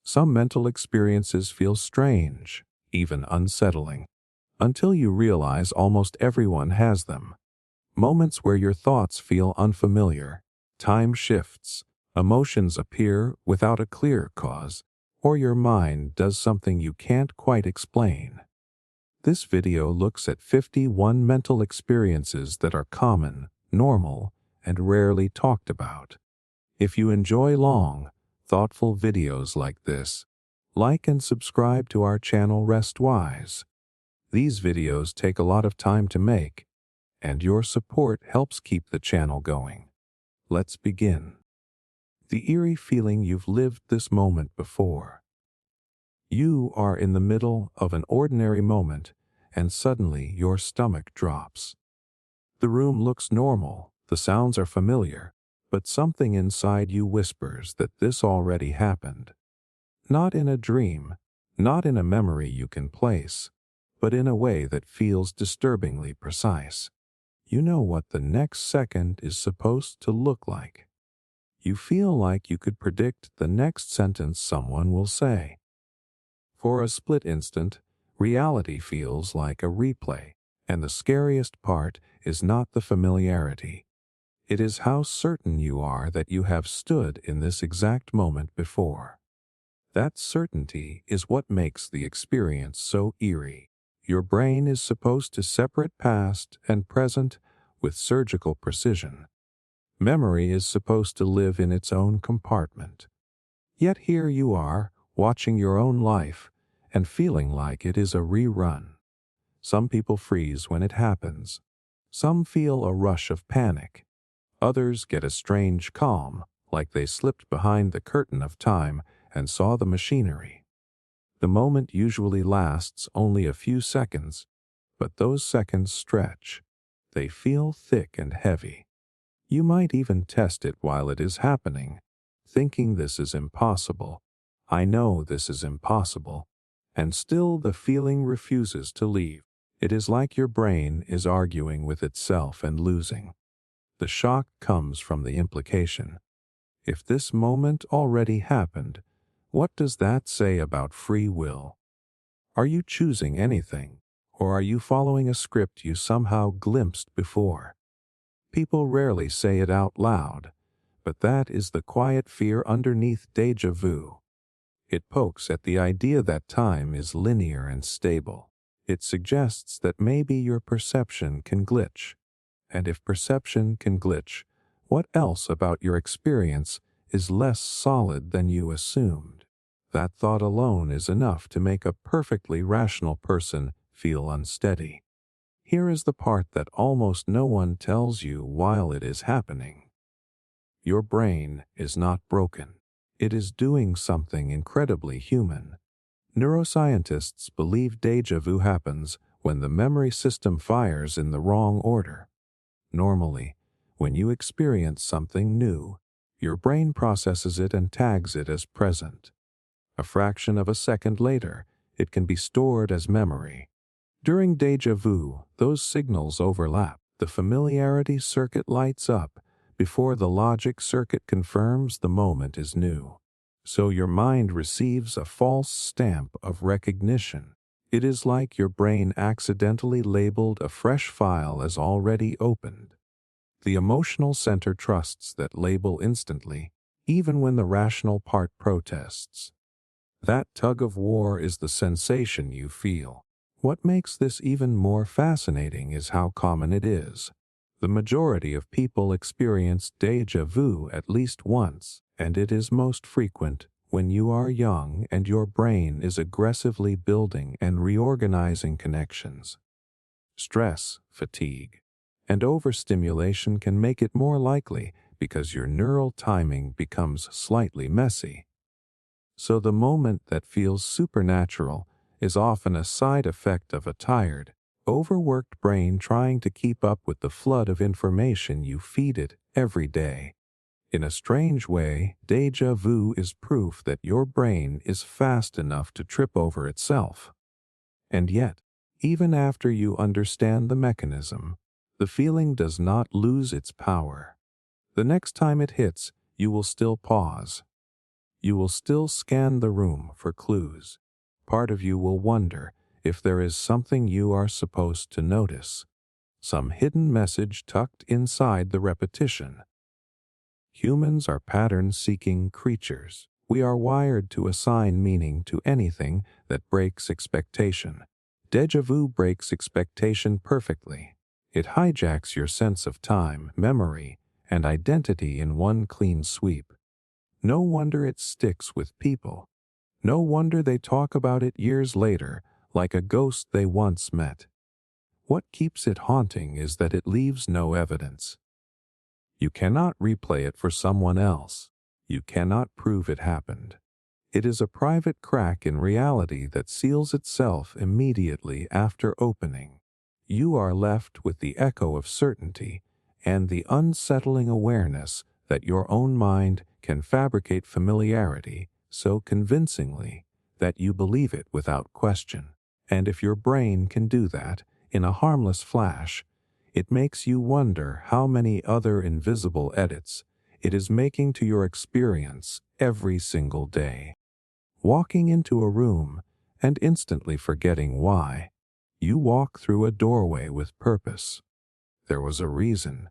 Some mental experiences feel strange, even unsettling, until you realize almost everyone has them. Moments where your thoughts feel unfamiliar, time shifts, emotions appear without a clear cause, or your mind does something you can't quite explain. This video looks at 51 mental experiences that are common, normal, and rarely talked about. If you enjoy long, thoughtful videos like this, like and subscribe to our channel Rest Wise. These videos take a lot of time to make, and your support helps keep the channel going. Let's begin. The eerie feeling you've lived this moment before. You are in the middle of an ordinary moment, and suddenly your stomach drops. The room looks normal, the sounds are familiar, but something inside you whispers that this already happened. Not in a dream, not in a memory you can place, but in a way that feels disturbingly precise. You know what the next second is supposed to look like. You feel like you could predict the next sentence someone will say. For a split instant, reality feels like a replay, and the scariest part is not the familiarity. It is how certain you are that you have stood in this exact moment before. That certainty is what makes the experience so eerie. Your brain is supposed to separate past and present with surgical precision. Memory is supposed to live in its own compartment. Yet here you are, watching your own life, and feeling like it is a rerun. Some people freeze when it happens. Some feel a rush of panic. Others get a strange calm, like they slipped behind the curtain of time and saw the machinery. The moment usually lasts only a few seconds, but those seconds stretch. They feel thick and heavy. You might even test it while it is happening, thinking this is impossible. I know this is impossible. And still the feeling refuses to leave. It is like your brain is arguing with itself and losing. The shock comes from the implication. If this moment already happened, what does that say about free will? Are you choosing anything, or are you following a script you somehow glimpsed before? People rarely say it out loud, but that is the quiet fear underneath déjà vu. It pokes at the idea that time is linear and stable. It suggests that maybe your perception can glitch. And if perception can glitch, what else about your experience is less solid than you assumed? That thought alone is enough to make a perfectly rational person feel unsteady. Here is the part that almost no one tells you while it is happening. Your brain is not broken. It is doing something incredibly human. Neuroscientists believe déjà vu happens when the memory system fires in the wrong order. Normally, when you experience something new, your brain processes it and tags it as present. A fraction of a second later, it can be stored as memory. During déjà vu, those signals overlap. The familiarity circuit lights up before the logic circuit confirms the moment is new. So your mind receives a false stamp of recognition. It is like your brain accidentally labeled a fresh file as already opened. The emotional center trusts that label instantly, even when the rational part protests. That tug of war is the sensation you feel. What makes this even more fascinating is how common it is. The majority of people experience déjà vu at least once, and it is most frequent when you are young and your brain is aggressively building and reorganizing connections. Stress, fatigue, and overstimulation can make it more likely because your neural timing becomes slightly messy. So the moment that feels supernatural is often a side effect of a tired, overworked brain trying to keep up with the flood of information you feed it every day. In a strange way, déjà vu is proof that your brain is fast enough to trip over itself. And yet, even after you understand the mechanism, the feeling does not lose its power. The next time it hits, you will still pause. You will still scan the room for clues. Part of you will wonder if there is something you are supposed to notice, some hidden message tucked inside the repetition. Humans are pattern-seeking creatures. We are wired to assign meaning to anything that breaks expectation. Déjà vu breaks expectation perfectly. It hijacks your sense of time, memory, and identity in one clean sweep. No wonder it sticks with people. No wonder they talk about it years later, like a ghost they once met. What keeps it haunting is that it leaves no evidence. You cannot replay it for someone else. You cannot prove it happened. It is a private crack in reality that seals itself immediately after opening. You are left with the echo of certainty and the unsettling awareness that your own mind can fabricate familiarity so convincingly that you believe it without question. And if your brain can do that in a harmless flash, it makes you wonder how many other invisible edits it is making to your experience every single day. Walking into a room and instantly forgetting why. You walk through a doorway with purpose. There was a reason.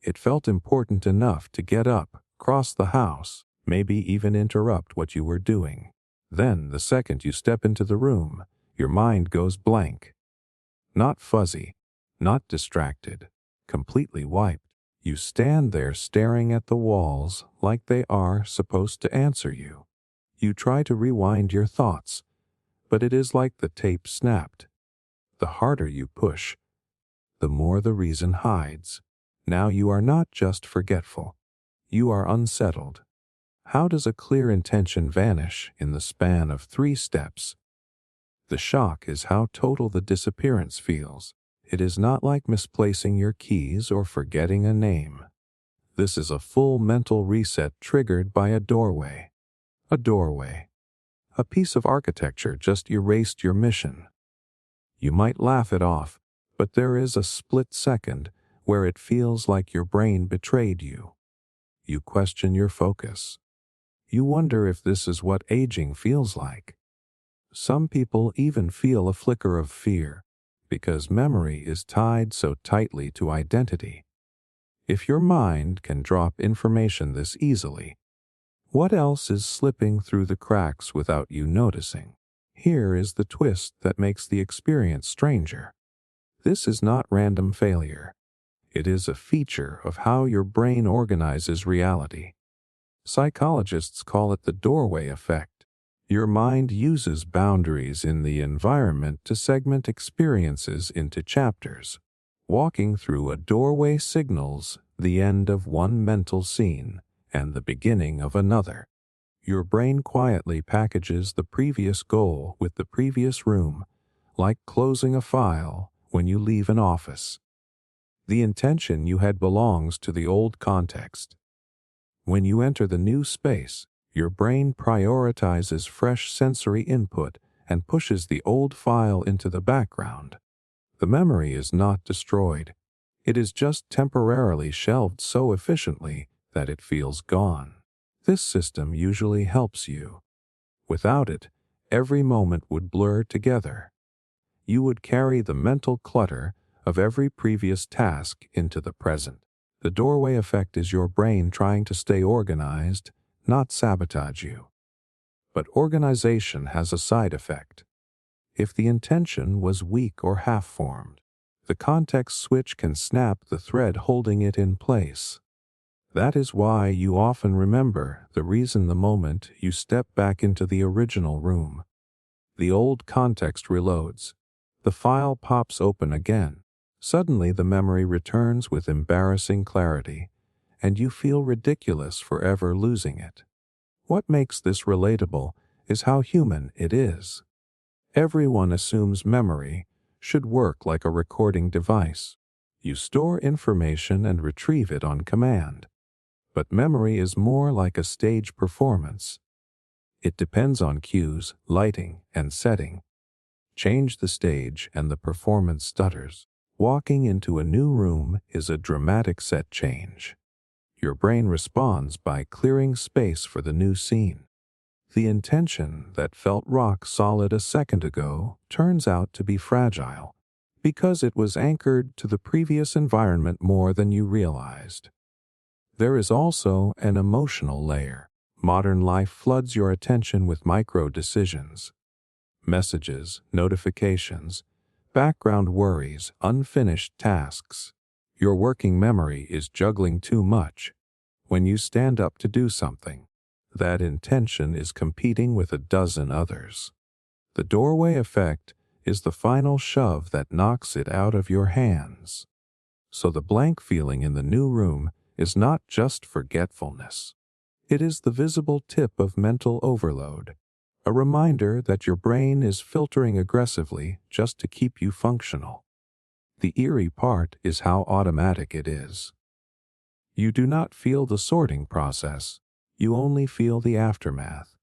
It felt important enough to get up, cross the house, maybe even interrupt what you were doing. Then, the second you step into the room, your mind goes blank. Not fuzzy, not distracted, completely wiped. You stand there staring at the walls like they are supposed to answer you. You try to rewind your thoughts, but it is like the tape snapped. The harder you push, the more the reason hides. Now you are not just forgetful. You are unsettled. How does a clear intention vanish in the span of 3 steps? The shock is how total the disappearance feels. It is not like misplacing your keys or forgetting a name. This is a full mental reset triggered by a doorway. A doorway. A piece of architecture just erased your mission. You might laugh it off, but there is a split second where it feels like your brain betrayed you. You question your focus. You wonder if this is what aging feels like. Some people even feel a flicker of fear, because memory is tied so tightly to identity. If your mind can drop information this easily, what else is slipping through the cracks without you noticing? Here is the twist that makes the experience stranger. This is not random failure. It is a feature of how your brain organizes reality. Psychologists call it the doorway effect. Your mind uses boundaries in the environment to segment experiences into chapters. Walking through a doorway signals the end of one mental scene and the beginning of another. Your brain quietly packages the previous goal with the previous room, like closing a file when you leave an office. The intention you had belongs to the old context. When you enter the new space, your brain prioritizes fresh sensory input and pushes the old file into the background. The memory is not destroyed. It is just temporarily shelved so efficiently that it feels gone. This system usually helps you. Without it, every moment would blur together. You would carry the mental clutter of every previous task into the present. The doorway effect is your brain trying to stay organized, not sabotage you. But organization has a side effect. If the intention was weak or half-formed, the context switch can snap the thread holding it in place. That is why you often remember the reason the moment you step back into the original room. The old context reloads. The file pops open again. Suddenly the memory returns with embarrassing clarity, and you feel ridiculous for ever losing it. What makes this relatable is how human it is. Everyone assumes memory should work like a recording device. You store information and retrieve it on command. But memory is more like a stage performance. It depends on cues, lighting, and setting. Change the stage and the performance stutters. Walking into a new room is a dramatic set change. Your brain responds by clearing space for the new scene. The intention that felt rock solid a second ago turns out to be fragile because it was anchored to the previous environment more than you realized. There is also an emotional layer. Modern life floods your attention with micro decisions, messages, notifications, background worries, unfinished tasks. Your working memory is juggling too much. When you stand up to do something, that intention is competing with a dozen others. The doorway effect is the final shove that knocks it out of your hands. So the blank feeling in the new room is not just forgetfulness. It is the visible tip of mental overload, a reminder that your brain is filtering aggressively just to keep you functional. The eerie part is how automatic it is. You do not feel the sorting process, you only feel the aftermath.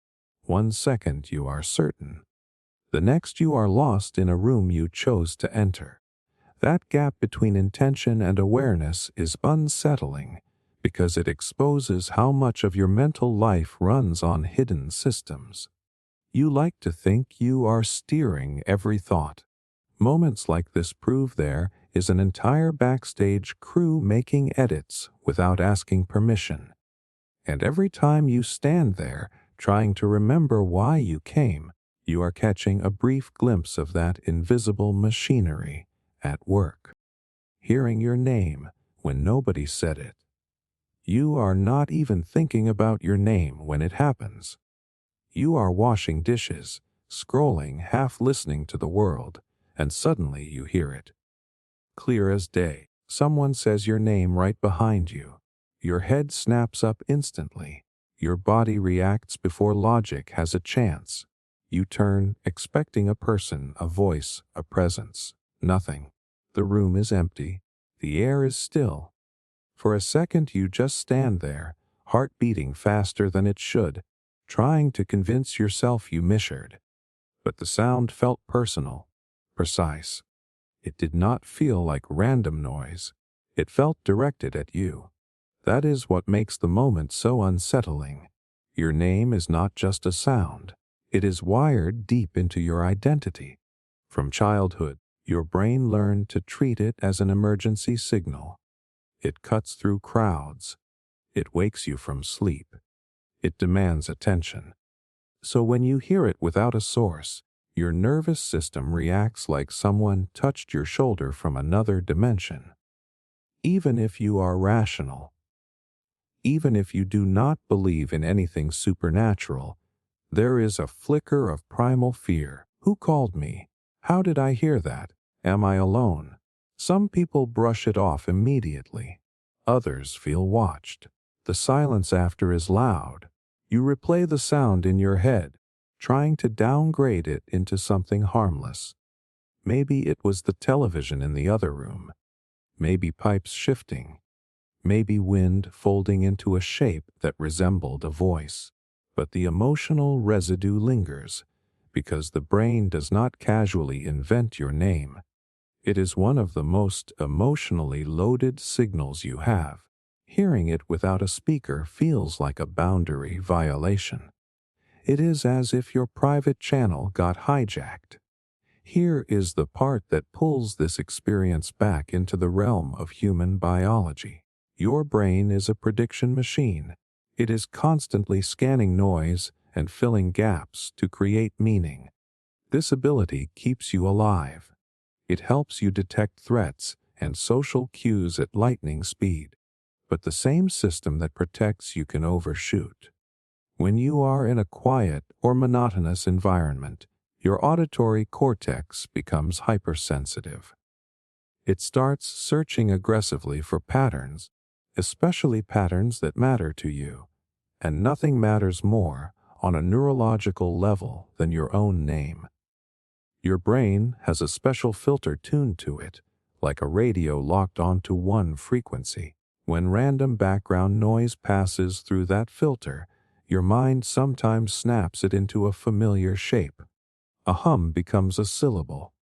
1 second you are certain. The next you are lost in a room you chose to enter. That gap between intention and awareness is unsettling because it exposes how much of your mental life runs on hidden systems. You like to think you are steering every thought. Moments like this prove there is an entire backstage crew making edits without asking permission. And every time you stand there trying to remember why you came, you are catching a brief glimpse of that invisible machinery at work. Hearing your name when nobody said it. You are not even thinking about your name when it happens. You are washing dishes, scrolling, half listening to the world, and suddenly you hear it. Clear as day, someone says your name right behind you. Your head snaps up instantly. Your body reacts before logic has a chance. You turn, expecting a person, a voice, a presence. Nothing. The room is empty. The air is still. For a second you just stand there, heart beating faster than it should, trying to convince yourself you misheard. But the sound felt personal, precise. It did not feel like random noise. It felt directed at you. That is what makes the moment so unsettling. Your name is not just a sound. It is wired deep into your identity. From childhood, your brain learned to treat it as an emergency signal. It cuts through crowds. It wakes you from sleep. It demands attention. So when you hear it without a source, your nervous system reacts like someone touched your shoulder from another dimension. Even if you are rational, even if you do not believe in anything supernatural, there is a flicker of primal fear. Who called me? How did I hear that? Am I alone? Some people brush it off immediately. Others feel watched. The silence after is loud. You replay the sound in your head, trying to downgrade it into something harmless. Maybe it was the television in the other room. Maybe pipes shifting. Maybe wind folding into a shape that resembled a voice. But the emotional residue lingers, because the brain does not casually invent your name. It is one of the most emotionally loaded signals you have. Hearing it without a speaker feels like a boundary violation. It is as if your private channel got hijacked. Here is the part that pulls this experience back into the realm of human biology. Your brain is a prediction machine. It is constantly scanning noise and filling gaps to create meaning. This ability keeps you alive. It helps you detect threats and social cues at lightning speed. But the same system that protects you can overshoot. When you are in a quiet or monotonous environment, your auditory cortex becomes hypersensitive. It starts searching aggressively for patterns, especially patterns that matter to you. And nothing matters more on a neurological level than your own name. Your brain has a special filter tuned to it, like a radio locked onto one frequency. When random background noise passes through that filter, your mind sometimes snaps it into a familiar shape. A hum becomes a syllable.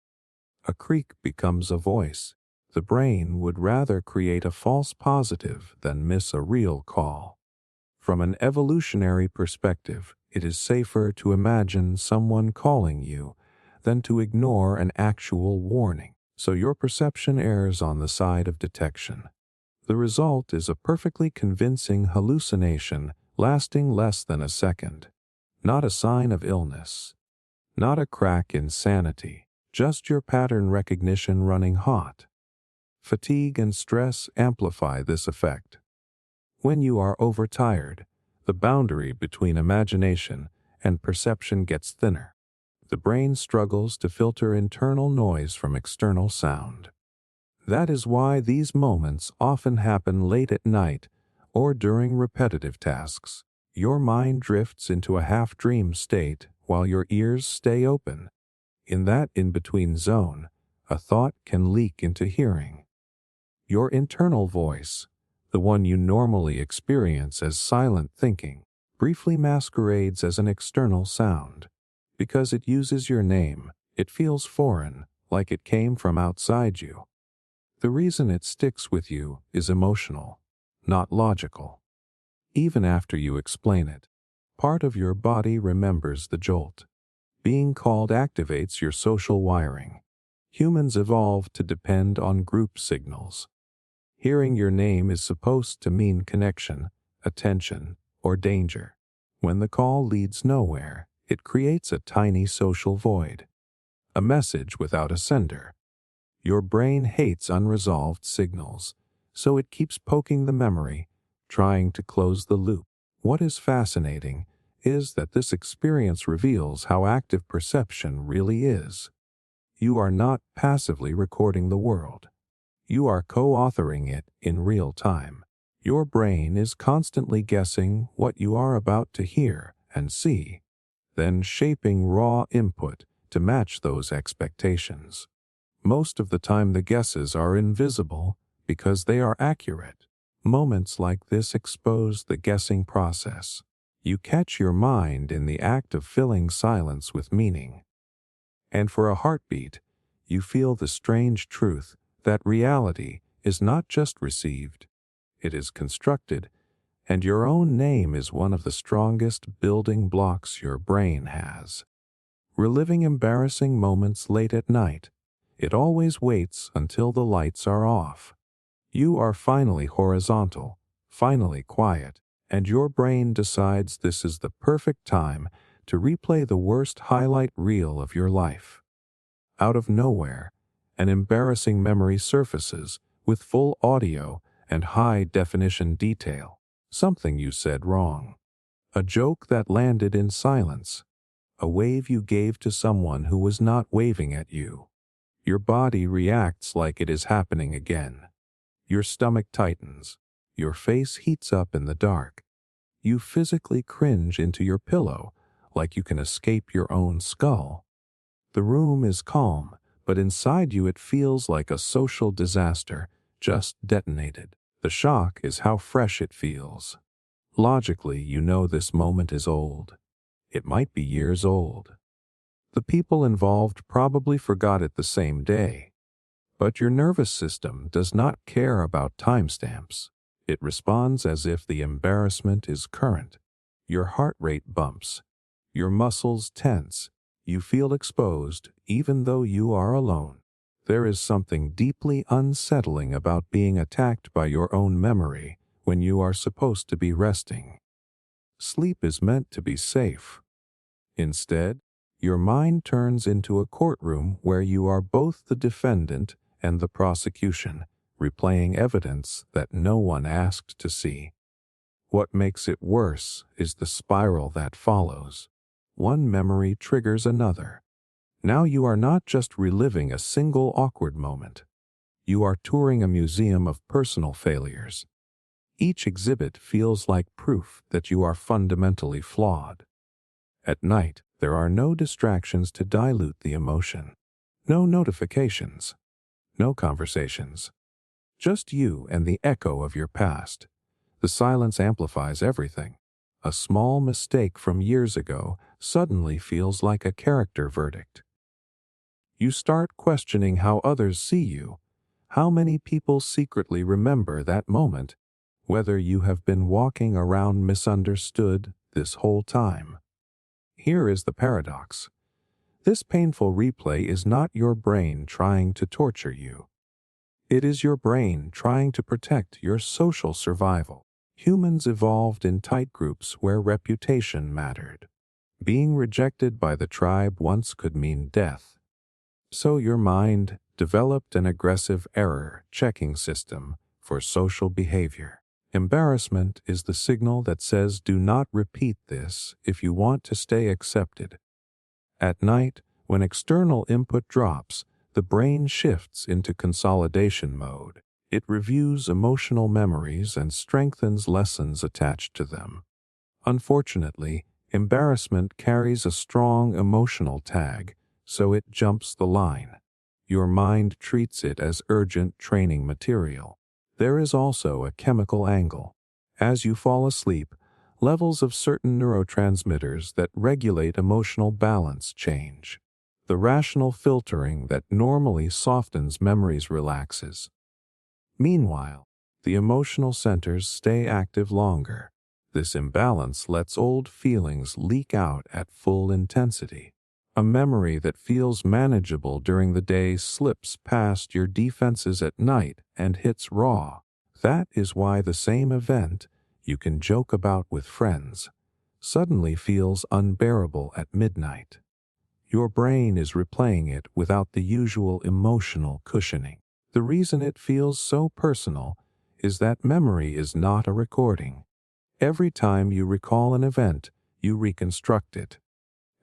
A creak becomes a voice. The brain would rather create a false positive than miss a real call. From an evolutionary perspective, It is safer to imagine someone calling you than to ignore an actual warning, so your perception errs on the side of detection. The result is a perfectly convincing hallucination lasting less than a second. Not a sign of illness, not a crack in sanity, just your pattern recognition running hot. Fatigue and stress amplify this effect. When you are overtired, the boundary between imagination and perception gets thinner. The brain struggles to filter internal noise from external sound. That is why these moments often happen late at night or during repetitive tasks. Your mind drifts into a half-dream state while your ears stay open. In that in-between zone, a thought can leak into hearing. Your internal voice, the one you normally experience as silent thinking, briefly masquerades as an external sound. Because it uses your name, it feels foreign, like it came from outside you. The reason it sticks with you is emotional, not logical. Even after you explain it, part of your body remembers the jolt. Being called activates your social wiring. Humans evolved to depend on group signals. Hearing your name is supposed to mean connection, attention, or danger. When the call leads nowhere, it creates a tiny social void. A message without a sender. Your brain hates unresolved signals, so it keeps poking the memory, trying to close the loop. What is fascinating is that this experience reveals how active perception really is. You are not passively recording the world. You are co-authoring it in real time. Your brain is constantly guessing what you are about to hear and see, then shaping raw input to match those expectations. Most of the time the guesses are invisible because they are accurate. Moments like this expose the guessing process. You catch your mind in the act of filling silence with meaning. And for a heartbeat, you feel the strange truth that reality is not just received, it is constructed, and your own name is one of the strongest building blocks your brain has. Reliving embarrassing moments late at night, it always waits until the lights are off. You are finally horizontal, finally quiet, and your brain decides this is the perfect time to replay the worst highlight reel of your life. Out of nowhere, an embarrassing memory surfaces with full audio and high-definition detail. Something you said wrong. A joke that landed in silence. A wave you gave to someone who was not waving at you. Your body reacts like it is happening again. Your stomach tightens. Your face heats up in the dark. You physically cringe into your pillow like you can escape your own skull. The room is calm, but inside you it feels like a social disaster just detonated. The shock is how fresh it feels. Logically, you know this moment is old. It might be years old. The people involved probably forgot it the same day. But your nervous system does not care about timestamps. It responds as if the embarrassment is current. Your heart rate bumps. Your muscles tense. You feel exposed even though you are alone. There is something deeply unsettling about being attacked by your own memory when you are supposed to be resting. Sleep is meant to be safe. Instead, your mind turns into a courtroom where you are both the defendant and the prosecution, replaying evidence that no one asked to see. What makes it worse is the spiral that follows. One memory triggers another. Now you are not just reliving a single awkward moment. You are touring a museum of personal failures. Each exhibit feels like proof that you are fundamentally flawed. At night, there are no distractions to dilute the emotion. No notifications. No conversations. Just you and the echo of your past. The silence amplifies everything. A small mistake from years ago suddenly feels like a character verdict. You start questioning how others see you, how many people secretly remember that moment, whether you have been walking around misunderstood this whole time. here is the paradox. This painful replay is not your brain trying to torture you. It is your brain trying to protect your social survival. Humans evolved in tight groups where reputation mattered. Being rejected by the tribe once could mean death. So your mind developed an aggressive error-checking system for social behavior. Embarrassment is the signal that says do not repeat this if you want to stay accepted. At night, when external input drops, the brain shifts into consolidation mode. It reviews emotional memories and strengthens lessons attached to them. Unfortunately, embarrassment carries a strong emotional tag, so it jumps the line. Your mind treats it as urgent training material. There is also a chemical angle. As you fall asleep, levels of certain neurotransmitters that regulate emotional balance change. The rational filtering that normally softens memories relaxes. Meanwhile, the emotional centers stay active longer. This imbalance lets old feelings leak out at full intensity. A memory that feels manageable during the day slips past your defenses at night and hits raw. That is why the same event you can joke about with friends suddenly feels unbearable at midnight. Your brain is replaying it without the usual emotional cushioning. The reason it feels so personal is that memory is not a recording. Every time you recall an event, you reconstruct it,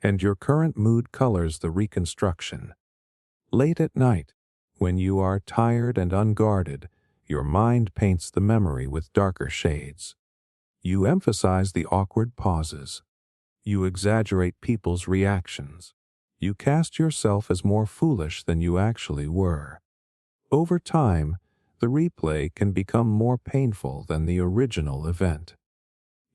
and your current mood colors the reconstruction. Late at night, when you are tired and unguarded, your mind paints the memory with darker shades. You emphasize the awkward pauses. You exaggerate people's reactions. You cast yourself as more foolish than you actually were. Over time, the replay can become more painful than the original event.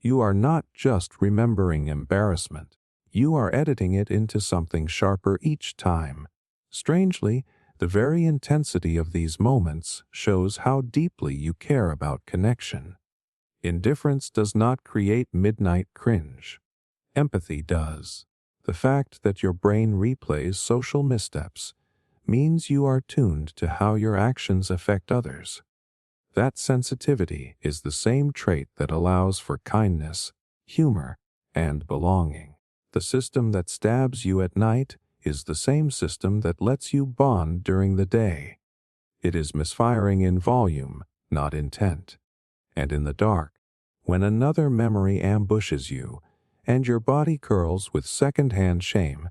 You are not just remembering embarrassment. You are editing it into something sharper each time. Strangely, the very intensity of these moments shows how deeply you care about connection. Indifference does not create midnight cringe. Empathy does. The fact that your brain replays social missteps means you are tuned to how your actions affect others. That sensitivity is the same trait that allows for kindness, humor, and belonging. The system that stabs you at night is the same system that lets you bond during the day. It is misfiring in volume, not intent. And in the dark, when another memory ambushes you, and your body curls with second-hand shame,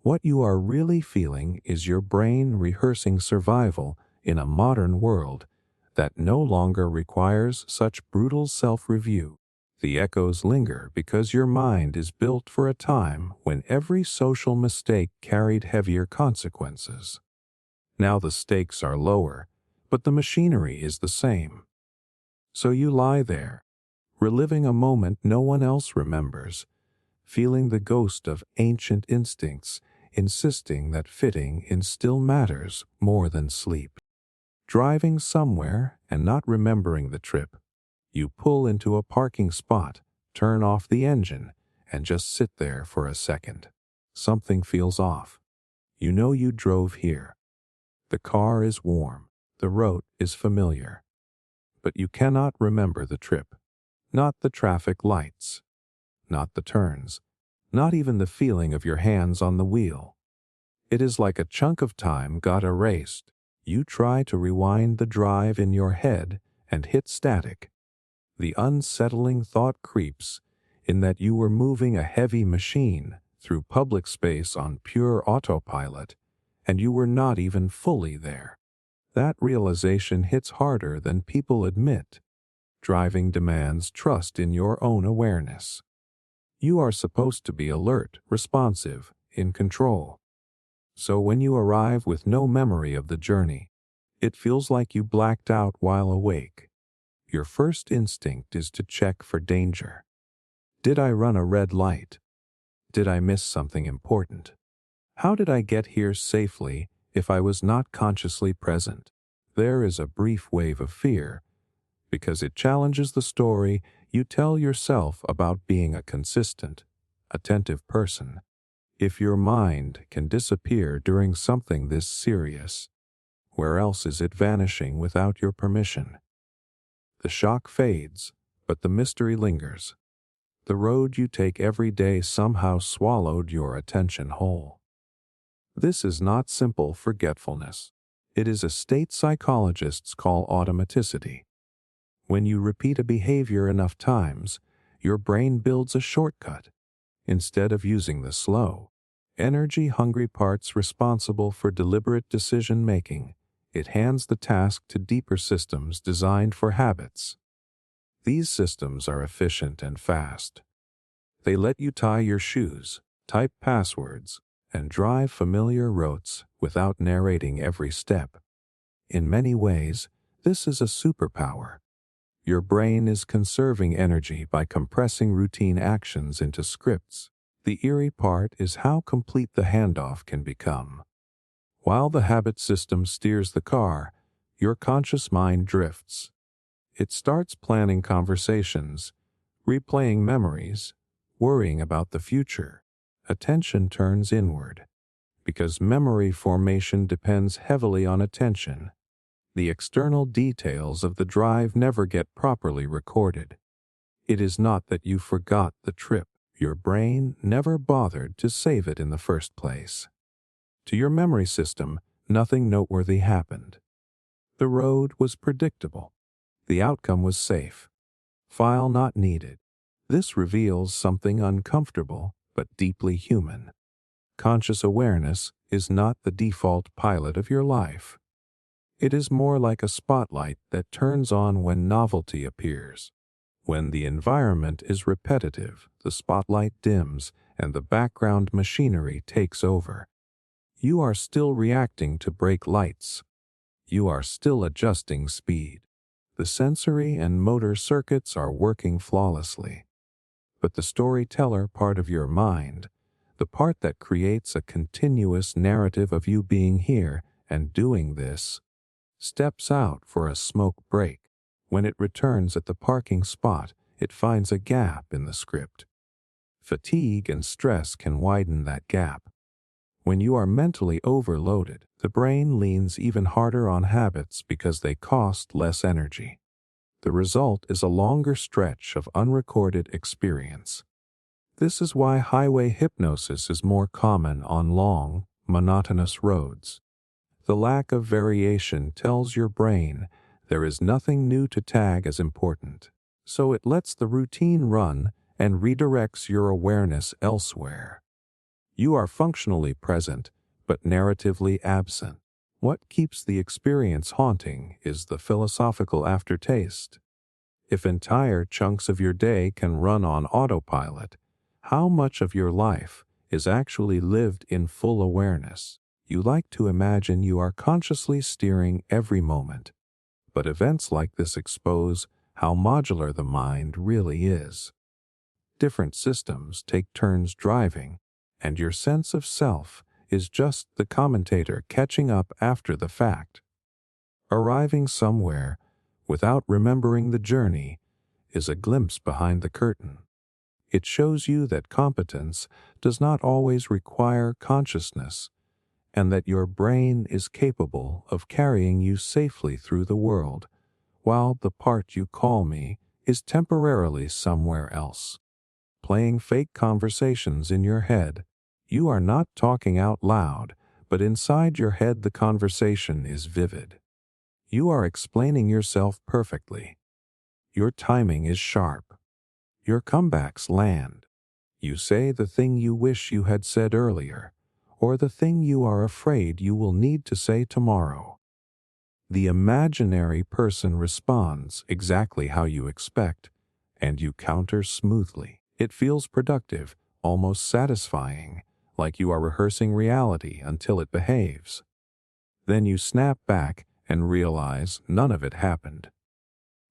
what you are really feeling is your brain rehearsing survival in a modern world that no longer requires such brutal self-review. The echoes linger because your mind is built for a time when every social mistake carried heavier consequences. Now the stakes are lower, but the machinery is the same. So you lie there, reliving a moment no one else remembers, feeling the ghost of ancient instincts, insisting that fitting in still matters more than sleep. Driving somewhere and not remembering the trip, you pull into a parking spot, turn off the engine, and just sit there for a second. Something feels off. You know you drove here. The car is warm. The road is familiar. But you cannot remember the trip. Not the traffic lights. Not the turns. Not even the feeling of your hands on the wheel. It is like a chunk of time got erased. You try to rewind the drive in your head and hit static. The unsettling thought creeps in that you were moving a heavy machine through public space on pure autopilot, and you were not even fully there. That realization hits harder than people admit. Driving demands trust in your own awareness. You are supposed to be alert, responsive, in control. So when you arrive with no memory of the journey, it feels like you blacked out while awake. Your first instinct is to check for danger. Did I run a red light? Did I miss something important? How did I get here safely if I was not consciously present? There is a brief wave of fear, because it challenges the story you tell yourself about being a consistent, attentive person. If your mind can disappear during something this serious, where else is it vanishing without your permission? The shock fades, but the mystery lingers. The road you take every day somehow swallowed your attention whole. This is not simple forgetfulness. It is a state psychologists call automaticity. When you repeat a behavior enough times, your brain builds a shortcut. Instead of using the slow, energy-hungry parts responsible for deliberate decision-making, it hands the task to deeper systems designed for habits. These systems are efficient and fast. They let you tie your shoes, type passwords, and drive familiar routes without narrating every step. In many ways, this is a superpower. Your brain is conserving energy by compressing routine actions into scripts. The eerie part is how complete the handoff can become. While the habit system steers the car, your conscious mind drifts. It starts planning conversations, replaying memories, worrying about the future. Attention turns inward. Because memory formation depends heavily on attention, the external details of the drive never get properly recorded. It is not that you forgot the trip. Your brain never bothered to save it in the first place. To your memory system, nothing noteworthy happened. The road was predictable. The outcome was safe. File not needed. This reveals something uncomfortable but deeply human. Conscious awareness is not the default pilot of your life. It is more like a spotlight that turns on when novelty appears. When the environment is repetitive, the spotlight dims and the background machinery takes over. You are still reacting to brake lights. You are still adjusting speed. The sensory and motor circuits are working flawlessly. But the storyteller part of your mind, the part that creates a continuous narrative of you being here and doing this, steps out for a smoke break. When it returns at the parking spot, it finds a gap in the script. Fatigue and stress can widen that gap. When you are mentally overloaded, the brain leans even harder on habits because they cost less energy. The result is a longer stretch of unrecorded experience. This is why highway hypnosis is more common on long, monotonous roads. The lack of variation tells your brain there is nothing new to tag as important, so it lets the routine run and redirects your awareness elsewhere. You are functionally present, but narratively absent. What keeps the experience haunting is the philosophical aftertaste. If entire chunks of your day can run on autopilot, how much of your life is actually lived in full awareness? You like to imagine you are consciously steering every moment, but events like this expose how modular the mind really is. Different systems take turns driving, and your sense of self is just the commentator catching up after the fact. Arriving somewhere without remembering the journey is a glimpse behind the curtain. It shows you that competence does not always require consciousness, and that your brain is capable of carrying you safely through the world, while the part you call me is temporarily somewhere else. Playing fake conversations in your head. You are not talking out loud, but inside your head the conversation is vivid. You are explaining yourself perfectly. Your timing is sharp. Your comebacks land. You say the thing you wish you had said earlier, or the thing you are afraid you will need to say tomorrow. The imaginary person responds exactly how you expect, and you counter smoothly. It feels productive, almost satisfying, like you are rehearsing reality until it behaves. Then you snap back and realize none of it happened.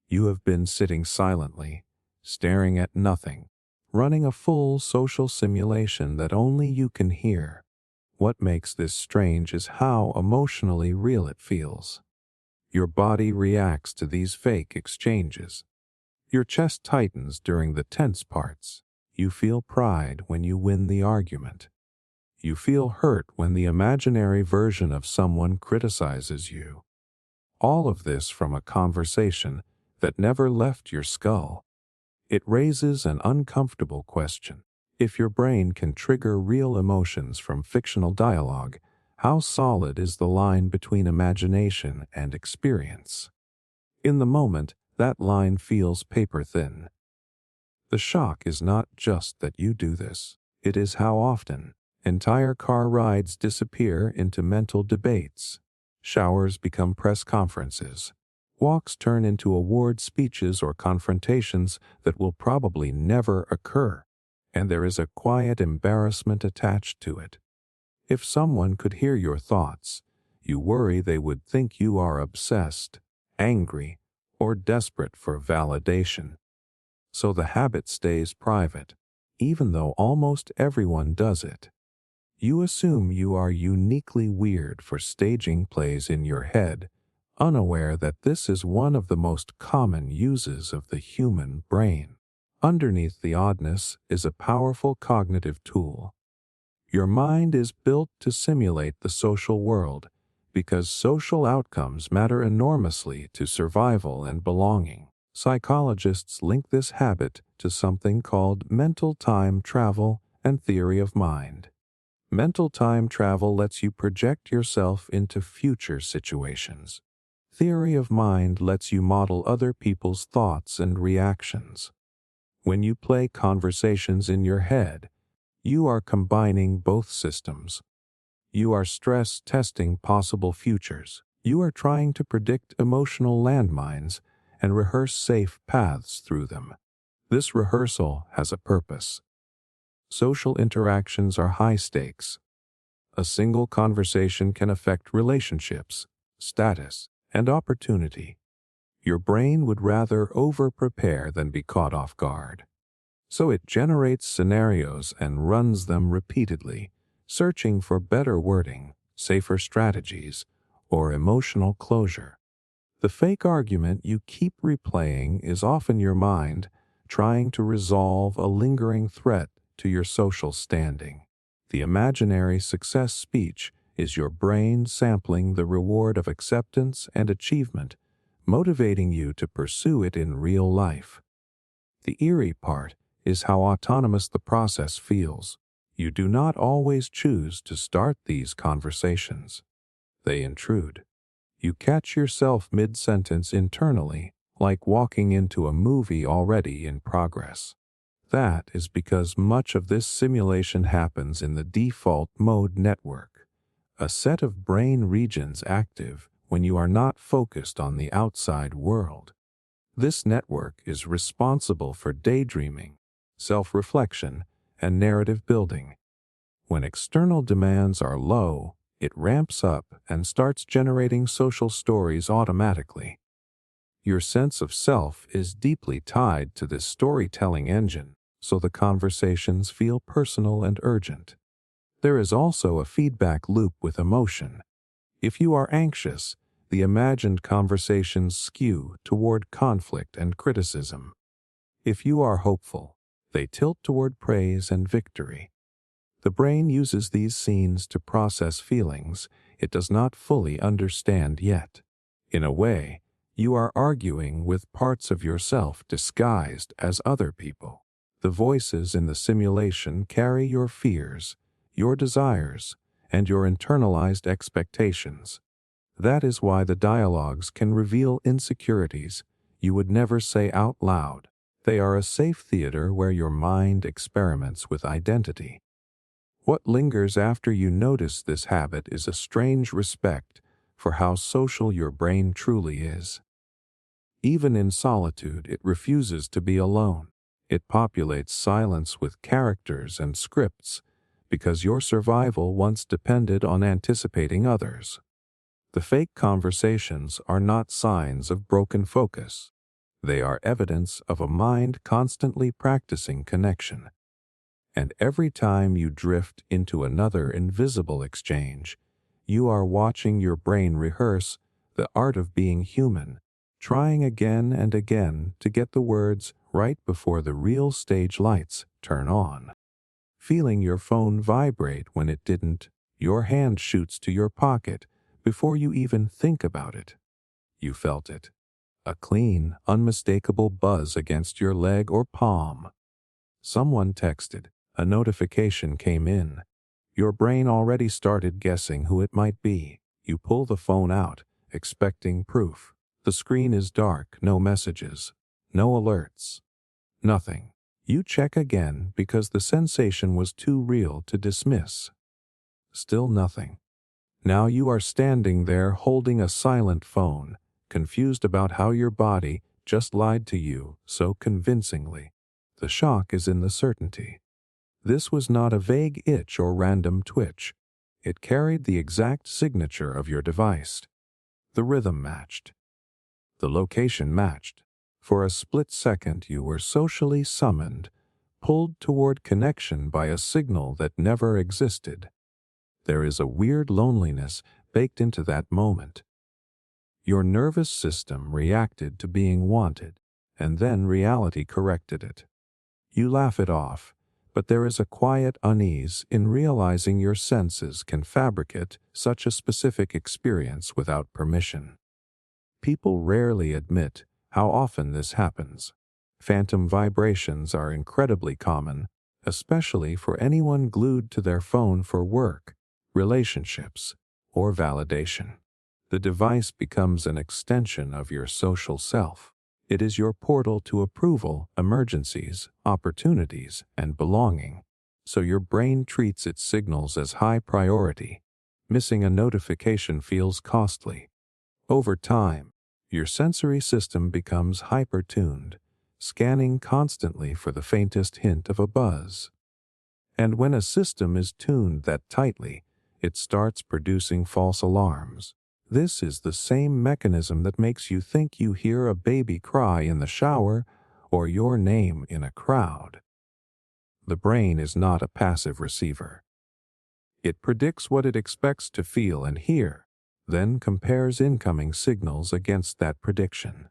You have been sitting silently, staring at nothing, running a full social simulation that only you can hear. What makes this strange is how emotionally real it feels. Your body reacts to these fake exchanges. Your chest tightens during the tense parts. You feel pride when you win the argument. You feel hurt when the imaginary version of someone criticizes you. All of this from a conversation that never left your skull. It raises an uncomfortable question. If your brain can trigger real emotions from fictional dialogue, how solid is the line between imagination and experience? In the moment, that line feels paper-thin. The shock is not just that you do this, it is how often. Entire car rides disappear into mental debates. Showers become press conferences. Walks turn into award speeches or confrontations that will probably never occur, and there is a quiet embarrassment attached to it. If someone could hear your thoughts, you worry they would think you are obsessed, angry, or desperate for validation. So the habit stays private, even though almost everyone does it. You assume you are uniquely weird for staging plays in your head, unaware that this is one of the most common uses of the human brain. Underneath the oddness is a powerful cognitive tool. Your mind is built to simulate the social world because social outcomes matter enormously to survival and belonging. Psychologists link this habit to something called mental time travel and theory of mind. Mental time travel lets you project yourself into future situations. Theory of mind lets you model other people's thoughts and reactions. When you play conversations in your head, you are combining both systems. You are stress testing possible futures. You are trying to predict emotional landmines and rehearse safe paths through them. This rehearsal has a purpose. Social interactions are high stakes. A single conversation can affect relationships, status, and opportunity. Your brain would rather over-prepare than be caught off guard. So it generates scenarios and runs them repeatedly, searching for better wording, safer strategies, or emotional closure. The fake argument you keep replaying is often your mind trying to resolve a lingering threat to your social standing. The imaginary success speech is your brain sampling the reward of acceptance and achievement, motivating you to pursue it in real life. The eerie part is how autonomous the process feels. You do not always choose to start these conversations. They intrude. You catch yourself mid-sentence internally, like walking into a movie already in progress. That is because much of this simulation happens in the default mode network, a set of brain regions active when you are not focused on the outside world. This network is responsible for daydreaming, self-reflection, and narrative building. When external demands are low, it ramps up and starts generating social stories automatically. Your sense of self is deeply tied to this storytelling engine, so the conversations feel personal and urgent. There is also a feedback loop with emotion. If you are anxious, the imagined conversations skew toward conflict and criticism. If you are hopeful, they tilt toward praise and victory. The brain uses these scenes to process feelings it does not fully understand yet. In a way, you are arguing with parts of yourself disguised as other people. The voices in the simulation carry your fears, your desires, and your internalized expectations. That is why the dialogues can reveal insecurities you would never say out loud. They are a safe theater where your mind experiments with identity. What lingers after you notice this habit is a strange respect for how social your brain truly is. Even in solitude, it refuses to be alone. It populates silence with characters and scripts because your survival once depended on anticipating others. The fake conversations are not signs of broken focus. They are evidence of a mind constantly practicing connection. And every time you drift into another invisible exchange, you are watching your brain rehearse the art of being human, trying again and again to get the words right before the real stage lights turn on. Feeling your phone vibrate when it didn't, your hand shoots to your pocket before you even think about it. You felt it. A clean, unmistakable buzz against your leg or palm. Someone texted. A notification came in. Your brain already started guessing who it might be. You pull the phone out, expecting proof. The screen is dark, no messages, no alerts, nothing. You check again because the sensation was too real to dismiss. Still nothing. Now you are standing there holding a silent phone, confused about how your body just lied to you so convincingly. The shock is in the certainty. This was not a vague itch or random twitch. It carried the exact signature of your device. The rhythm matched. The location matched. For a split second you were socially summoned, pulled toward connection by a signal that never existed. There is a weird loneliness baked into that moment. Your nervous system reacted to being wanted, and then reality corrected it. You laugh it off, but there is a quiet unease in realizing your senses can fabricate such a specific experience without permission. People rarely admit how often this happens. Phantom vibrations are incredibly common, especially for anyone glued to their phone for work, relationships, or validation. The device becomes an extension of your social self. It is your portal to approval, emergencies, opportunities, and belonging. So your brain treats its signals as high priority. Missing a notification feels costly. Over time, your sensory system becomes hyper-tuned, scanning constantly for the faintest hint of a buzz. And when a system is tuned that tightly, it starts producing false alarms. This is the same mechanism that makes you think you hear a baby cry in the shower or your name in a crowd. The brain is not a passive receiver. It predicts what it expects to feel and hear, then compares incoming signals against that prediction.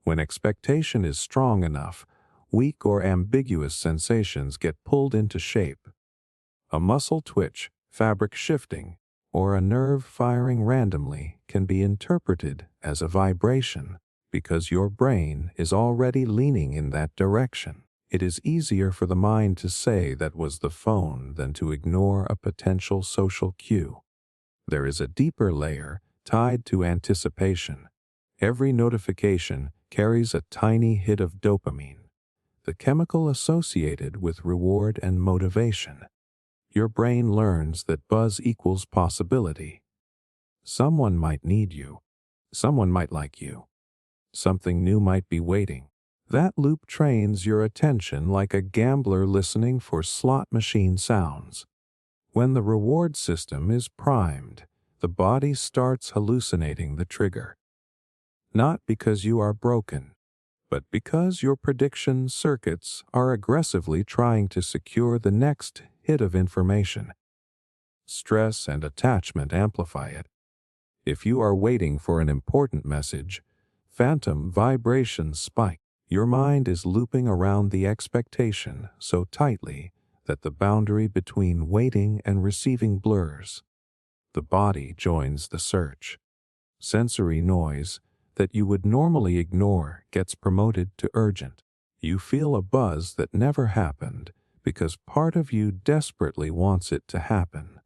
When expectation is strong enough, weak or ambiguous sensations get pulled into shape. A muscle twitch, fabric shifting, or a nerve firing randomly can be interpreted as a vibration because your brain is already leaning in that direction. It is easier for the mind to say that was the phone than to ignore a potential social cue. There is a deeper layer tied to anticipation. Every notification carries a tiny hit of dopamine, the chemical associated with reward and motivation. Your brain learns that buzz equals possibility. Someone might need you. Someone might like you. Something new might be waiting. That loop trains your attention like a gambler listening for slot machine sounds. When the reward system is primed, the body starts hallucinating the trigger. Not because you are broken, but because your prediction circuits are aggressively trying to secure the next hit of information. Stress and attachment amplify it. If you are waiting for an important message, phantom vibrations spike. Your mind is looping around the expectation so tightly that the boundary between waiting and receiving blurs. The body joins the search. Sensory noise that you would normally ignore gets promoted to urgent. You feel a buzz that never happened because part of you desperately wants it to happen.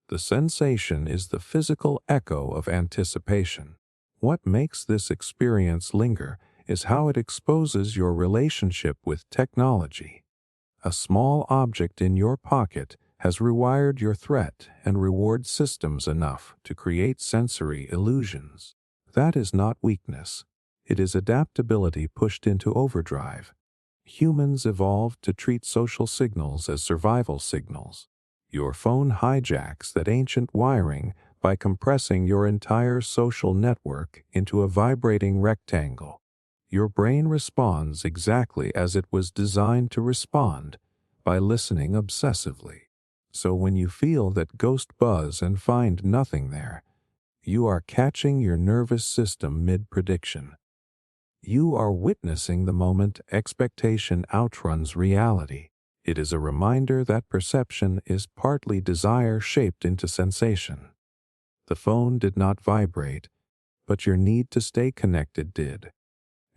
The sensation is the physical echo of anticipation. What makes this experience linger is how it exposes your relationship with technology. A small object in your pocket has rewired your threat and reward systems enough to create sensory illusions. That is not weakness. It is adaptability pushed into overdrive. Humans evolved to treat social signals as survival signals. Your phone hijacks that ancient wiring by compressing your entire social network into a vibrating rectangle. Your brain responds exactly as it was designed to respond, by listening obsessively. So when you feel that ghost buzz and find nothing there, you are catching your nervous system mid-prediction. You are witnessing the moment expectation outruns reality. It is a reminder that perception is partly desire shaped into sensation. The phone did not vibrate, but your need to stay connected did.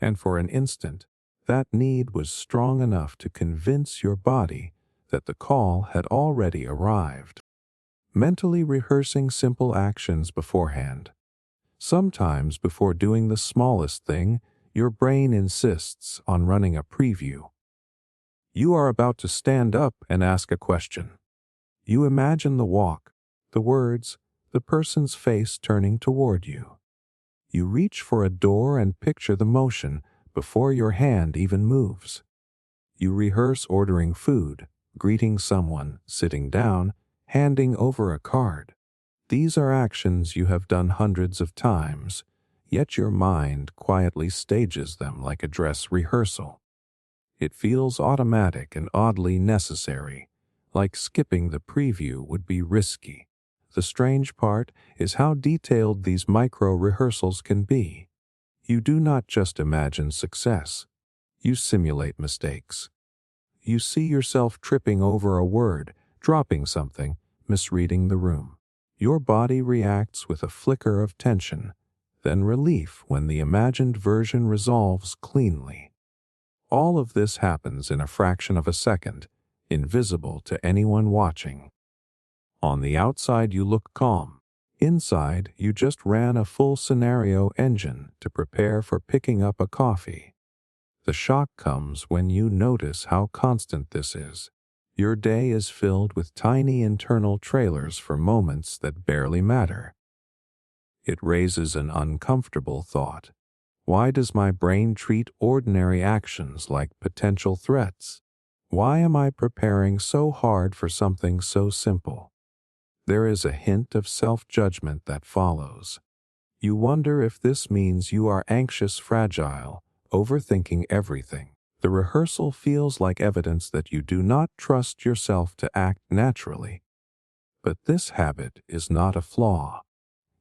And for an instant, that need was strong enough to convince your body that the call had already arrived. Mentally rehearsing simple actions beforehand. Sometimes before doing the smallest thing, your brain insists on running a preview. You are about to stand up and ask a question. You imagine the walk, the words, the person's face turning toward you. You reach for a door and picture the motion before your hand even moves. You rehearse ordering food, greeting someone, sitting down, handing over a card. These are actions you have done hundreds of times, yet your mind quietly stages them like a dress rehearsal. It feels automatic and oddly necessary, like skipping the preview would be risky. The strange part is how detailed these micro-rehearsals can be. You do not just imagine success, you simulate mistakes. You see yourself tripping over a word, dropping something, misreading the room. Your body reacts with a flicker of tension, then relief when the imagined version resolves cleanly. All of this happens in a fraction of a second, invisible to anyone watching. On the outside you look calm. Inside, you just ran a full scenario engine to prepare for picking up a coffee. The shock comes when you notice how constant this is. Your day is filled with tiny internal trailers for moments that barely matter. It raises an uncomfortable thought. Why does my brain treat ordinary actions like potential threats? Why am I preparing so hard for something so simple? There is a hint of self-judgment that follows. You wonder if this means you are anxious, fragile, overthinking everything. The rehearsal feels like evidence that you do not trust yourself to act naturally. But this habit is not a flaw.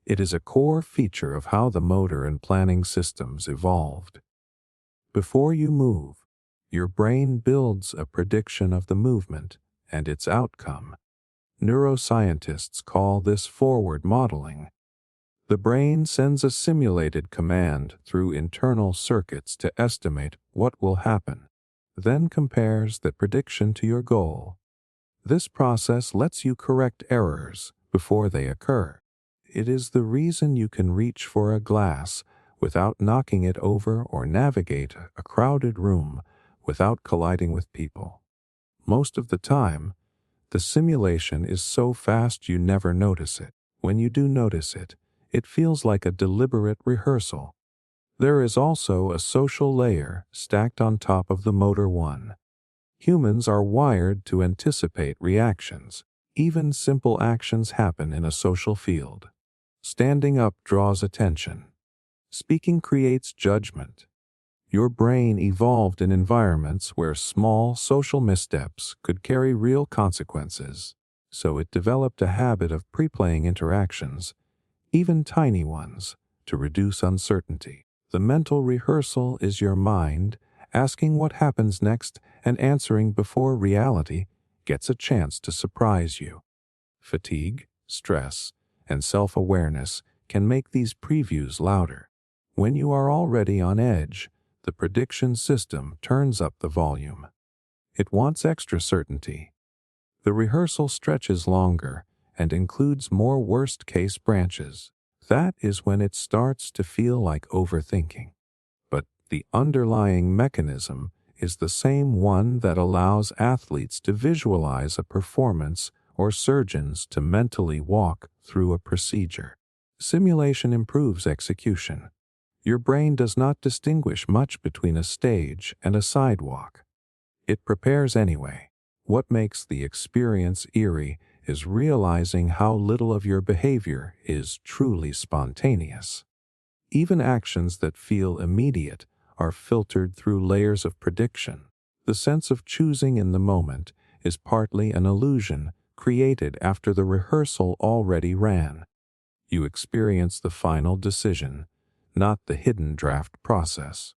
It is a core feature of how the motor and planning systems evolved. Before you move, your brain builds a prediction of the movement and its outcome. Neuroscientists call this forward modeling. The brain sends a simulated command through internal circuits to estimate what will happen, then compares the prediction to your goal. This process lets you correct errors before they occur. It is the reason you can reach for a glass without knocking it over or navigate a crowded room without colliding with people. Most of the time, the simulation is so fast you never notice it. When you do notice it, it feels like a deliberate rehearsal. There is also a social layer stacked on top of the motor one. Humans are wired to anticipate reactions. Even simple actions happen in a social field. Standing up draws attention. Speaking creates judgment. Your brain evolved in environments where small social missteps could carry real consequences, so it developed a habit of pre-playing interactions, even tiny ones, to reduce uncertainty. The mental rehearsal is your mind asking what happens next and answering before reality gets a chance to surprise you. Fatigue, stress, and self-awareness can make these previews louder. When you are already on edge, the prediction system turns up the volume. It wants extra certainty. The rehearsal stretches longer and includes more worst-case branches. That is when it starts to feel like overthinking. But the underlying mechanism is the same one that allows athletes to visualize a performance or surgeons to mentally walk through a procedure. Simulation improves execution. Your brain does not distinguish much between a stage and a sidewalk. It prepares anyway. What makes the experience eerie is realizing how little of your behavior is truly spontaneous. Even actions that feel immediate are filtered through layers of prediction. The sense of choosing in the moment is partly an illusion created after the rehearsal already ran. You experience the final decision, not the hidden draft process.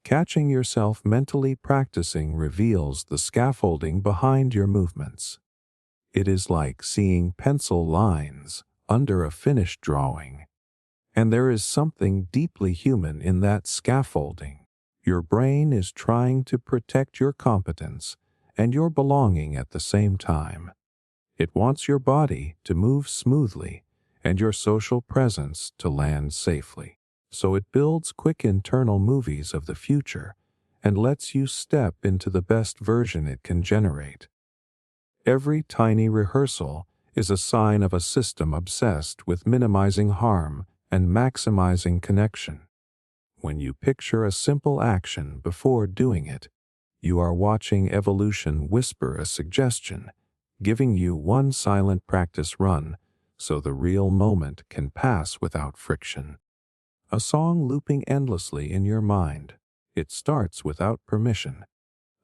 Catching yourself mentally practicing reveals the scaffolding behind your movements. It is like seeing pencil lines under a finished drawing. And there is something deeply human in that scaffolding. Your brain is trying to protect your competence and your belonging at the same time. It wants your body to move smoothly and your social presence to land safely. So it builds quick internal movies of the future and lets you step into the best version it can generate. Every tiny rehearsal is a sign of a system obsessed with minimizing harm and maximizing connection. When you picture a simple action before doing it, you are watching evolution whisper a suggestion, giving you one silent practice run so the real moment can pass without friction. A song looping endlessly in your mind. It starts without permission.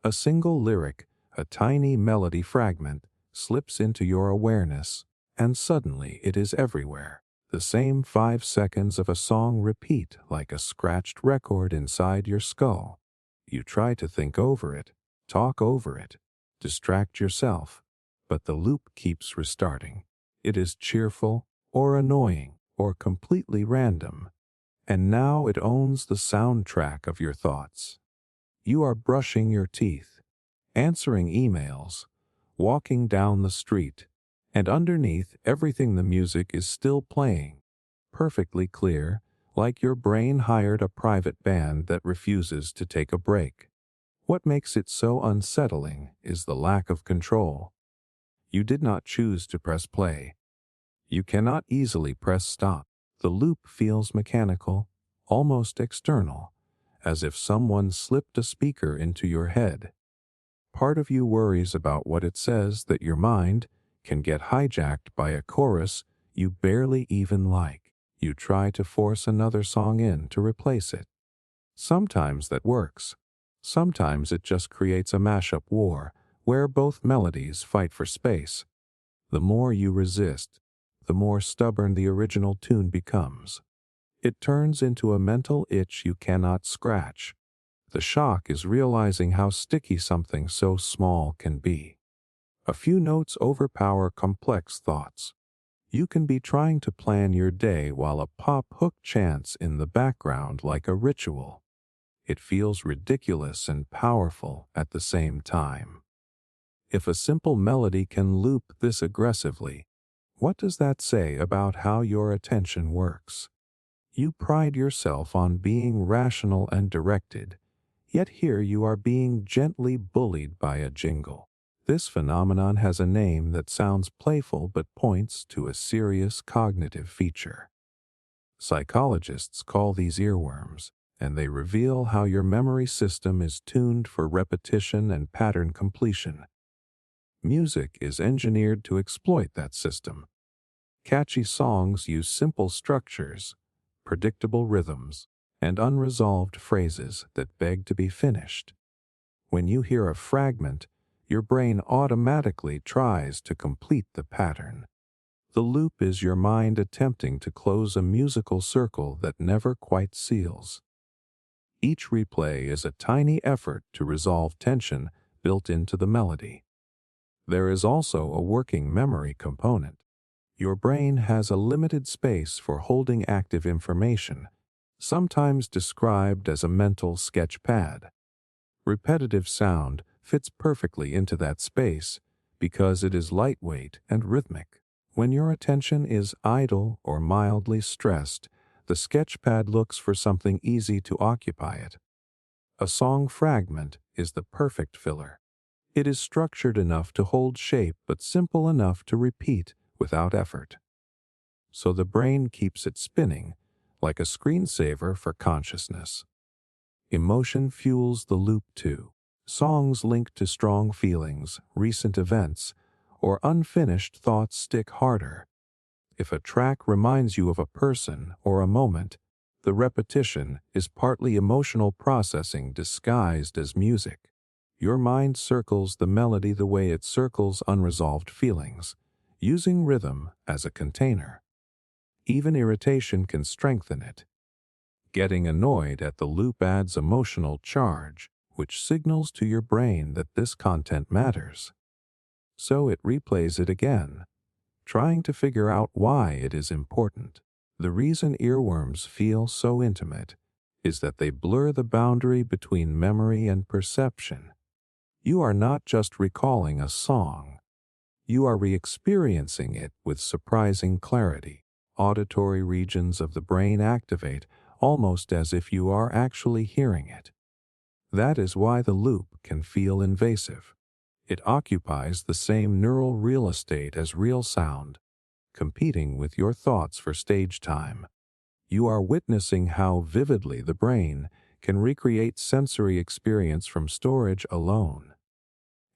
A single lyric, a tiny melody fragment, slips into your awareness, and suddenly it is everywhere. The same 5 seconds of a song repeat like a scratched record inside your skull. You try to think over it, talk over it, distract yourself, but the loop keeps restarting. It is cheerful, or annoying, or completely random, and now it owns the soundtrack of your thoughts. You are brushing your teeth, answering emails, walking down the street, and underneath everything the music is still playing, perfectly clear, like your brain hired a private band that refuses to take a break. What makes it so unsettling is the lack of control. You did not choose to press play. You cannot easily press stop. The loop feels mechanical, almost external, as if someone slipped a speaker into your head. Part of you worries about what it says that your mind can get hijacked by a chorus you barely even like. You try to force another song in to replace it. Sometimes that works. Sometimes it just creates a mashup war where both melodies fight for space. The more you resist, the more stubborn the original tune becomes. It turns into a mental itch you cannot scratch. The shock is realizing how sticky something so small can be. A few notes overpower complex thoughts. You can be trying to plan your day while a pop hook chants in the background like a ritual. It feels ridiculous and powerful at the same time. If a simple melody can loop this aggressively, what does that say about how your attention works? You pride yourself on being rational and directed, yet here you are being gently bullied by a jingle. This phenomenon has a name that sounds playful but points to a serious cognitive feature. Psychologists call these earworms, and they reveal how your memory system is tuned for repetition and pattern completion. Music is engineered to exploit that system. Catchy songs use simple structures, predictable rhythms, and unresolved phrases that beg to be finished. When you hear a fragment, your brain automatically tries to complete the pattern. The loop is your mind attempting to close a musical circle that never quite seals. Each replay is a tiny effort to resolve tension built into the melody. There is also a working memory component. Your brain has a limited space for holding active information, sometimes described as a mental sketch pad. Repetitive sound fits perfectly into that space because it is lightweight and rhythmic. When your attention is idle or mildly stressed, the sketchpad looks for something easy to occupy it. A song fragment is the perfect filler. It is structured enough to hold shape but simple enough to repeat without effort. So the brain keeps it spinning, like a screensaver for consciousness. Emotion fuels the loop too. Songs linked to strong feelings, recent events, or unfinished thoughts stick harder. If a track reminds you of a person or a moment, the repetition is partly emotional processing disguised as music. Your mind circles the melody the way it circles unresolved feelings, using rhythm as a container. Even irritation can strengthen it. Getting annoyed at the loop adds emotional charge, which signals to your brain that this content matters. So it replays it again, trying to figure out why it is important. The reason earworms feel so intimate is that they blur the boundary between memory and perception. You are not just recalling a song. You are re-experiencing it with surprising clarity. Auditory regions of the brain activate almost as if you are actually hearing it. That is why the loop can feel invasive. It occupies the same neural real estate as real sound, competing with your thoughts for stage time. You are witnessing how vividly the brain can recreate sensory experience from storage alone.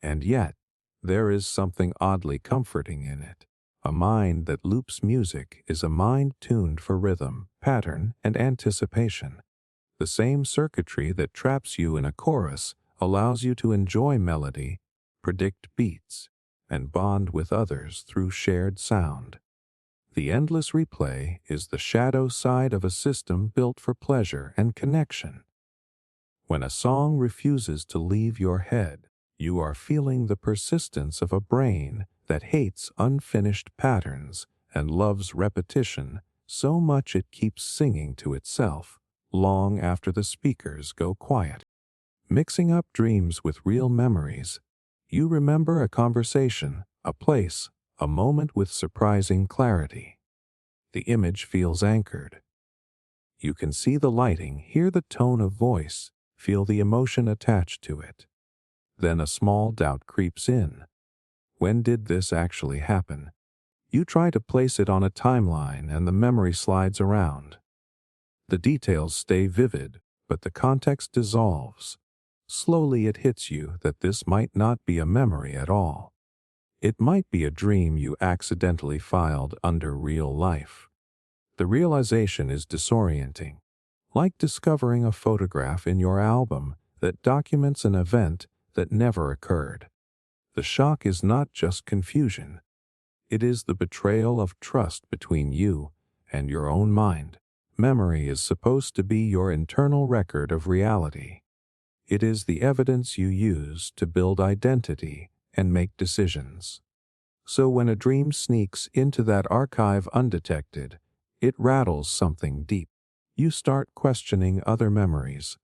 And yet, there is something oddly comforting in it. A mind that loops music is a mind tuned for rhythm, pattern, and anticipation. The same circuitry that traps you in a chorus allows you to enjoy melody, predict beats, and bond with others through shared sound. The endless replay is the shadow side of a system built for pleasure and connection. When a song refuses to leave your head, you are feeling the persistence of a brain that hates unfinished patterns and loves repetition so much it keeps singing to itself long after the speakers go quiet. Mixing up dreams with real memories, you remember a conversation, a place, a moment with surprising clarity. The image feels anchored. You can see the lighting, hear the tone of voice, feel the emotion attached to it. Then a small doubt creeps in. When did this actually happen? You try to place it on a timeline and the memory slides around. The details stay vivid, but the context dissolves. Slowly it hits you that this might not be a memory at all. It might be a dream you accidentally filed under real life. The realization is disorienting, like discovering a photograph in your album that documents an event that never occurred. The shock is not just confusion. It is the betrayal of trust between you and your own mind. Memory is supposed to be your internal record of reality. It is the evidence you use to build identity and make decisions. So when a dream sneaks into that archive undetected, it rattles something deep. You start questioning other memories.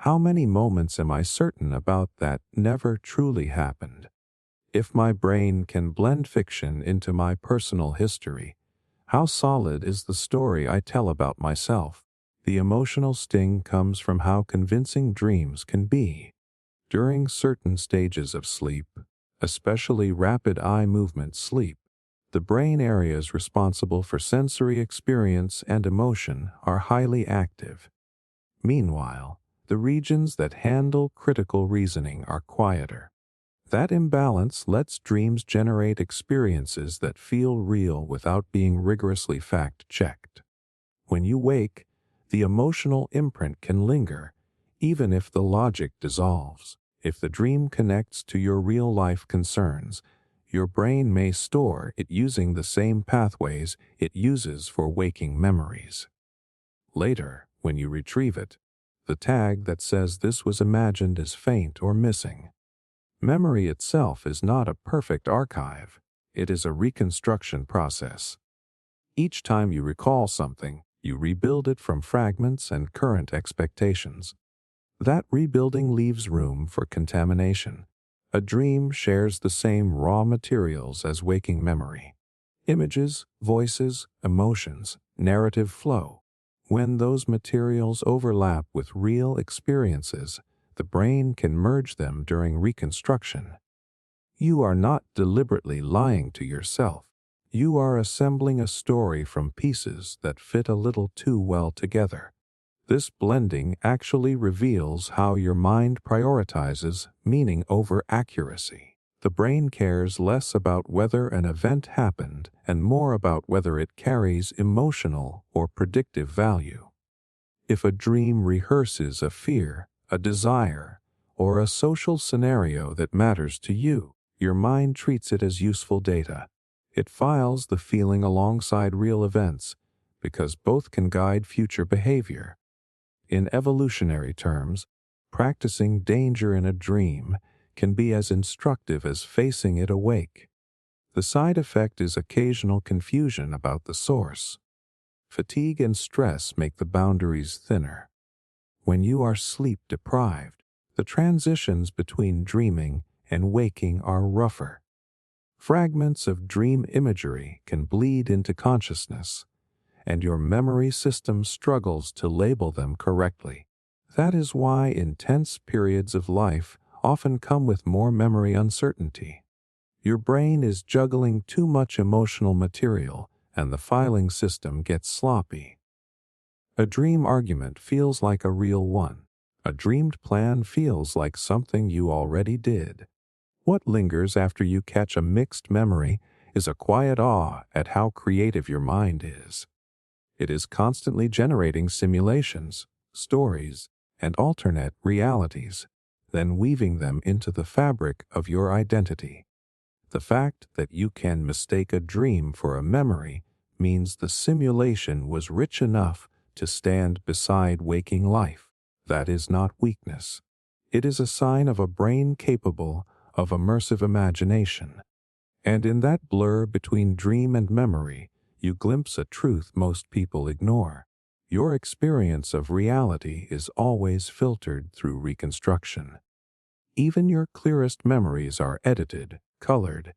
How many moments am I certain about that never truly happened? If my brain can blend fiction into my personal history, how solid is the story I tell about myself? The emotional sting comes from how convincing dreams can be. During certain stages of sleep, especially rapid eye movement sleep, the brain areas responsible for sensory experience and emotion are highly active. Meanwhile, the regions that handle critical reasoning are quieter. That imbalance lets dreams generate experiences that feel real without being rigorously fact-checked. When you wake, the emotional imprint can linger, even if the logic dissolves. If the dream connects to your real-life concerns, your brain may store it using the same pathways it uses for waking memories. Later, when you retrieve it, the tag that says this was imagined is faint or missing. Memory itself is not a perfect archive. It is a reconstruction process. Each time you recall something, you rebuild it from fragments and current expectations. That rebuilding leaves room for contamination. A dream shares the same raw materials as waking memory. Images, voices, emotions, narrative flow. When those materials overlap with real experiences, the brain can merge them during reconstruction. You are not deliberately lying to yourself. You are assembling a story from pieces that fit a little too well together. This blending actually reveals how your mind prioritizes meaning over accuracy. The brain cares less about whether an event happened and more about whether it carries emotional or predictive value. If a dream rehearses a fear, a desire, or a social scenario that matters to you, your mind treats it as useful data. It files the feeling alongside real events because both can guide future behavior. In evolutionary terms, practicing danger in a dream can be as instructive as facing it awake. The side effect is occasional confusion about the source. Fatigue and stress make the boundaries thinner. When you are sleep deprived, the transitions between dreaming and waking are rougher. Fragments of dream imagery can bleed into consciousness, and your memory system struggles to label them correctly. That is why intense periods of life often come with more memory uncertainty. Your brain is juggling too much emotional material, and the filing system gets sloppy. A dream argument feels like a real one. A dreamed plan feels like something you already did. What lingers after you catch a mixed memory is a quiet awe at how creative your mind is. It is constantly generating simulations, stories, and alternate realities, then weaving them into the fabric of your identity. The fact that you can mistake a dream for a memory means the simulation was rich enough to stand beside waking life. That is not weakness. It is a sign of a brain capable of immersive imagination. And in that blur between dream and memory, you glimpse a truth most people ignore. Your experience of reality is always filtered through reconstruction. Even your clearest memories are edited, colored,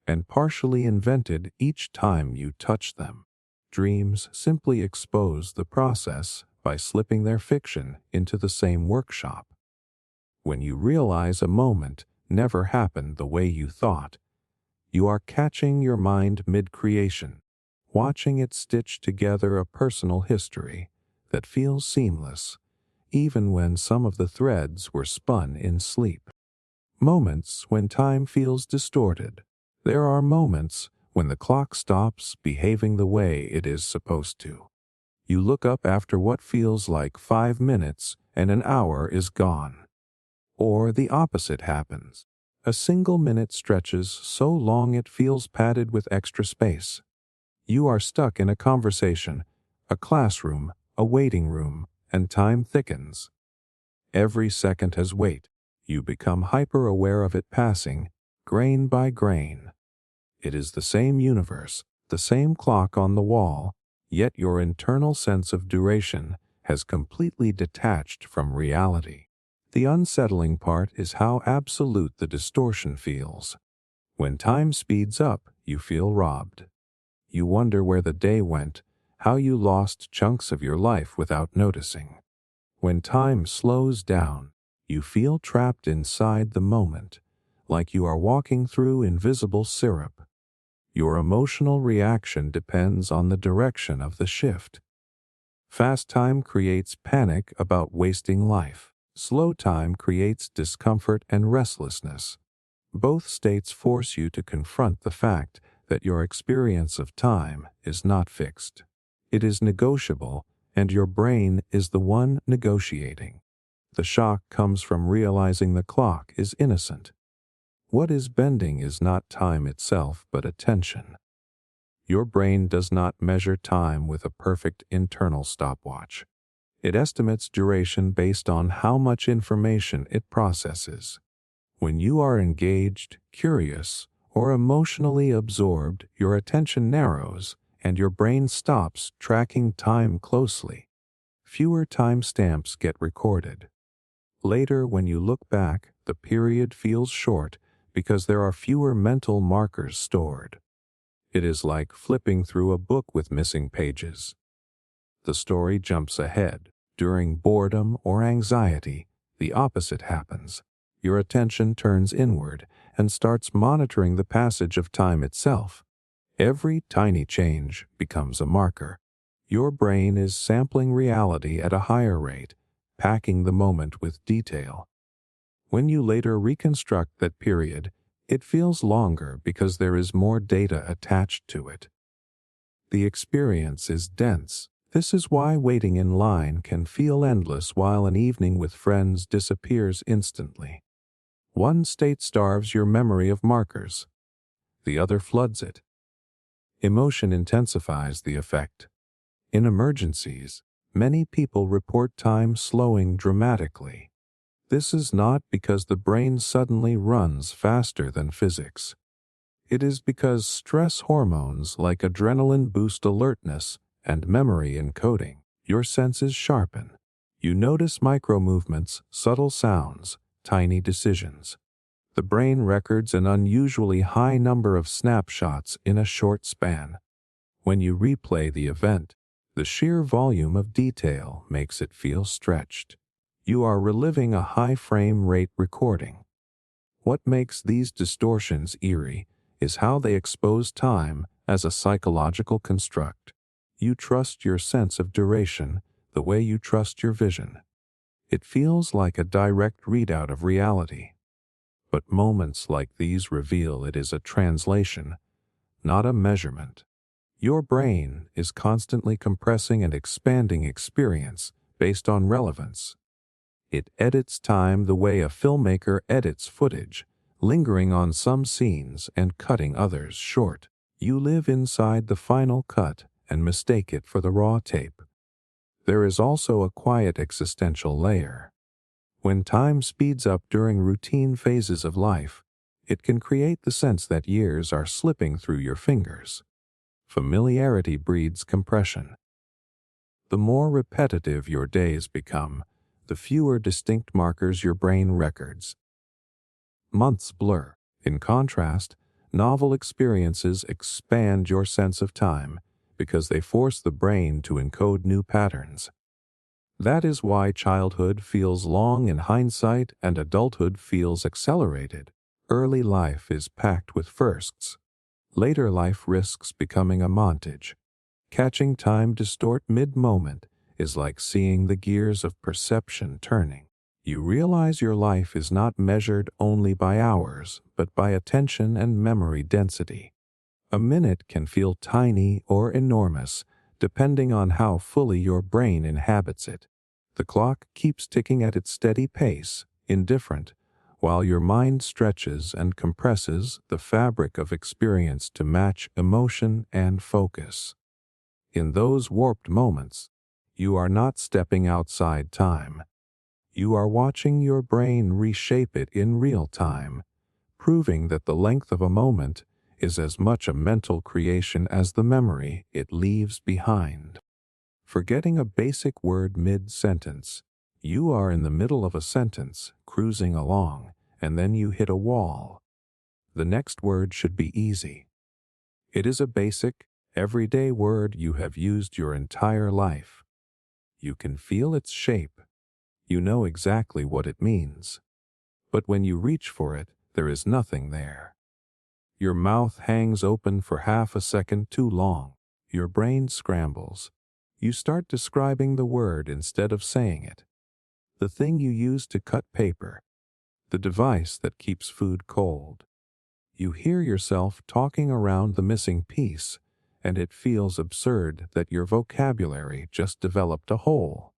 and partially invented each time you touch them. Dreams simply expose the process by slipping their fiction into the same workshop. When you realize a moment never happened the way you thought, you are catching your mind mid-creation, watching it stitch together a personal history that feels seamless, even when some of the threads were spun in sleep. Moments when time feels distorted. There are moments when the clock stops behaving the way it is supposed to. You look up after what feels like 5 minutes and an hour is gone. Or the opposite happens. A single minute stretches so long it feels padded with extra space. You are stuck in a conversation, a classroom, a waiting room, and time thickens. Every second has weight. You become hyper-aware of it passing, grain by grain. It is the same universe, the same clock on the wall, yet your internal sense of duration has completely detached from reality. The unsettling part is how absolute the distortion feels. When time speeds up, you feel robbed. You wonder where the day went, how you lost chunks of your life without noticing. When time slows down, you feel trapped inside the moment, like you are walking through invisible syrup. Your emotional reaction depends on the direction of the shift. Fast time creates panic about wasting life. Slow time creates discomfort and restlessness. Both states force you to confront the fact that your experience of time is not fixed. It is negotiable, and your brain is the one negotiating. The shock comes from realizing the clock is innocent. What is bending is not time itself, but attention. Your brain does not measure time with a perfect internal stopwatch. It estimates duration based on how much information it processes. When you are engaged, curious, or emotionally absorbed, your attention narrows and your brain stops tracking time closely. Fewer timestamps get recorded. Later, when you look back, the period feels short because there are fewer mental markers stored. It is like flipping through a book with missing pages. The story jumps ahead. During boredom or anxiety, the opposite happens. Your attention turns inward and starts monitoring the passage of time itself. Every tiny change becomes a marker. Your brain is sampling reality at a higher rate, packing the moment with detail. When you later reconstruct that period, it feels longer because there is more data attached to it. The experience is dense. This is why waiting in line can feel endless while an evening with friends disappears instantly. One state starves your memory of markers. The other floods it. Emotion intensifies the effect. In emergencies, many people report time slowing dramatically. This is not because the brain suddenly runs faster than physics. It is because stress hormones like adrenaline boost alertness and memory encoding. Your senses sharpen. You notice micro-movements, subtle sounds, tiny decisions. The brain records an unusually high number of snapshots in a short span. When you replay the event, the sheer volume of detail makes it feel stretched. You are reliving a high frame rate recording. What makes these distortions eerie is how they expose time as a psychological construct. You trust your sense of duration the way you trust your vision. It feels like a direct readout of reality. But moments like these reveal it is a translation, not a measurement. Your brain is constantly compressing and expanding experience based on relevance. It edits time the way a filmmaker edits footage, lingering on some scenes and cutting others short. You live inside the final cut and mistake it for the raw tape. There is also a quiet existential layer. When time speeds up during routine phases of life, it can create the sense that years are slipping through your fingers. Familiarity breeds compression. The more repetitive your days become, the fewer distinct markers your brain records. Months blur. In contrast, novel experiences expand your sense of time because they force the brain to encode new patterns. That is why childhood feels long in hindsight and adulthood feels accelerated. Early life is packed with firsts. Later life risks becoming a montage. Catching time distort mid-moment is like seeing the gears of perception turning. You realize your life is not measured only by hours, but by attention and memory density. A minute can feel tiny or enormous, depending on how fully your brain inhabits it. The clock keeps ticking at its steady pace, indifferent, while your mind stretches and compresses the fabric of experience to match emotion and focus. In those warped moments, you are not stepping outside time. You are watching your brain reshape it in real time, proving that the length of a moment is as much a mental creation as the memory it leaves behind. Forgetting a basic word mid-sentence, you are in the middle of a sentence, cruising along, and then you hit a wall. The next word should be easy. It is a basic, everyday word you have used your entire life. You can feel its shape. You know exactly what it means. But when you reach for it, there is nothing there. Your mouth hangs open for half a second too long. Your brain scrambles. You start describing the word instead of saying it. The thing you use to cut paper. The device that keeps food cold. You hear yourself talking around the missing piece, and it feels absurd that your vocabulary just developed a hole.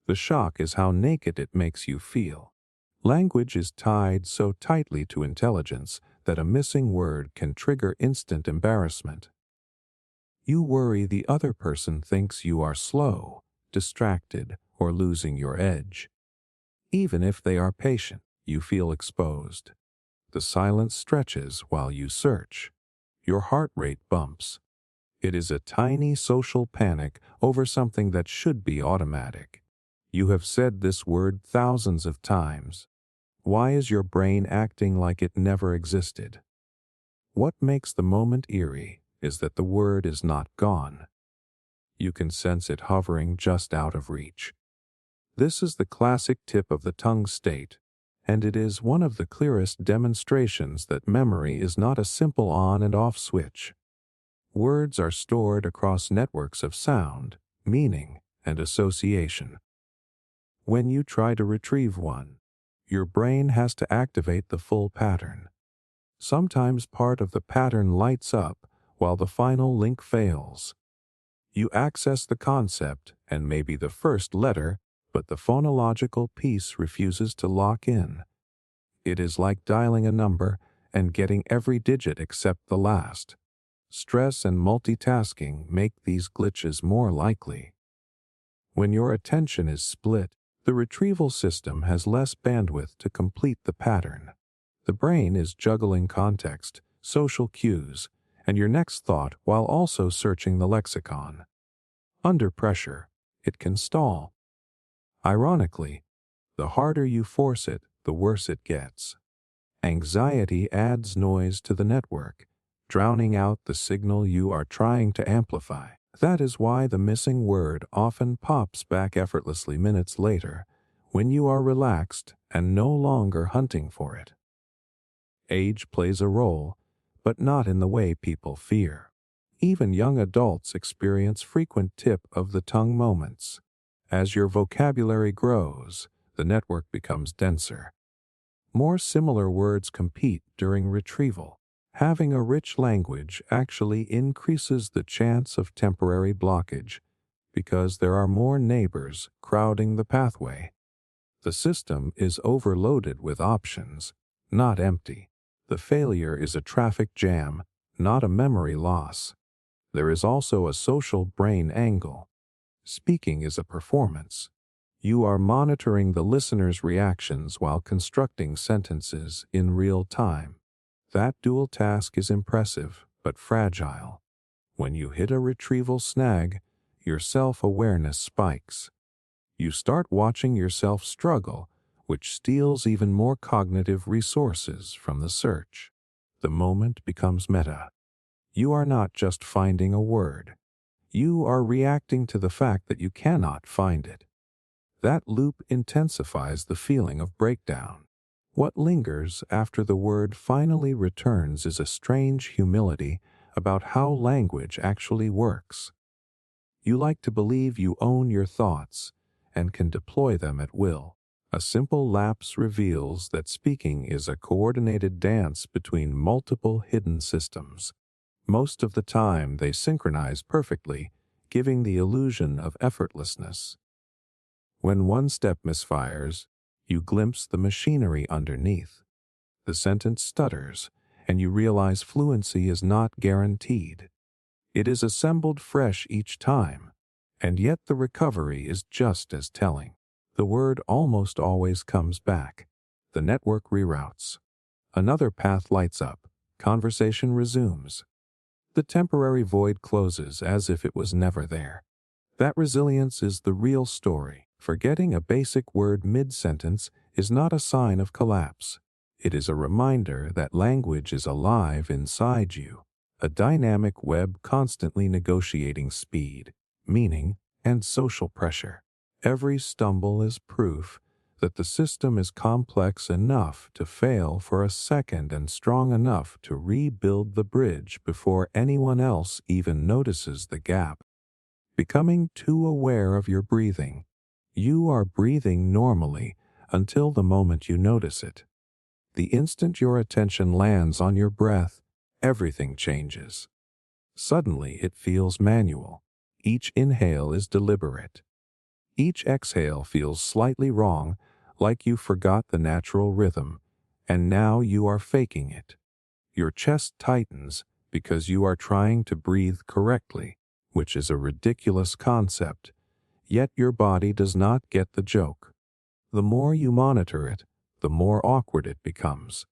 The shock is how naked it makes you feel. Language is tied so tightly to intelligence that a missing word can trigger instant embarrassment. You worry the other person thinks you are slow, distracted, or losing your edge. Even if they are patient, you feel exposed. The silence stretches while you search. Your heart rate bumps. It is a tiny social panic over something that should be automatic. You have said this word thousands of times. Why is your brain acting like it never existed? What makes the moment eerie is that the word is not gone. You can sense it hovering just out of reach. This is the classic tip of the tongue state, and it is one of the clearest demonstrations that memory is not a simple on and off switch. Words are stored across networks of sound, meaning, and association. When you try to retrieve one, your brain has to activate the full pattern. Sometimes part of the pattern lights up while the final link fails. You access the concept and maybe the first letter, but the phonological piece refuses to lock in. It is like dialing a number and getting every digit except the last. Stress and multitasking make these glitches more likely. When your attention is split, the retrieval system has less bandwidth to complete the pattern. The brain is juggling context, social cues, and your next thought while also searching the lexicon. Under pressure, it can stall. Ironically, the harder you force it, the worse it gets. Anxiety adds noise to the network, drowning out the signal you are trying to amplify. That is why the missing word often pops back effortlessly minutes later, when you are relaxed and no longer hunting for it. Age plays a role, but not in the way people fear. Even young adults experience frequent tip-of-the-tongue moments. As your vocabulary grows, the network becomes denser. More similar words compete during retrieval. Having a rich language actually increases the chance of temporary blockage because there are more neighbors crowding the pathway. The system is overloaded with options, not empty. The failure is a traffic jam, not a memory loss. There is also a social brain angle. Speaking is a performance. You are monitoring the listener's reactions while constructing sentences in real time. That dual task is impressive, but fragile. When you hit a retrieval snag, your self-awareness spikes. You start watching yourself struggle, which steals even more cognitive resources from the search. The moment becomes meta. You are not just finding a word. You are reacting to the fact that you cannot find it. That loop intensifies the feeling of breakdown. What lingers after the word finally returns is a strange humility about how language actually works. You like to believe you own your thoughts and can deploy them at will. A simple lapse reveals that speaking is a coordinated dance between multiple hidden systems. Most of the time, they synchronize perfectly, giving the illusion of effortlessness. When one step misfires, you glimpse the machinery underneath. The sentence stutters, and you realize fluency is not guaranteed. It is assembled fresh each time, and yet the recovery is just as telling. The word almost always comes back. The network reroutes. Another path lights up. Conversation resumes. The temporary void closes as if it was never there. That resilience is the real story. Forgetting a basic word mid-sentence is not a sign of collapse. It is a reminder that language is alive inside you, a dynamic web constantly negotiating speed, meaning, and social pressure. Every stumble is proof that the system is complex enough to fail for a second and strong enough to rebuild the bridge before anyone else even notices the gap. Becoming too aware of your breathing. You are breathing normally until the moment you notice it. The instant your attention lands on your breath, everything changes. Suddenly it feels manual. Each inhale is deliberate. Each exhale feels slightly wrong, like you forgot the natural rhythm, and now you are faking it. Your chest tightens because you are trying to breathe correctly, which is a ridiculous concept, yet your body does not get the joke. The more you monitor it, the more awkward it becomes.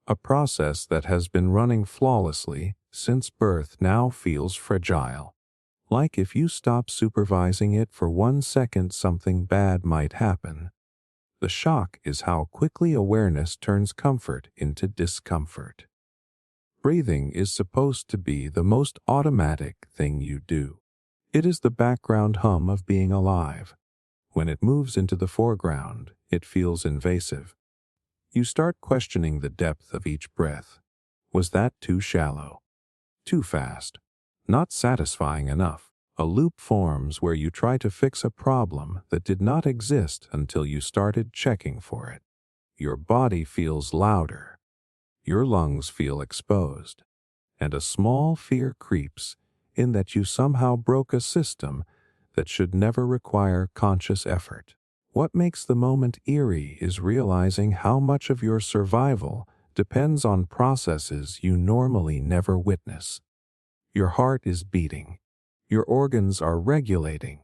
A process that has been running flawlessly since birth now feels fragile. Like if you stop supervising it for 1 second, something bad might happen. The shock is how quickly awareness turns comfort into discomfort. Breathing is supposed to be the most automatic thing you do. It is the background hum of being alive. When it moves into the foreground, it feels invasive. You start questioning the depth of each breath. Was that too shallow? Too fast? Not satisfying enough? A loop forms where you try to fix a problem that did not exist until you started checking for it. Your body feels louder. Your lungs feel exposed. And a small fear creeps in that you somehow broke a system that should never require conscious effort. What makes the moment eerie is realizing how much of your survival depends on processes you normally never witness. Your heart is beating. Your organs are regulating.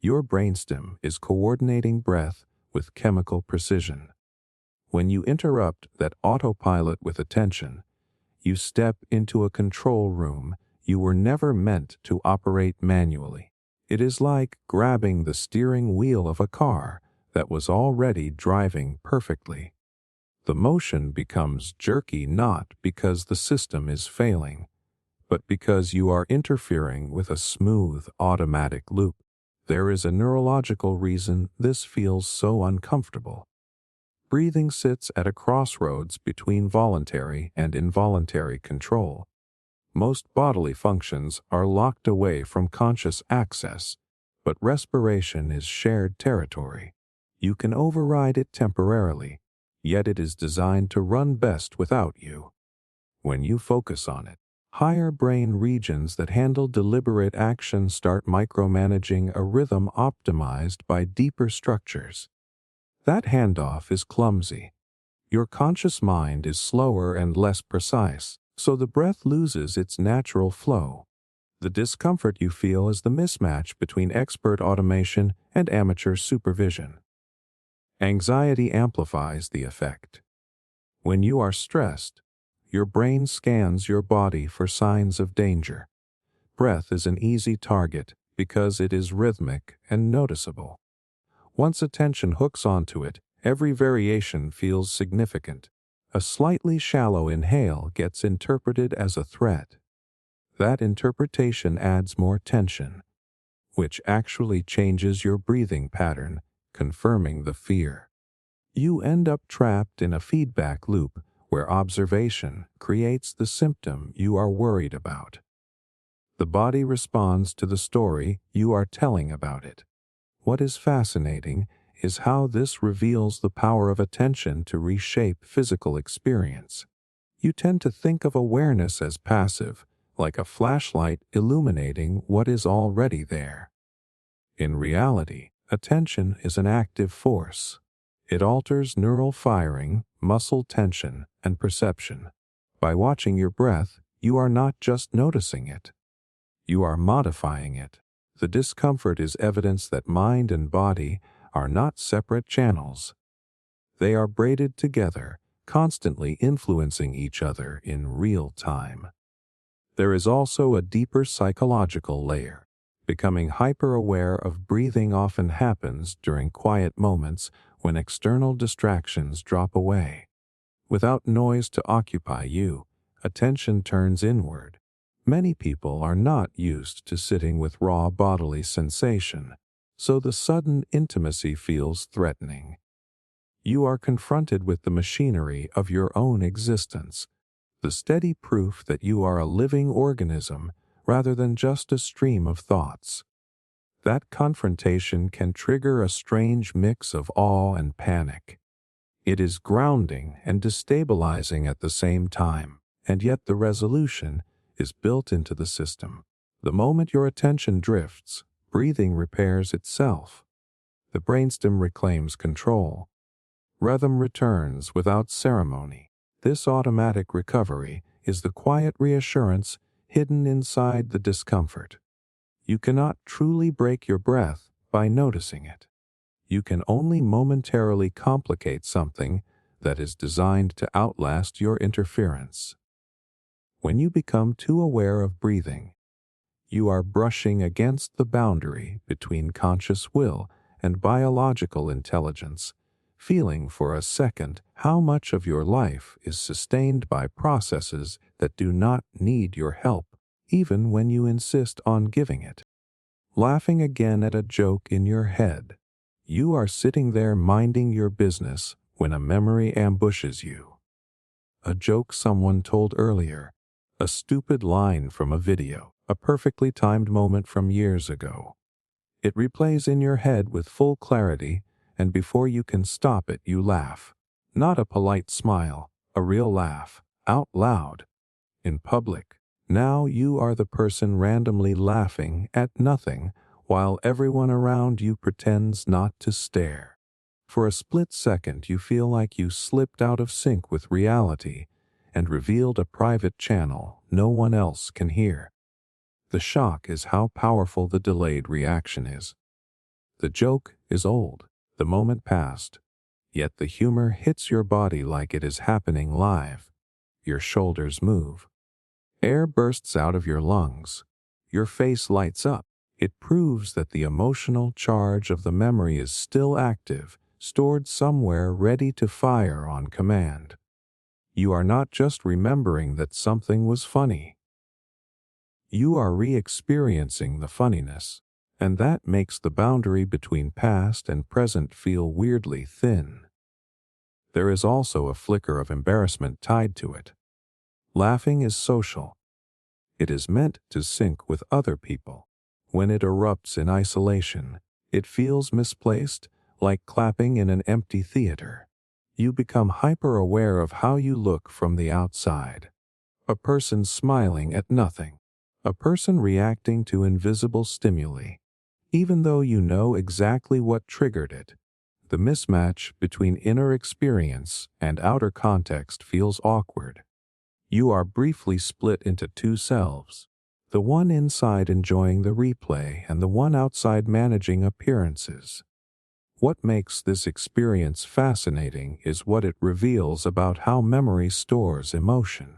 Your brainstem is coordinating breath with chemical precision. When you interrupt that autopilot with attention, you step into a control room you were never meant to operate manually. It is like grabbing the steering wheel of a car that was already driving perfectly. The motion becomes jerky not because the system is failing, but because you are interfering with a smooth automatic loop. There is a neurological reason this feels so uncomfortable. Breathing sits at a crossroads between voluntary and involuntary control. Most bodily functions are locked away from conscious access, but respiration is shared territory. You can override it temporarily, yet it is designed to run best without you. When you focus on it, higher brain regions that handle deliberate action start micromanaging a rhythm optimized by deeper structures. That handoff is clumsy. Your conscious mind is slower and less precise, so the breath loses its natural flow. The discomfort you feel is the mismatch between expert automation and amateur supervision. Anxiety amplifies the effect. When you are stressed, your brain scans your body for signs of danger. Breath is an easy target because it is rhythmic and noticeable. Once attention hooks onto it, every variation feels significant. A slightly shallow inhale gets interpreted as a threat. That interpretation adds more tension, which actually changes your breathing pattern, confirming the fear. You end up trapped in a feedback loop where observation creates the symptom you are worried about. The body responds to the story you are telling about it. What is fascinating is how this reveals the power of attention to reshape physical experience. You tend to think of awareness as passive, like a flashlight illuminating what is already there. In reality, attention is an active force. It alters neural firing, muscle tension, and perception. By watching your breath, you are not just noticing it. You are modifying it. The discomfort is evidence that mind and body are not separate channels. They are braided together, constantly influencing each other in real time. There is also a deeper psychological layer. Becoming hyper-aware of breathing often happens during quiet moments when external distractions drop away. Without noise to occupy you, attention turns inward. Many people are not used to sitting with raw bodily sensation, so the sudden intimacy feels threatening. You are confronted with the machinery of your own existence, the steady proof that you are a living organism rather than just a stream of thoughts. That confrontation can trigger a strange mix of awe and panic. It is grounding and destabilizing at the same time, and yet the resolution is built into the system. The moment your attention drifts, breathing repairs itself. The brainstem reclaims control. Rhythm returns without ceremony. This automatic recovery is the quiet reassurance hidden inside the discomfort. You cannot truly break your breath by noticing it. You can only momentarily complicate something that is designed to outlast your interference. When you become too aware of breathing, you are brushing against the boundary between conscious will and biological intelligence, feeling for a second how much of your life is sustained by processes that do not need your help, even when you insist on giving it. Laughing again at a joke in your head. You are sitting there minding your business when a memory ambushes you. A joke someone told earlier, a stupid line from a video, a perfectly timed moment from years ago. It replays in your head with full clarity, and before you can stop it, you laugh. Not a polite smile, a real laugh, out loud, in public. Now you are the person randomly laughing at nothing while everyone around you pretends not to stare. For a split second, you feel like you slipped out of sync with reality and revealed a private channel no one else can hear. The shock is how powerful the delayed reaction is. The joke is old, the moment past, yet the humor hits your body like it is happening live. Your shoulders move. Air bursts out of your lungs. Your face lights up. It proves that the emotional charge of the memory is still active, stored somewhere ready to fire on command. You are not just remembering that something was funny. You are re-experiencing the funniness, and that makes the boundary between past and present feel weirdly thin. There is also a flicker of embarrassment tied to it. Laughing is social. It is meant to sync with other people. When it erupts in isolation, it feels misplaced, like clapping in an empty theater. You become hyper-aware of how you look from the outside. A person smiling at nothing. A person reacting to invisible stimuli. Even though you know exactly what triggered it, the mismatch between inner experience and outer context feels awkward. You are briefly split into two selves, the one inside enjoying the replay and the one outside managing appearances. What makes this experience fascinating is what it reveals about how memory stores emotion.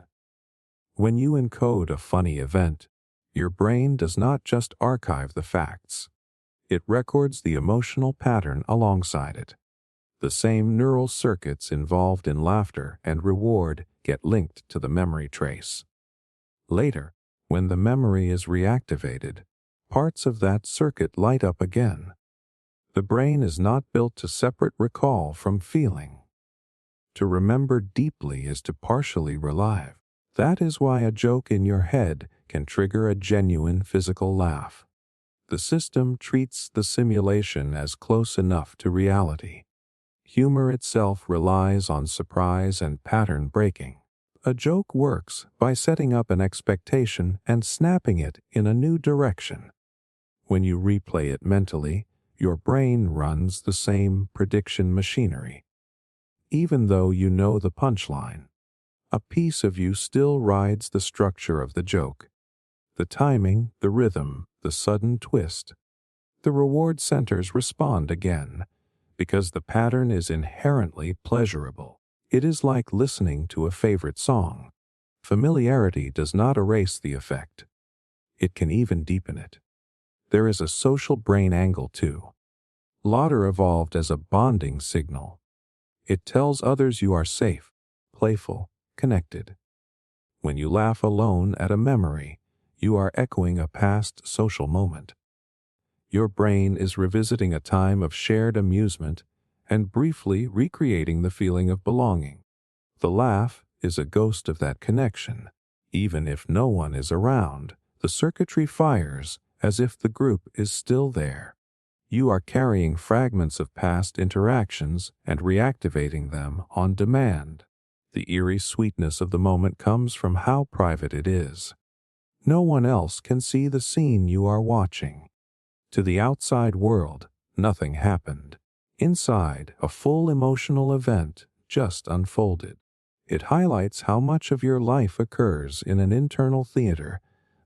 When you encode a funny event, your brain does not just archive the facts. It records the emotional pattern alongside it. The same neural circuits involved in laughter and reward get linked to the memory trace. Later, when the memory is reactivated, parts of that circuit light up again. The brain is not built to separate recall from feeling. To remember deeply is to partially relive. That is why a joke in your head can trigger a genuine physical laugh. The system treats the simulation as close enough to reality. Humor itself relies on surprise and pattern breaking. A joke works by setting up an expectation and snapping it in a new direction. When you replay it mentally, your brain runs the same prediction machinery. Even though you know the punchline, a piece of you still rides the structure of the joke. The timing, the rhythm, the sudden twist. The reward centers respond again, because the pattern is inherently pleasurable. It is like listening to a favorite song. Familiarity does not erase the effect. It can even deepen it. There is a social brain angle too. Laughter evolved as a bonding signal. It tells others you are safe, playful, connected. When you laugh alone at a memory, you are echoing a past social moment. Your brain is revisiting a time of shared amusement and briefly recreating the feeling of belonging. The laugh is a ghost of that connection. Even if no one is around, the circuitry fires as if the group is still there. You are carrying fragments of past interactions and reactivating them on demand. The eerie sweetness of the moment comes from how private it is. No one else can see the scene you are watching. To the outside world, nothing happened. Inside, a full emotional event just unfolded. It highlights how much of your life occurs in an internal theater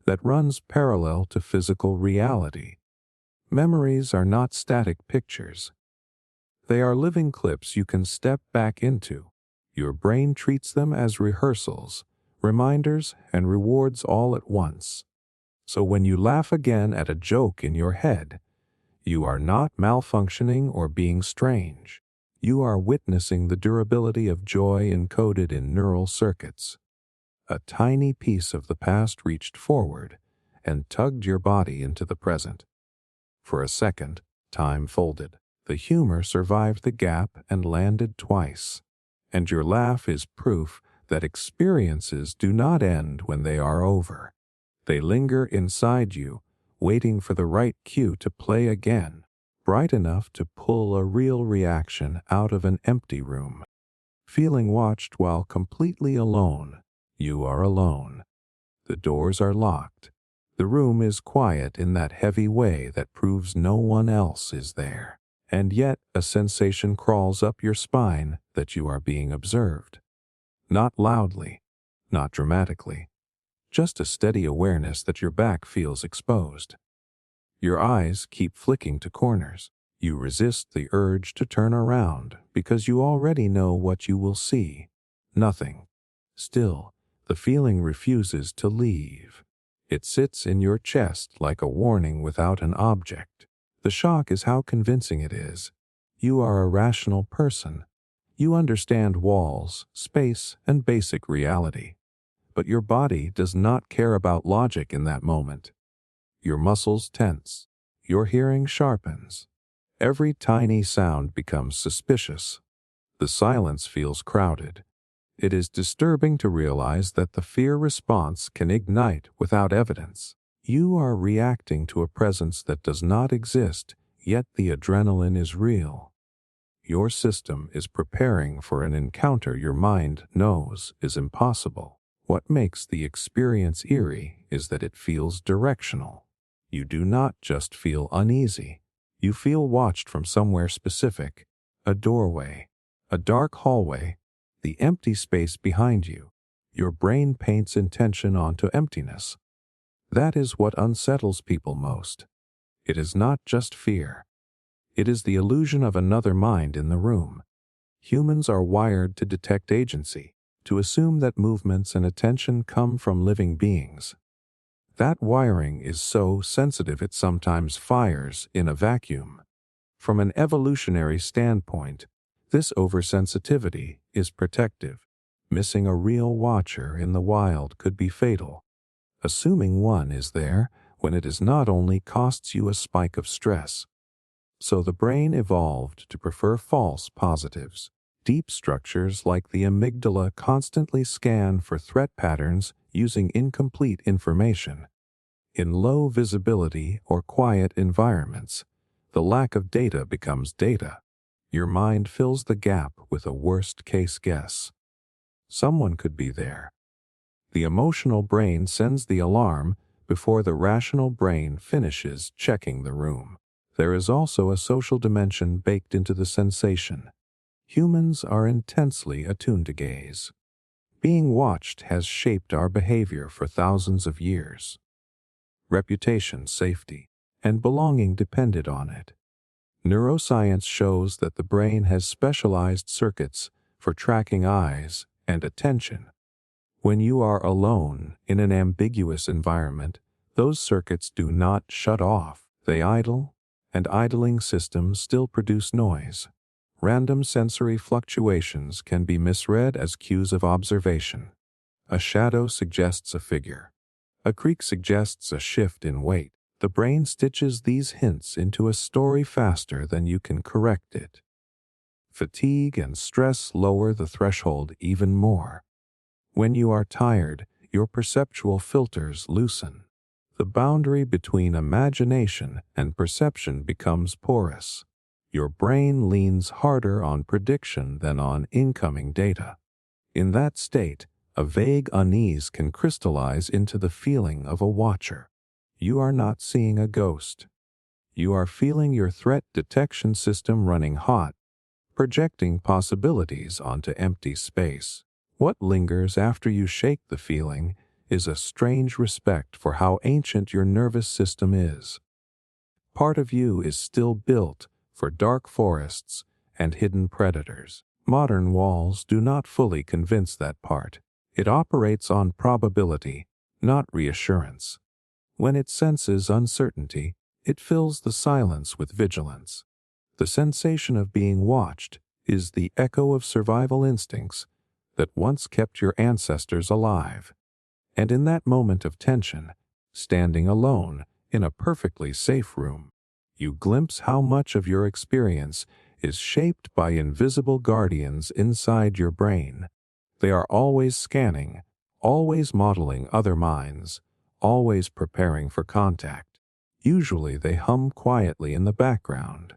that runs parallel to physical reality. Memories are not static pictures. They are living clips you can step back into. Your brain treats them as rehearsals, reminders, and rewards all at once. So when you laugh again at a joke in your head, you are not malfunctioning or being strange. You are witnessing the durability of joy encoded in neural circuits. A tiny piece of the past reached forward and tugged your body into the present. For a second, time folded. The humor survived the gap and landed twice. And your laugh is proof that experiences do not end when they are over. They linger inside you, waiting for the right cue to play again, bright enough to pull a real reaction out of an empty room. Feeling watched while completely alone, you are alone. The doors are locked. The room is quiet in that heavy way that proves no one else is there. And yet a sensation crawls up your spine that you are being observed. Not loudly, not dramatically. Just a steady awareness that your back feels exposed. Your eyes keep flicking to corners. You resist the urge to turn around because you already know what you will see. Nothing. Still, the feeling refuses to leave. It sits in your chest like a warning without an object. The shock is how convincing it is. You are a rational person. You understand walls, space, and basic reality. But your body does not care about logic in that moment. Your muscles tense. Your hearing sharpens. Every tiny sound becomes suspicious. The silence feels crowded. It is disturbing to realize that the fear response can ignite without evidence. You are reacting to a presence that does not exist, yet the adrenaline is real. Your system is preparing for an encounter your mind knows is impossible. What makes the experience eerie is that it feels directional. You do not just feel uneasy. You feel watched from somewhere specific, a doorway, a dark hallway, the empty space behind you. Your brain paints intention onto emptiness. That is what unsettles people most. It is not just fear. It is the illusion of another mind in the room. Humans are wired to detect agency, to assume that movements and attention come from living beings. That wiring is so sensitive it sometimes fires in a vacuum. From an evolutionary standpoint, this oversensitivity is protective. Missing a real watcher in the wild could be fatal. Assuming one is there when it is not only costs you a spike of stress. So the brain evolved to prefer false positives. Deep structures like the amygdala constantly scan for threat patterns using incomplete information. In low visibility or quiet environments, the lack of data becomes data. Your mind fills the gap with a worst-case guess. Someone could be there. The emotional brain sends the alarm before the rational brain finishes checking the room. There is also a social dimension baked into the sensation. Humans are intensely attuned to gaze. Being watched has shaped our behavior for thousands of years. Reputation, safety, and belonging depended on it. Neuroscience shows that the brain has specialized circuits for tracking eyes and attention. When you are alone in an ambiguous environment, those circuits do not shut off. They idle, and idling systems still produce noise. Random sensory fluctuations can be misread as cues of observation. A shadow suggests a figure. A creak suggests a shift in weight. The brain stitches these hints into a story faster than you can correct it. Fatigue and stress lower the threshold even more. When you are tired, your perceptual filters loosen. The boundary between imagination and perception becomes porous. Your brain leans harder on prediction than on incoming data. In that state, a vague unease can crystallize into the feeling of a watcher. You are not seeing a ghost. You are feeling your threat detection system running hot, projecting possibilities onto empty space. What lingers after you shake the feeling is a strange respect for how ancient your nervous system is. Part of you is still built for dark forests and hidden predators. Modern walls do not fully convince that part. It operates on probability, not reassurance. When it senses uncertainty, it fills the silence with vigilance. The sensation of being watched is the echo of survival instincts that once kept your ancestors alive. And in that moment of tension, standing alone in a perfectly safe room, you glimpse how much of your experience is shaped by invisible guardians inside your brain. They are always scanning, always modeling other minds, always preparing for contact. Usually they hum quietly in the background.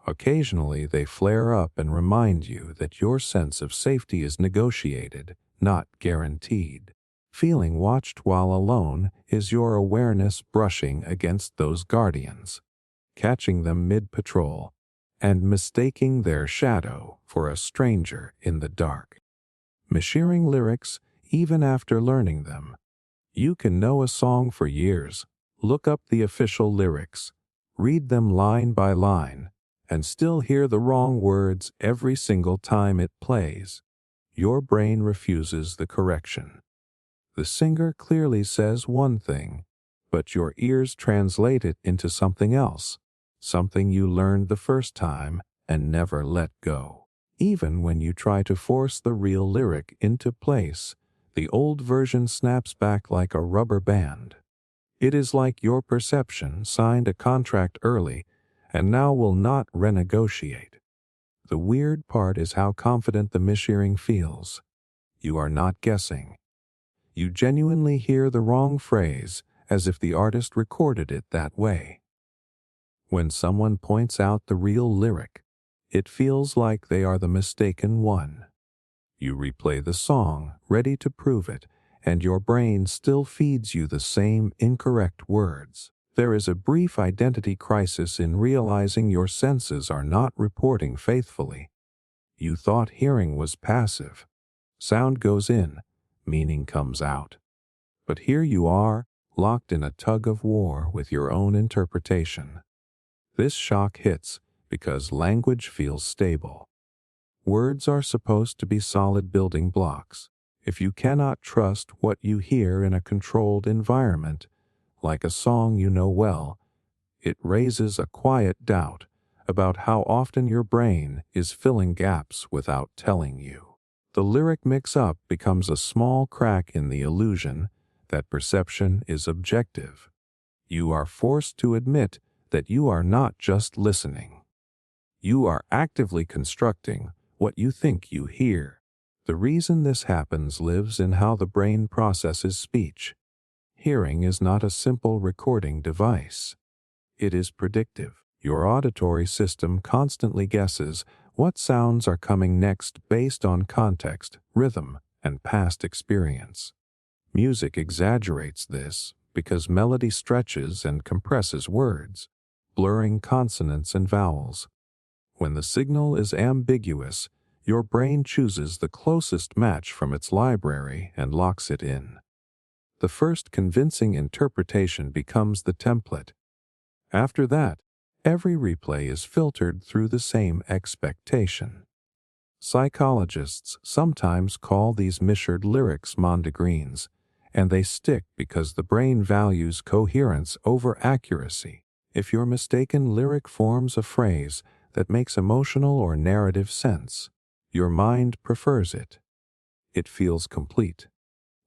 Occasionally they flare up and remind you that your sense of safety is negotiated, not guaranteed. Feeling watched while alone is your awareness brushing against those guardians, catching them mid-patrol, and mistaking their shadow for a stranger in the dark. Mishearing lyrics even after learning them. You can know a song for years, look up the official lyrics, read them line by line, and still hear the wrong words every single time it plays. Your brain refuses the correction. The singer clearly says one thing, but your ears translate it into something else, something you learned the first time and never let go. Even when you try to force the real lyric into place, the old version snaps back like a rubber band. It is like your perception signed a contract early and now will not renegotiate. The weird part is how confident the mishearing feels. You are not guessing. You genuinely hear the wrong phrase as if the artist recorded it that way. When someone points out the real lyric, it feels like they are the mistaken one. You replay the song, ready to prove it, and your brain still feeds you the same incorrect words. There is a brief identity crisis in realizing your senses are not reporting faithfully. You thought hearing was passive. Sound goes in, meaning comes out. But here you are, locked in a tug of war with your own interpretation. This shock hits because language feels stable. Words are supposed to be solid building blocks. If you cannot trust what you hear in a controlled environment, like a song you know well, it raises a quiet doubt about how often your brain is filling gaps without telling you. The lyric mix-up becomes a small crack in the illusion that perception is objective. You are forced to admit that you are not just listening. You are actively constructing what you think you hear. The reason this happens lives in how the brain processes speech. Hearing is not a simple recording device. It is predictive. Your auditory system constantly guesses what sounds are coming next based on context, rhythm, and past experience. Music exaggerates this because melody stretches and compresses words, blurring consonants and vowels. When the signal is ambiguous, your brain chooses the closest match from its library and locks it in. The first convincing interpretation becomes the template. After that, every replay is filtered through the same expectation. Psychologists sometimes call these misheard lyrics mondegreens, and they stick because the brain values coherence over accuracy. If your mistaken lyric forms a phrase that makes emotional or narrative sense, your mind prefers it. It feels complete.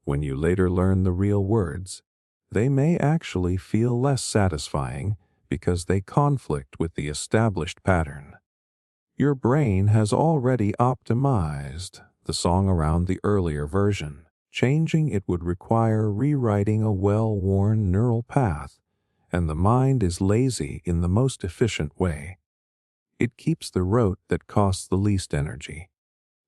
When you later learn the real words, they may actually feel less satisfying because they conflict with the established pattern. Your brain has already optimized the song around the earlier version. Changing it would require rewriting a well-worn neural path, and the mind is lazy in the most efficient way. It keeps the rote that costs the least energy.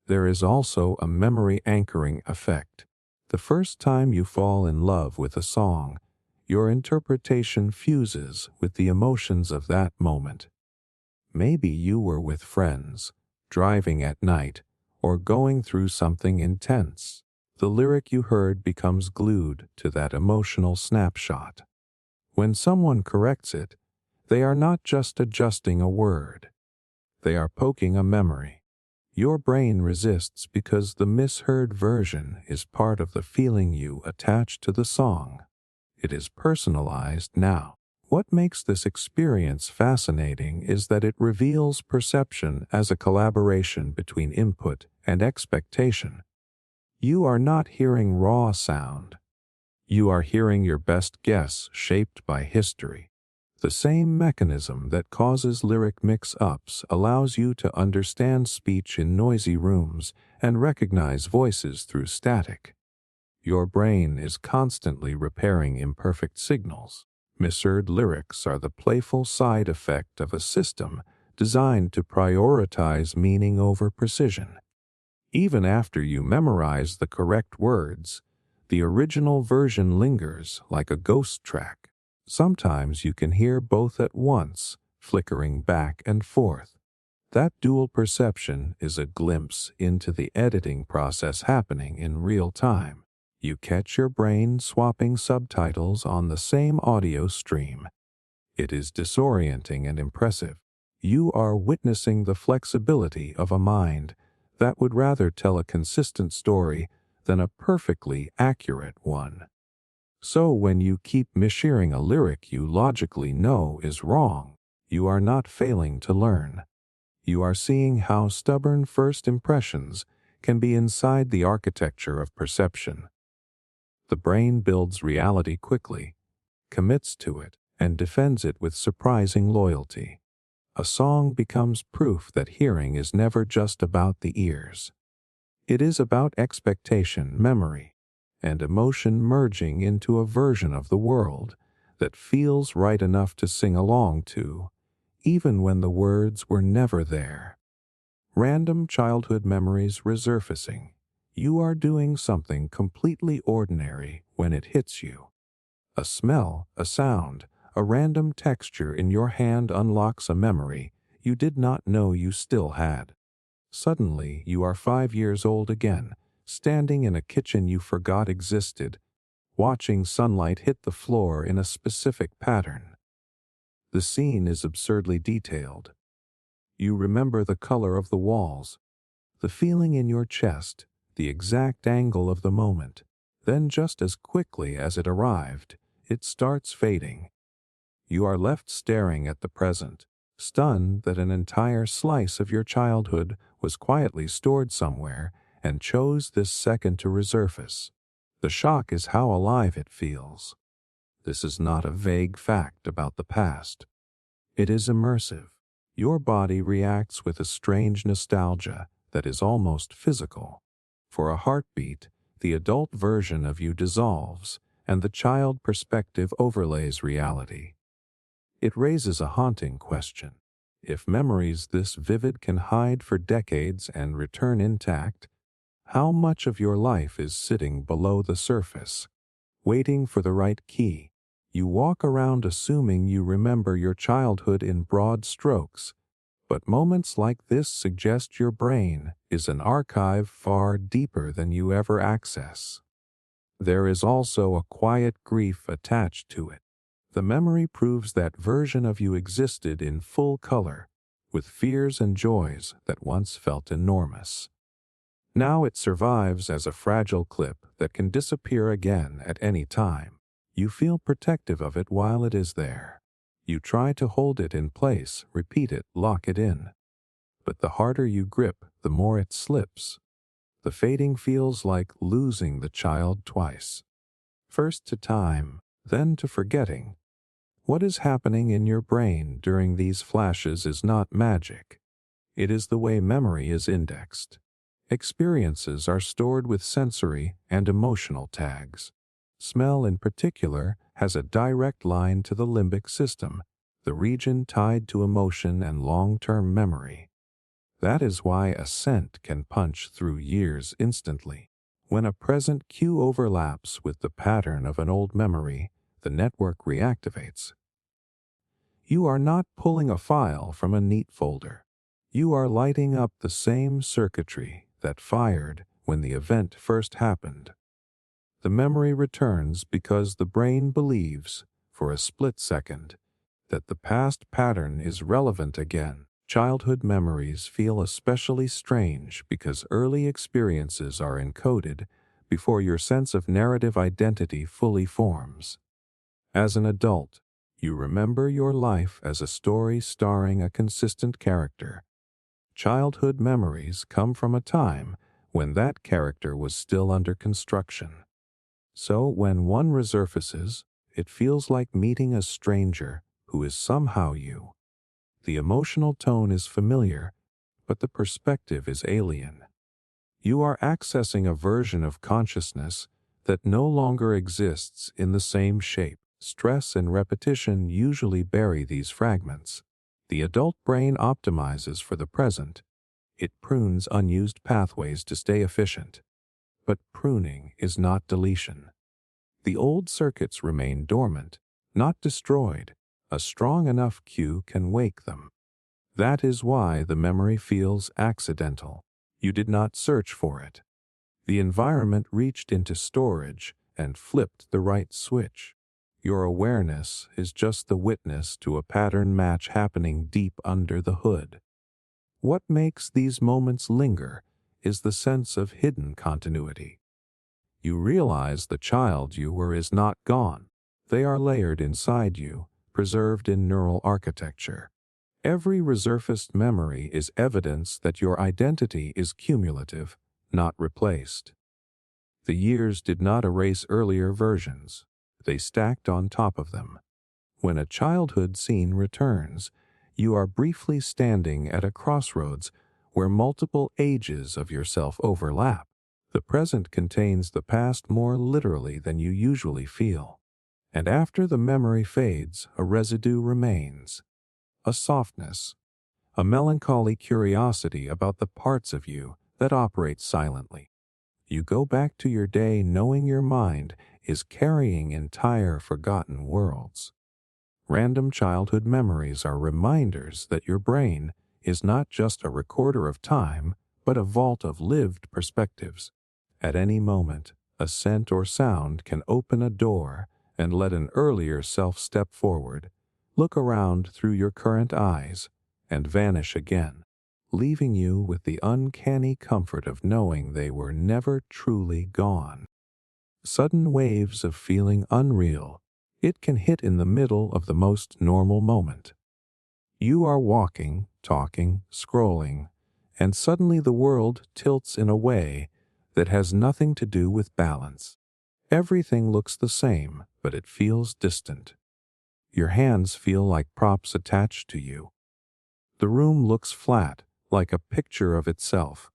There is also a memory anchoring effect. The first time you fall in love with a song, your interpretation fuses with the emotions of that moment. Maybe you were with friends, driving at night, or going through something intense. The lyric you heard becomes glued to that emotional snapshot. When someone corrects it, they are not just adjusting a word. They are poking a memory. Your brain resists because the misheard version is part of the feeling you attach to the song. It is personalized now. What makes this experience fascinating is that it reveals perception as a collaboration between input and expectation. You are not hearing raw sound. You are hearing your best guess shaped by history. The same mechanism that causes lyric mix-ups allows you to understand speech in noisy rooms and recognize voices through static. Your brain is constantly repairing imperfect signals. Misheard lyrics are the playful side effect of a system designed to prioritize meaning over precision. Even after you memorize the correct words, the original version lingers like a ghost track. Sometimes you can hear both at once, flickering back and forth. That dual perception is a glimpse into the editing process happening in real time. You catch your brain swapping subtitles on the same audio stream. It is disorienting and impressive. You are witnessing the flexibility of a mind that would rather tell a consistent story than a perfectly accurate one. So when you keep mishearing a lyric you logically know is wrong, you are not failing to learn. You are seeing how stubborn first impressions can be inside the architecture of perception. The brain builds reality quickly, commits to it, and defends it with surprising loyalty. A song becomes proof that hearing is never just about the ears. It is about expectation, memory, and emotion merging into a version of the world that feels right enough to sing along to, even when the words were never there. Random childhood memories resurfacing. You are doing something completely ordinary when it hits you. A smell, a sound, a random texture in your hand unlocks a memory you did not know you still had. Suddenly, you are 5 years old again, standing in a kitchen you forgot existed, watching sunlight hit the floor in a specific pattern. The scene is absurdly detailed. You remember the color of the walls, the feeling in your chest, the exact angle of the moment. Then just as quickly as it arrived, it starts fading. You are left staring at the present, stunned that an entire slice of your childhood was quietly stored somewhere and chose this second to resurface. The shock is how alive it feels. This is not a vague fact about the past. It is immersive. Your body reacts with a strange nostalgia that is almost physical. For a heartbeat, the adult version of you dissolves, and the child perspective overlays reality. It raises a haunting question. If memories this vivid can hide for decades and return intact, how much of your life is sitting below the surface, waiting for the right key? You walk around assuming you remember your childhood in broad strokes, but moments like this suggest your brain is an archive far deeper than you ever access. There is also a quiet grief attached to it. The memory proves that version of you existed in full color, with fears and joys that once felt enormous. Now it survives as a fragile clip that can disappear again at any time. You feel protective of it while it is there. You try to hold it in place, repeat it, lock it in. But the harder you grip, the more it slips. The fading feels like losing the child twice. First to time, then to forgetting. What is happening in your brain during these flashes is not magic. It is the way memory is indexed. Experiences are stored with sensory and emotional tags. Smell, in particular, has a direct line to the limbic system, the region tied to emotion and long-term memory. That is why a scent can punch through years instantly. When a present cue overlaps with the pattern of an old memory, the network reactivates. You are not pulling a file from a neat folder. You are lighting up the same circuitry that fired when the event first happened. The memory returns because the brain believes, for a split second, that the past pattern is relevant again. Childhood memories feel especially strange because early experiences are encoded before your sense of narrative identity fully forms. As an adult, you remember your life as a story starring a consistent character. Childhood memories come from a time when that character was still under construction. So when one resurfaces, it feels like meeting a stranger who is somehow you. The emotional tone is familiar, but the perspective is alien. You are accessing a version of consciousness that no longer exists in the same shape. Stress and repetition usually bury these fragments. The adult brain optimizes for the present. It prunes unused pathways to stay efficient. But pruning is not deletion. The old circuits remain dormant, not destroyed. A strong enough cue can wake them. That is why the memory feels accidental. You did not search for it. The environment reached into storage and flipped the right switch. Your awareness is just the witness to a pattern match happening deep under the hood. What makes these moments linger is the sense of hidden continuity. You realize the child you were is not gone. They are layered inside you, preserved in neural architecture. Every resurfaced memory is evidence that your identity is cumulative, not replaced. The years did not erase earlier versions. They stacked on top of them. When a childhood scene returns, you are briefly standing at a crossroads where multiple ages of yourself overlap. The present contains the past more literally than you usually feel. And after the memory fades, a residue remains. A softness, a melancholy curiosity about the parts of you that operate silently. You go back to your day knowing your mind is carrying entire forgotten worlds. Random childhood memories are reminders that your brain is not just a recorder of time, but a vault of lived perspectives. At any moment, a scent or sound can open a door and let an earlier self step forward, look around through your current eyes, and vanish again, leaving you with the uncanny comfort of knowing they were never truly gone. Sudden waves of feeling unreal. It can hit in the middle of the most normal moment. You are walking, talking, scrolling, and suddenly the world tilts in a way that has nothing to do with balance. Everything looks the same, but it feels distant. Your hands feel like props attached to you. The room looks flat, like a picture of itself.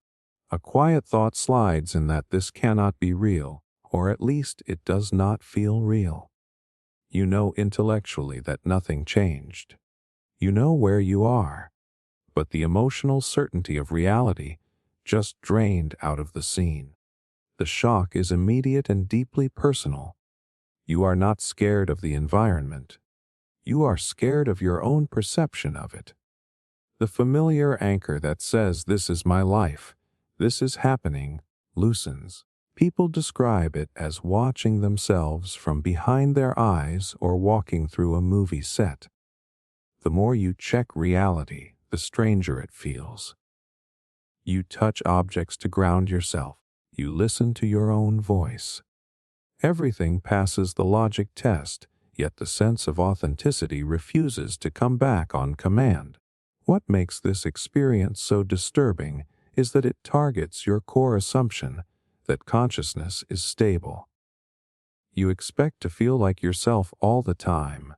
A quiet thought slides in that this cannot be real, or at least it does not feel real. You know intellectually that nothing changed. You know where you are, but the emotional certainty of reality just drained out of the scene. The shock is immediate and deeply personal. You are not scared of the environment. You are scared of your own perception of it. The familiar anchor that says, "This is my life, this is happening," loosens. People describe it as watching themselves from behind their eyes or walking through a movie set. The more you check reality, the stranger it feels. You touch objects to ground yourself. You listen to your own voice. Everything passes the logic test, yet the sense of authenticity refuses to come back on command. What makes this experience so disturbing is that it targets your core assumption that consciousness is stable. You expect to feel like yourself all the time.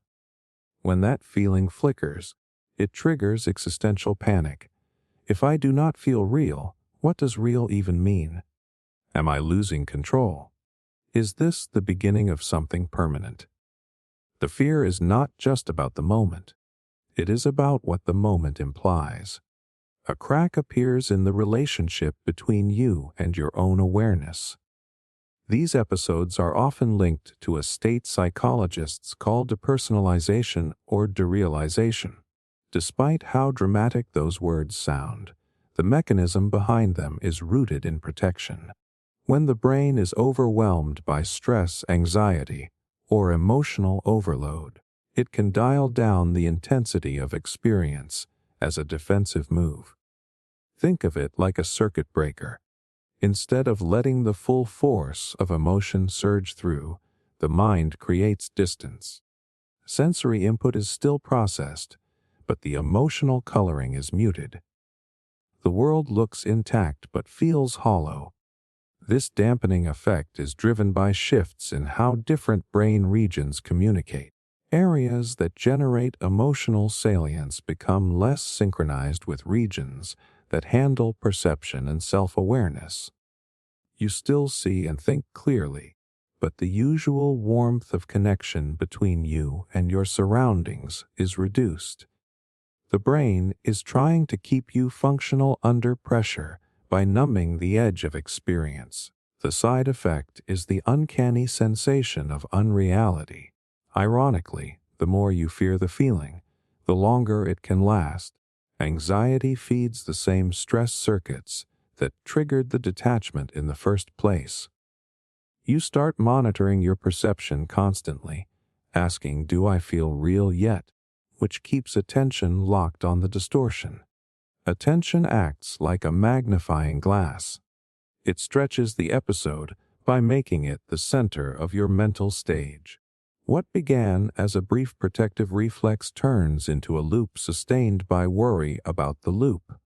When that feeling flickers, it triggers existential panic. If I do not feel real, what does real even mean? Am I losing control? Is this the beginning of something permanent? The fear is not just about the moment. It is about what the moment implies. A crack appears in the relationship between you and your own awareness. These episodes are often linked to a state psychologists call depersonalization or derealization. Despite how dramatic those words sound, the mechanism behind them is rooted in protection. When the brain is overwhelmed by stress, anxiety, or emotional overload, it can dial down the intensity of experience as a defensive move. Think of it like a circuit breaker. Instead of letting the full force of emotion surge through, the mind creates distance. Sensory input is still processed, but the emotional coloring is muted. The world looks intact but feels hollow. This dampening effect is driven by shifts in how different brain regions communicate. Areas that generate emotional salience become less synchronized with regions that handle perception and self-awareness. You still see and think clearly, but the usual warmth of connection between you and your surroundings is reduced. The brain is trying to keep you functional under pressure by numbing the edge of experience. The side effect is the uncanny sensation of unreality. Ironically, the more you fear the feeling, the longer it can last. Anxiety feeds the same stress circuits that triggered the detachment in the first place. You start monitoring your perception constantly, asking, "Do I feel real yet?" which keeps attention locked on the distortion. Attention acts like a magnifying glass. It stretches the episode by making it the center of your mental stage. What began as a brief protective reflex turns into a loop sustained by worry about the loop.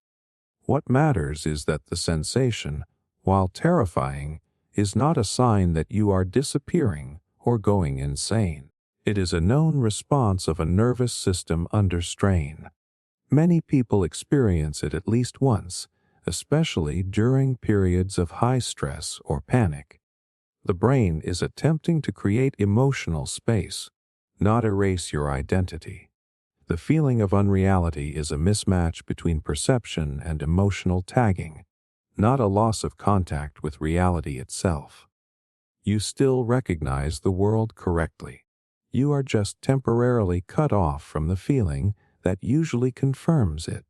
What matters is that the sensation, while terrifying, is not a sign that you are disappearing or going insane. It is a known response of a nervous system under strain. Many people experience it at least once, especially during periods of high stress or panic. The brain is attempting to create emotional space, not erase your identity. The feeling of unreality is a mismatch between perception and emotional tagging, not a loss of contact with reality itself. You still recognize the world correctly. You are just temporarily cut off from the feeling that usually confirms it.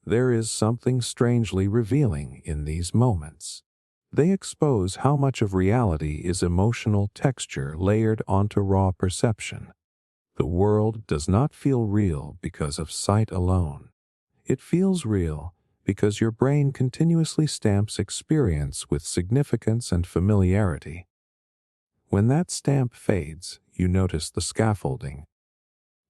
There is something strangely revealing in these moments. They expose how much of reality is emotional texture layered onto raw perception. The world does not feel real because of sight alone. It feels real because your brain continuously stamps experience with significance and familiarity. When that stamp fades, you notice the scaffolding.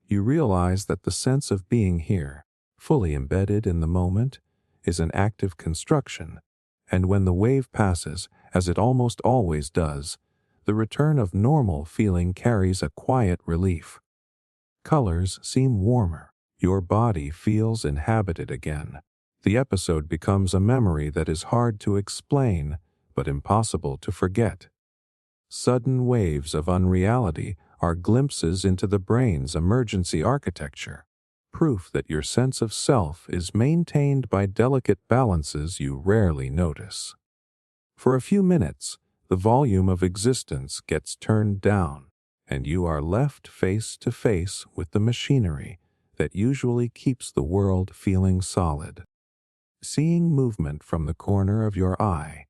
You realize that the sense of being here, fully embedded in the moment, is an active construction, and when the wave passes, as it almost always does, the return of normal feeling carries a quiet relief. Colors seem warmer. Your body feels inhabited again. The episode becomes a memory that is hard to explain, but impossible to forget. Sudden waves of unreality are glimpses into the brain's emergency architecture, proof that your sense of self is maintained by delicate balances you rarely notice. For a few minutes, the volume of existence gets turned down, and you are left face to face with the machinery that usually keeps the world feeling solid. Seeing movement from the corner of your eye,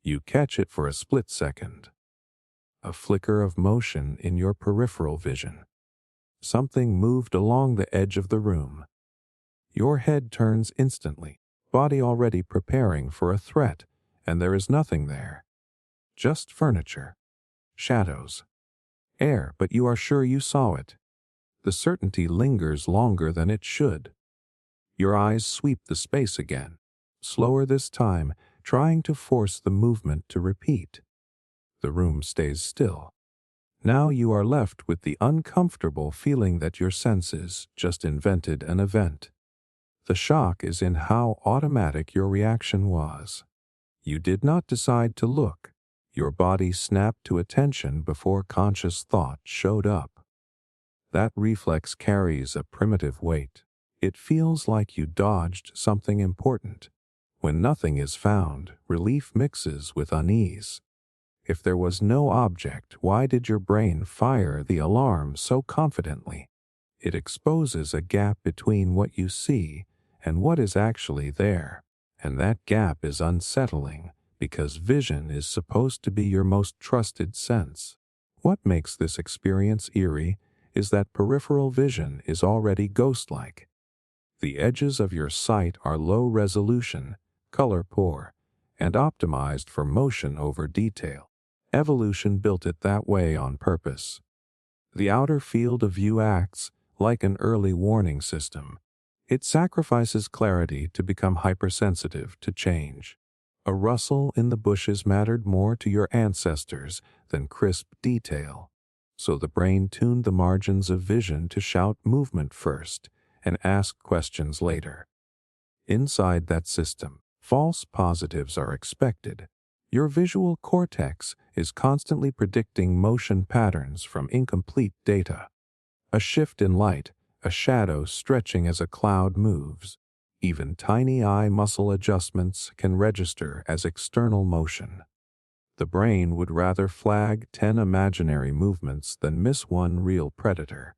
you catch it for a split second. A flicker of motion in your peripheral vision. Something moved along the edge of the room. Your head turns instantly, body already preparing for a threat, and there is nothing there. Just furniture, shadows, air, but you are sure you saw it. The certainty lingers longer than it should. Your eyes sweep the space again, slower this time, trying to force the movement to repeat. The room stays still. Now you are left with the uncomfortable feeling that your senses just invented an event. The shock is in how automatic your reaction was. You did not decide to look. Your body snapped to attention before conscious thought showed up. That reflex carries a primitive weight. It feels like you dodged something important. When nothing is found, relief mixes with unease. If there was no object, why did your brain fire the alarm so confidently? It exposes a gap between what you see and what is actually there, and that gap is unsettling because vision is supposed to be your most trusted sense. What makes this experience eerie is that peripheral vision is already ghost-like. The edges of your sight are low resolution, color poor, and optimized for motion over detail. Evolution built it that way on purpose. The outer field of view acts like an early warning system. It sacrifices clarity to become hypersensitive to change. A rustle in the bushes mattered more to your ancestors than crisp detail. So the brain tuned the margins of vision to shout movement first and ask questions later. Inside that system, false positives are expected. Your visual cortex is constantly predicting motion patterns from incomplete data. A shift in light, a shadow stretching as a cloud moves. Even tiny eye muscle adjustments can register as external motion. The brain would rather flag 10 imaginary movements than miss one real predator.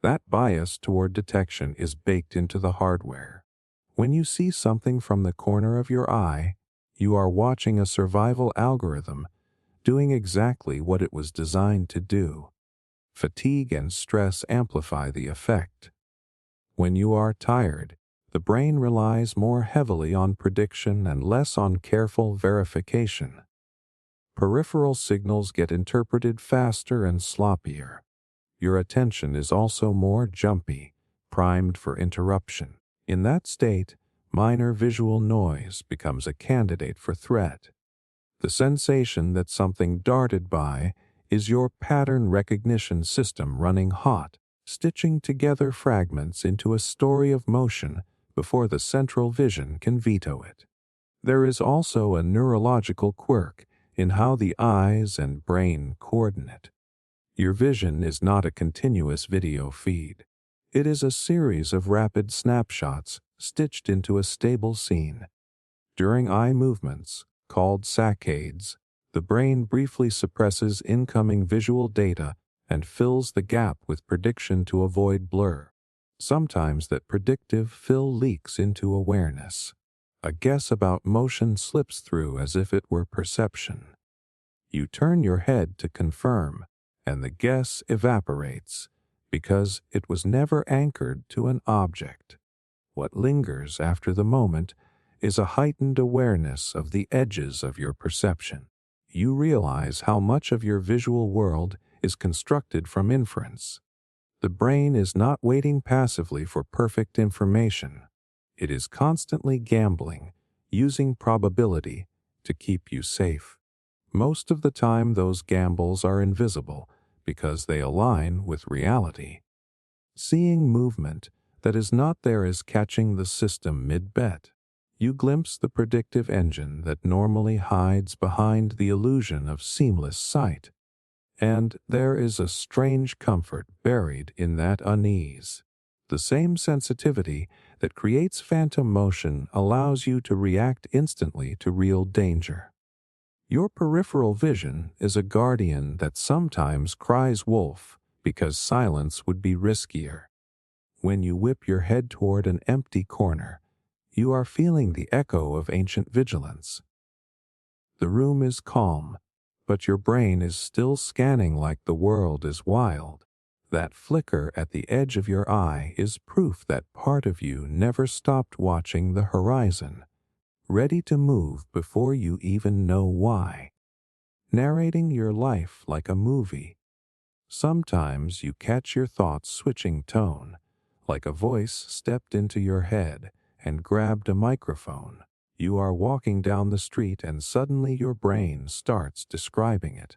That bias toward detection is baked into the hardware. When you see something from the corner of your eye, you are watching a survival algorithm doing exactly what it was designed to do. Fatigue and stress amplify the effect. When you are tired, the brain relies more heavily on prediction and less on careful verification. Peripheral signals get interpreted faster and sloppier. Your attention is also more jumpy, primed for interruption. In that state, minor visual noise becomes a candidate for threat. The sensation that something darted by is your pattern recognition system running hot, stitching together fragments into a story of motion before the central vision can veto it. There is also a neurological quirk in how the eyes and brain coordinate. Your vision is not a continuous video feed. It is a series of rapid snapshots stitched into a stable scene. During eye movements, called saccades, the brain briefly suppresses incoming visual data and fills the gap with prediction to avoid blur. Sometimes that predictive fill leaks into awareness. A guess about motion slips through as if it were perception. You turn your head to confirm, and the guess evaporates because it was never anchored to an object. What lingers after the moment is a heightened awareness of the edges of your perception. You realize how much of your visual world is constructed from inference. The brain is not waiting passively for perfect information. It is constantly gambling, using probability to keep you safe. Most of the time, those gambles are invisible because they align with reality. Seeing movement that is not there is catching the system mid-bet. You glimpse the predictive engine that normally hides behind the illusion of seamless sight. And there is a strange comfort buried in that unease. The same sensitivity that creates phantom motion allows you to react instantly to real danger. Your peripheral vision is a guardian that sometimes cries wolf because silence would be riskier. When you whip your head toward an empty corner, you are feeling the echo of ancient vigilance. The room is calm, but your brain is still scanning like the world is wild. That flicker at the edge of your eye is proof that part of you never stopped watching the horizon, ready to move before you even know why. Narrating your life like a movie. Sometimes you catch your thoughts switching tone, like a voice stepped into your head and grabbed a microphone. You are walking down the street and suddenly your brain starts describing it.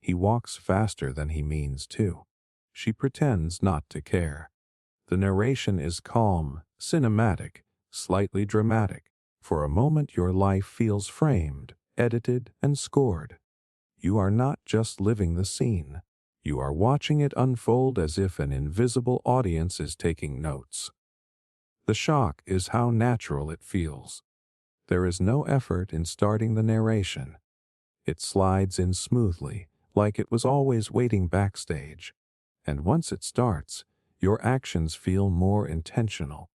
He walks faster than he means to. She pretends not to care. The narration is calm, cinematic, slightly dramatic. For a moment your life feels framed, edited, and scored. You are not just living the scene. You are watching it unfold as if an invisible audience is taking notes. The shock is how natural it feels. There is no effort in starting the narration. It slides in smoothly, like it was always waiting backstage. And once it starts, your actions feel more intentional.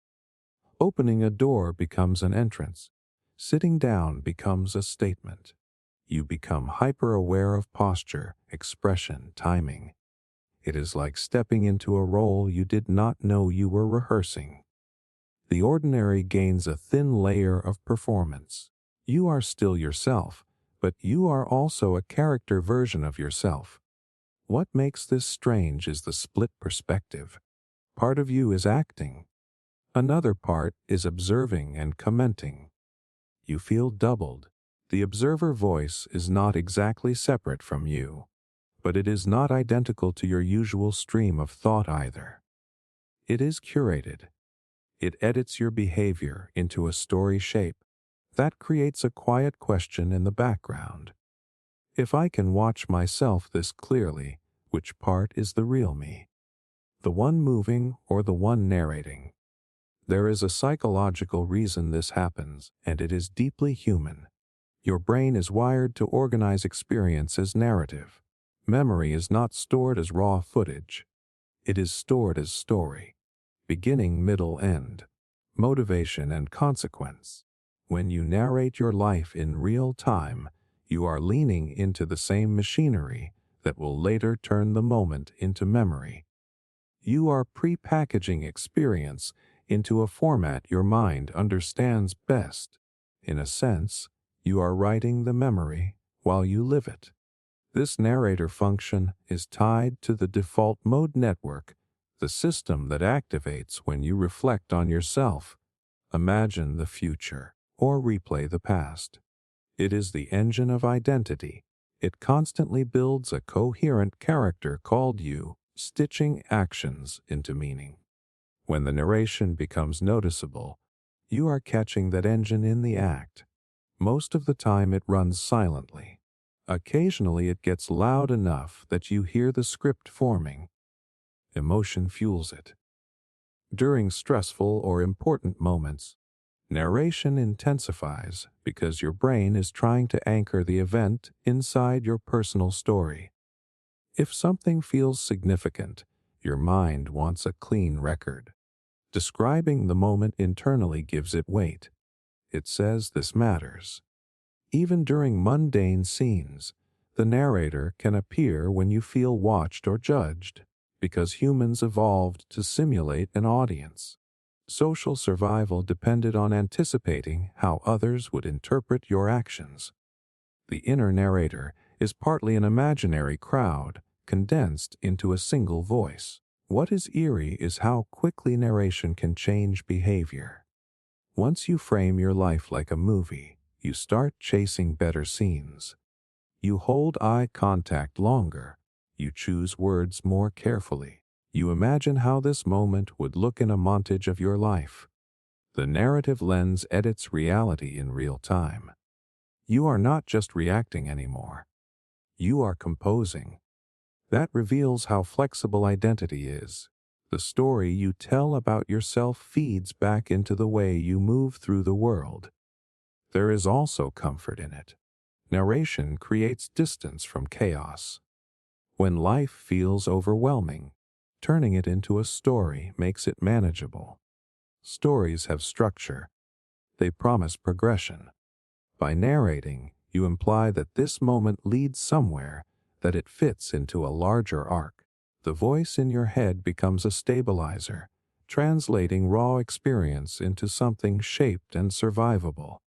Opening a door becomes an entrance. Sitting down becomes a statement. You become hyper-aware of posture, expression, timing. It is like stepping into a role you did not know you were rehearsing. The ordinary gains a thin layer of performance. You are still yourself, but you are also a character version of yourself. What makes this strange is the split perspective. Part of you is acting. Another part is observing and commenting. You feel doubled. The observer voice is not exactly separate from you, but it is not identical to your usual stream of thought either. It is curated. It edits your behavior into a story shape. That creates a quiet question in the background. If I can watch myself this clearly, which part is the real me? The one moving or the one narrating? There is a psychological reason this happens, and it is deeply human. Your brain is wired to organize experience as narrative. Memory is not stored as raw footage. It is stored as story. Beginning, middle, end. Motivation and consequence. When you narrate your life in real time, you are leaning into the same machinery that will later turn the moment into memory. You are pre-packaging experience into a format your mind understands best. In a sense, you are writing the memory while you live it. This narrator function is tied to the default mode network, the system that activates when you reflect on yourself, imagine the future, or replay the past. It is the engine of identity. It constantly builds a coherent character called you, stitching actions into meaning. When the narration becomes noticeable, you are catching that engine in the act. Most of the time it runs silently. Occasionally it gets loud enough that you hear the script forming. Emotion fuels it. During stressful or important moments, narration intensifies because your brain is trying to anchor the event inside your personal story. If something feels significant, your mind wants a clean record. Describing the moment internally gives it weight. It says this matters. Even during mundane scenes, the narrator can appear when you feel watched or judged, because humans evolved to simulate an audience. Social survival depended on anticipating how others would interpret your actions. The inner narrator is partly an imaginary crowd, condensed into a single voice. What is eerie is how quickly narration can change behavior. Once you frame your life like a movie, you start chasing better scenes. You hold eye contact longer. You choose words more carefully. You imagine how this moment would look in a montage of your life. The narrative lens edits reality in real time. You are not just reacting anymore. You are composing. That reveals how flexible identity is. The story you tell about yourself feeds back into the way you move through the world. There is also comfort in it. Narration creates distance from chaos. When life feels overwhelming, turning it into a story makes it manageable. Stories have structure. They promise progression. By narrating, you imply that this moment leads somewhere, that it fits into a larger arc. The voice in your head becomes a stabilizer, translating raw experience into something shaped and survivable.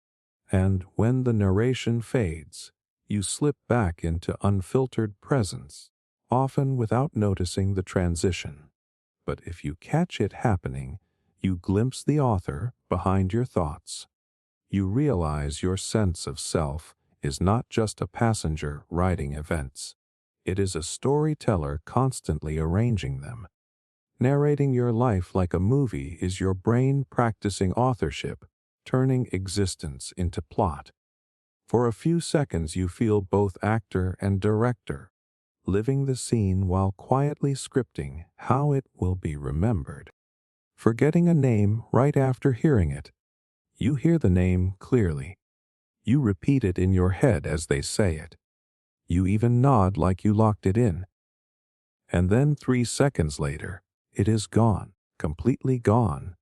And when the narration fades, you slip back into unfiltered presence, often without noticing the transition. But if you catch it happening, you glimpse the author behind your thoughts. You realize your sense of self is not just a passenger riding events. It is a storyteller constantly arranging them. Narrating your life like a movie is your brain practicing authorship, turning existence into plot. For a few seconds you feel both actor and director, living the scene while quietly scripting how it will be remembered. Forgetting a name right after hearing it. You hear the name clearly. You repeat it in your head as they say it. You even nod like you locked it in. And then 3 seconds later, it is gone, completely gone.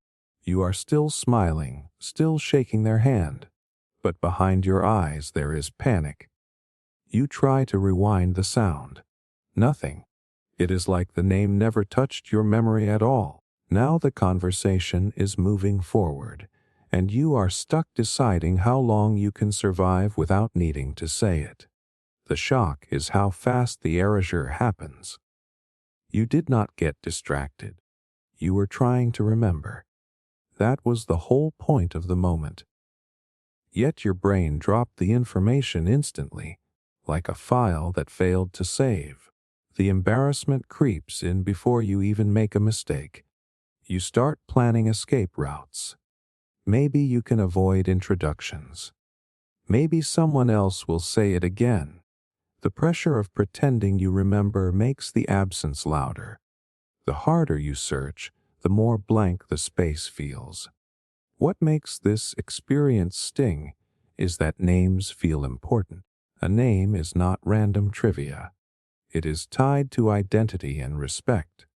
You are still smiling, still shaking their hand, but behind your eyes there is panic. You try to rewind the sound. Nothing. It is like the name never touched your memory at all. Now the conversation is moving forward, and you are stuck deciding how long you can survive without needing to say it. The shock is how fast the erasure happens. You did not get distracted. You were trying to remember. That was the whole point of the moment. Yet your brain dropped the information instantly, like a file that failed to save. The embarrassment creeps in before you even make a mistake. You start planning escape routes. Maybe you can avoid introductions. Maybe someone else will say it again. The pressure of pretending you remember makes the absence louder. The harder you search, the more blank the space feels. What makes this experience sting is that names feel important. A name is not random trivia. It is tied to identity and respect.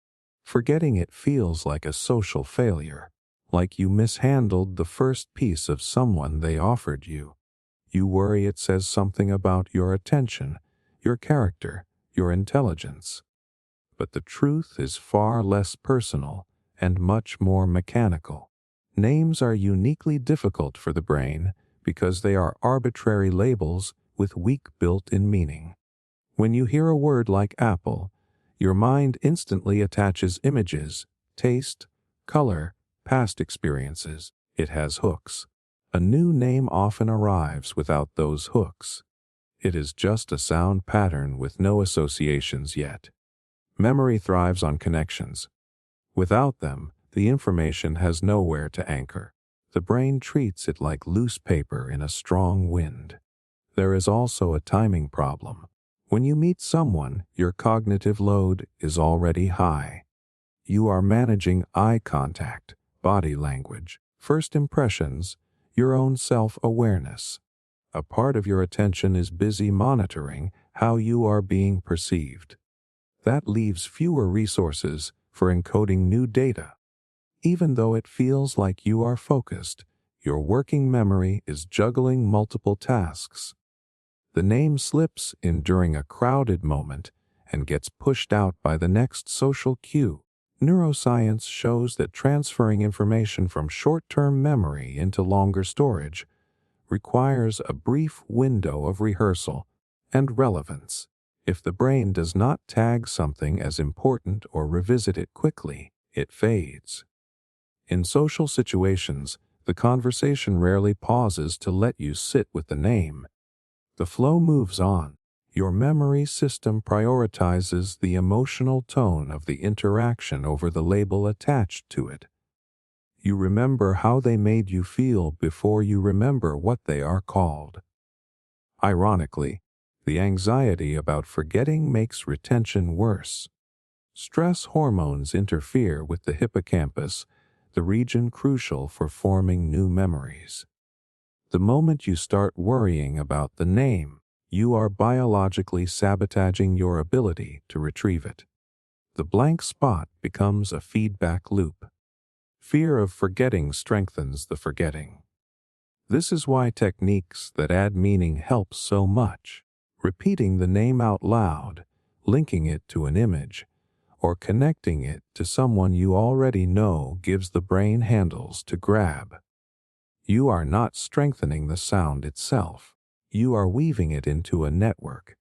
Forgetting it feels like a social failure, like you mishandled the first piece of someone they offered you. You worry it says something about your attention, your character, your intelligence. But the truth is far less personal and much more mechanical. Names are uniquely difficult for the brain because they are arbitrary labels with weak built-in meaning. When you hear a word like apple, your mind instantly attaches images, taste, color, past experiences. It has hooks. A new name often arrives without those hooks. It is just a sound pattern with no associations yet. Memory thrives on connections. Without them, the information has nowhere to anchor. The brain treats it like loose paper in a strong wind. There is also a timing problem. When you meet someone, your cognitive load is already high. You are managing eye contact, body language, first impressions, your own self-awareness. A part of your attention is busy monitoring how you are being perceived. That leaves fewer resources for encoding new data. Even though it feels like you are focused, your working memory is juggling multiple tasks. The name slips in during a crowded moment and gets pushed out by the next social cue. Neuroscience shows that transferring information from short-term memory into longer storage requires a brief window of rehearsal and relevance. If the brain does not tag something as important or revisit it quickly, it fades. In social situations, the conversation rarely pauses to let you sit with the name. The flow moves on. Your memory system prioritizes the emotional tone of the interaction over the label attached to it. You remember how they made you feel before you remember what they are called. Ironically, the anxiety about forgetting makes retention worse. Stress hormones interfere with the hippocampus, the region crucial for forming new memories. The moment you start worrying about the name, you are biologically sabotaging your ability to retrieve it. The blank spot becomes a feedback loop. Fear of forgetting strengthens the forgetting. This is why techniques that add meaning help so much. Repeating the name out loud, linking it to an image, or connecting it to someone you already know gives the brain handles to grab. You are not strengthening the sound itself. You are weaving it into a network.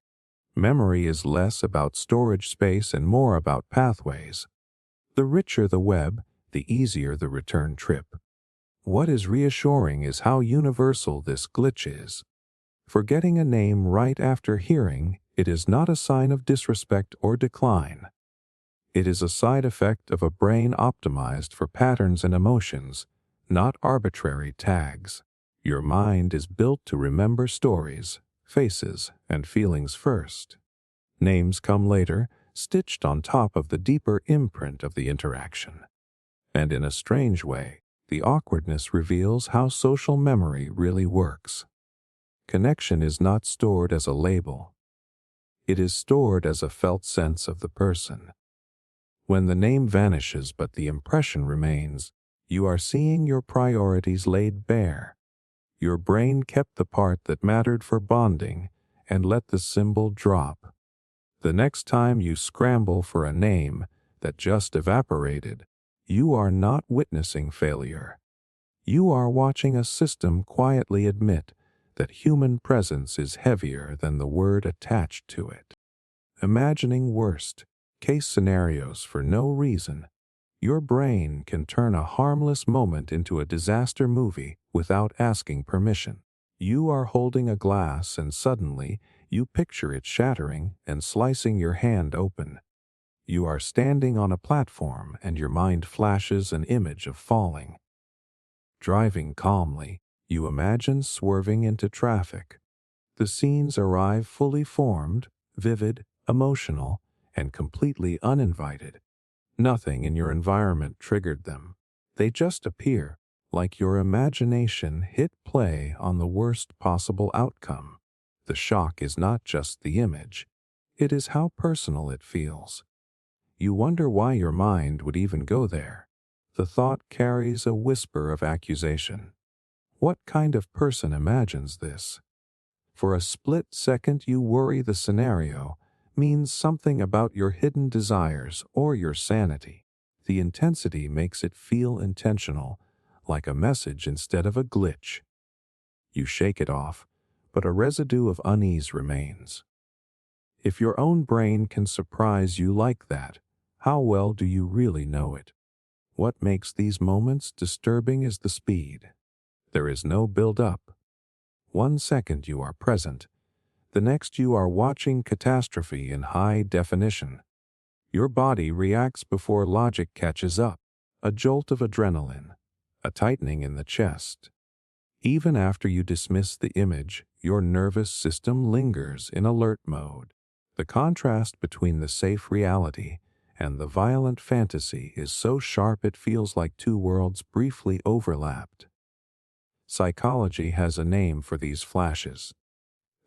Memory is less about storage space and more about pathways. The richer the web, the easier the return trip. What is reassuring is how universal this glitch is. Forgetting a name right after hearing it is not a sign of disrespect or decline. It is a side effect of a brain optimized for patterns and emotions, not arbitrary tags. Your mind is built to remember stories, faces, and feelings first. Names come later, stitched on top of the deeper imprint of the interaction. And in a strange way, the awkwardness reveals how social memory really works. Connection is not stored as a label. It is stored as a felt sense of the person. When the name vanishes but the impression remains, you are seeing your priorities laid bare. Your brain kept the part that mattered for bonding and let the symbol drop. The next time you scramble for a name that just evaporated, you are not witnessing failure. You are watching a system quietly admit that human presence is heavier than the word attached to it. Imagining worst-case scenarios for no reason, your brain can turn a harmless moment into a disaster movie without asking permission. You are holding a glass and suddenly you picture it shattering and slicing your hand open. You are standing on a platform and your mind flashes an image of falling. Driving calmly, you imagine swerving into traffic. The scenes arrive fully formed, vivid, emotional, and completely uninvited. Nothing in your environment triggered them. They just appear, like your imagination hit play on the worst possible outcome. The shock is not just the image, it is how personal it feels. You wonder why your mind would even go there. The thought carries a whisper of accusation. What kind of person imagines this? For a split second you worry the scenario means something about your hidden desires or your sanity. The intensity makes it feel intentional, like a message instead of a glitch. You shake it off, but a residue of unease remains. If your own brain can surprise you like that, how well do you really know it? What makes these moments disturbing is the speed. There is no build-up. 1 second you are present, the next you are watching catastrophe in high definition. Your body reacts before logic catches up, a jolt of adrenaline, a tightening in the chest. Even after you dismiss the image, your nervous system lingers in alert mode. The contrast between the safe reality and the violent fantasy is so sharp it feels like two worlds briefly overlapped. Psychology has a name for these flashes.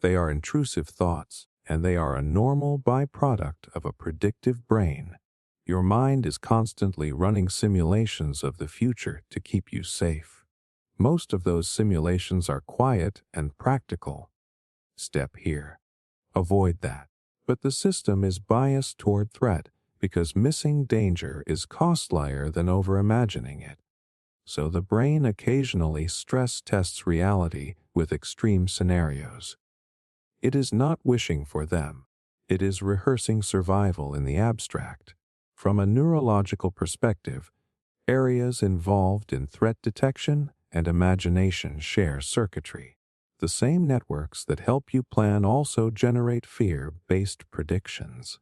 They are intrusive thoughts, and they are a normal byproduct of a predictive brain. Your mind is constantly running simulations of the future to keep you safe. Most of those simulations are quiet and practical. Step here. Avoid that. But the system is biased toward threat because missing danger is costlier than over-imagining it. So the brain occasionally stress tests reality with extreme scenarios. It is not wishing for them. It is rehearsing survival in the abstract. From a neurological perspective, areas involved in threat detection and imagination share circuitry. The same networks that help you plan also generate fear-based predictions.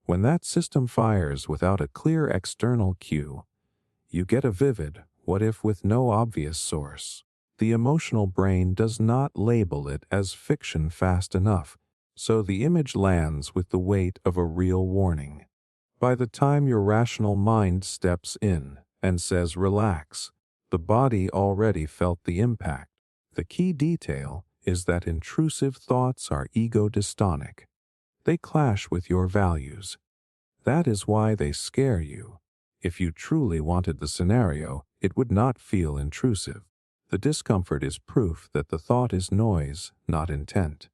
When that system fires without a clear external cue, you get a vivid what if with no obvious source. The emotional brain does not label it as fiction fast enough, so the image lands with the weight of a real warning. By the time your rational mind steps in and says relax, the body already felt the impact. The key detail is that intrusive thoughts are ego-dystonic. They clash with your values. That is why they scare you. If you truly wanted the scenario, it would not feel intrusive. The discomfort is proof that the thought is noise, not intent.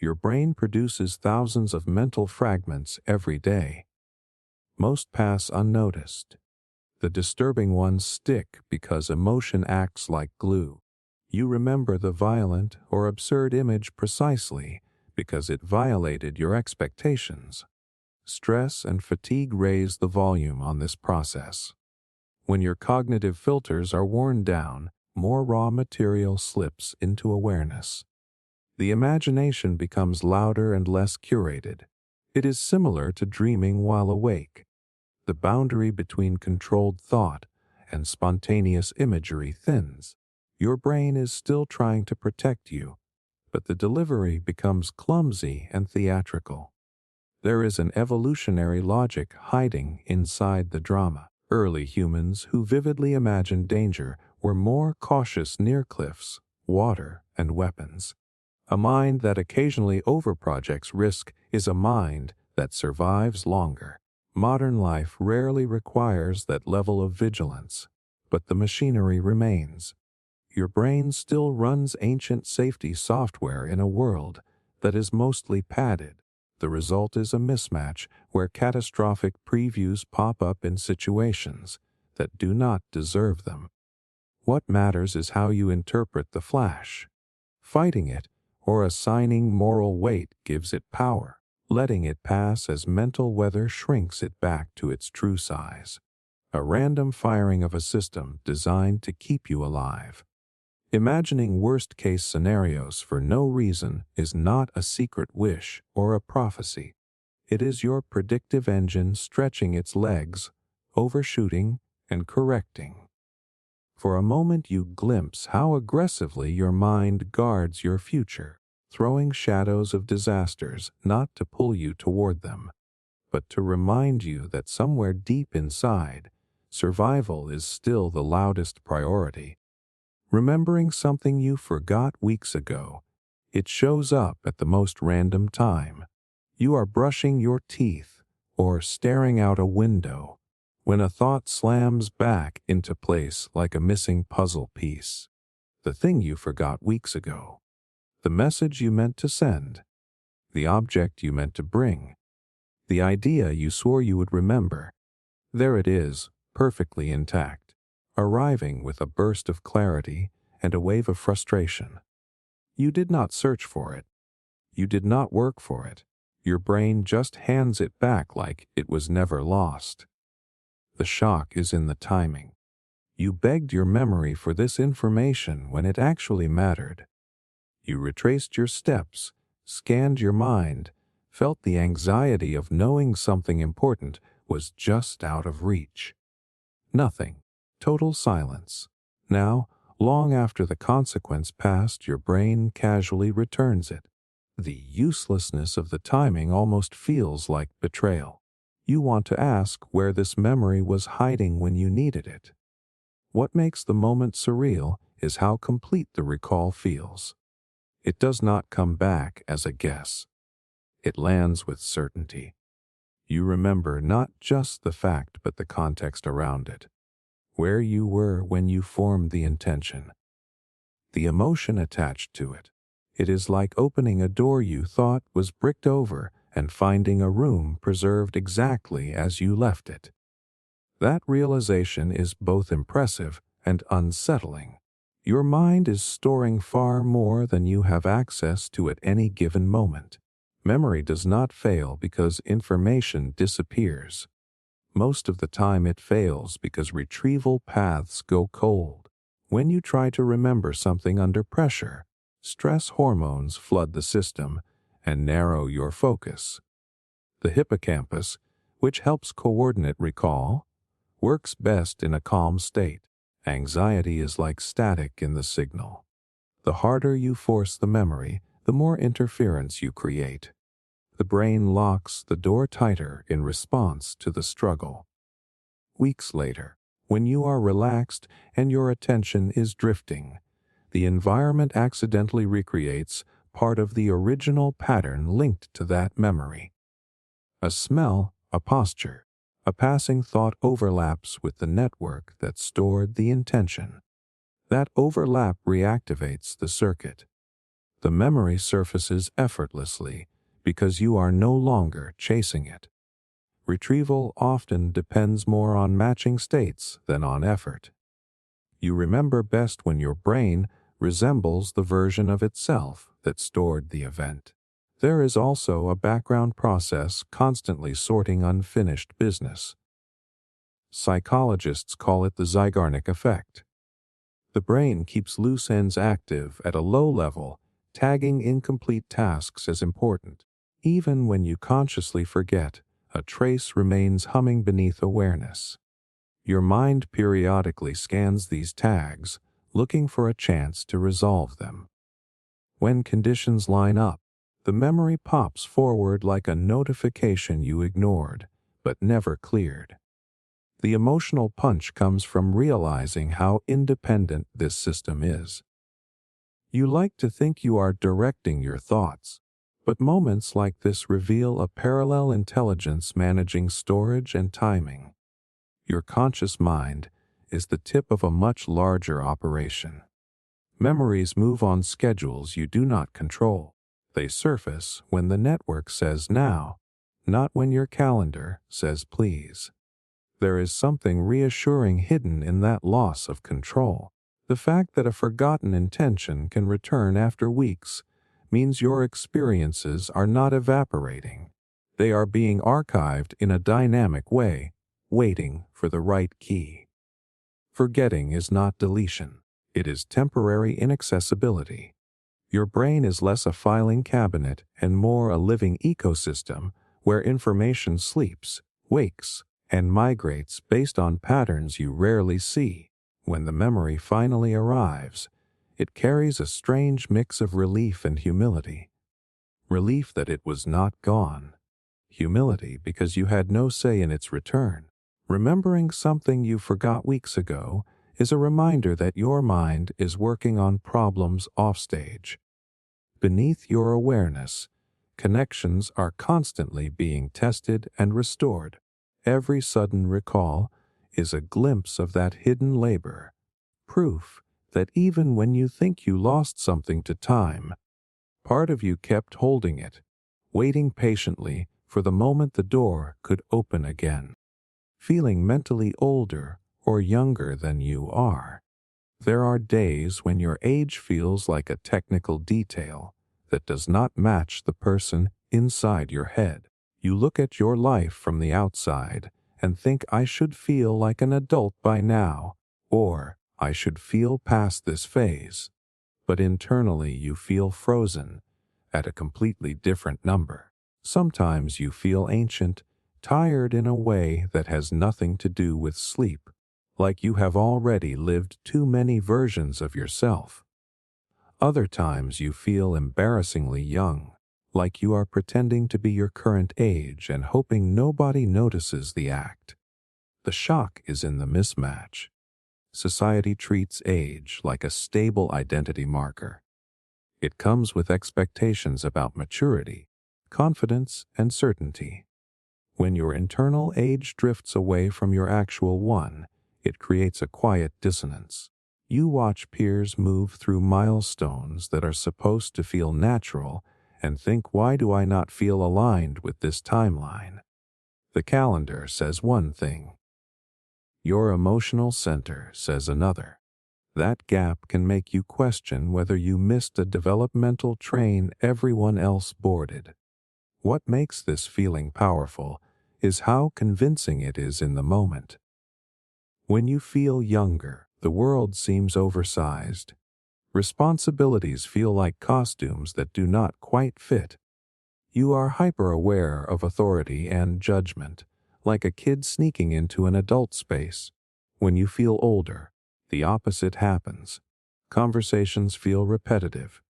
Your brain produces thousands of mental fragments every day. Most pass unnoticed. The disturbing ones stick because emotion acts like glue. You remember the violent or absurd image precisely because it violated your expectations. Stress and fatigue raise the volume on this process. When your cognitive filters are worn down, more raw material slips into awareness. The imagination becomes louder and less curated. It is similar to dreaming while awake. The boundary between controlled thought and spontaneous imagery thins. Your brain is still trying to protect you, but the delivery becomes clumsy and theatrical. There is an evolutionary logic hiding inside the drama. Early humans who vividly imagined danger were more cautious near cliffs, water, and weapons. A mind that occasionally overprojects risk is a mind that survives longer. Modern life rarely requires that level of vigilance, but the machinery remains. Your brain still runs ancient safety software in a world that is mostly padded. The result is a mismatch where catastrophic previews pop up in situations that do not deserve them. What matters is how you interpret the flash. Fighting it or assigning moral weight gives it power. Letting it pass as mental weather shrinks it back to its true size. A random firing of a system designed to keep you alive. Imagining worst-case scenarios for no reason is not a secret wish or a prophecy. It is your predictive engine stretching its legs, overshooting, and correcting. For a moment you glimpse how aggressively your mind guards your future, throwing shadows of disasters not to pull you toward them, but to remind you that somewhere deep inside, survival is still the loudest priority. Remembering something you forgot weeks ago, it shows up at the most random time. You are brushing your teeth or staring out a window when a thought slams back into place like a missing puzzle piece. The thing you forgot weeks ago, the message you meant to send, the object you meant to bring. The idea you swore you would remember. There it is, perfectly intact, arriving with a burst of clarity and a wave of frustration. You did not search for it. You did not work for it. Your brain just hands it back like it was never lost. The shock is in the timing. You begged your memory for this information when it actually mattered. You retraced your steps, scanned your mind, felt the anxiety of knowing something important was just out of reach. Nothing. Total silence. Now, long after the consequence passed, your brain casually returns it. The uselessness of the timing almost feels like betrayal. You want to ask where this memory was hiding when you needed it. What makes the moment surreal is how complete the recall feels. It does not come back as a guess. It lands with certainty. You remember not just the fact but the context around it. Where you were when you formed the intention. The emotion attached to it. It is like opening a door you thought was bricked over and finding a room preserved exactly as you left it. That realization is both impressive and unsettling. Your mind is storing far more than you have access to at any given moment. Memory does not fail because information disappears. Most of the time it fails because retrieval paths go cold. When you try to remember something under pressure, stress hormones flood the system and narrow your focus. The hippocampus, which helps coordinate recall, works best in a calm state. Anxiety is like static in the signal. The harder you force the memory, the more interference you create. The brain locks the door tighter in response to the struggle. Weeks later, when you are relaxed and your attention is drifting, the environment accidentally recreates part of the original pattern linked to that memory. A smell, a posture, a passing thought overlaps with the network that stored the intention. That overlap reactivates the circuit. The memory surfaces effortlessly because you are no longer chasing it. Retrieval often depends more on matching states than on effort. You remember best when your brain resembles the version of itself that stored the event. There is also a background process constantly sorting unfinished business. Psychologists call it the Zeigarnik effect. The brain keeps loose ends active at a low level, tagging incomplete tasks as important. Even when you consciously forget, a trace remains humming beneath awareness. Your mind periodically scans these tags, looking for a chance to resolve them. When conditions line up, the memory pops forward like a notification you ignored, but never cleared. The emotional punch comes from realizing how independent this system is. You like to think you are directing your thoughts, but moments like this reveal a parallel intelligence managing storage and timing. Your conscious mind is the tip of a much larger operation. Memories move on schedules you do not control. They surface when the network says now, not when your calendar says please. There is something reassuring hidden in that loss of control. The fact that a forgotten intention can return after weeks means your experiences are not evaporating. They are being archived in a dynamic way, waiting for the right key. Forgetting is not deletion. It is temporary inaccessibility. Your brain is less a filing cabinet and more a living ecosystem where information sleeps, wakes, and migrates based on patterns you rarely see. When the memory finally arrives, it carries a strange mix of relief and humility. Relief that it was not gone. Humility because you had no say in its return. Remembering something you forgot weeks ago is a reminder that your mind is working on problems offstage. Beneath your awareness, connections are constantly being tested and restored. Every sudden recall is a glimpse of that hidden labor, proof that even when you think you lost something to time, part of you kept holding it, waiting patiently for the moment the door could open again, feeling mentally older or younger than you are. There are days when your age feels like a technical detail that does not match the person inside your head. You look at your life from the outside and think, I should feel like an adult by now, or I should feel past this phase. But internally you feel frozen at a completely different number. Sometimes you feel ancient, tired in a way that has nothing to do with sleep, like you have already lived too many versions of yourself. Other times you feel embarrassingly young, like you are pretending to be your current age and hoping nobody notices the act. The shock is in the mismatch. Society treats age like a stable identity marker. It comes with expectations about maturity, confidence, and certainty. When your internal age drifts away from your actual one, it creates a quiet dissonance. You watch peers move through milestones that are supposed to feel natural and think, why do I not feel aligned with this timeline? The calendar says one thing. Your emotional center says another. That gap can make you question whether you missed a developmental train everyone else boarded. What makes this feeling powerful is how convincing it is in the moment. When you feel younger, the world seems oversized. Responsibilities feel like costumes that do not quite fit. You are hyper-aware of authority and judgment, like a kid sneaking into an adult space. When you feel older, the opposite happens. Conversations feel repetitive.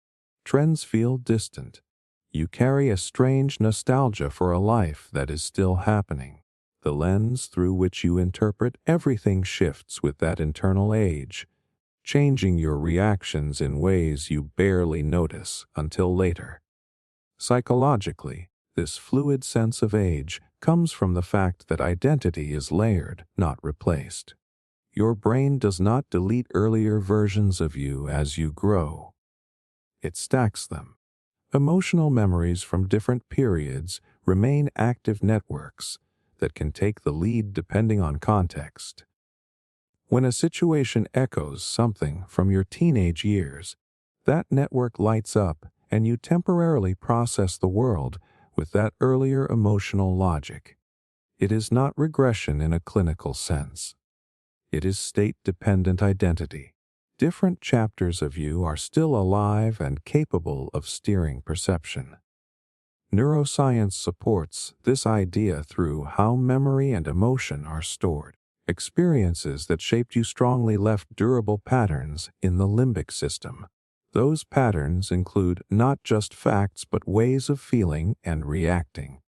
Trends feel distant. You carry a strange nostalgia for a life that is still happening. The lens through which you interpret everything shifts with that internal age, changing your reactions in ways you barely notice until later. Psychologically, this fluid sense of age comes from the fact that identity is layered, not replaced. Your brain does not delete earlier versions of you as you grow. It stacks them. Emotional memories from different periods remain active networks that can take the lead depending on context. When a situation echoes something from your teenage years, that network lights up and you temporarily process the world with that earlier emotional logic. It is not regression in a clinical sense. It is state-dependent identity. Different chapters of you are still alive and capable of steering perception. Neuroscience supports this idea through how memory and emotion are stored. Experiences that shaped you strongly left durable patterns in the limbic system. Those patterns include not just facts but ways of feeling and reacting.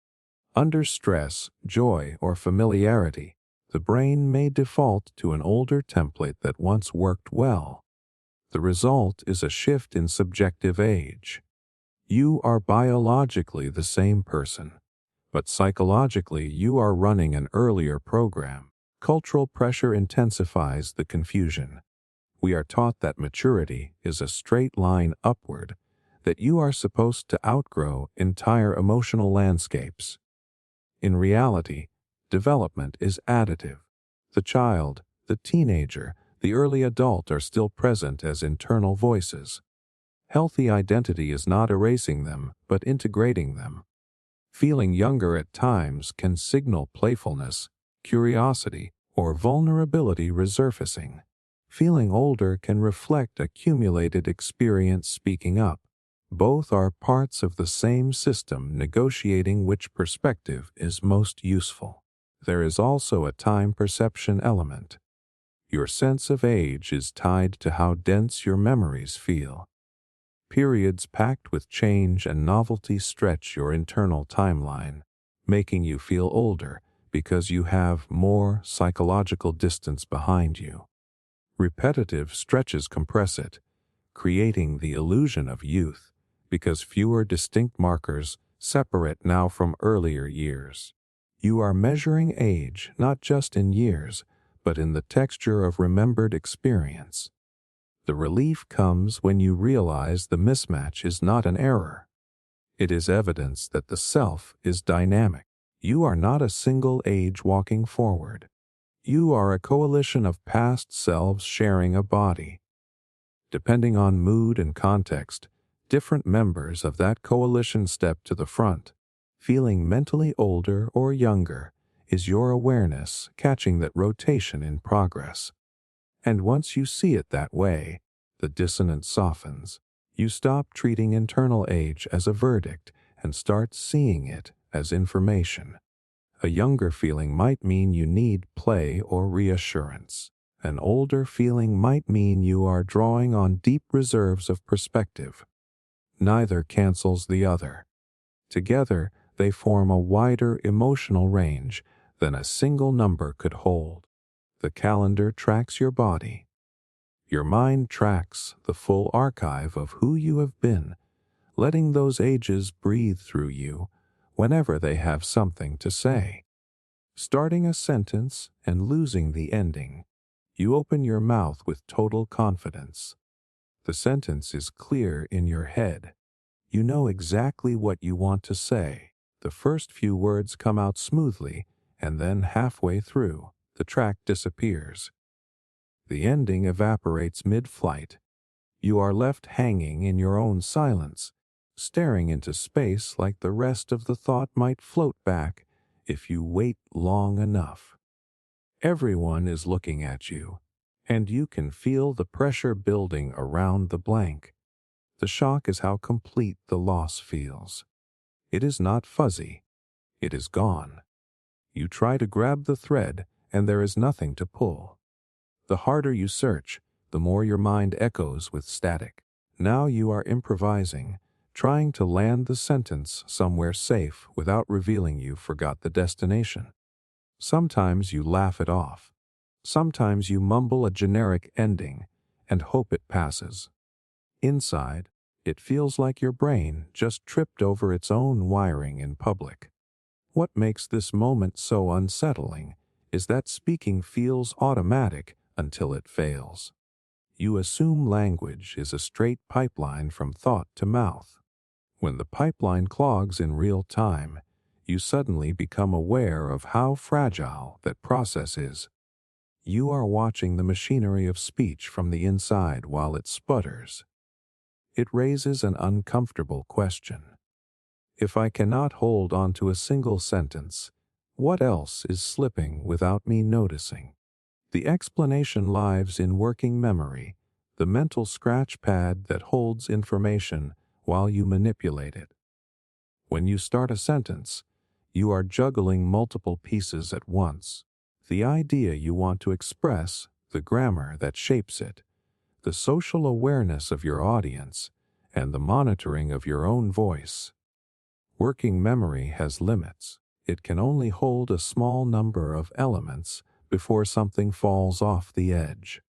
Under stress, joy, or familiarity, the brain may default to an older template that once worked well. The result is a shift in subjective age. You are biologically the same person, but psychologically you are running an earlier program. Cultural pressure intensifies the confusion. We are taught that maturity is a straight line upward, that you are supposed to outgrow entire emotional landscapes. In reality, development is additive. The child, the teenager, the early adult are still present as internal voices. Healthy identity is not erasing them, but integrating them. Feeling younger at times can signal playfulness, curiosity, or vulnerability resurfacing. Feeling older can reflect accumulated experience speaking up. Both are parts of the same system negotiating which perspective is most useful. There is also a time perception element. Your sense of age is tied to how dense your memories feel. Periods packed with change and novelty stretch your internal timeline, making you feel older because you have more psychological distance behind you. Repetitive stretches compress it, creating the illusion of youth because fewer distinct markers separate now from earlier years. You are measuring age not just in years, but in the texture of remembered experience. The relief comes when you realize the mismatch is not an error. It is evidence that the self is dynamic. You are not a single age walking forward. You are a coalition of past selves sharing a body. Depending on mood and context, different members of that coalition step to the front. Feeling mentally older or younger is your awareness catching that rotation in progress. And once you see it that way, the dissonance softens. You stop treating internal age as a verdict and start seeing it as information. A younger feeling might mean you need play or reassurance. An older feeling might mean you are drawing on deep reserves of perspective. Neither cancels the other. Together, they form a wider emotional range than a single number could hold. The calendar tracks your body. Your mind tracks the full archive of who you have been, letting those ages breathe through you whenever they have something to say. Starting a sentence and losing the ending, you open your mouth with total confidence. The sentence is clear in your head. You know exactly what you want to say. The first few words come out smoothly, and then halfway through, the track disappears. The ending evaporates mid-flight. You are left hanging in your own silence, staring into space like the rest of the thought might float back if you wait long enough. Everyone is looking at you, and you can feel the pressure building around the blank. The shock is how complete the loss feels. It is not fuzzy. It is gone. You try to grab the thread, and there is nothing to pull. The harder you search, the more your mind echoes with static. Now you are improvising, trying to land the sentence somewhere safe without revealing you forgot the destination. Sometimes you laugh it off. Sometimes you mumble a generic ending and hope it passes. Inside, it feels like your brain just tripped over its own wiring in public. What makes this moment so unsettling is that speaking feels automatic until it fails. You assume language is a straight pipeline from thought to mouth. When the pipeline clogs in real time, you suddenly become aware of how fragile that process is. You are watching the machinery of speech from the inside while it sputters. It raises an uncomfortable question. If I cannot hold on to a single sentence, what else is slipping without me noticing? The explanation lies in working memory, the mental scratch pad that holds information while you manipulate it. When you start a sentence, you are juggling multiple pieces at once. The idea you want to express, the grammar that shapes it, the social awareness of your audience, and the monitoring of your own voice. Working memory has limits. It can only hold a small number of elements before something falls off the edge.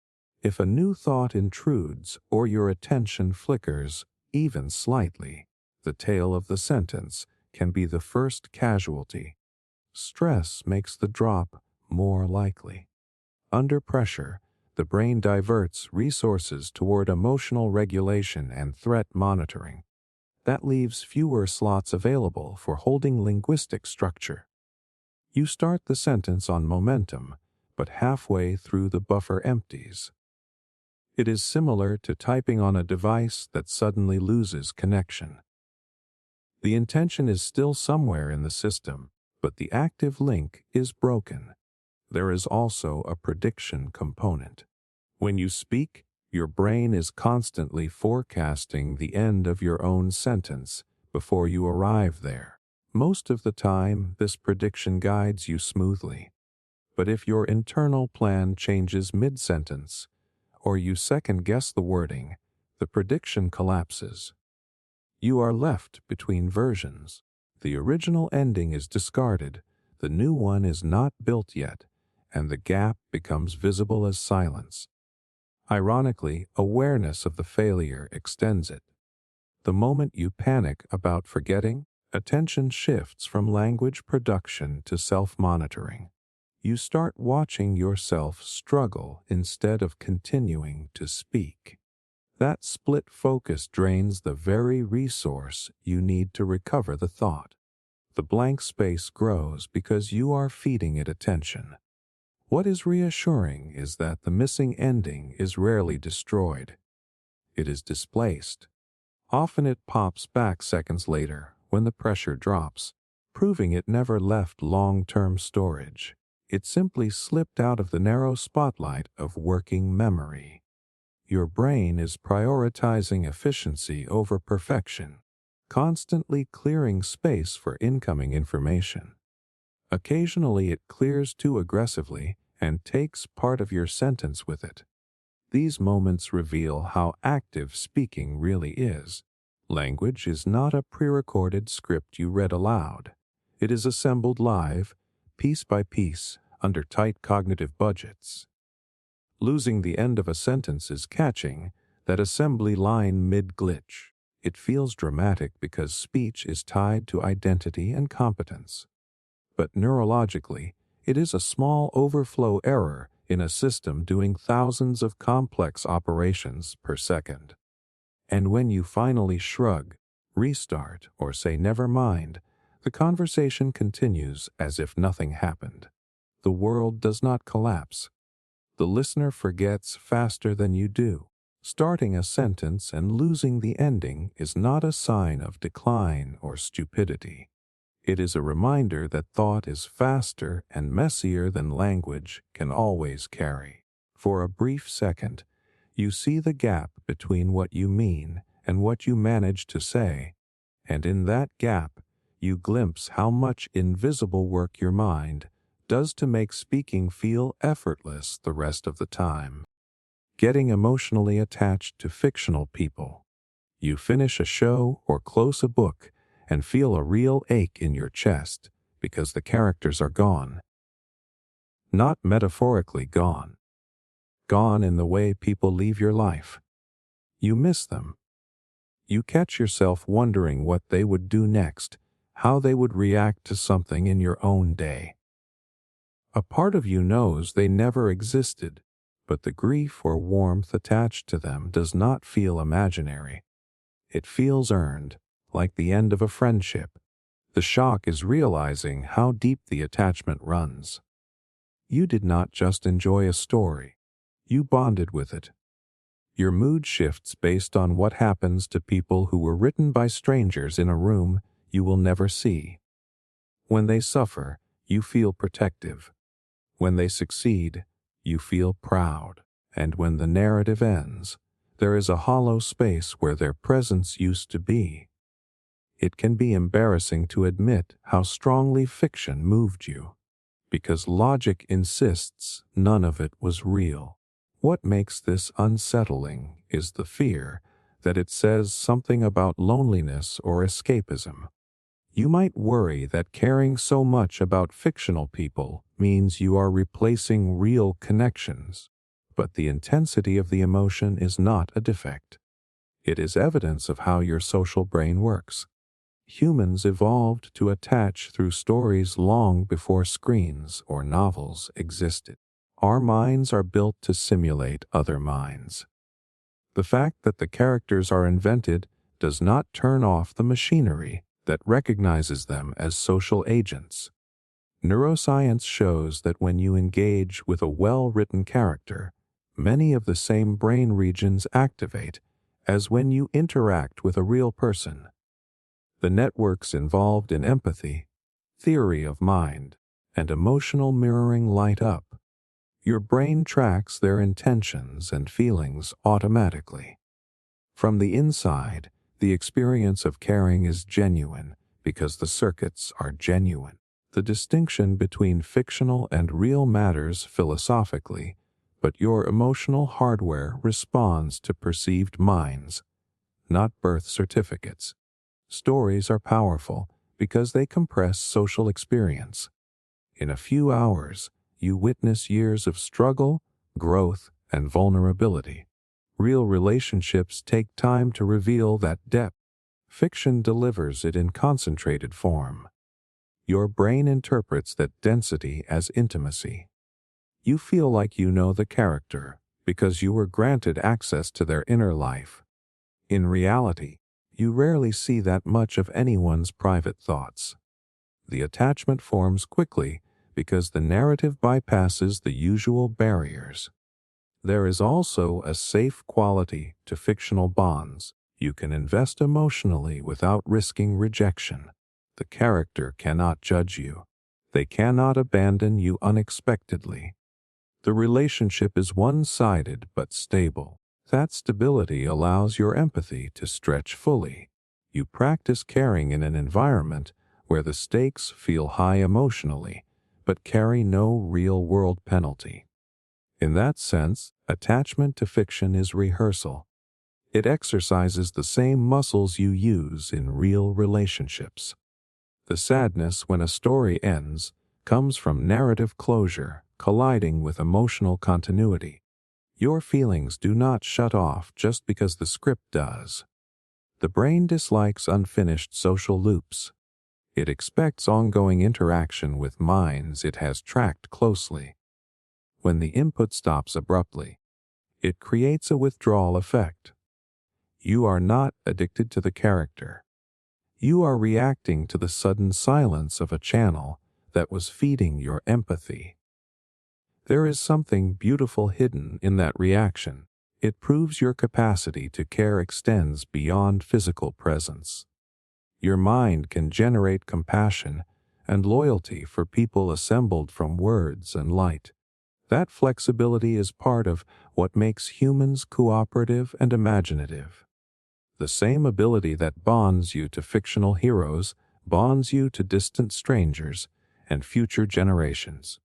If a new thought intrudes or your attention flickers, even slightly, the tail of the sentence can be the first casualty. Stress makes the drop more likely. Under pressure, the brain diverts resources toward emotional regulation and threat monitoring. That leaves fewer slots available for holding linguistic structure. You start the sentence on momentum, but halfway through the buffer empties. It is similar to typing on a device that suddenly loses connection. The intention is still somewhere in the system, but the active link is broken. There is also a prediction component. When you speak, your brain is constantly forecasting the end of your own sentence before you arrive there. Most of the time, this prediction guides you smoothly. But if your internal plan changes mid-sentence, or you second-guess the wording, the prediction collapses. You are left between versions. The original ending is discarded, the new one is not built yet, and the gap becomes visible as silence. Ironically, awareness of the failure extends it. The moment you panic about forgetting, attention shifts from language production to self-monitoring. You start watching yourself struggle instead of continuing to speak. That split focus drains the very resource you need to recover the thought. The blank space grows because you are feeding it attention. What is reassuring is that the missing ending is rarely destroyed. It is displaced. Often it pops back seconds later when the pressure drops, proving it never left long-term storage. It simply slipped out of the narrow spotlight of working memory. Your brain is prioritizing efficiency over perfection, constantly clearing space for incoming information. Occasionally it clears too aggressively and takes part of your sentence with it. These moments reveal how active speaking really is. Language is not a pre-recorded script you read aloud. It is assembled live, piece by piece, under tight cognitive budgets. Losing the end of a sentence is catching, that assembly line mid-glitch. It feels dramatic because speech is tied to identity and competence. But neurologically, it is a small overflow error in a system doing thousands of complex operations per second. And when you finally shrug, restart, or say never mind, the conversation continues as if nothing happened. The world does not collapse. The listener forgets faster than you do. Starting a sentence and losing the ending is not a sign of decline or stupidity. It is a reminder that thought is faster and messier than language can always carry. For a brief second, you see the gap between what you mean and what you manage to say, and in that gap, you glimpse how much invisible work your mind does to make speaking feel effortless the rest of the time. Getting emotionally attached to fictional people. You finish a show or close a book and feel a real ache in your chest because the characters are gone. Not metaphorically gone. Gone in the way people leave your life. You miss them. You catch yourself wondering what they would do next, how they would react to something in your own day. A part of you knows they never existed, but the grief or warmth attached to them does not feel imaginary. It feels earned, like the end of a friendship. The shock is realizing how deep the attachment runs. You did not just enjoy a story. You bonded with it. Your mood shifts based on what happens to people who were written by strangers in a room you will never see. When they suffer, you feel protective. When they succeed, you feel proud. And when the narrative ends, there is a hollow space where their presence used to be. It can be embarrassing to admit how strongly fiction moved you, because logic insists none of it was real. What makes this unsettling is the fear that it says something about loneliness or escapism. You might worry that caring so much about fictional people means you are replacing real connections, but the intensity of the emotion is not a defect. It is evidence of how your social brain works. Humans evolved to attach through stories long before screens or novels existed. Our minds are built to simulate other minds. The fact that the characters are invented does not turn off the machinery that recognizes them as social agents. Neuroscience shows that when you engage with a well-written character, many of the same brain regions activate as when you interact with a real person. The networks involved in empathy, theory of mind, and emotional mirroring light up. Your brain tracks their intentions and feelings automatically. From the inside, the experience of caring is genuine because the circuits are genuine. The distinction between fictional and real matters philosophically, but your emotional hardware responds to perceived minds, not birth certificates. Stories are powerful because they compress social experience. In a few hours, you witness years of struggle, growth, and vulnerability. Real relationships take time to reveal that depth. Fiction delivers it in concentrated form. Your brain interprets that density as intimacy. You feel like you know the character because you were granted access to their inner life. In reality, you rarely see that much of anyone's private thoughts. The attachment forms quickly because the narrative bypasses the usual barriers. There is also a safe quality to fictional bonds. You can invest emotionally without risking rejection. The character cannot judge you. They cannot abandon you unexpectedly. The relationship is one-sided but stable. That stability allows your empathy to stretch fully. You practice caring in an environment where the stakes feel high emotionally, but carry no real-world penalty. In that sense, attachment to fiction is rehearsal. It exercises the same muscles you use in real relationships. The sadness when a story ends comes from narrative closure colliding with emotional continuity. Your feelings do not shut off just because the script does. The brain dislikes unfinished social loops. It expects ongoing interaction with minds it has tracked closely. When the input stops abruptly, it creates a withdrawal effect. You are not addicted to the character. You are reacting to the sudden silence of a channel that was feeding your empathy. There is something beautiful hidden in that reaction. It proves your capacity to care extends beyond physical presence. Your mind can generate compassion and loyalty for people assembled from words and light. That flexibility is part of what makes humans cooperative and imaginative. The same ability that bonds you to fictional heroes bonds you to distant strangers and future generations.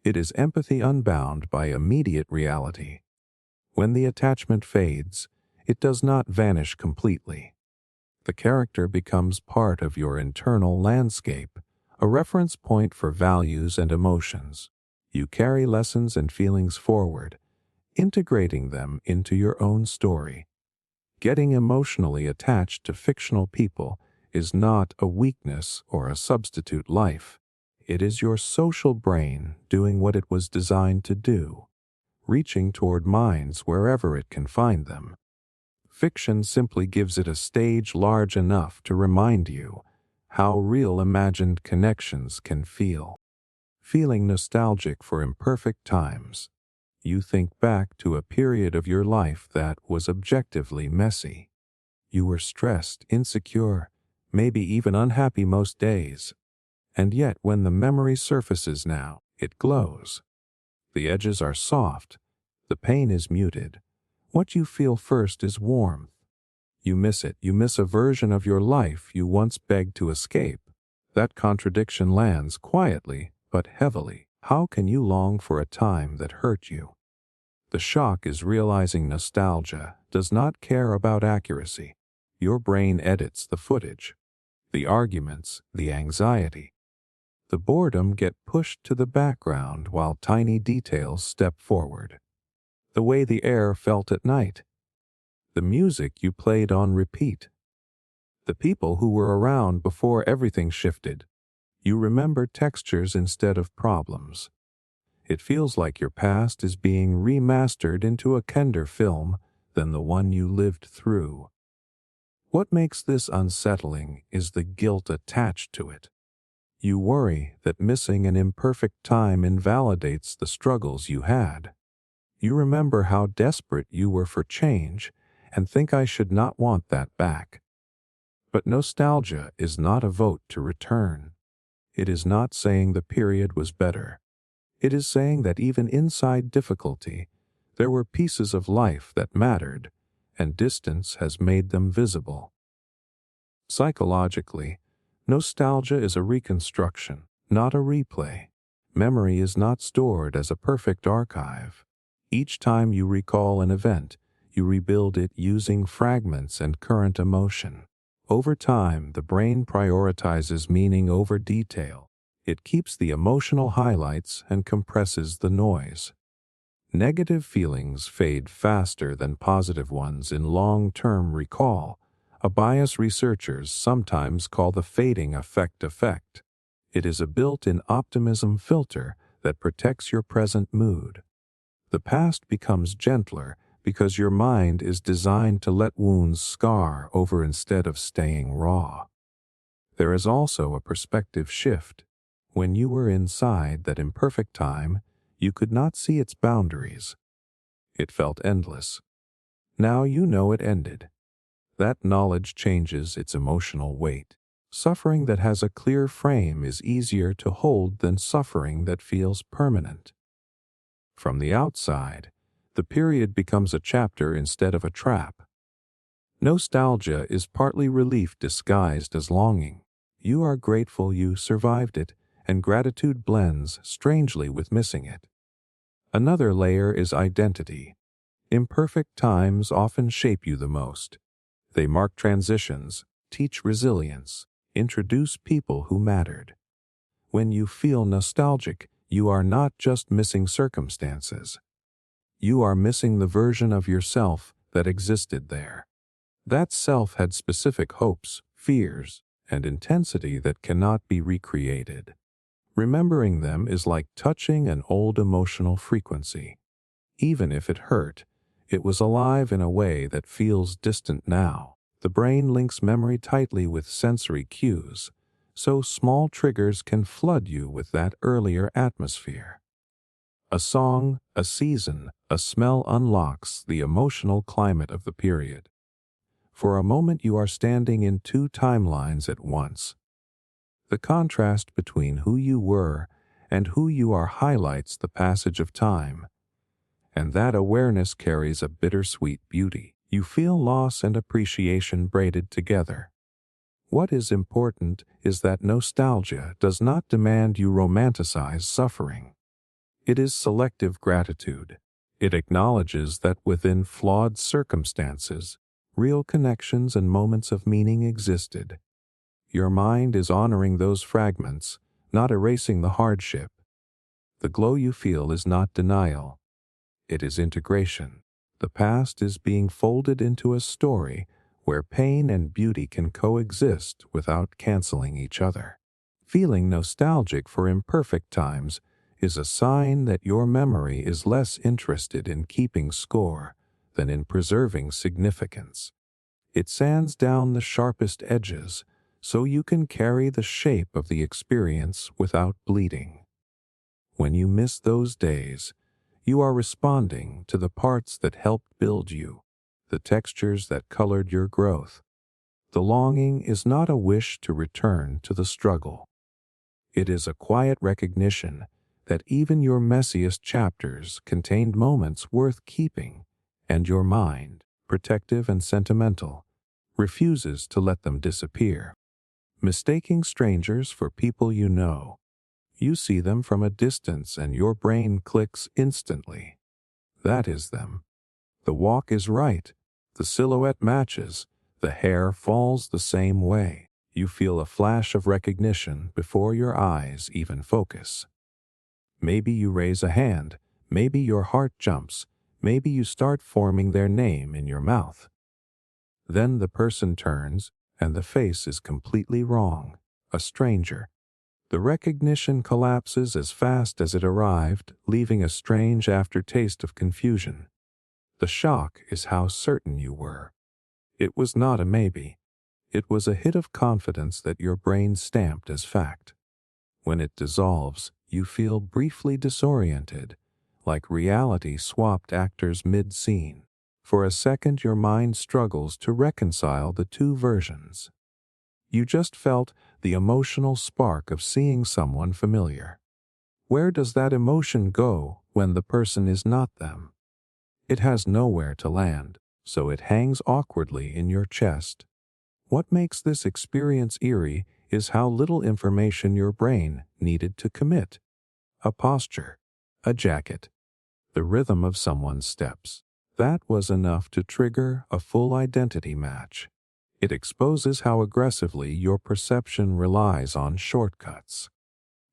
It is empathy unbound by immediate reality. When the attachment fades, it does not vanish completely. The character becomes part of your internal landscape, a reference point for values and emotions. You carry lessons and feelings forward, integrating them into your own story. Getting emotionally attached to fictional people is not a weakness or a substitute life. It is your social brain doing what it was designed to do, reaching toward minds wherever it can find them. Fiction simply gives it a stage large enough to remind you how real imagined connections can feel. Feeling nostalgic for imperfect times, you think back to a period of your life that was objectively messy. You were stressed, insecure, maybe even unhappy most days. And yet when the memory surfaces now, it glows. The edges are soft. The pain is muted. What you feel first is warmth. You miss it. You miss a version of your life you once begged to escape. That contradiction lands quietly but heavily. How can you long for a time that hurt you? The shock is realizing nostalgia does not care about accuracy. Your brain edits the footage, the arguments, the anxiety. The boredom get pushed to the background while tiny details step forward. The way the air felt at night. The music you played on repeat. The people who were around before everything shifted. You remember textures instead of problems. It feels like your past is being remastered into a kinder film than the one you lived through. What makes this unsettling is the guilt attached to it. You worry that missing an imperfect time invalidates the struggles you had. You remember how desperate you were for change and think I should not want that back. But nostalgia is not a vote to return. It is not saying the period was better. It is saying that even inside difficulty, there were pieces of life that mattered, and distance has made them visible. Psychologically, nostalgia is a reconstruction, not a replay. Memory is not stored as a perfect archive. Each time you recall an event, you rebuild it using fragments and current emotion. Over time, the brain prioritizes meaning over detail. It keeps the emotional highlights and compresses the noise. Negative feelings fade faster than positive ones in long-term recall, a bias researchers sometimes call the fading effect. It is a built-in optimism filter that protects your present mood. The past becomes gentler because your mind is designed to let wounds scar over instead of staying raw. There is also a perspective shift. When you were inside that imperfect time, you could not see its boundaries. It felt endless. Now you know it ended. That knowledge changes its emotional weight. Suffering that has a clear frame is easier to hold than suffering that feels permanent. From the outside, the period becomes a chapter instead of a trap. Nostalgia is partly relief disguised as longing. You are grateful you survived it, and gratitude blends strangely with missing it. Another layer is identity. Imperfect times often shape you the most. They mark transitions, teach resilience, introduce people who mattered. When you feel nostalgic, you are not just missing circumstances. You are missing the version of yourself that existed there. That self had specific hopes, fears, and intensity that cannot be recreated. Remembering them is like touching an old emotional frequency. Even if it hurt, it was alive in a way that feels distant now. The brain links memory tightly with sensory cues, so small triggers can flood you with that earlier atmosphere. A song, a season, a smell unlocks the emotional climate of the period. For a moment you are standing in two timelines at once. The contrast between who you were and who you are highlights the passage of time, and that awareness carries a bittersweet beauty. You feel loss and appreciation braided together. What is important is that nostalgia does not demand you romanticize suffering. It is selective gratitude. It acknowledges that within flawed circumstances, real connections and moments of meaning existed. Your mind is honoring those fragments, not erasing the hardship. The glow you feel is not denial. It is integration. The past is being folded into a story where pain and beauty can coexist without canceling each other. Feeling nostalgic for imperfect times is a sign that your memory is less interested in keeping score than in preserving significance. It sands down the sharpest edges so you can carry the shape of the experience without bleeding. When you miss those days, you are responding to the parts that helped build you, the textures that colored your growth. The longing is not a wish to return to the struggle. It is a quiet recognition that even your messiest chapters contained moments worth keeping, and your mind, protective and sentimental, refuses to let them disappear. Mistaking strangers for people you know. You see them from a distance and your brain clicks instantly. That is them. The walk is right. The silhouette matches. The hair falls the same way. You feel a flash of recognition before your eyes even focus. Maybe you raise a hand. Maybe your heart jumps. Maybe you start forming their name in your mouth. Then the person turns, and the face is completely wrong. A stranger. The recognition collapses as fast as it arrived, leaving a strange aftertaste of confusion. The shock is how certain you were. It was not a maybe. It was a hit of confidence that your brain stamped as fact. When it dissolves, you feel briefly disoriented, like reality swapped actors mid-scene. For a second, your mind struggles to reconcile the two versions. You just felt the emotional spark of seeing someone familiar. Where does that emotion go when the person is not them? It has nowhere to land, so it hangs awkwardly in your chest. What makes this experience eerie is how little information your brain needed to commit. A posture, a jacket, the rhythm of someone's steps. That was enough to trigger a full identity match. It exposes how aggressively your perception relies on shortcuts.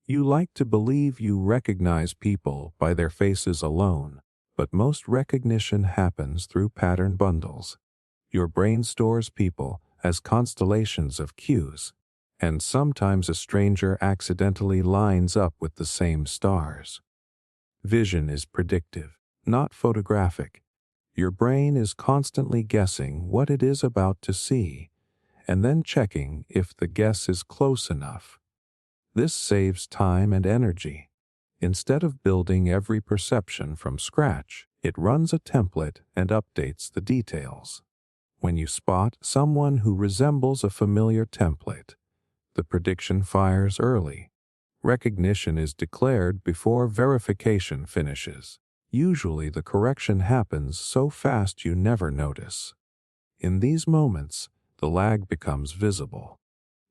You like to believe you recognize people by their faces alone, but most recognition happens through pattern bundles. Your brain stores people as constellations of cues, and sometimes a stranger accidentally lines up with the same stars. Vision is predictive. not photographic. Your brain is constantly guessing what it is about to see, and then checking if the guess is close enough. This saves time and energy. Instead of building every perception from scratch, it runs a template and updates the details. When you spot someone who resembles a familiar template, the prediction fires early. Recognition is declared before verification finishes. Usually the correction happens so fast you never notice. In these moments, the lag becomes visible.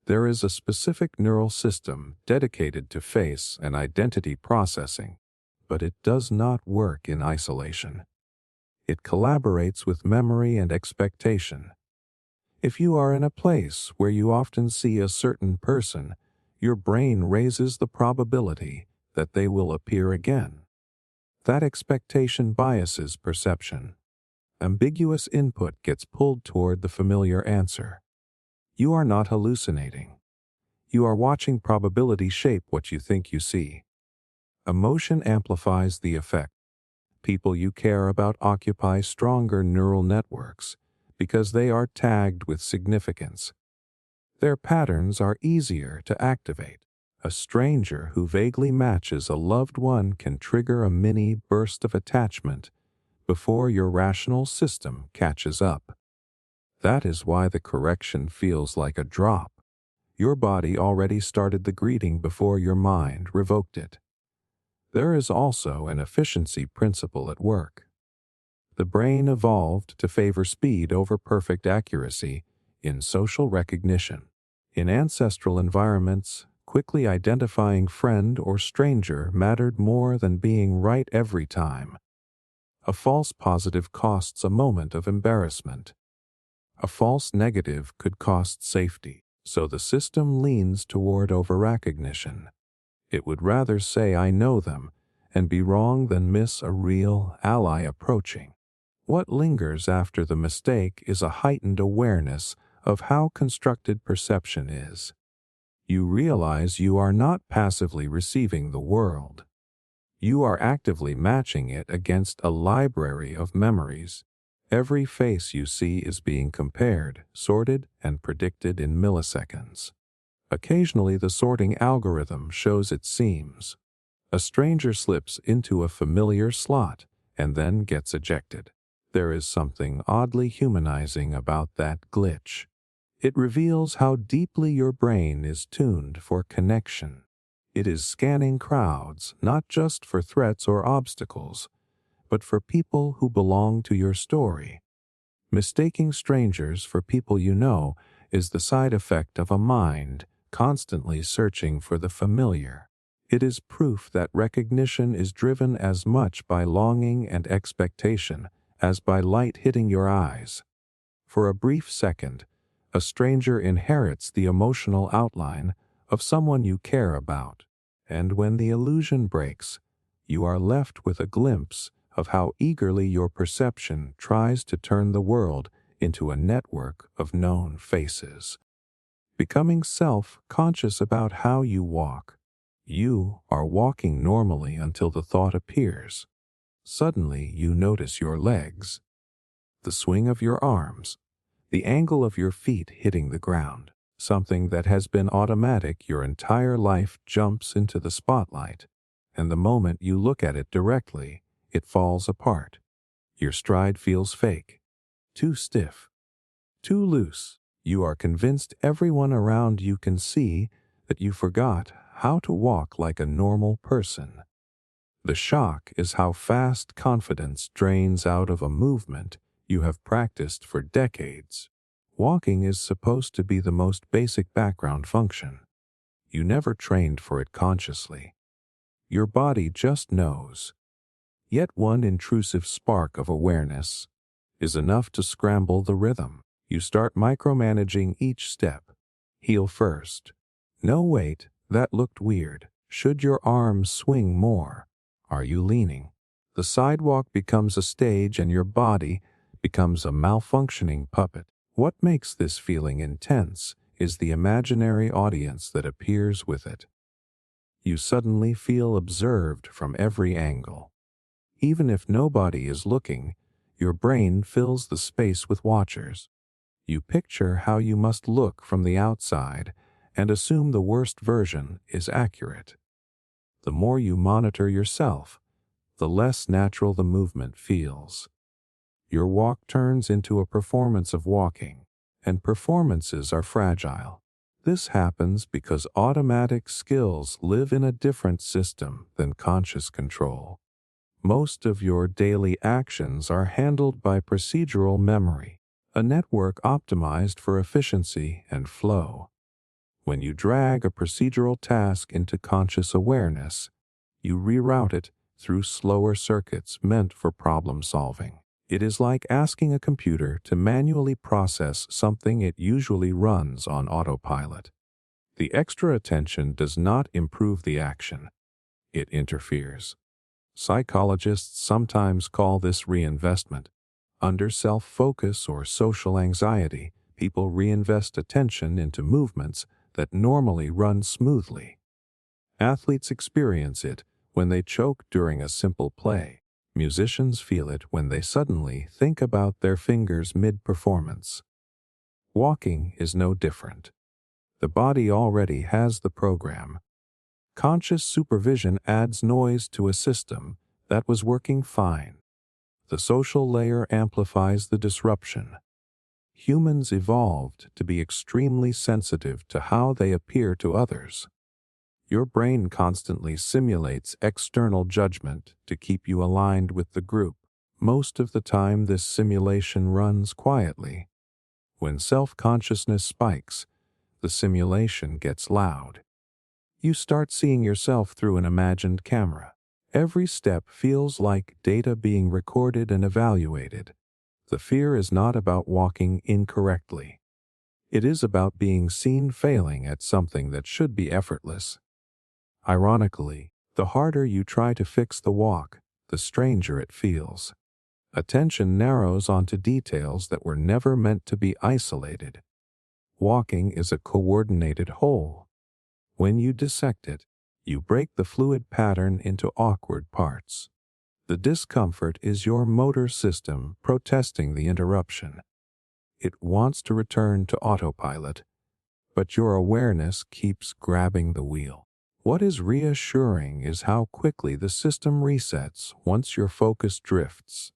There is a specific neural system dedicated to face and identity processing, but it does not work in isolation. It collaborates with memory and expectation. If you are in a place where you often see a certain person, your brain raises the probability that they will appear again. That expectation biases perception. Ambiguous input gets pulled toward the familiar answer. You are not hallucinating. You are watching probability shape what you think you see. Emotion amplifies the effect. People you care about occupy stronger neural networks because they are tagged with significance. Their patterns are easier to activate. A stranger who vaguely matches a loved one can trigger a mini burst of attachment before your rational system catches up. That is why the correction feels like a drop. Your body already started the greeting before your mind revoked it. There is also an efficiency principle at work. The brain evolved to favor speed over perfect accuracy in social recognition. In ancestral environments, quickly identifying friend or stranger mattered more than being right every time. A false positive costs a moment of embarrassment. A false negative could cost safety, so the system leans toward overrecognition. It would rather say I know them and be wrong than miss a real ally approaching. What lingers after the mistake is a heightened awareness of how constructed perception is. You realize you are not passively receiving the world. You are actively matching it against a library of memories. Every face you see is being compared, sorted, and predicted in milliseconds. Occasionally the sorting algorithm shows its seams. A stranger slips into a familiar slot and then gets ejected. There is something oddly humanizing about that glitch. It reveals how deeply your brain is tuned for connection. It is scanning crowds not just for threats or obstacles, but for people who belong to your story. Mistaking strangers for people you know is the side effect of a mind constantly searching for the familiar. It is proof that recognition is driven as much by longing and expectation as by light hitting your eyes. For a brief second, a stranger inherits the emotional outline of someone you care about, and when the illusion breaks, you are left with a glimpse of how eagerly your perception tries to turn the world into a network of known faces. Becoming self-conscious about how you walk. You are walking normally until the thought appears. Suddenly you notice your legs, the swing of your arms, the angle of your feet hitting the ground. Something that has been automatic your entire life jumps into the spotlight, and the moment you look at it directly, it falls apart. Your stride feels fake, too stiff, too loose. You are convinced everyone around you can see that you forgot how to walk like a normal person. The shock is how fast confidence drains out of a movement you have practiced for decades. Walking is supposed to be the most basic background function. You never trained for it consciously. Your body just knows. Yet one intrusive spark of awareness is enough to scramble the rhythm. You start micromanaging each step. Heel first. No, wait, that looked weird. Should your arms swing more? Are you leaning? The sidewalk becomes a stage and your body becomes a malfunctioning puppet. What makes this feeling intense is the imaginary audience that appears with it. You suddenly feel observed from every angle. Even if nobody is looking, your brain fills the space with watchers. You picture how you must look from the outside and assume the worst version is accurate. The more you monitor yourself, the less natural the movement feels. Your walk turns into a performance of walking, and performances are fragile. This happens because automatic skills live in a different system than conscious control. Most of your daily actions are handled by procedural memory, a network optimized for efficiency and flow. When you drag a procedural task into conscious awareness, you reroute it through slower circuits meant for problem solving. It is like asking a computer to manually process something it usually runs on autopilot. The extra attention does not improve the action, it interferes. Psychologists sometimes call this reinvestment. Under self-focus or social anxiety, people reinvest attention into movements that normally run smoothly. Athletes experience it when they choke during a simple play. Musicians feel it when they suddenly think about their fingers mid-performance. Walking is no different. The body already has the program. Conscious supervision adds noise to a system that was working fine. The social layer amplifies the disruption. Humans evolved to be extremely sensitive to how they appear to others. Your brain constantly simulates external judgment to keep you aligned with the group. Most of the time, this simulation runs quietly. When self-consciousness spikes, the simulation gets loud. You start seeing yourself through an imagined camera. Every step feels like data being recorded and evaluated. The fear is not about walking incorrectly. It is about being seen failing at something that should be effortless. Ironically, the harder you try to fix the walk, the stranger it feels. Attention narrows onto details that were never meant to be isolated. Walking is a coordinated whole. When you dissect it, you break the fluid pattern into awkward parts. The discomfort is your motor system protesting the interruption. It wants to return to autopilot, but your awareness keeps grabbing the wheel. What is reassuring is how quickly the system resets once your focus drifts.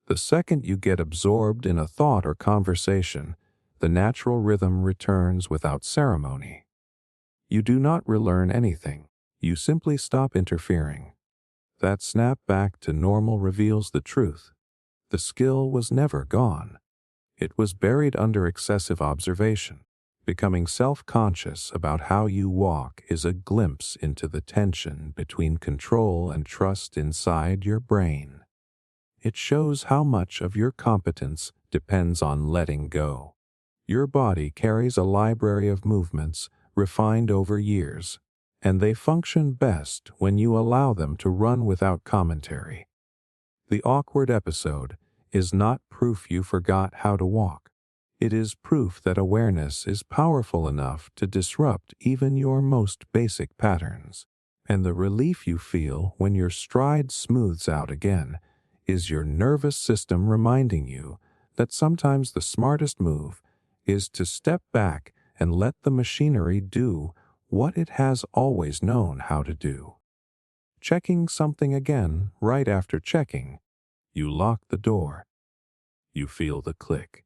The second you get absorbed in a thought or conversation, the natural rhythm returns without ceremony. You do not relearn anything. You simply stop interfering. That snap back to normal reveals the truth. The skill was never gone. It was buried under excessive observation. Becoming self-conscious about how you walk is a glimpse into the tension between control and trust inside your brain. It shows how much of your competence depends on letting go. Your body carries a library of movements refined over years, and they function best when you allow them to run without commentary. The awkward episode is not proof you forgot how to walk. It is proof that awareness is powerful enough to disrupt even your most basic patterns. And the relief you feel when your stride smooths out again is your nervous system reminding you that sometimes the smartest move is to step back and let the machinery do what it has always known how to do. Checking something again right after checking, you lock the door. You feel the click.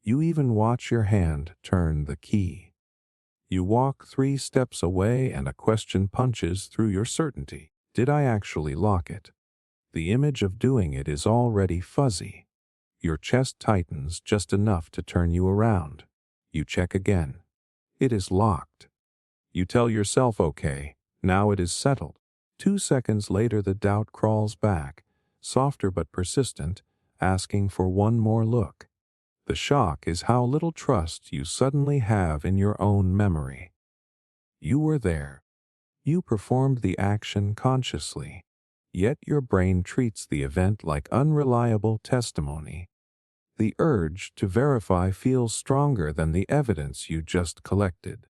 You even watch your hand turn the key. You walk 3 steps away and a question punches through your certainty. Did I actually lock it? The image of doing it is already fuzzy. Your chest tightens just enough to turn you around. You check again. It is locked. You tell yourself, okay, now it is settled. 2 seconds later the doubt crawls back, softer but persistent, asking for one more look. The shock is how little trust you suddenly have in your own memory. You were there. You performed the action consciously, yet your brain treats the event like unreliable testimony. The urge to verify feels stronger than the evidence you just collected.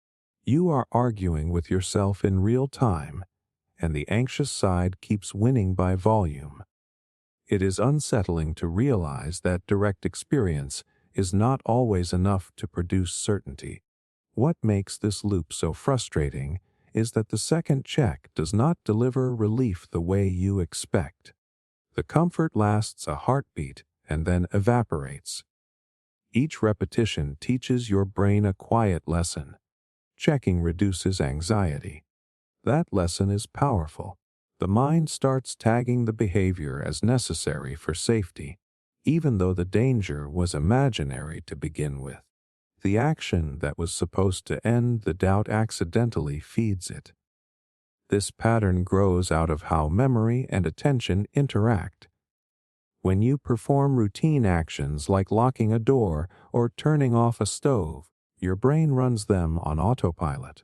You are arguing with yourself in real time, and the anxious side keeps winning by volume. It is unsettling to realize that direct experience is not always enough to produce certainty. What makes this loop so frustrating is that the second check does not deliver relief the way you expect. The comfort lasts a heartbeat and then evaporates. Each repetition teaches your brain a quiet lesson. Checking reduces anxiety. That lesson is powerful. The mind starts tagging the behavior as necessary for safety, even though the danger was imaginary to begin with. The action that was supposed to end the doubt accidentally feeds it. This pattern grows out of how memory and attention interact. When you perform routine actions like locking a door or turning off a stove, your brain runs them on autopilot.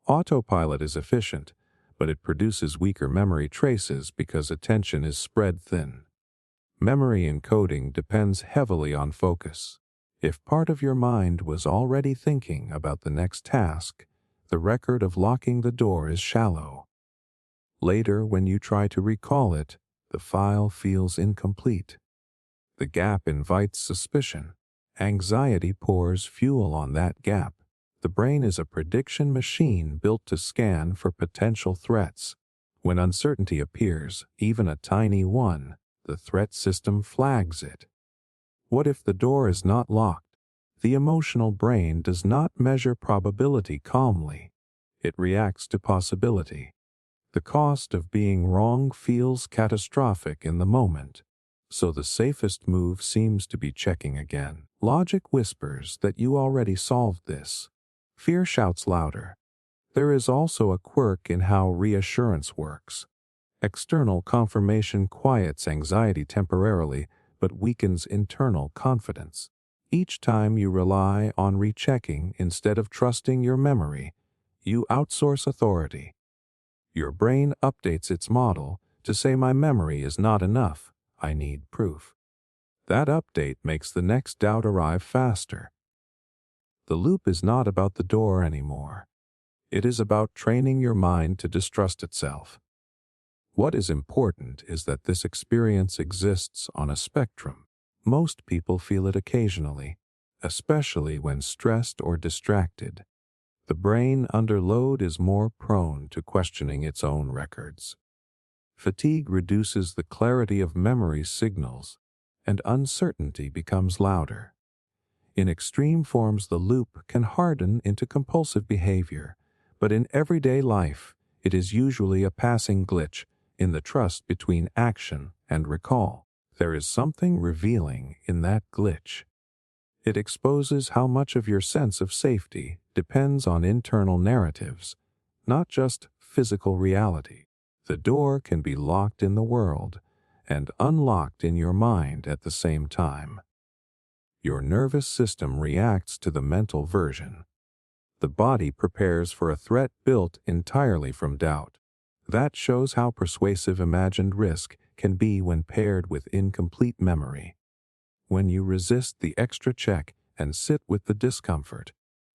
Autopilot is efficient, but it produces weaker memory traces because attention is spread thin. Memory encoding depends heavily on focus. If part of your mind was already thinking about the next task, the record of locking the door is shallow. Later, when you try to recall it, the file feels incomplete. The gap invites suspicion. Anxiety pours fuel on that gap. The brain is a prediction machine built to scan for potential threats. When uncertainty appears, even a tiny one, the threat system flags it. What if the door is not locked? The emotional brain does not measure probability calmly. It reacts to possibility. The cost of being wrong feels catastrophic in the moment, so the safest move seems to be checking again. Logic whispers that you already solved this. Fear shouts louder. There is also a quirk in how reassurance works. External confirmation quiets anxiety temporarily, but weakens internal confidence. Each time you rely on rechecking instead of trusting your memory, you outsource authority. Your brain updates its model to say my memory is not enough, I need proof. That update makes the next doubt arrive faster. The loop is not about the door anymore. It is about training your mind to distrust itself. What is important is that this experience exists on a spectrum. Most people feel it occasionally, especially when stressed or distracted. The brain under load is more prone to questioning its own records. Fatigue reduces the clarity of memory signals, and uncertainty becomes louder. In extreme forms, the loop can harden into compulsive behavior, but in everyday life, it is usually a passing glitch in the trust between action and recall. There is something revealing in that glitch. It exposes how much of your sense of safety depends on internal narratives, not just physical reality. The door can be locked in the world and unlocked in your mind at the same time. Your nervous system reacts to the mental version. The body prepares for a threat built entirely from doubt. That shows how persuasive imagined risk can be when paired with incomplete memory. When you resist the extra check and sit with the discomfort,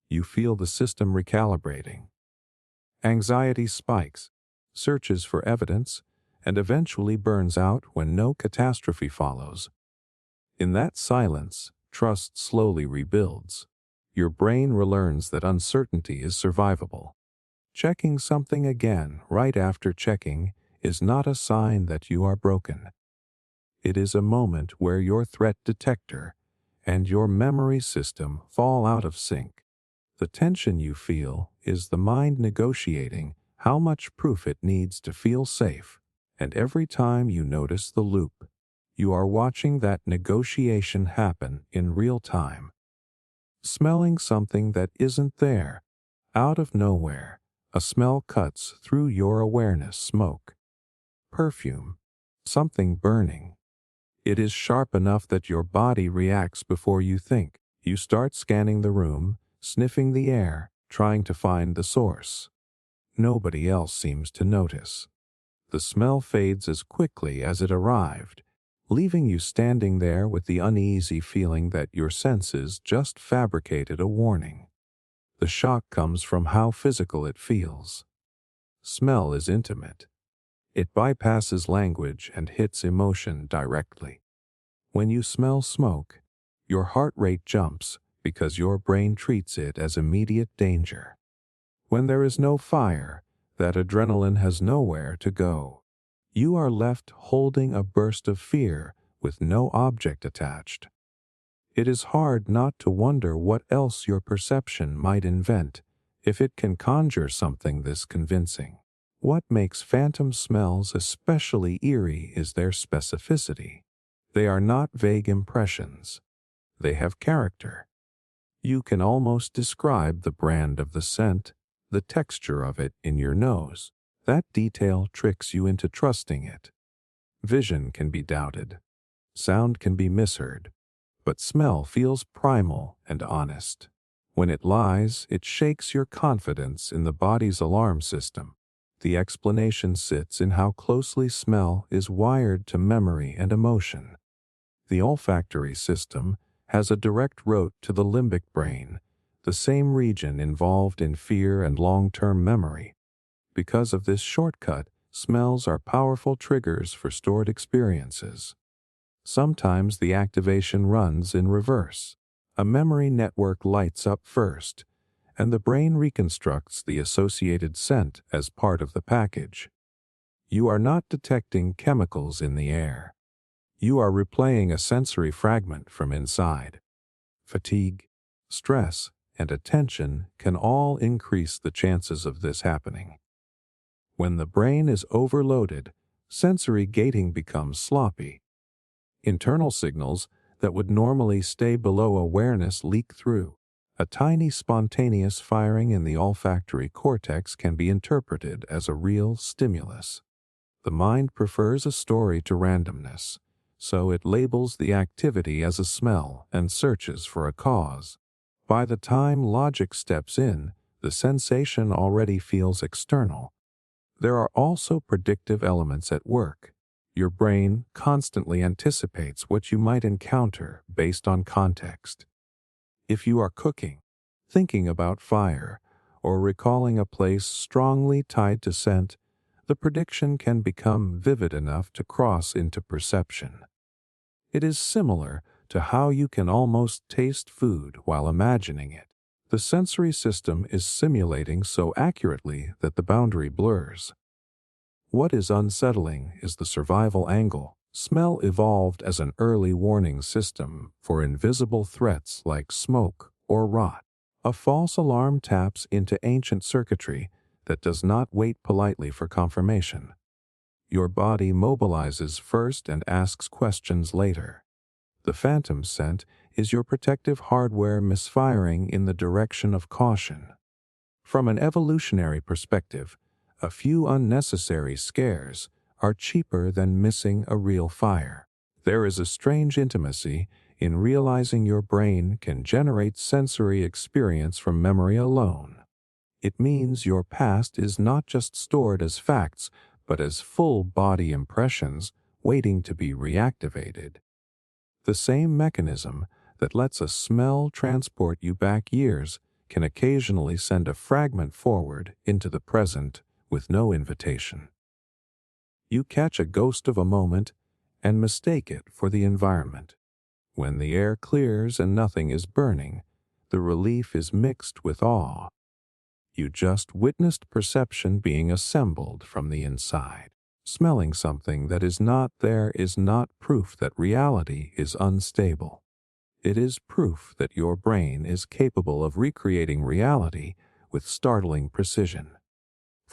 you feel the system recalibrating. Anxiety spikes, searches for evidence, and eventually burns out when no catastrophe follows. In that silence, trust slowly rebuilds. Your brain relearns that uncertainty is survivable. Checking something again right after checking is not a sign that you are broken. It is a moment where your threat detector and your memory system fall out of sync. The tension you feel is the mind negotiating how much proof it needs to feel safe, and every time you notice the loop, you are watching that negotiation happen in real time. Smelling something that isn't there, out of nowhere, a smell cuts through your awareness. Smoke, perfume, something burning. It is sharp enough that your body reacts before you think. You start scanning the room, sniffing the air, trying to find the source. Nobody else seems to notice. The smell fades as quickly as it arrived, leaving you standing there with the uneasy feeling that your senses just fabricated a warning. The shock comes from how physical it feels. Smell is intimate. It bypasses language and hits emotion directly. When you smell smoke, your heart rate jumps because your brain treats it as immediate danger. When there is no fire, that adrenaline has nowhere to go. You are left holding a burst of fear with no object attached. It is hard not to wonder what else your perception might invent if it can conjure something this convincing. What makes phantom smells especially eerie is their specificity. They are not vague impressions. They have character. You can almost describe the brand of the scent, the texture of it in your nose. That detail tricks you into trusting it. Vision can be doubted. Sound can be misheard. But smell feels primal and honest. When it lies, it shakes your confidence in the body's alarm system. The explanation sits in how closely smell is wired to memory and emotion. The olfactory system has a direct route to the limbic brain, the same region involved in fear and long-term memory. Because of this shortcut, smells are powerful triggers for stored experiences. Sometimes the activation runs in reverse. A memory network lights up first, and the brain reconstructs the associated scent as part of the package. You are not detecting chemicals in the air. You are replaying a sensory fragment from inside. Fatigue, stress, and attention can all increase the chances of this happening. When the brain is overloaded, sensory gating becomes sloppy. Internal signals that would normally stay below awareness leak through. A tiny spontaneous firing in the olfactory cortex can be interpreted as a real stimulus. The mind prefers a story to randomness, so it labels the activity as a smell and searches for a cause. By the time logic steps in, the sensation already feels external. There are also predictive elements at work. Your brain constantly anticipates what you might encounter based on context. If you are cooking, thinking about fire, or recalling a place strongly tied to scent, the prediction can become vivid enough to cross into perception. It is similar to how you can almost taste food while imagining it. The sensory system is simulating so accurately that the boundary blurs. What is unsettling is the survival angle. Smell evolved as an early warning system for invisible threats like smoke or rot. A false alarm taps into ancient circuitry that does not wait politely for confirmation. Your body mobilizes first and asks questions later. The phantom scent is your protective hardware misfiring in the direction of caution. From an evolutionary perspective, a few unnecessary scares are cheaper than missing a real fire. There is a strange intimacy in realizing your brain can generate sensory experience from memory alone. It means your past is not just stored as facts, but as full body impressions waiting to be reactivated. The same mechanism that lets a smell transport you back years can occasionally send a fragment forward into the present with no invitation. You catch a ghost of a moment and mistake it for the environment. When the air clears and nothing is burning, the relief is mixed with awe. You just witnessed perception being assembled from the inside. Smelling something that is not there is not proof that reality is unstable. It is proof that your brain is capable of recreating reality with startling precision.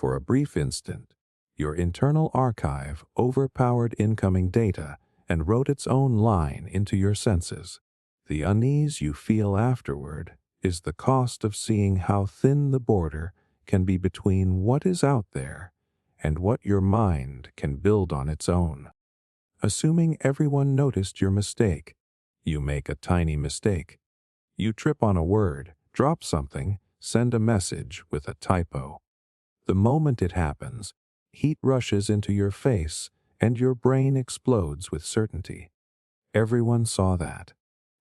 For a brief instant, your internal archive overpowered incoming data and wrote its own line into your senses. The unease you feel afterward is the cost of seeing how thin the border can be between what is out there and what your mind can build on its own. Assuming everyone noticed your mistake, you make a tiny mistake. You trip on a word, drop something, send a message with a typo. The moment it happens, heat rushes into your face and your brain explodes with certainty. Everyone saw that.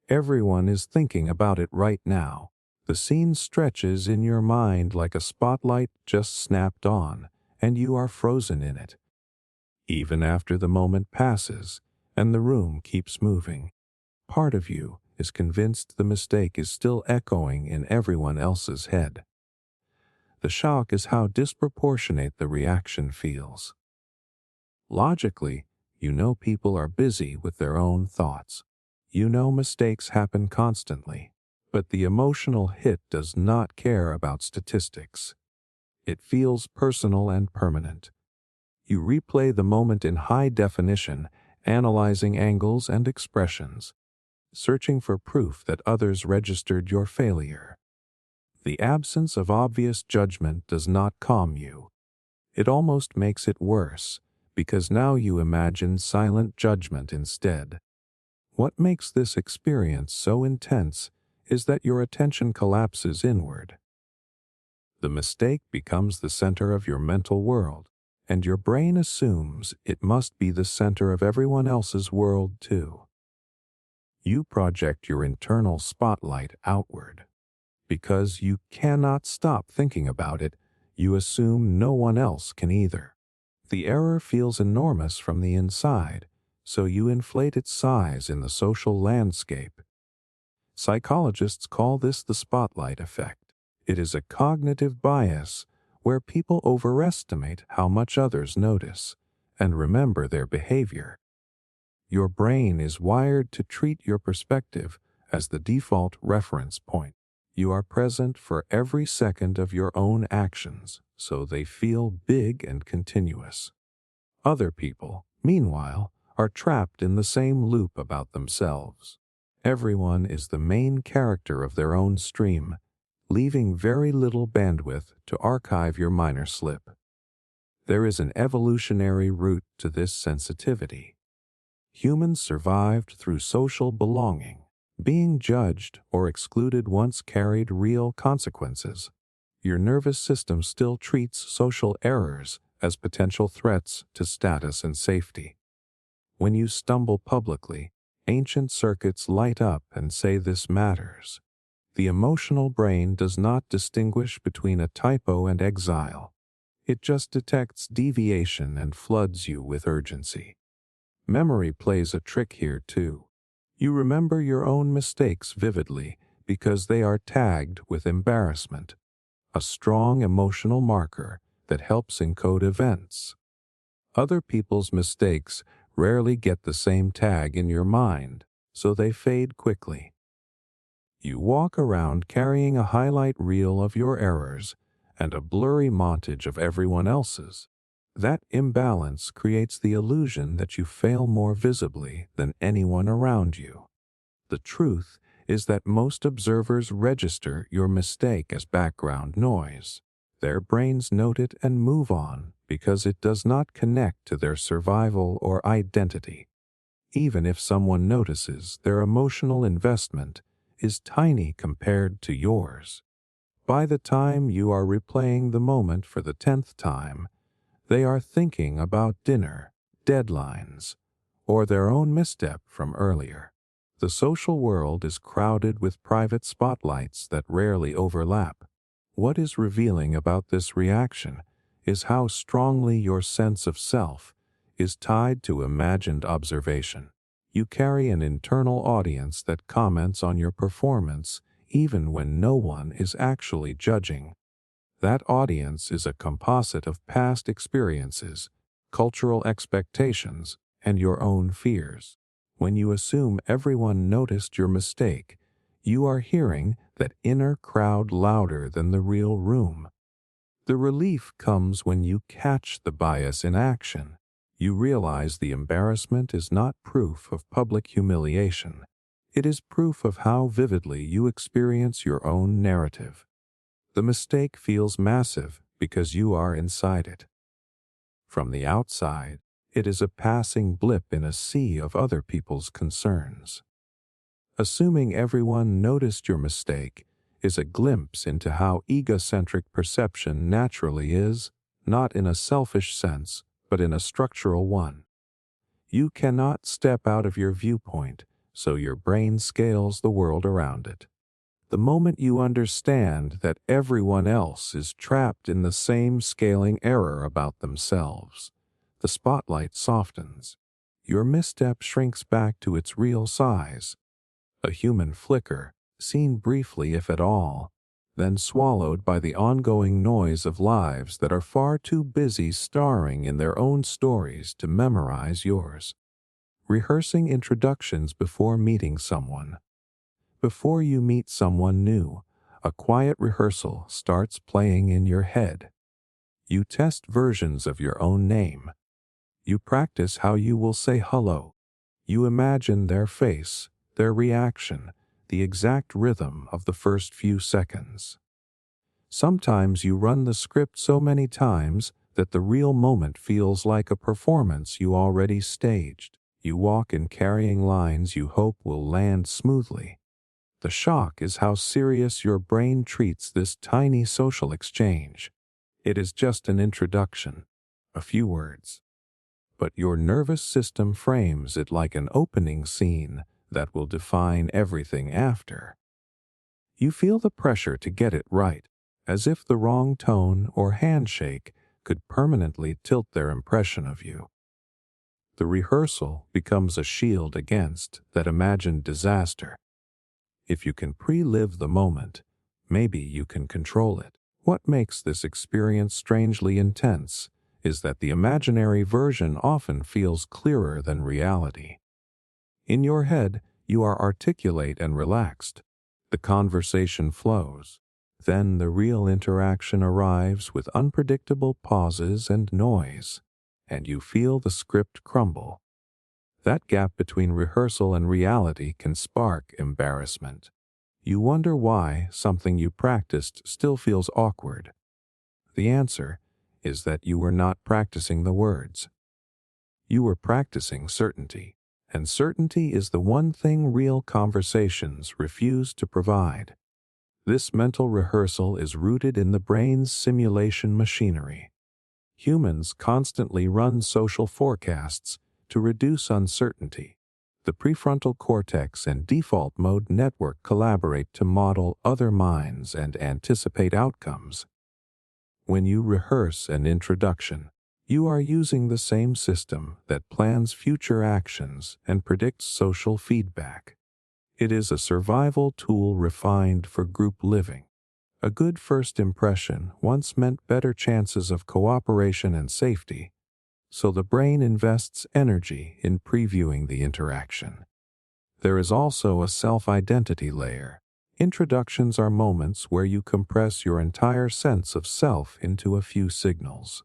Everyone is thinking about it right now. The scene stretches in your mind like a spotlight just snapped on, and you are frozen in it. Even after the moment passes and the room keeps moving, part of you is convinced the mistake is still echoing in everyone else's head. The shock is how disproportionate the reaction feels. Logically, you know people are busy with their own thoughts. You know mistakes happen constantly, but the emotional hit does not care about statistics. It feels personal and permanent. You replay the moment in high definition, analyzing angles and expressions, searching for proof that others registered your failure. The absence of obvious judgment does not calm you. It almost makes it worse, because now you imagine silent judgment instead. What makes this experience so intense is that your attention collapses inward. The mistake becomes the center of your mental world, and your brain assumes it must be the center of everyone else's world too. You project your internal spotlight outward. Because you cannot stop thinking about it, you assume no one else can either. The error feels enormous from the inside, so you inflate its size in the social landscape. Psychologists call this the spotlight effect. It is a cognitive bias where people overestimate how much others notice and remember their behavior. Your brain is wired to treat your perspective as the default reference point. You are present for every second of your own actions, so they feel big and continuous. Other people, meanwhile, are trapped in the same loop about themselves. Everyone is the main character of their own stream, leaving very little bandwidth to archive your minor slip. There is an evolutionary root to this sensitivity. Humans survived through social belonging. Being judged or excluded once carried real consequences. Your nervous system still treats social errors as potential threats to status and safety. When you stumble publicly, ancient circuits light up and say this matters. The emotional brain does not distinguish between a typo and exile. It just detects deviation and floods you with urgency. Memory plays a trick here too. You remember your own mistakes vividly because they are tagged with embarrassment, a strong emotional marker that helps encode events. Other people's mistakes rarely get the same tag in your mind, so they fade quickly. You walk around carrying a highlight reel of your errors and a blurry montage of everyone else's. That imbalance creates the illusion that you fail more visibly than anyone around you. The truth is that most observers register your mistake as background noise. Their brains note it and move on because it does not connect to their survival or identity. Even if someone notices, their emotional investment is tiny compared to yours. By the time you are replaying the moment for the 10th time, they are thinking about dinner, deadlines, or their own misstep from earlier. The social world is crowded with private spotlights that rarely overlap. What is revealing about this reaction is how strongly your sense of self is tied to imagined observation. You carry an internal audience that comments on your performance even when no one is actually judging. That audience is a composite of past experiences, cultural expectations, and your own fears. When you assume everyone noticed your mistake, you are hearing that inner crowd louder than the real room. The relief comes when you catch the bias in action. You realize the embarrassment is not proof of public humiliation. It is proof of how vividly you experience your own narrative. The mistake feels massive because you are inside it. From the outside, it is a passing blip in a sea of other people's concerns. Assuming everyone noticed your mistake is a glimpse into how egocentric perception naturally is, not in a selfish sense, but in a structural one. You cannot step out of your viewpoint, so your brain scales the world around it. The moment you understand that everyone else is trapped in the same scaling error about themselves, the spotlight softens. Your misstep shrinks back to its real size, a human flicker, seen briefly if at all, then swallowed by the ongoing noise of lives that are far too busy starring in their own stories to memorize yours. Rehearsing introductions before meeting someone. Before you meet someone new, a quiet rehearsal starts playing in your head. You test versions of your own name. You practice how you will say hello. You imagine their face, their reaction, the exact rhythm of the first few seconds. Sometimes you run the script so many times that the real moment feels like a performance you already staged. You walk in carrying lines you hope will land smoothly. The shock is how serious your brain treats this tiny social exchange. It is just an introduction, a few words. But your nervous system frames it like an opening scene that will define everything after. You feel the pressure to get it right, as if the wrong tone or handshake could permanently tilt their impression of you. The rehearsal becomes a shield against that imagined disaster. If you can pre-live the moment, maybe you can control it. What makes this experience strangely intense is that the imaginary version often feels clearer than reality. In your head, you are articulate and relaxed. The conversation flows. Then the real interaction arrives with unpredictable pauses and noise, and you feel the script crumble. That gap between rehearsal and reality can spark embarrassment. You wonder why something you practiced still feels awkward. The answer is that you were not practicing the words. You were practicing certainty, and certainty is the one thing real conversations refuse to provide. This mental rehearsal is rooted in the brain's simulation machinery. Humans constantly run social forecasts to reduce uncertainty. The prefrontal cortex and default mode network collaborate to model other minds and anticipate outcomes. When you rehearse an introduction, you are using the same system that plans future actions and predicts social feedback. It is a survival tool refined for group living. A good first impression once meant better chances of cooperation and safety, so the brain invests energy in previewing the interaction. There is also a self-identity layer. Introductions are moments where you compress your entire sense of self into a few signals.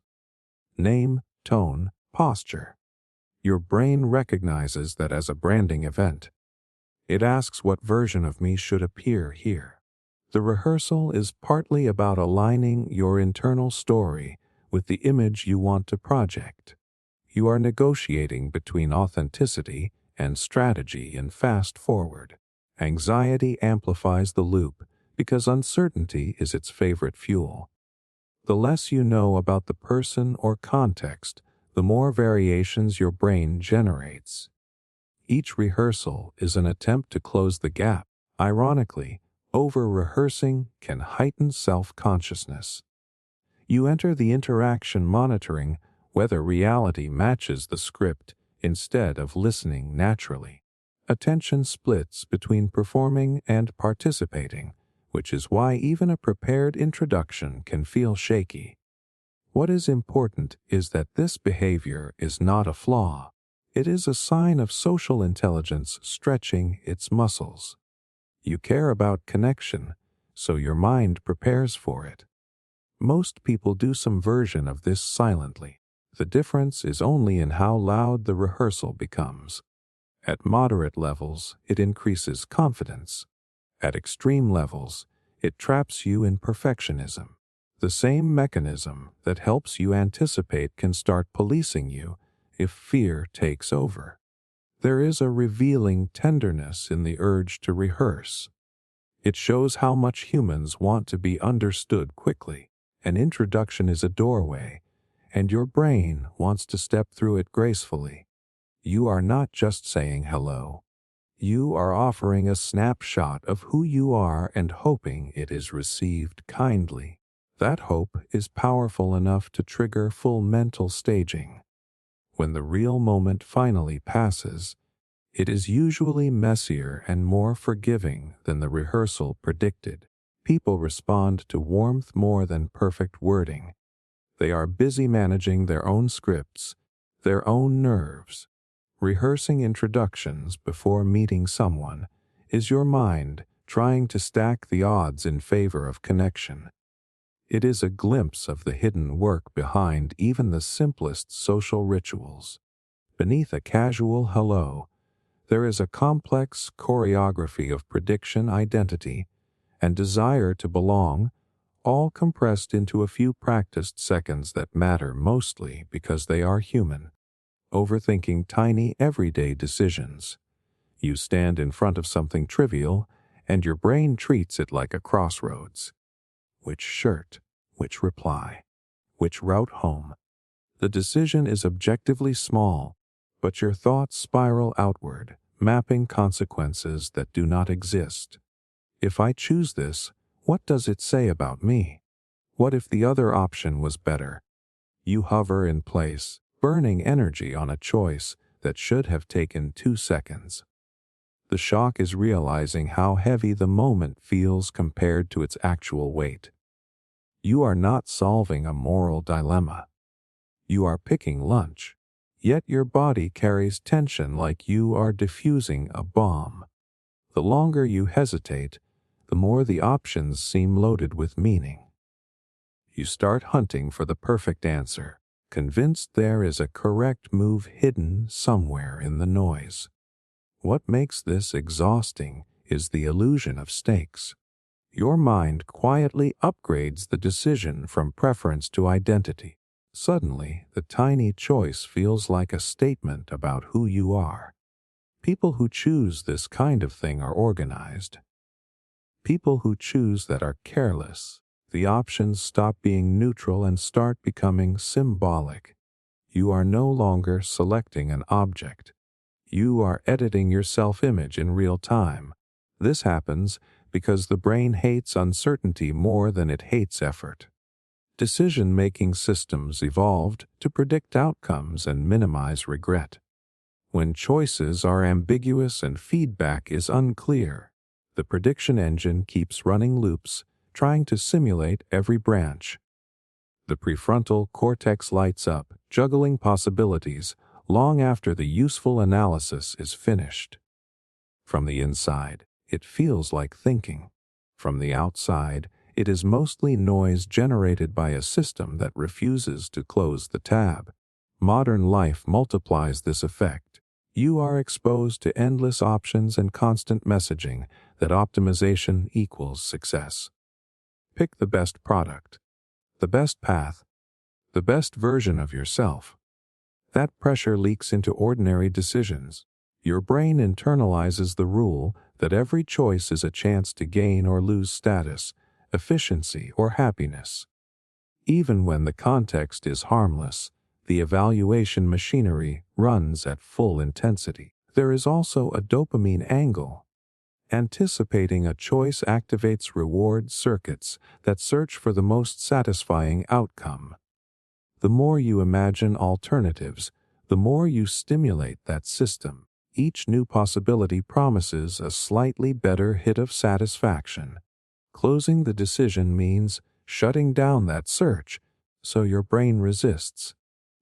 Name, tone, posture. Your brain recognizes that as a branding event. It asks what version of me should appear here. The rehearsal is partly about aligning your internal story with the image you want to project. You are negotiating between authenticity and strategy and fast forward. Anxiety amplifies the loop because uncertainty is its favorite fuel. The less you know about the person or context, the more variations your brain generates. Each rehearsal is an attempt to close the gap. Ironically, over-rehearsing can heighten self-consciousness. You enter the interaction monitoring whether reality matches the script instead of listening naturally. Attention splits between performing and participating, which is why even a prepared introduction can feel shaky. What is important is that this behavior is not a flaw. It is a sign of social intelligence stretching its muscles. You care about connection, so your mind prepares for it. Most people do some version of this silently. The difference is only in how loud the rehearsal becomes. At moderate levels, it increases confidence. At extreme levels, it traps you in perfectionism. The same mechanism that helps you anticipate can start policing you if fear takes over. There is a revealing tenderness in the urge to rehearse. It shows how much humans want to be understood quickly. An introduction is a doorway, and your brain wants to step through it gracefully. You are not just saying hello. You are offering a snapshot of who you are and hoping it is received kindly. That hope is powerful enough to trigger full mental staging. When the real moment finally passes, it is usually messier and more forgiving than the rehearsal predicted. People respond to warmth more than perfect wording. They are busy managing their own scripts, their own nerves. Rehearsing introductions before meeting someone is your mind trying to stack the odds in favor of connection. It is a glimpse of the hidden work behind even the simplest social rituals. Beneath a casual hello, there is a complex choreography of prediction, identity, and desire to belong, all compressed into a few practiced seconds that matter mostly because they are human. Overthinking tiny everyday decisions. You stand in front of something trivial, and your brain treats it like a crossroads. Which shirt? Which reply? Which route home? The decision is objectively small, but your thoughts spiral outward, mapping consequences that do not exist. If I choose this, what does it say about me? What if the other option was better? You hover in place, burning energy on a choice that should have taken 2 seconds. The shock is realizing how heavy the moment feels compared to its actual weight. You are not solving a moral dilemma. You are picking lunch, yet your body carries tension like you are diffusing a bomb. The longer you hesitate, the more the options seem loaded with meaning. You start hunting for the perfect answer, convinced there is a correct move hidden somewhere in the noise. What makes this exhausting is the illusion of stakes. Your mind quietly upgrades the decision from preference to identity. Suddenly, the tiny choice feels like a statement about who you are. People who choose this kind of thing are organized. People who choose that are careless. The options stop being neutral and start becoming symbolic. You are no longer selecting an object. You are editing your self-image in real time. This happens because the brain hates uncertainty more than it hates effort. Decision-making systems evolved to predict outcomes and minimize regret. When choices are ambiguous and feedback is unclear, the prediction engine keeps running loops, trying to simulate every branch. The prefrontal cortex lights up, juggling possibilities, long after the useful analysis is finished. From the inside, it feels like thinking. From the outside, it is mostly noise generated by a system that refuses to close the tab. Modern life multiplies this effect. You are exposed to endless options and constant messaging that optimization equals success. Pick the best product, the best path, the best version of yourself. That pressure leaks into ordinary decisions. Your brain internalizes the rule that every choice is a chance to gain or lose status, efficiency, or happiness. Even when the context is harmless, the evaluation machinery runs at full intensity. There is also a dopamine angle. Anticipating a choice activates reward circuits that search for the most satisfying outcome. The more you imagine alternatives, the more you stimulate that system. Each new possibility promises a slightly better hit of satisfaction. Closing the decision means shutting down that search, so your brain resists.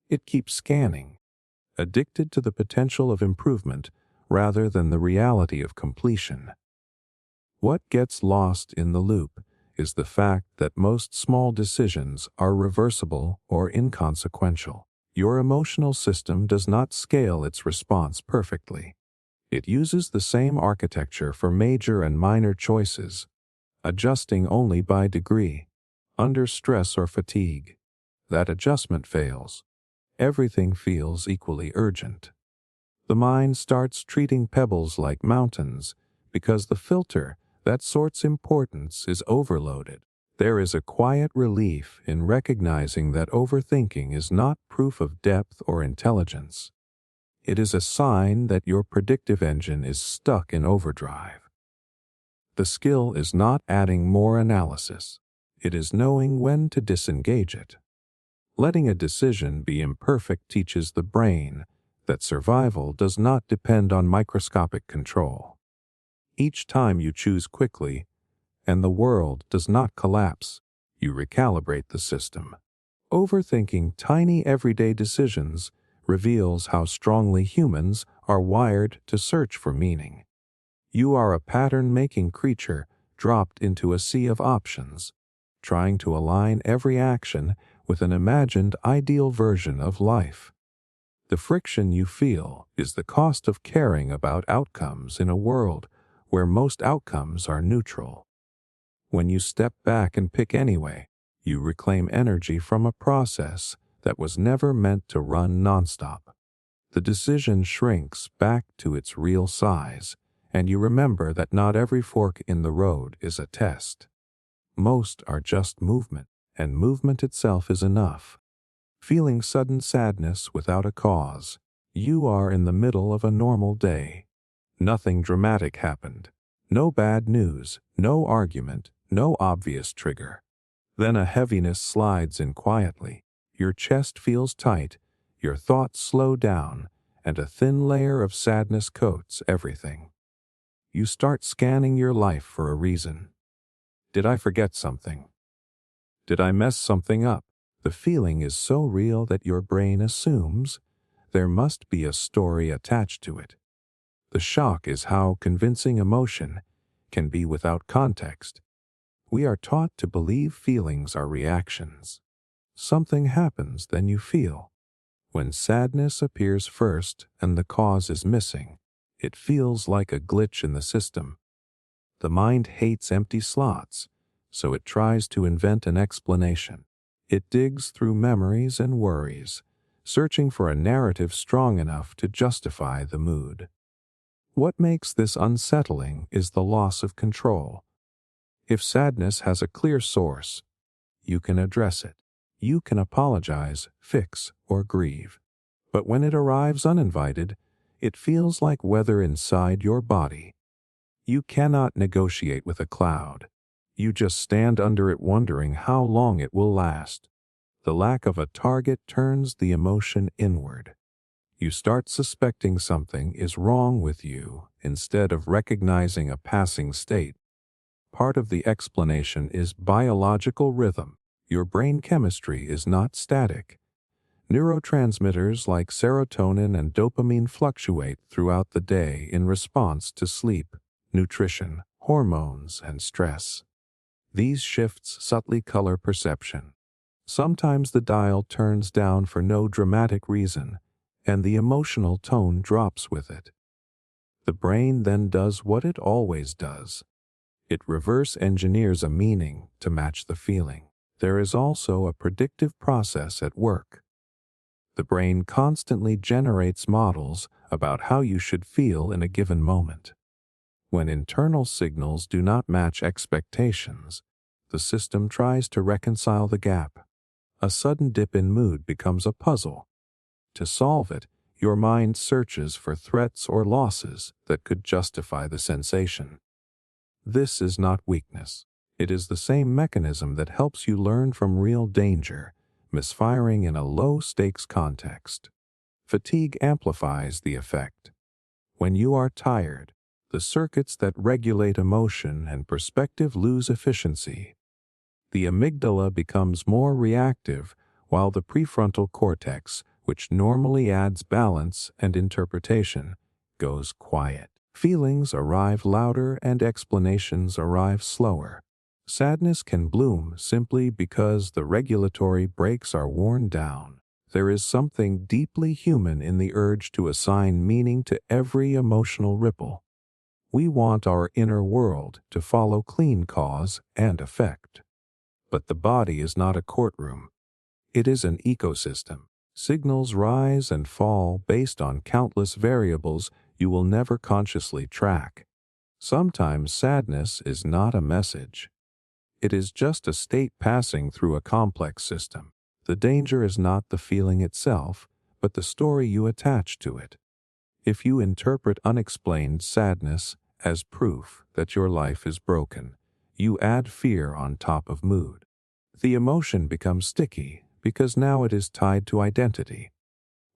It keeps scanning, addicted to the potential of improvement rather than the reality of completion. What gets lost in the loop is the fact that most small decisions are reversible or inconsequential. Your emotional system does not scale its response perfectly. It uses the same architecture for major and minor choices, adjusting only by degree. Under stress or fatigue, that adjustment fails. Everything feels equally urgent. The mind starts treating pebbles like mountains because the filter that sorts importance is overloaded. There is a quiet relief in recognizing that overthinking is not proof of depth or intelligence. It is a sign that your predictive engine is stuck in overdrive. The skill is not adding more analysis. It is knowing when to disengage it. Letting a decision be imperfect teaches the brain that survival does not depend on microscopic control. Each time you choose quickly, and the world does not collapse, you recalibrate the system. Overthinking tiny everyday decisions reveals how strongly humans are wired to search for meaning. You are a pattern-making creature dropped into a sea of options, trying to align every action with an imagined ideal version of life. The friction you feel is the cost of caring about outcomes in a world where most outcomes are neutral. When you step back and pick anyway, you reclaim energy from a process that was never meant to run nonstop. The decision shrinks back to its real size, and you remember that not every fork in the road is a test. Most are just movement, and movement itself is enough. Feeling sudden sadness without a cause, you are in the middle of a normal day. Nothing dramatic happened. No bad news, no argument, no obvious trigger. Then a heaviness slides in quietly. Your chest feels tight, your thoughts slow down, and a thin layer of sadness coats everything. You start scanning your life for a reason. Did I forget something? Did I mess something up? The feeling is so real that your brain assumes there must be a story attached to it. The shock is how convincing emotion can be without context. We are taught to believe feelings are reactions. Something happens, then you feel. When sadness appears first and the cause is missing, it feels like a glitch in the system. The mind hates empty slots, so it tries to invent an explanation. It digs through memories and worries, searching for a narrative strong enough to justify the mood. What makes this unsettling is the loss of control. If sadness has a clear source, you can address it. You can apologize, fix, or grieve. But when it arrives uninvited, it feels like weather inside your body. You cannot negotiate with a cloud. You just stand under it wondering how long it will last. The lack of a target turns the emotion inward. You start suspecting something is wrong with you instead of recognizing a passing state. Part of the explanation is biological rhythm. Your brain chemistry is not static. Neurotransmitters like serotonin and dopamine fluctuate throughout the day in response to sleep, nutrition, hormones, and stress. These shifts subtly color perception. Sometimes the dial turns down for no dramatic reason, and the emotional tone drops with it. The brain then does what it always does. It reverse engineers a meaning to match the feeling. There is also a predictive process at work. The brain constantly generates models about how you should feel in a given moment. When internal signals do not match expectations, the system tries to reconcile the gap. A sudden dip in mood becomes a puzzle. To solve it, your mind searches for threats or losses that could justify the sensation. This is not weakness. It is the same mechanism that helps you learn from real danger, misfiring in a low-stakes context. Fatigue amplifies the effect. When you are tired, the circuits that regulate emotion and perspective lose efficiency. The amygdala becomes more reactive, while the prefrontal cortex, which normally adds balance and interpretation, goes quiet. Feelings arrive louder and explanations arrive slower. Sadness can bloom simply because the regulatory brakes are worn down. There is something deeply human in the urge to assign meaning to every emotional ripple. We want our inner world to follow clean cause and effect. But the body is not a courtroom. It is an ecosystem. Signals rise and fall based on countless variables you will never consciously track. Sometimes sadness is not a message. It is just a state passing through a complex system. The danger is not the feeling itself, but the story you attach to it. If you interpret unexplained sadness as proof that your life is broken, you add fear on top of mood. The emotion becomes sticky because now it is tied to identity.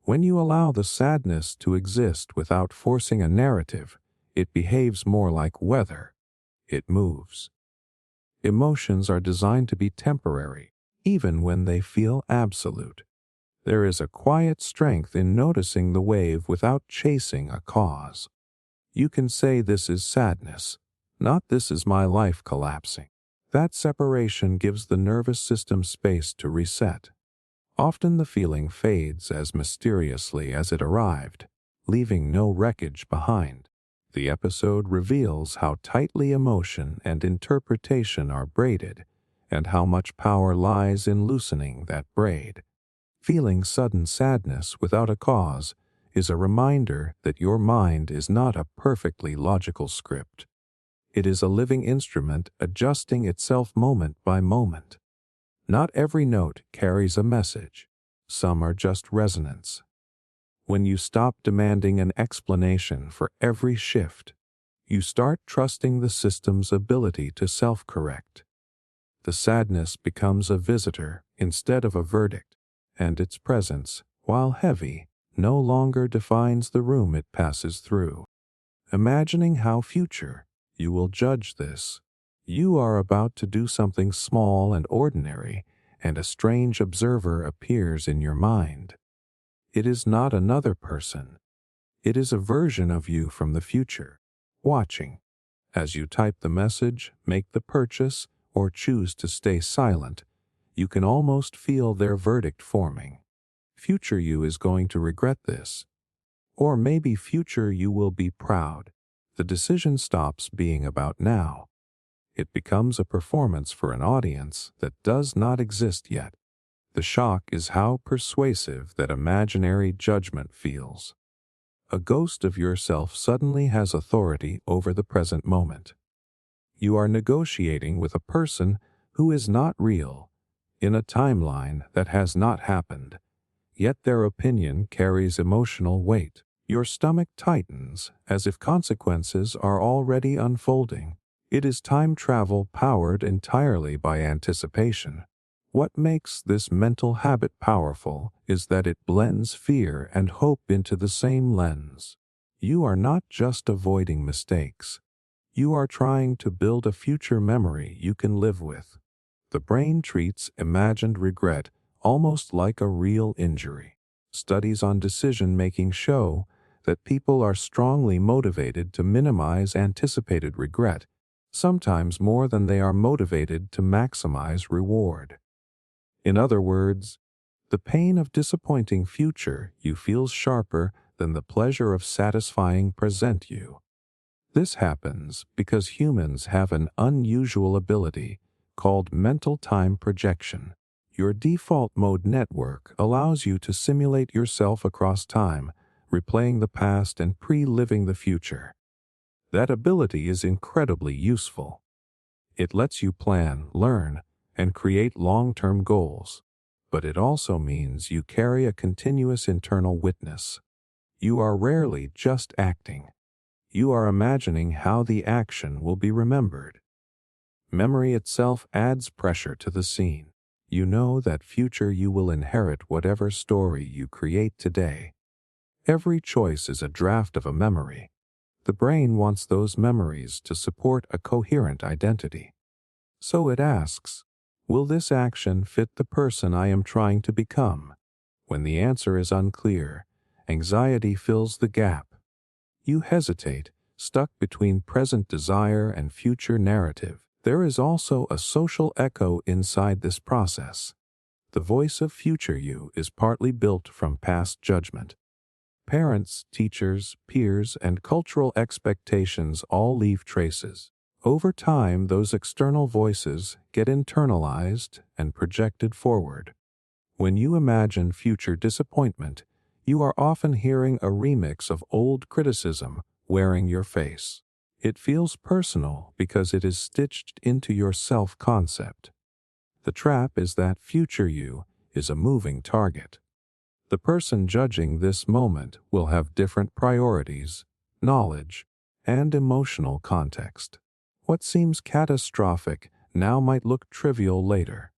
When you allow the sadness to exist without forcing a narrative, it behaves more like weather. It moves. Emotions are designed to be temporary, even when they feel absolute. There is a quiet strength in noticing the wave without chasing a cause. You can say this is sadness, not this is my life collapsing. That separation gives the nervous system space to reset. Often the feeling fades as mysteriously as it arrived, leaving no wreckage behind. The episode reveals how tightly emotion and interpretation are braided, and how much power lies in loosening that braid. Feeling sudden sadness without a cause is a reminder that your mind is not a perfectly logical script. It is a living instrument adjusting itself moment by moment. Not every note carries a message. Some are just resonance. When you stop demanding an explanation for every shift, you start trusting the system's ability to self-correct. The sadness becomes a visitor instead of a verdict, and its presence, while heavy, no longer defines the room it passes through. Imagining how future you will judge this. You are about to do something small and ordinary, and a strange observer appears in your mind. It is not another person. It is a version of you from the future, watching. As you type the message, make the purchase, or choose to stay silent, you can almost feel their verdict forming. Future you is going to regret this. Or maybe future you will be proud. The decision stops being about now. It becomes a performance for an audience that does not exist yet. The shock is how persuasive that imaginary judgment feels. A ghost of yourself suddenly has authority over the present moment. You are negotiating with a person who is not real, in a timeline that has not happened, yet their opinion carries emotional weight. Your stomach tightens as if consequences are already unfolding. It is time travel powered entirely by anticipation. What makes this mental habit powerful is that it blends fear and hope into the same lens. You are not just avoiding mistakes. You are trying to build a future memory you can live with. The brain treats imagined regret almost like a real injury. Studies on decision-making show that people are strongly motivated to minimize anticipated regret, sometimes more than they are motivated to maximize reward. In other words, the pain of disappointing future you feels sharper than the pleasure of satisfying present you. This happens because humans have an unusual ability called mental time projection. Your default mode network allows you to simulate yourself across time, replaying the past and pre-living the future. That ability is incredibly useful. It lets you plan, learn, and create long-term goals. But it also means you carry a continuous internal witness. You are rarely just acting. You are imagining how the action will be remembered. Memory itself adds pressure to the scene. You know that future you will inherit whatever story you create today. Every choice is a draft of a memory. The brain wants those memories to support a coherent identity. So it asks, will this action fit the person I am trying to become? When the answer is unclear, anxiety fills the gap. You hesitate, stuck between present desire and future narrative. There is also a social echo inside this process. The voice of future you is partly built from past judgment. Parents, teachers, peers, and cultural expectations all leave traces. Over time, those external voices get internalized and projected forward. When you imagine future disappointment, you are often hearing a remix of old criticism wearing your face. It feels personal because it is stitched into your self-concept. The trap is that future you is a moving target. The person judging this moment will have different priorities, knowledge, and emotional context. What seems catastrophic now might look trivial later.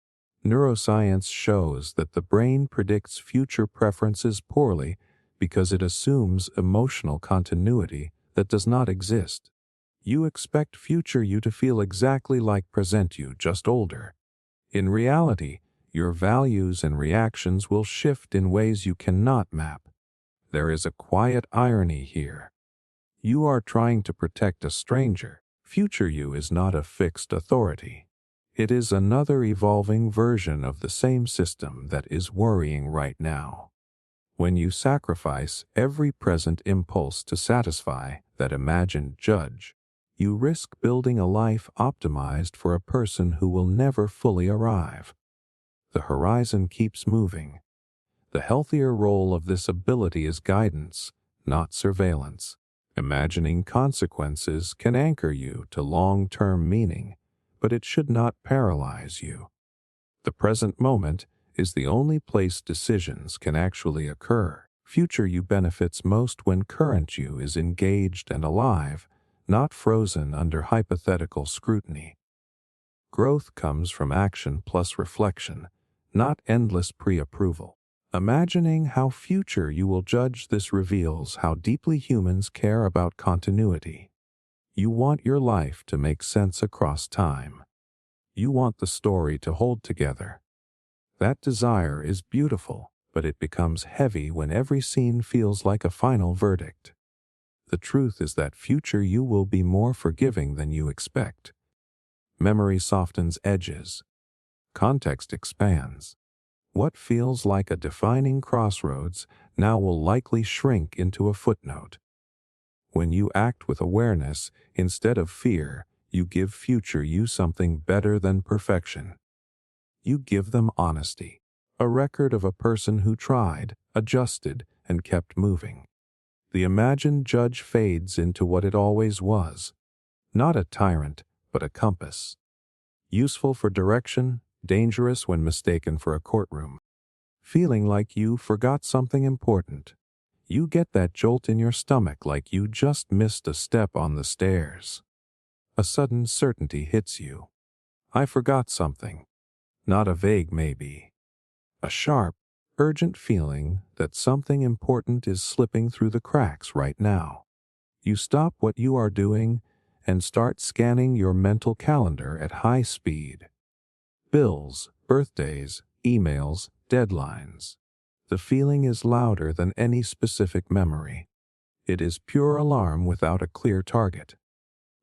Neuroscience shows that the brain predicts future preferences poorly because it assumes emotional continuity that does not exist. You expect future you to feel exactly like present you, just older. In reality, your values and reactions will shift in ways you cannot map. There is a quiet irony here. You are trying to protect a stranger. Future you is not a fixed authority. It is another evolving version of the same system that is worrying right now. When you sacrifice every present impulse to satisfy that imagined judge, you risk building a life optimized for a person who will never fully arrive. The horizon keeps moving. The healthier role of this ability is guidance, not surveillance. Imagining consequences can anchor you to long-term meaning, but it should not paralyze you. The present moment is the only place decisions can actually occur. Future you benefits most when current you is engaged and alive, not frozen under hypothetical scrutiny. Growth comes from action plus reflection, not endless pre-approval. Imagining how future you will judge this reveals how deeply humans care about continuity. You want your life to make sense across time. You want the story to hold together. That desire is beautiful, but it becomes heavy when every scene feels like a final verdict. The truth is that future you will be more forgiving than you expect. Memory softens edges. Context expands. What feels like a defining crossroads now will likely shrink into a footnote. When you act with awareness instead of fear, you give future you something better than perfection. You give them honesty, a record of a person who tried, adjusted, and kept moving. The imagined judge fades into what it always was, not a tyrant, but a compass. Useful for direction, dangerous when mistaken for a courtroom. Feeling like you forgot something important. You get that jolt in your stomach like you just missed a step on the stairs. A sudden certainty hits you. I forgot something. Not a vague maybe. A sharp, urgent feeling that something important is slipping through the cracks right now. You stop what you are doing and start scanning your mental calendar at high speed. Bills, birthdays, emails, deadlines. The feeling is louder than any specific memory. It is pure alarm without a clear target.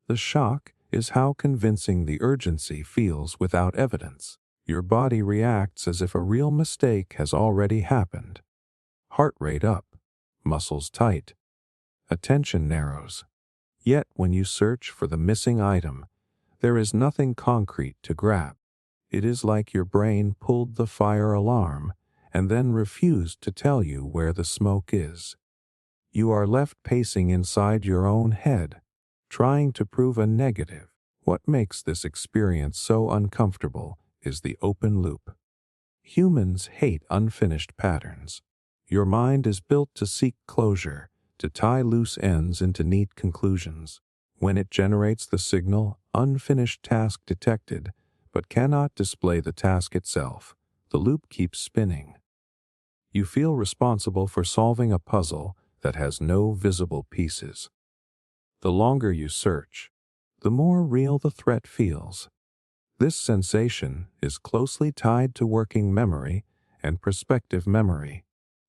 The shock is how convincing the urgency feels without evidence. Your body reacts as if a real mistake has already happened. Heart rate up, muscles tight, attention narrows. Yet when you search for the missing item, there is nothing concrete to grab. It is like your brain pulled the fire alarm and then refused to tell you where the smoke is. You are left pacing inside your own head, trying to prove a negative. What makes this experience so uncomfortable is the open loop. Humans hate unfinished patterns. Your mind is built to seek closure, to tie loose ends into neat conclusions. When it generates the signal, unfinished task detected, but cannot display the task itself, the loop keeps spinning. You feel responsible for solving a puzzle that has no visible pieces. The longer you search, the more real the threat feels. This sensation is closely tied to working memory and prospective memory,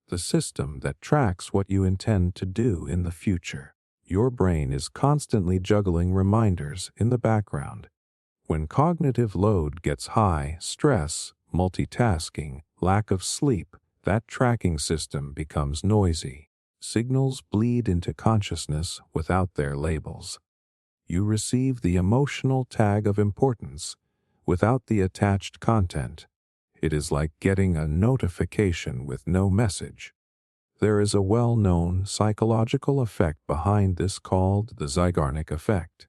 the system that tracks what you intend to do in the future. Your brain is constantly juggling reminders in the background. When cognitive load gets high, stress, multitasking, lack of sleep, that tracking system becomes noisy. Signals bleed into consciousness without their labels. You receive the emotional tag of importance without the attached content. It is like getting a notification with no message. There is a well-known psychological effect behind this called the Zeigarnik effect.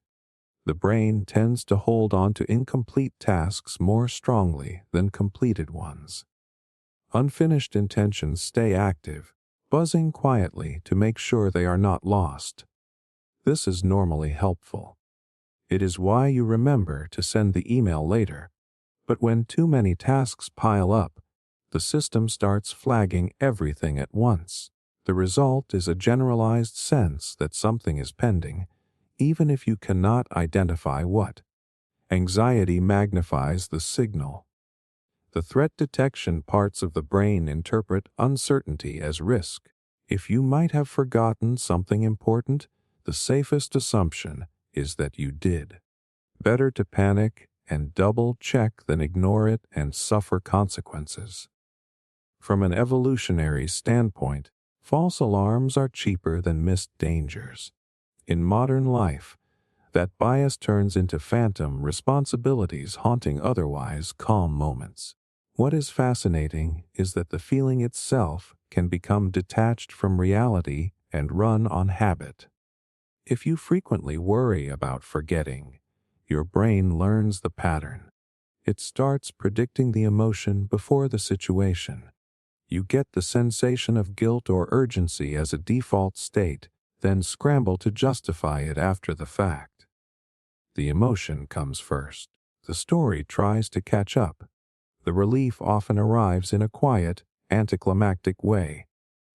The brain tends to hold on to incomplete tasks more strongly than completed ones. Unfinished intentions stay active, buzzing quietly to make sure they are not lost. This is normally helpful. It is why you remember to send the email later. But when too many tasks pile up, the system starts flagging everything at once. The result is a generalized sense that something is pending, even if you cannot identify what. Anxiety magnifies the signal. The threat detection parts of the brain interpret uncertainty as risk. If you might have forgotten something important, the safest assumption is that you did. Better to panic and double-check than ignore it and suffer consequences. From an evolutionary standpoint, false alarms are cheaper than missed dangers. In modern life, that bias turns into phantom responsibilities haunting otherwise calm moments. What is fascinating is that the feeling itself can become detached from reality and run on habit. If you frequently worry about forgetting, your brain learns the pattern. It starts predicting the emotion before the situation. You get the sensation of guilt or urgency as a default state, then scramble to justify it after the fact. The emotion comes first. The story tries to catch up. The relief often arrives in a quiet, anticlimactic way.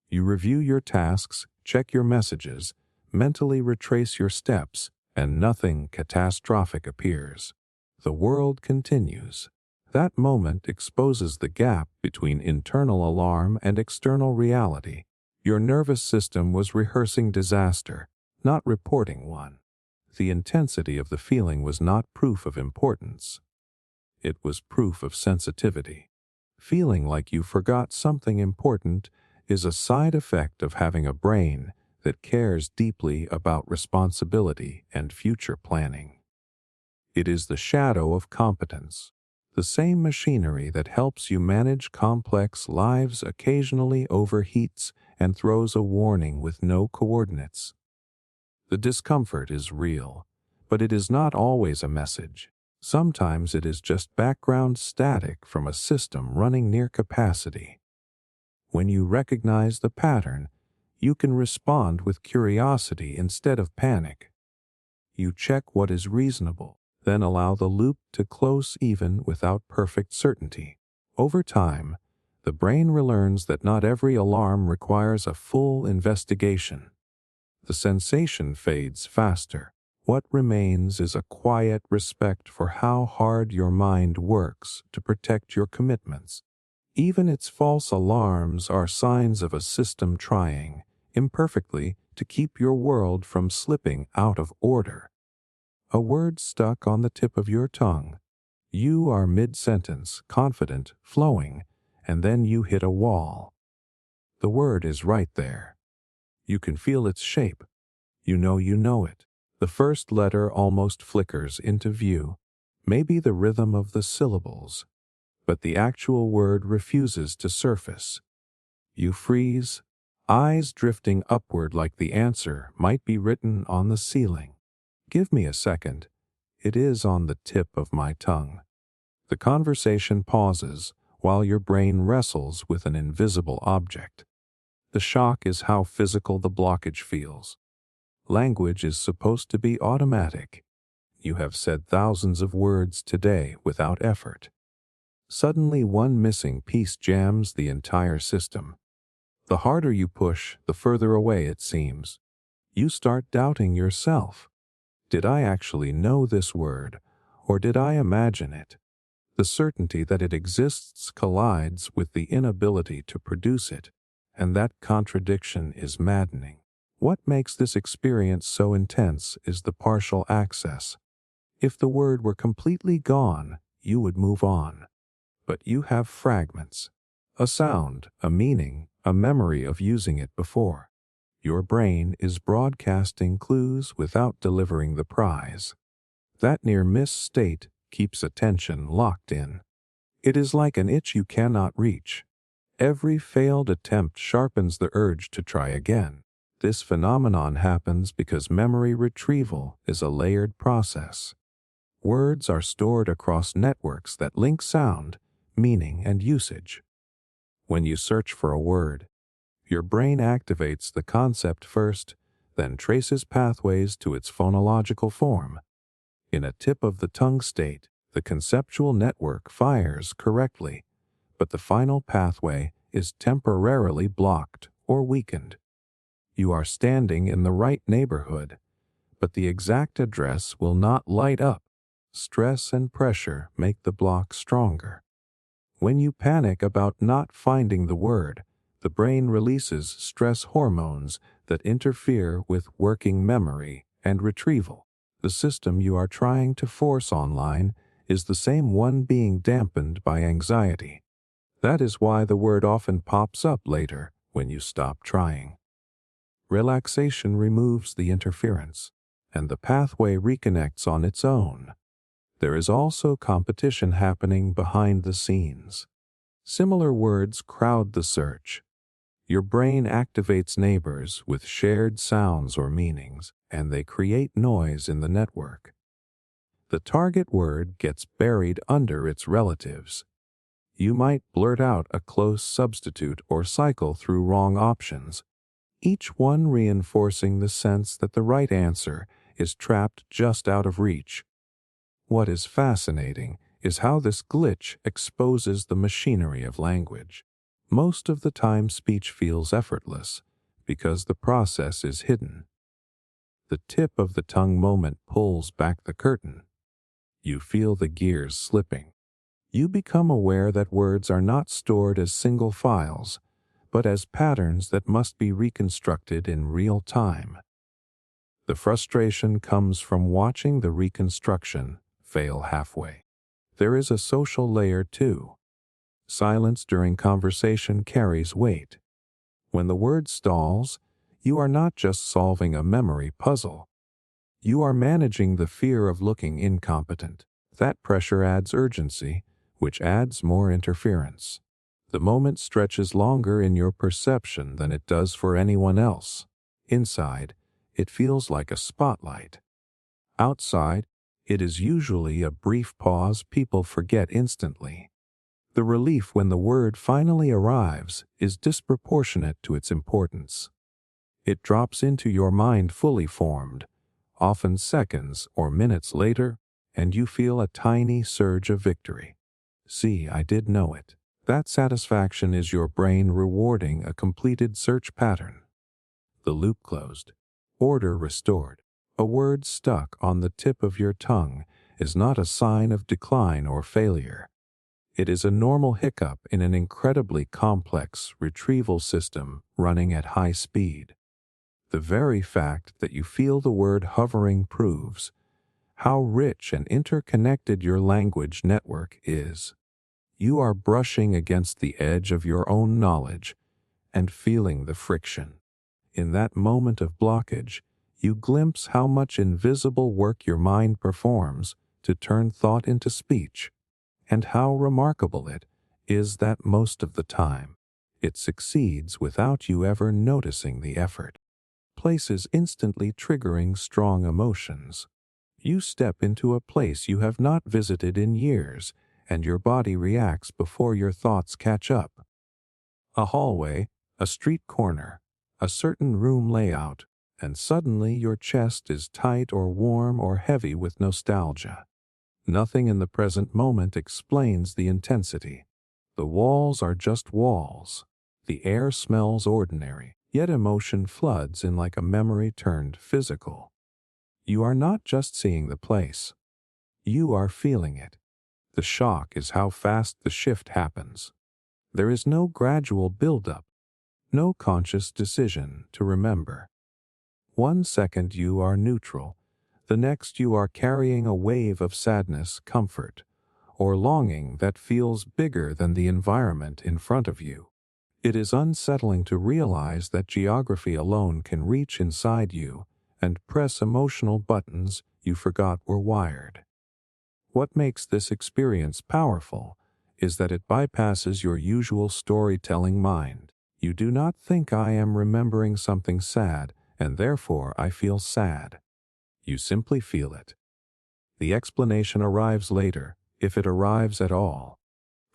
You review your tasks, check your messages, mentally retrace your steps, and nothing catastrophic appears. The world continues. That moment exposes the gap between internal alarm and external reality. Your nervous system was rehearsing disaster, not reporting one. The intensity of the feeling was not proof of importance. It was proof of sensitivity. Feeling like you forgot something important is a side effect of having a brain that cares deeply about responsibility and future planning. It is the shadow of competence. The same machinery that helps you manage complex lives occasionally overheats and throws a warning with no coordinates. The discomfort is real, but it is not always a message. Sometimes it is just background static from a system running near capacity. When you recognize the pattern, you can respond with curiosity instead of panic. You check what is reasonable, then allow the loop to close even without perfect certainty. Over time, the brain relearns that not every alarm requires a full investigation. The sensation fades faster. What remains is a quiet respect for how hard your mind works to protect your commitments. Even its false alarms are signs of a system trying, imperfectly, to keep your world from slipping out of order. A word stuck on the tip of your tongue. You are mid-sentence, confident, flowing, and then you hit a wall. The word is right there. You can feel its shape. You know it. The first letter almost flickers into view, maybe the rhythm of the syllables, but the actual word refuses to surface. You freeze, eyes drifting upward like the answer might be written on the ceiling. Give me a second. It is on the tip of my tongue. The conversation pauses while your brain wrestles with an invisible object. The shock is how physical the blockage feels. Language is supposed to be automatic. You have said thousands of words today without effort. Suddenly, one missing piece jams the entire system. The harder you push, the further away it seems. You start doubting yourself. Did I actually know this word, or did I imagine it? The certainty that it exists collides with the inability to produce it, and that contradiction is maddening. What makes this experience so intense is the partial access. If the word were completely gone, you would move on. But you have fragments. A sound, a meaning, a memory of using it before. Your brain is broadcasting clues without delivering the prize. That near-miss state keeps attention locked in. It is like an itch you cannot reach. Every failed attempt sharpens the urge to try again. This phenomenon happens because memory retrieval is a layered process. Words are stored across networks that link sound, meaning, and usage. When you search for a word, your brain activates the concept first, then traces pathways to its phonological form. In a tip-of-the-tongue state, the conceptual network fires correctly, but the final pathway is temporarily blocked or weakened. You are standing in the right neighborhood, but the exact address will not light up. Stress and pressure make the block stronger. When you panic about not finding the word, the brain releases stress hormones that interfere with working memory and retrieval. The system you are trying to force online is the same one being dampened by anxiety. That is why the word often pops up later when you stop trying. Relaxation removes the interference, and the pathway reconnects on its own. There is also competition happening behind the scenes. Similar words crowd the search. Your brain activates neighbors with shared sounds or meanings, and they create noise in the network. The target word gets buried under its relatives. You might blurt out a close substitute or cycle through wrong options, each one reinforcing the sense that the right answer is trapped just out of reach. What is fascinating is how this glitch exposes the machinery of language. Most of the time speech feels effortless because the process is hidden. The tip of the tongue moment pulls back the curtain. You feel the gears slipping. You become aware that words are not stored as single files, but as patterns that must be reconstructed in real time. The frustration comes from watching the reconstruction fail halfway. There is a social layer too. Silence during conversation carries weight. When the word stalls, you are not just solving a memory puzzle. You are managing the fear of looking incompetent. That pressure adds urgency, which adds more interference. The moment stretches longer in your perception than it does for anyone else. Inside, it feels like a spotlight. Outside, it is usually a brief pause people forget instantly. The relief when the word finally arrives is disproportionate to its importance. It drops into your mind fully formed, often seconds or minutes later, and you feel a tiny surge of victory. See, I did know it. That satisfaction is your brain rewarding a completed search pattern. The loop closed. Order restored. A word stuck on the tip of your tongue is not a sign of decline or failure. It is a normal hiccup in an incredibly complex retrieval system running at high speed. The very fact that you feel the word hovering proves how rich and interconnected your language network is. You are brushing against the edge of your own knowledge and feeling the friction. In that moment of blockage, you glimpse how much invisible work your mind performs to turn thought into speech, and how remarkable it is that most of the time, it succeeds without you ever noticing the effort. Places instantly triggering strong emotions. You step into a place you have not visited in years, and your body reacts before your thoughts catch up. A hallway, a street corner, a certain room layout, and suddenly your chest is tight or warm or heavy with nostalgia. Nothing in the present moment explains the intensity. The walls are just walls. The air smells ordinary, yet emotion floods in like a memory turned physical. You are not just seeing the place. You are feeling it. The shock is how fast the shift happens. There is no gradual build-up, no conscious decision to remember. 1 second you are neutral, the next you are carrying a wave of sadness, comfort, or longing that feels bigger than the environment in front of you. It is unsettling to realize that geography alone can reach inside you and press emotional buttons you forgot were wired. What makes this experience powerful is that it bypasses your usual storytelling mind. You do not think I am remembering something sad, and therefore I feel sad. You simply feel it. The explanation arrives later, if it arrives at all.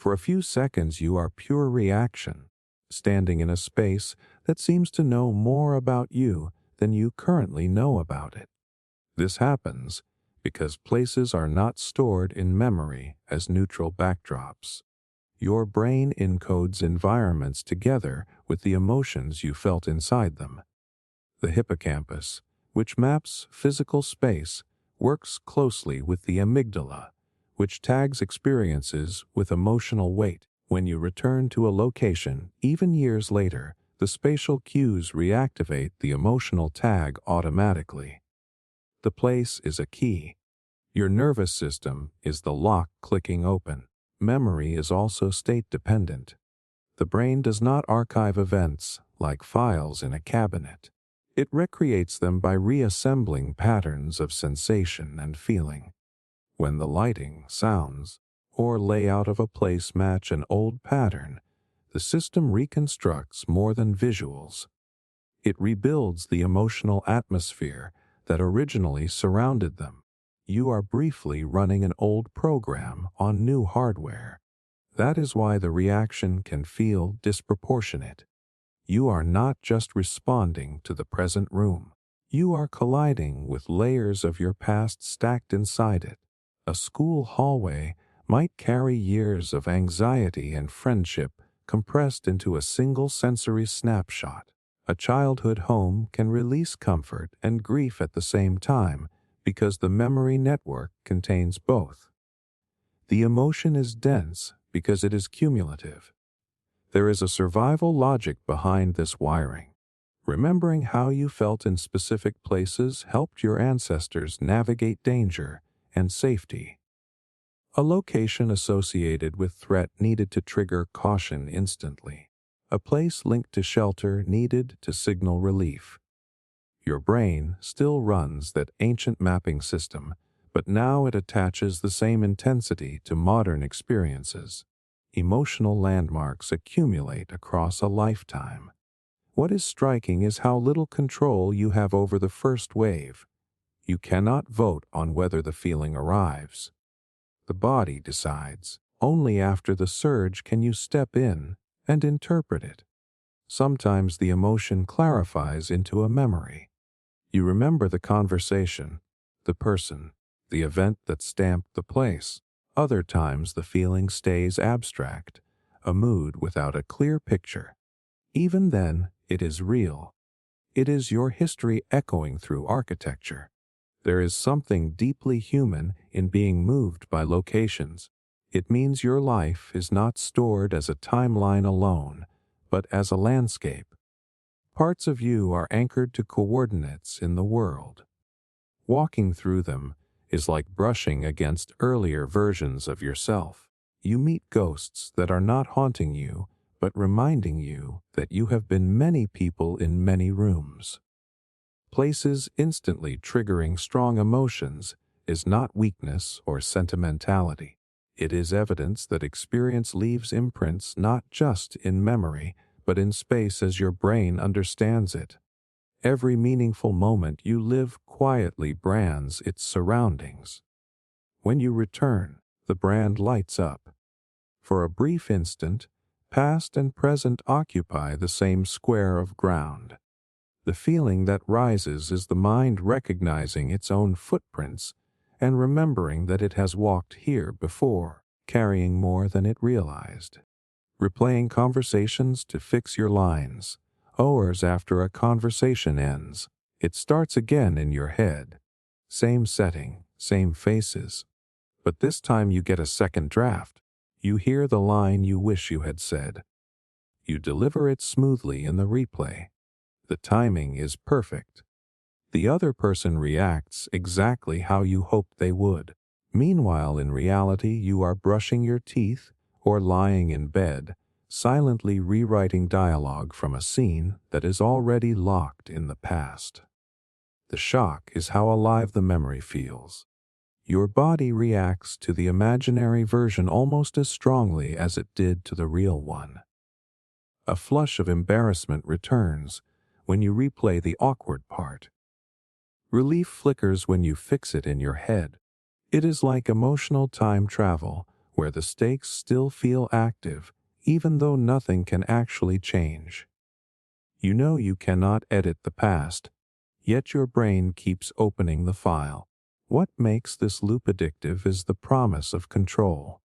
For a few seconds you are pure reaction, standing in a space that seems to know more about you than you currently know about it. This happens because places are not stored in memory as neutral backdrops. Your brain encodes environments together with the emotions you felt inside them. The hippocampus, which maps physical space, works closely with the amygdala, which tags experiences with emotional weight. When you return to a location, even years later, the spatial cues reactivate the emotional tag automatically. The place is a key. Your nervous system is the lock clicking open. Memory is also state-dependent. The brain does not archive events like files in a cabinet. It recreates them by reassembling patterns of sensation and feeling. When the lighting, sounds, or layout of a place match an old pattern, the system reconstructs more than visuals. It rebuilds the emotional atmosphere that originally surrounded them. You are briefly running an old program on new hardware. That is why the reaction can feel disproportionate. You are not just responding to the present room. You are colliding with layers of your past stacked inside it. A school hallway might carry years of anxiety and friendship compressed into a single sensory snapshot. A childhood home can release comfort and grief at the same time because the memory network contains both. The emotion is dense because it is cumulative. There is a survival logic behind this wiring. Remembering how you felt in specific places helped your ancestors navigate danger and safety. A location associated with threat needed to trigger caution instantly. A place linked to shelter needed to signal relief. Your brain still runs that ancient mapping system, but now it attaches the same intensity to modern experiences. Emotional landmarks accumulate across a lifetime. What is striking is how little control you have over the first wave. You cannot vote on whether the feeling arrives. The body decides. Only after the surge can you step in and interpret it. Sometimes the emotion clarifies into a memory. You remember the conversation, the person, the event that stamped the place. Other times the feeling stays abstract, a mood without a clear picture. Even then, it is real. It is your history echoing through architecture. There is something deeply human in being moved by locations. It means your life is not stored as a timeline alone, but as a landscape. Parts of you are anchored to coordinates in the world. Walking through them is like brushing against earlier versions of yourself. You meet ghosts that are not haunting you, but reminding you that you have been many people in many rooms. Places instantly triggering strong emotions is not weakness or sentimentality. It is evidence that experience leaves imprints not just in memory, but in space as your brain understands it. Every meaningful moment you live quietly brands its surroundings. When you return, the brand lights up. For a brief instant, past and present occupy the same square of ground. The feeling that rises is the mind recognizing its own footprints and remembering that it has walked here before, carrying more than it realized. Replaying conversations to fix your lines. Hours after a conversation ends, it starts again in your head. Same setting, same faces. But this time you get a second draft. You hear the line you wish you had said. You deliver it smoothly in the replay. The timing is perfect. The other person reacts exactly how you hoped they would. Meanwhile, in reality, you are brushing your teeth or lying in bed, silently rewriting dialogue from a scene that is already locked in the past. The shock is how alive the memory feels. Your body reacts to the imaginary version almost as strongly as it did to the real one. A flush of embarrassment returns when you replay the awkward part. Relief flickers when you fix it in your head. It is like emotional time travel, where the stakes still feel active, even though nothing can actually change. You know you cannot edit the past, yet your brain keeps opening the file. What makes this loop addictive is the promise of control.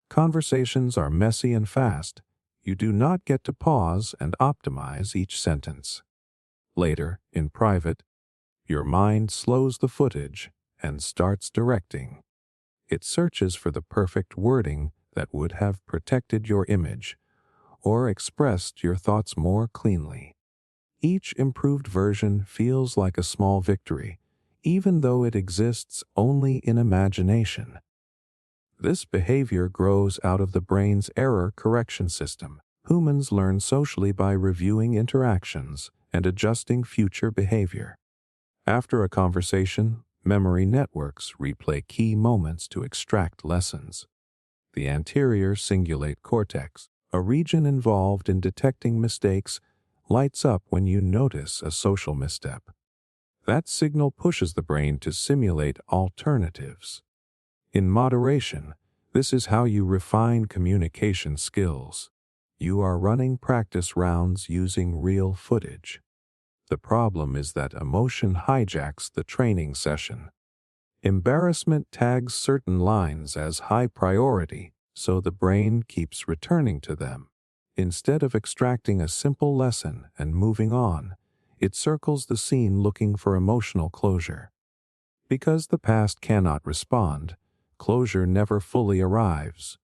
Conversations are messy and fast. You do not get to pause and optimize each sentence. Later, in private, your mind slows the footage and starts directing. It searches for the perfect wording that would have protected your image or expressed your thoughts more cleanly. Each improved version feels like a small victory, even though it exists only in imagination. This behavior grows out of the brain's error correction system. Humans learn socially by reviewing interactions and adjusting future behavior. After a conversation, memory networks replay key moments to extract lessons. The anterior cingulate cortex, a region involved in detecting mistakes, lights up when you notice a social misstep. That signal pushes the brain to simulate alternatives. In moderation, this is how you refine communication skills. You are running practice rounds using real footage. The problem is that emotion hijacks the training session. Embarrassment tags certain lines as high priority, so the brain keeps returning to them. Instead of extracting a simple lesson and moving on, it circles the scene looking for emotional closure. Because the past cannot respond, closure never fully arrives.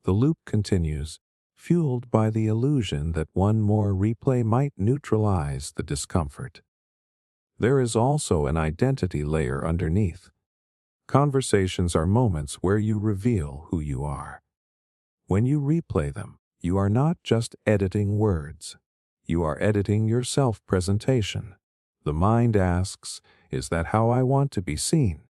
The loop continues, fueled by the illusion that one more replay might neutralize the discomfort. There is also an identity layer underneath. Conversations are moments where you reveal who you are. When you replay them, you are not just editing words. You are editing your self-presentation. The mind asks, "Is that how I want to be seen?"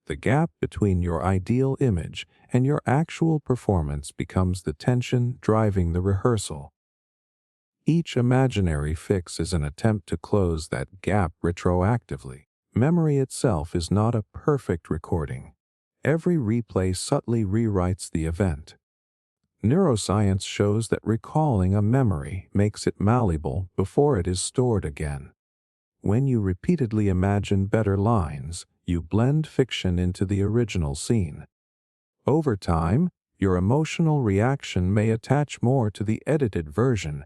The gap between your ideal image and your actual performance becomes the tension driving the rehearsal. Each imaginary fix is an attempt to close that gap retroactively. Memory itself is not a perfect recording. Every replay subtly rewrites the event. Neuroscience shows that recalling a memory makes it malleable before it is stored again. When you repeatedly imagine better lines, you blend fiction into the original scene. Over time, your emotional reaction may attach more to the edited version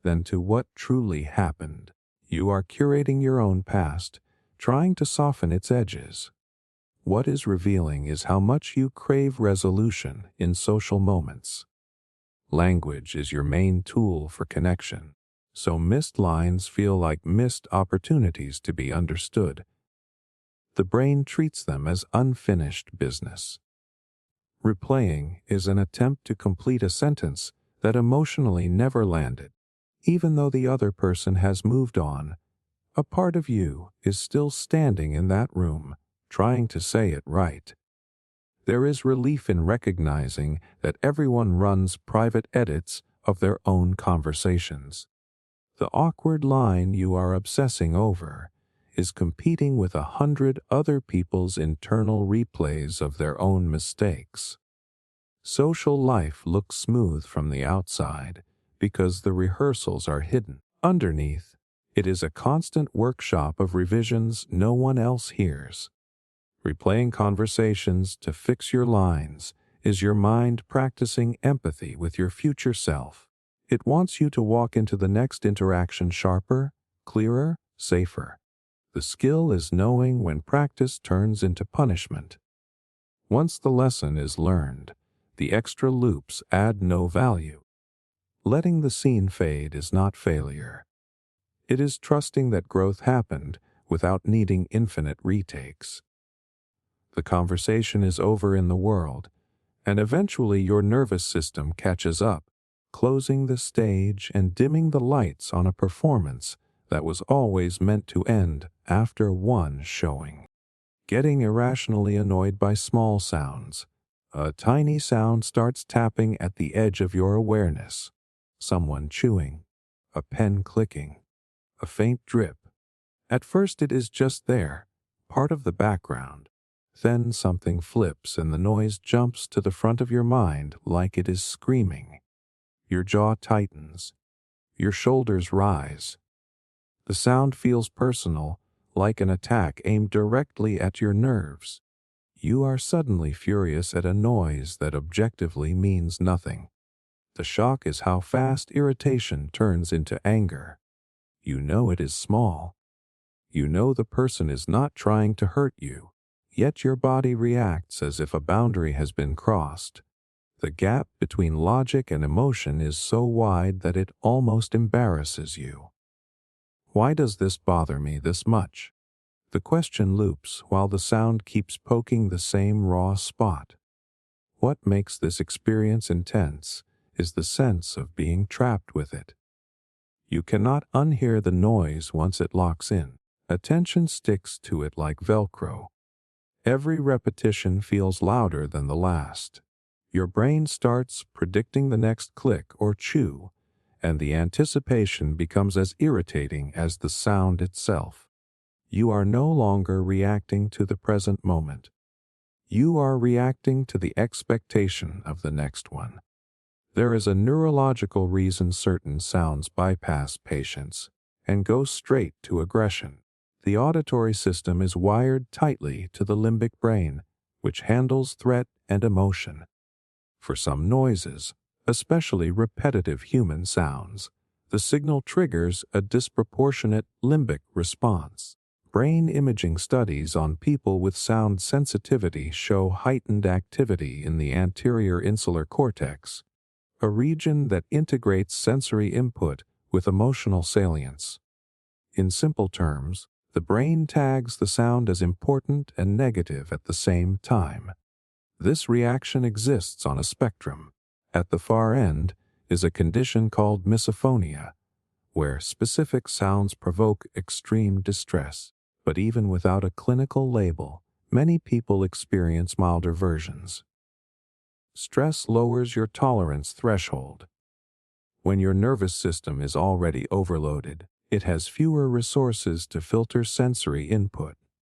than to what truly happened. You are curating your own past, trying to soften its edges. What is revealing is how much you crave resolution in social moments. Language is your main tool for connection, so missed lines feel like missed opportunities to be understood. The brain treats them as unfinished business. Replaying is an attempt to complete a sentence that emotionally never landed. Even though the other person has moved on, a part of you is still standing in that room, trying to say it right. There is relief in recognizing that everyone runs private edits of their own conversations. The awkward line you are obsessing over is competing with 100 other people's internal replays of their own mistakes. Social life looks smooth from the outside because the rehearsals are hidden. Underneath, it is a constant workshop of revisions no one else hears. Replaying conversations to fix your lines is your mind practicing empathy with your future self. It wants you to walk into the next interaction sharper, clearer, safer. The skill is knowing when practice turns into punishment. Once the lesson is learned, the extra loops add no value. Letting the scene fade is not failure. It is trusting that growth happened without needing infinite retakes. The conversation is over in the world, and eventually your nervous system catches up, closing the stage and dimming the lights on a performance that was always meant to end after one showing. Getting irrationally annoyed by small sounds. A tiny sound starts tapping at the edge of your awareness. Someone chewing, a pen clicking, a faint drip. At first it is just there, part of the background. Then something flips and the noise jumps to the front of your mind like it is screaming. Your jaw tightens. Your shoulders rise. The sound feels personal, like an attack aimed directly at your nerves. You are suddenly furious at a noise that objectively means nothing. The shock is how fast irritation turns into anger. You know it is small. You know the person is not trying to hurt you, yet your body reacts as if a boundary has been crossed. The gap between logic and emotion is so wide that it almost embarrasses you. Why does this bother me this much? The question loops while the sound keeps poking the same raw spot. What makes this experience intense is the sense of being trapped with it. You cannot unhear the noise once it locks in. Attention sticks to it like Velcro. Every repetition feels louder than the last. Your brain starts predicting the next click or chew, and the anticipation becomes as irritating as the sound itself. You are no longer reacting to the present moment. You are reacting to the expectation of the next one. There is a neurological reason certain sounds bypass patience and go straight to aggression. The auditory system is wired tightly to the limbic brain, which handles threat and emotion. For some noises, especially repetitive human sounds, the signal triggers a disproportionate limbic response. Brain imaging studies on people with sound sensitivity show heightened activity in the anterior insular cortex, a region that integrates sensory input with emotional salience. In simple terms, the brain tags the sound as important and negative at the same time. This reaction exists on a spectrum. At the far end is a condition called misophonia, where specific sounds provoke extreme distress. But even without a clinical label, many people experience milder versions. Stress lowers your tolerance threshold. When your nervous system is already overloaded, it has fewer resources to filter sensory input.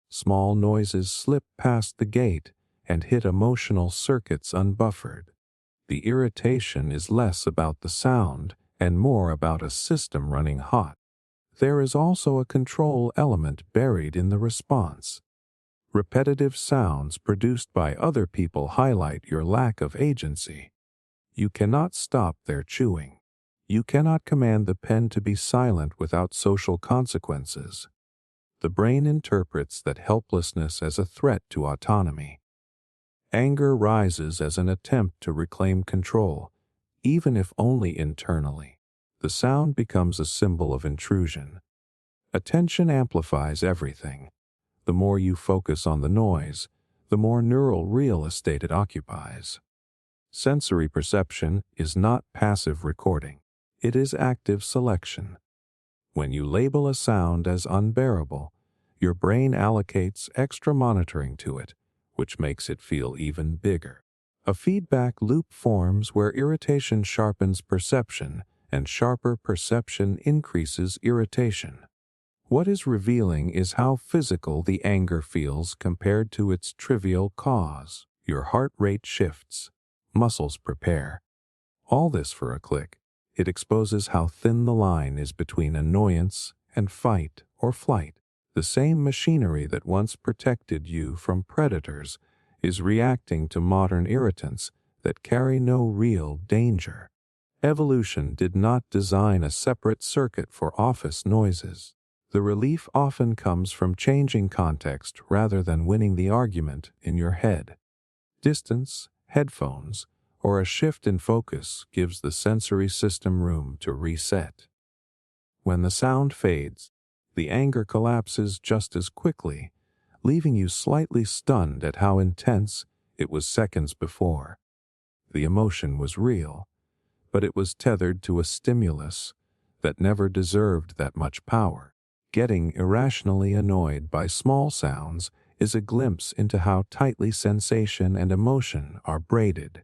Small noises slip past the gate and hit emotional circuits unbuffered. The irritation is less about the sound and more about a system running hot. There is also a control element buried in the response. Repetitive sounds produced by other people highlight your lack of agency. You cannot stop their chewing. You cannot command the pen to be silent without social consequences. The brain interprets that helplessness as a threat to autonomy. Anger rises as an attempt to reclaim control, even if only internally. The sound becomes a symbol of intrusion. Attention amplifies everything. The more you focus on the noise, the more neural real estate it occupies. Sensory perception is not passive recording. It is active selection. When you label a sound as unbearable, your brain allocates extra monitoring to it, which makes it feel even bigger. A feedback loop forms where irritation sharpens perception, and sharper perception increases irritation. What is revealing is how physical the anger feels compared to its trivial cause. Your heart rate shifts. Muscles prepare. All this for a click. It exposes how thin the line is between annoyance and fight or flight. The same machinery that once protected you from predators is reacting to modern irritants that carry no real danger. Evolution did not design a separate circuit for office noises. The relief often comes from changing context rather than winning the argument in your head. Distance, headphones, or a shift in focus gives the sensory system room to reset. When the sound fades, the anger collapses just as quickly, leaving you slightly stunned at how intense it was seconds before. The emotion was real, but it was tethered to a stimulus that never deserved that much power. Getting irrationally annoyed by small sounds is a glimpse into how tightly sensation and emotion are braided.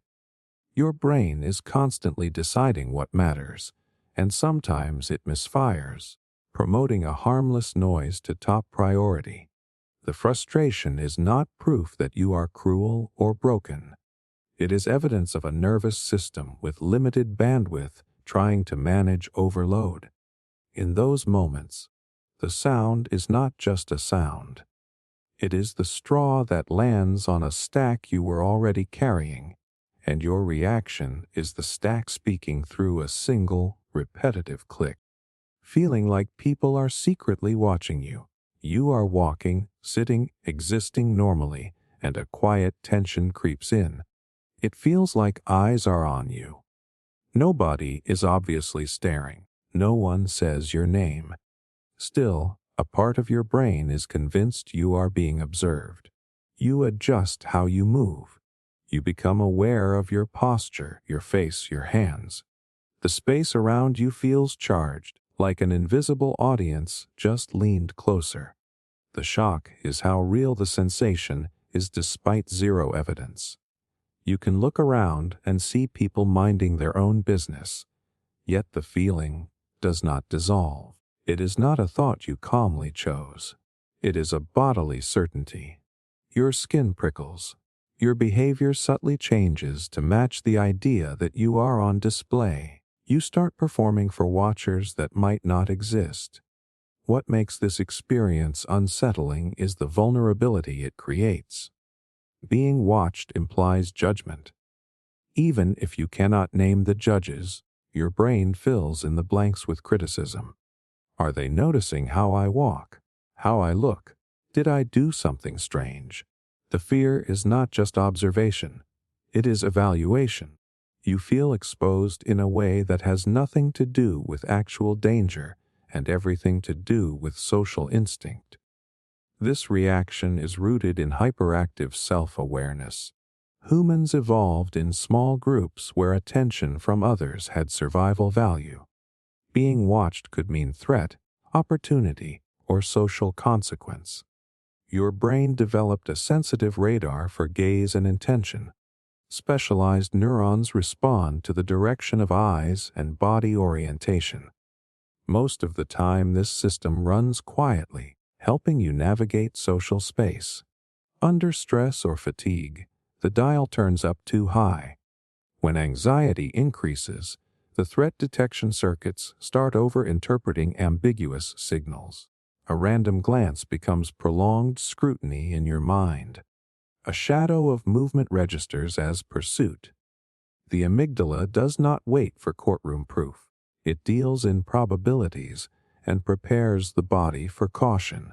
Your brain is constantly deciding what matters, and sometimes it misfires, promoting a harmless noise to top priority. The frustration is not proof that you are cruel or broken. It is evidence of a nervous system with limited bandwidth trying to manage overload. In those moments, the sound is not just a sound. It is the straw that lands on a stack you were already carrying, and your reaction is the stack speaking through a single, repetitive click. Feeling like people are secretly watching you. You are walking, sitting, existing normally, and a quiet tension creeps in. It feels like eyes are on you. Nobody is obviously staring. No one says your name. Still, a part of your brain is convinced you are being observed. You adjust how you move. You become aware of your posture, your face, your hands. The space around you feels charged, like an invisible audience just leaned closer. The shock is how real the sensation is despite zero evidence. You can look around and see people minding their own business, yet the feeling does not dissolve. It is not a thought you calmly chose. It is a bodily certainty. Your skin prickles. Your behavior subtly changes to match the idea that you are on display. You start performing for watchers that might not exist. What makes this experience unsettling is the vulnerability it creates. Being watched implies judgment. Even if you cannot name the judges, your brain fills in the blanks with criticism. Are they noticing how I walk? How I look? Did I do something strange? The fear is not just observation. It is evaluation. You feel exposed in a way that has nothing to do with actual danger and everything to do with social instinct. This reaction is rooted in hyperactive self-awareness. Humans evolved in small groups where attention from others had survival value. Being watched could mean threat, opportunity, or social consequence. Your brain developed a sensitive radar for gaze and intention. Specialized neurons respond to the direction of eyes and body orientation. Most of the time, this system runs quietly, helping you navigate social space. Under stress or fatigue, the dial turns up too high. When anxiety increases, the threat detection circuits start over-interpreting ambiguous signals. A random glance becomes prolonged scrutiny in your mind. A shadow of movement registers as pursuit. The amygdala does not wait for courtroom proof. It deals in probabilities and prepares the body for caution.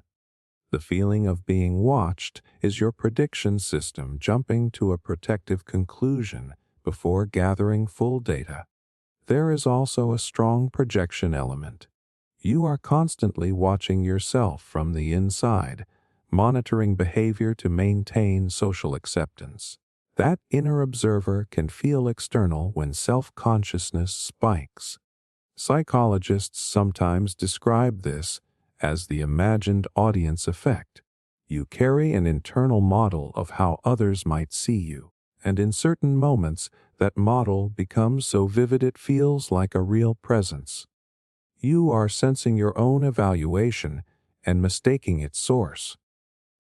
The feeling of being watched is your prediction system jumping to a protective conclusion before gathering full data. There is also a strong projection element. You are constantly watching yourself from the inside, monitoring behavior to maintain social acceptance. That inner observer can feel external when self-consciousness spikes. Psychologists sometimes describe this as the imagined audience effect. You carry an internal model of how others might see you, and in certain moments, that model becomes so vivid it feels like a real presence. You are sensing your own evaluation and mistaking its source.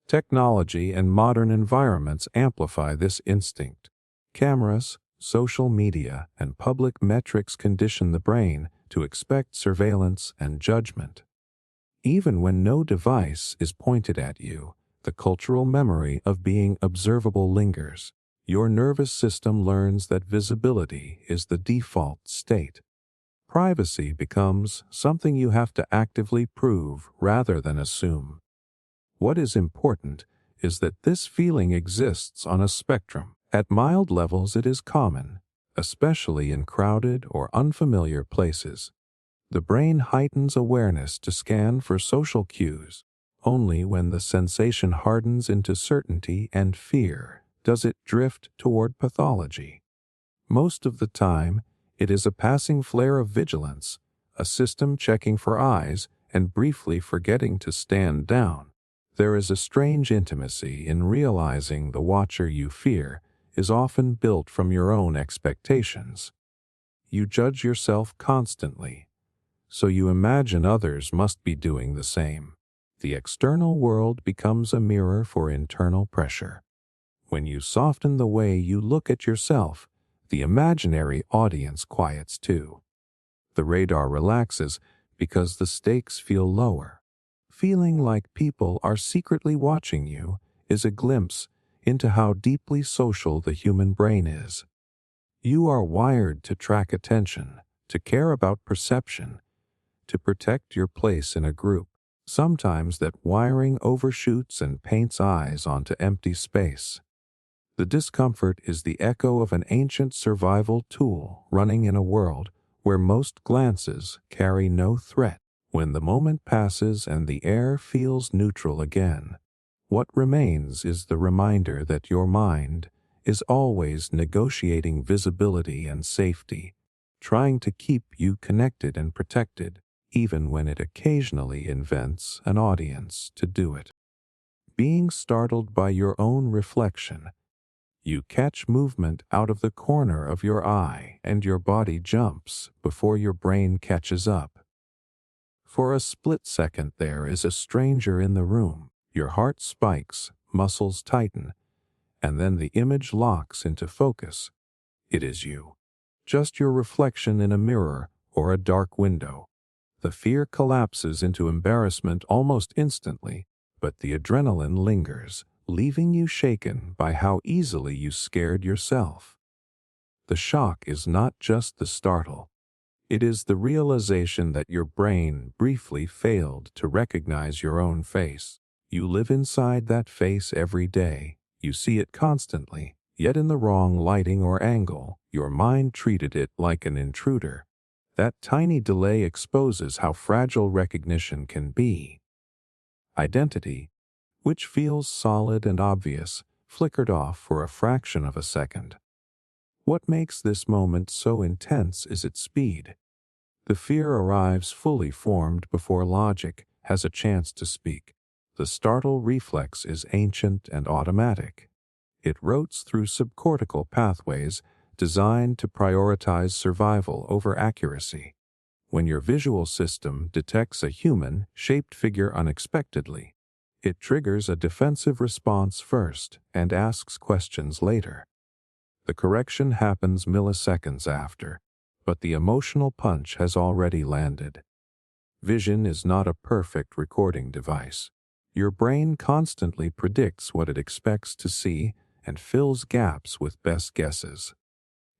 Technology and modern environments amplify this instinct. Cameras, social media, and public metrics condition the brain to expect surveillance and judgment. Even when no device is pointed at you, the cultural memory of being observable lingers. Your nervous system learns that visibility is the default state. Privacy becomes something you have to actively prove rather than assume. What is important is that this feeling exists on a spectrum. At mild levels, it is common, especially in crowded or unfamiliar places. The brain heightens awareness to scan for social cues. Only when the sensation hardens into certainty and fear does it drift toward pathology. Most of the time, it is a passing flare of vigilance, a system checking for eyes and briefly forgetting to stand down. There is a strange intimacy in realizing the watcher you fear is often built from your own expectations. You judge yourself constantly, so you imagine others must be doing the same. The external world becomes a mirror for internal pressure. When you soften the way you look at yourself, the imaginary audience quiets too. The radar relaxes because the stakes feel lower. Feeling like people are secretly watching you is a glimpse into how deeply social the human brain is. You are wired to track attention, to care about perception, to protect your place in a group. Sometimes that wiring overshoots and paints eyes onto empty space. The discomfort is the echo of an ancient survival tool running in a world where most glances carry no threat. When the moment passes and the air feels neutral again, what remains is the reminder that your mind is always negotiating visibility and safety, trying to keep you connected and protected, even when it occasionally invents an audience to do it. Being startled by your own reflection, you catch movement out of the corner of your eye and your body jumps before your brain catches up. For a split second there is a stranger in the room. Your heart spikes, muscles tighten, and then the image locks into focus. It is you. Just your reflection in a mirror or a dark window. The fear collapses into embarrassment almost instantly, but the adrenaline lingers, leaving you shaken by how easily you scared yourself. The shock is not just the startle. It is the realization that your brain briefly failed to recognize your own face. You live inside that face every day. You see it constantly, yet in the wrong lighting or angle, your mind treated it like an intruder. That tiny delay exposes how fragile recognition can be. Identity, which feels solid and obvious, flickered off for a fraction of a second. What makes this moment so intense is its speed. The fear arrives fully formed before logic has a chance to speak. The startle reflex is ancient and automatic. It routes through subcortical pathways designed to prioritize survival over accuracy. When your visual system detects a human-shaped figure unexpectedly, it triggers a defensive response first and asks questions later. The correction happens milliseconds after, but the emotional punch has already landed. Vision is not a perfect recording device. Your brain constantly predicts what it expects to see and fills gaps with best guesses.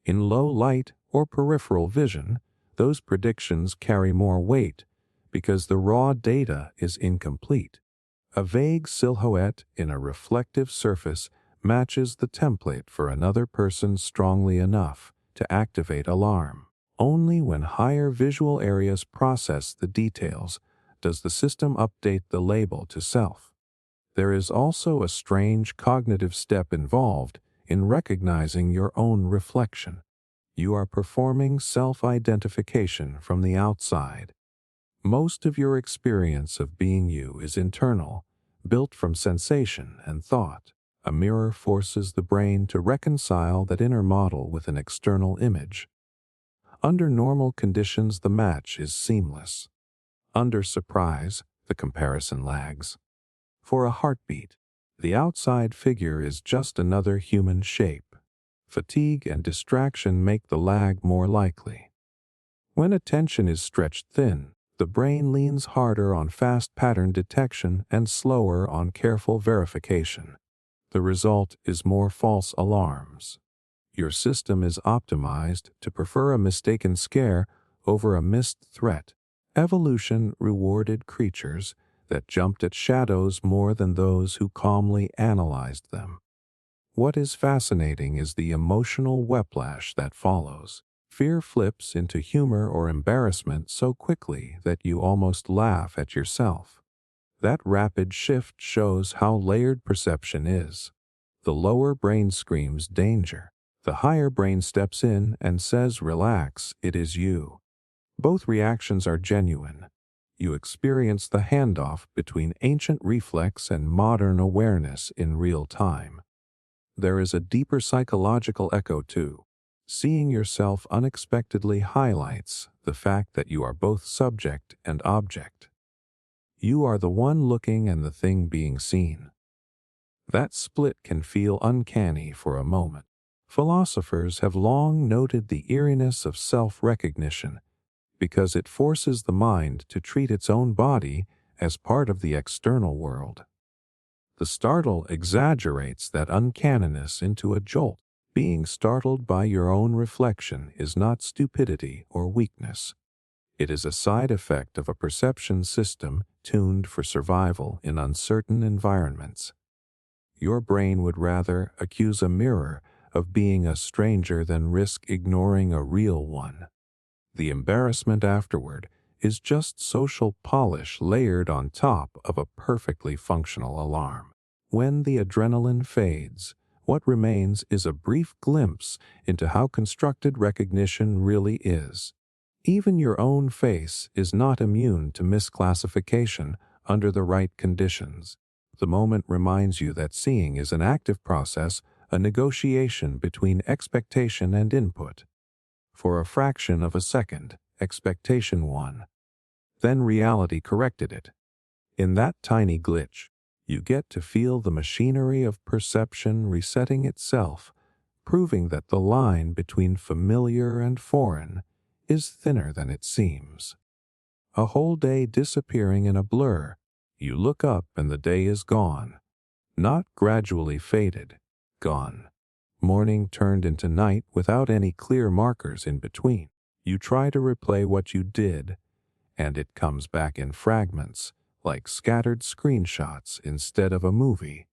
In low light or peripheral vision, those predictions carry more weight because the raw data is incomplete. A vague silhouette in a reflective surface matches the template for another person strongly enough to activate alarm. Only when higher visual areas process the details does the system update the label to self. There is also a strange cognitive step involved in recognizing your own reflection. You are performing self-identification from the outside. Most of your experience of being you is internal, built from sensation and thought. A mirror forces the brain to reconcile that inner model with an external image. Under normal conditions, the match is seamless. Under surprise, the comparison lags. For a heartbeat, the outside figure is just another human shape. Fatigue and distraction make the lag more likely. When attention is stretched thin, the brain leans harder on fast pattern detection and slower on careful verification. The result is more false alarms. Your system is optimized to prefer a mistaken scare over a missed threat. Evolution rewarded creatures that jumped at shadows more than those who calmly analyzed them. What is fascinating is the emotional whiplash that follows. Fear flips into humor or embarrassment so quickly that you almost laugh at yourself. That rapid shift shows how layered perception is. The lower brain screams danger. The higher brain steps in and says, relax, it is you. Both reactions are genuine. You experience the handoff between ancient reflex and modern awareness in real time. There is a deeper psychological echo too. Seeing yourself unexpectedly highlights the fact that you are both subject and object. You are the one looking and the thing being seen. That split can feel uncanny for a moment. Philosophers have long noted the eeriness of self-recognition because it forces the mind to treat its own body as part of the external world. The startle exaggerates that uncanniness into a jolt. Being startled by your own reflection is not stupidity or weakness. It is a side effect of a perception system tuned for survival in uncertain environments. Your brain would rather accuse a mirror of being a stranger than risk ignoring a real one. The embarrassment afterward is just social polish layered on top of a perfectly functional alarm. When the adrenaline fades, what remains is a brief glimpse into how constructed recognition really is. Even your own face is not immune to misclassification under the right conditions. The moment reminds you that seeing is an active process, a negotiation between expectation and input. For a fraction of a second, expectation won. Then reality corrected it. In that tiny glitch, you get to feel the machinery of perception resetting itself, proving that the line between familiar and foreign is thinner than it seems. A whole day disappearing in a blur, you look up and the day is gone. Not gradually faded, gone. Morning turned into night without any clear markers in between. You try to replay what you did, and it comes back in fragments, like scattered screenshots instead of a movie.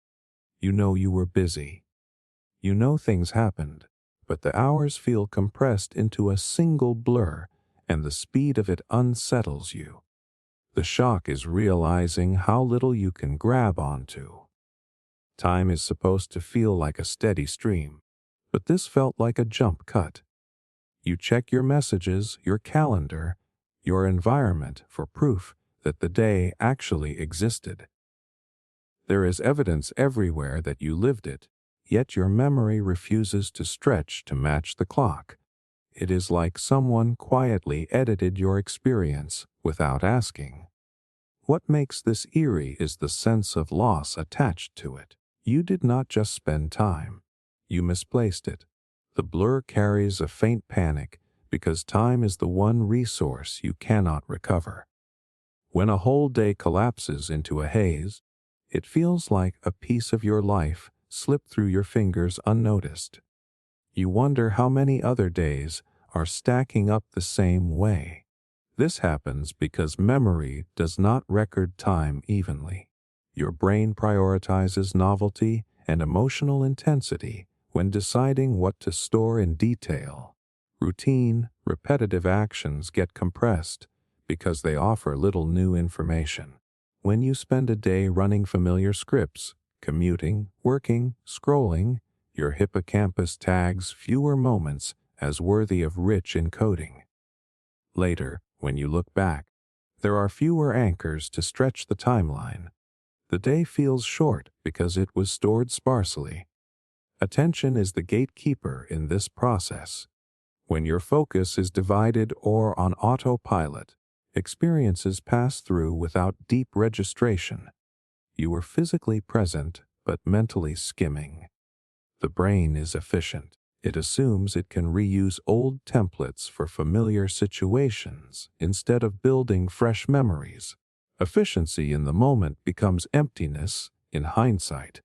You know you were busy. You know things happened, but the hours feel compressed into a single blur, and the speed of it unsettles you. The shock is realizing how little you can grab onto. Time is supposed to feel like a steady stream, but this felt like a jump cut. You check your messages, your calendar, your environment for proof that the day actually existed. There is evidence everywhere that you lived it, yet your memory refuses to stretch to match the clock. It is like someone quietly edited your experience without asking. What makes this eerie is the sense of loss attached to it. You did not just spend time. You misplaced it. The blur carries a faint panic because time is the one resource you cannot recover. When a whole day collapses into a haze, it feels like a piece of your life slipped through your fingers unnoticed. You wonder how many other days are stacking up the same way. This happens because memory does not record time evenly. Your brain prioritizes novelty and emotional intensity when deciding what to store in detail. Routine, repetitive actions get compressed because they offer little new information. When you spend a day running familiar scripts, commuting, working, scrolling, your hippocampus tags fewer moments as worthy of rich encoding. Later, when you look back, there are fewer anchors to stretch the timeline. The day feels short because it was stored sparsely. Attention is the gatekeeper in this process. When your focus is divided or on autopilot, experiences pass through without deep registration. You are physically present but mentally skimming. The brain is efficient. It assumes it can reuse old templates for familiar situations instead of building fresh memories. Efficiency in the moment becomes emptiness in hindsight.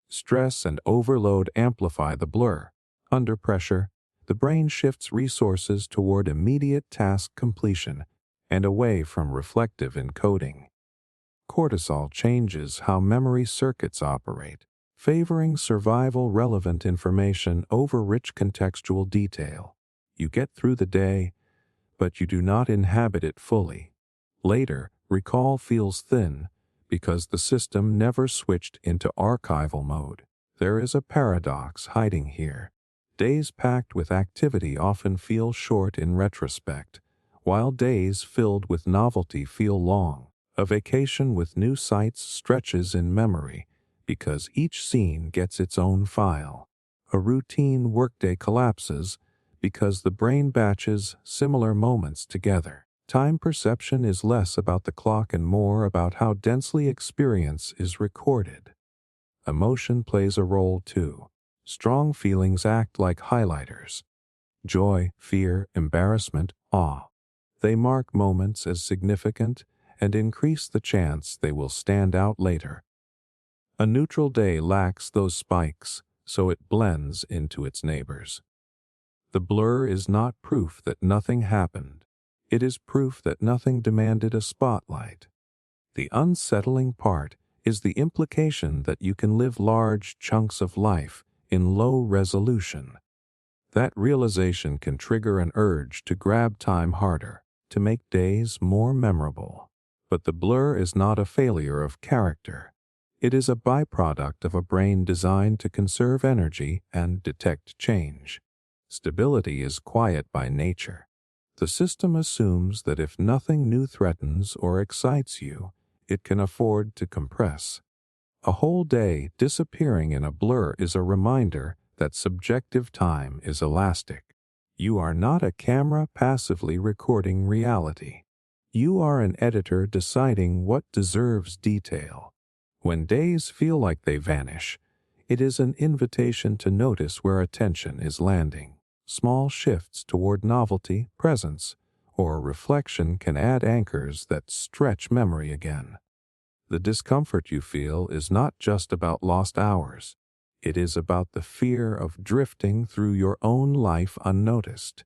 Stress and overload amplify the blur. Under pressure, the brain shifts resources toward immediate task completion and away from reflective encoding. Cortisol changes how memory circuits operate, favoring survival-relevant information over rich contextual detail. You get through the day, but you do not inhabit it fully. Later, recall feels thin because the system never switched into archival mode. There is a paradox hiding here. Days packed with activity often feel short in retrospect, while days filled with novelty feel long. A vacation with new sights stretches in memory because each scene gets its own file. A routine workday collapses because the brain batches similar moments together. Time perception is less about the clock and more about how densely experience is recorded. Emotion plays a role too. Strong feelings act like highlighters. Joy, fear, embarrassment, awe. They mark moments as significant and increase the chance they will stand out later. A neutral day lacks those spikes, so it blends into its neighbors. The blur is not proof that nothing happened. It is proof that nothing demanded a spotlight. The unsettling part is the implication that you can live large chunks of life in low resolution. That realization can trigger an urge to grab time harder, to make days more memorable. But the blur is not a failure of character. It is a byproduct of a brain designed to conserve energy and detect change. Stability is quiet by nature. The system assumes that if nothing new threatens or excites you, it can afford to compress. A whole day disappearing in a blur is a reminder that subjective time is elastic. You are not a camera passively recording reality. You are an editor deciding what deserves detail. When days feel like they vanish, it is an invitation to notice where attention is landing. Small shifts toward novelty, presence, or reflection can add anchors that stretch memory again. The discomfort you feel is not just about lost hours. It is about the fear of drifting through your own life unnoticed.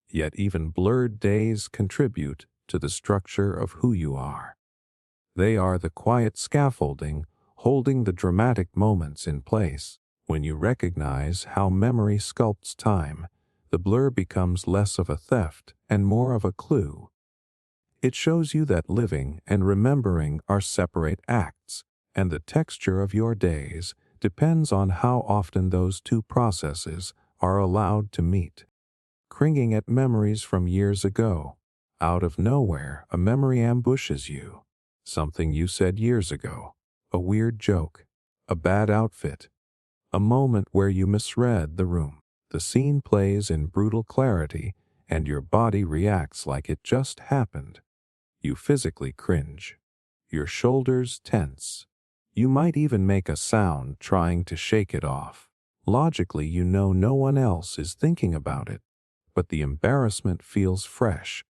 Yet even blurred days contribute to the structure of who you are. They are the quiet scaffolding holding the dramatic moments in place. When you recognize how memory sculpts time, the blur becomes less of a theft and more of a clue. It shows you that living and remembering are separate acts, and the texture of your days depends on how often those two processes are allowed to meet. Cringing at memories from years ago. Out of nowhere, a memory ambushes you. Something you said years ago. A weird joke. A bad outfit. A moment where you misread the room. The scene plays in brutal clarity, and your body reacts like it just happened. You physically cringe. Your shoulders tense. You might even make a sound trying to shake it off. Logically, you know no one else is thinking about it, but the embarrassment feels fresh.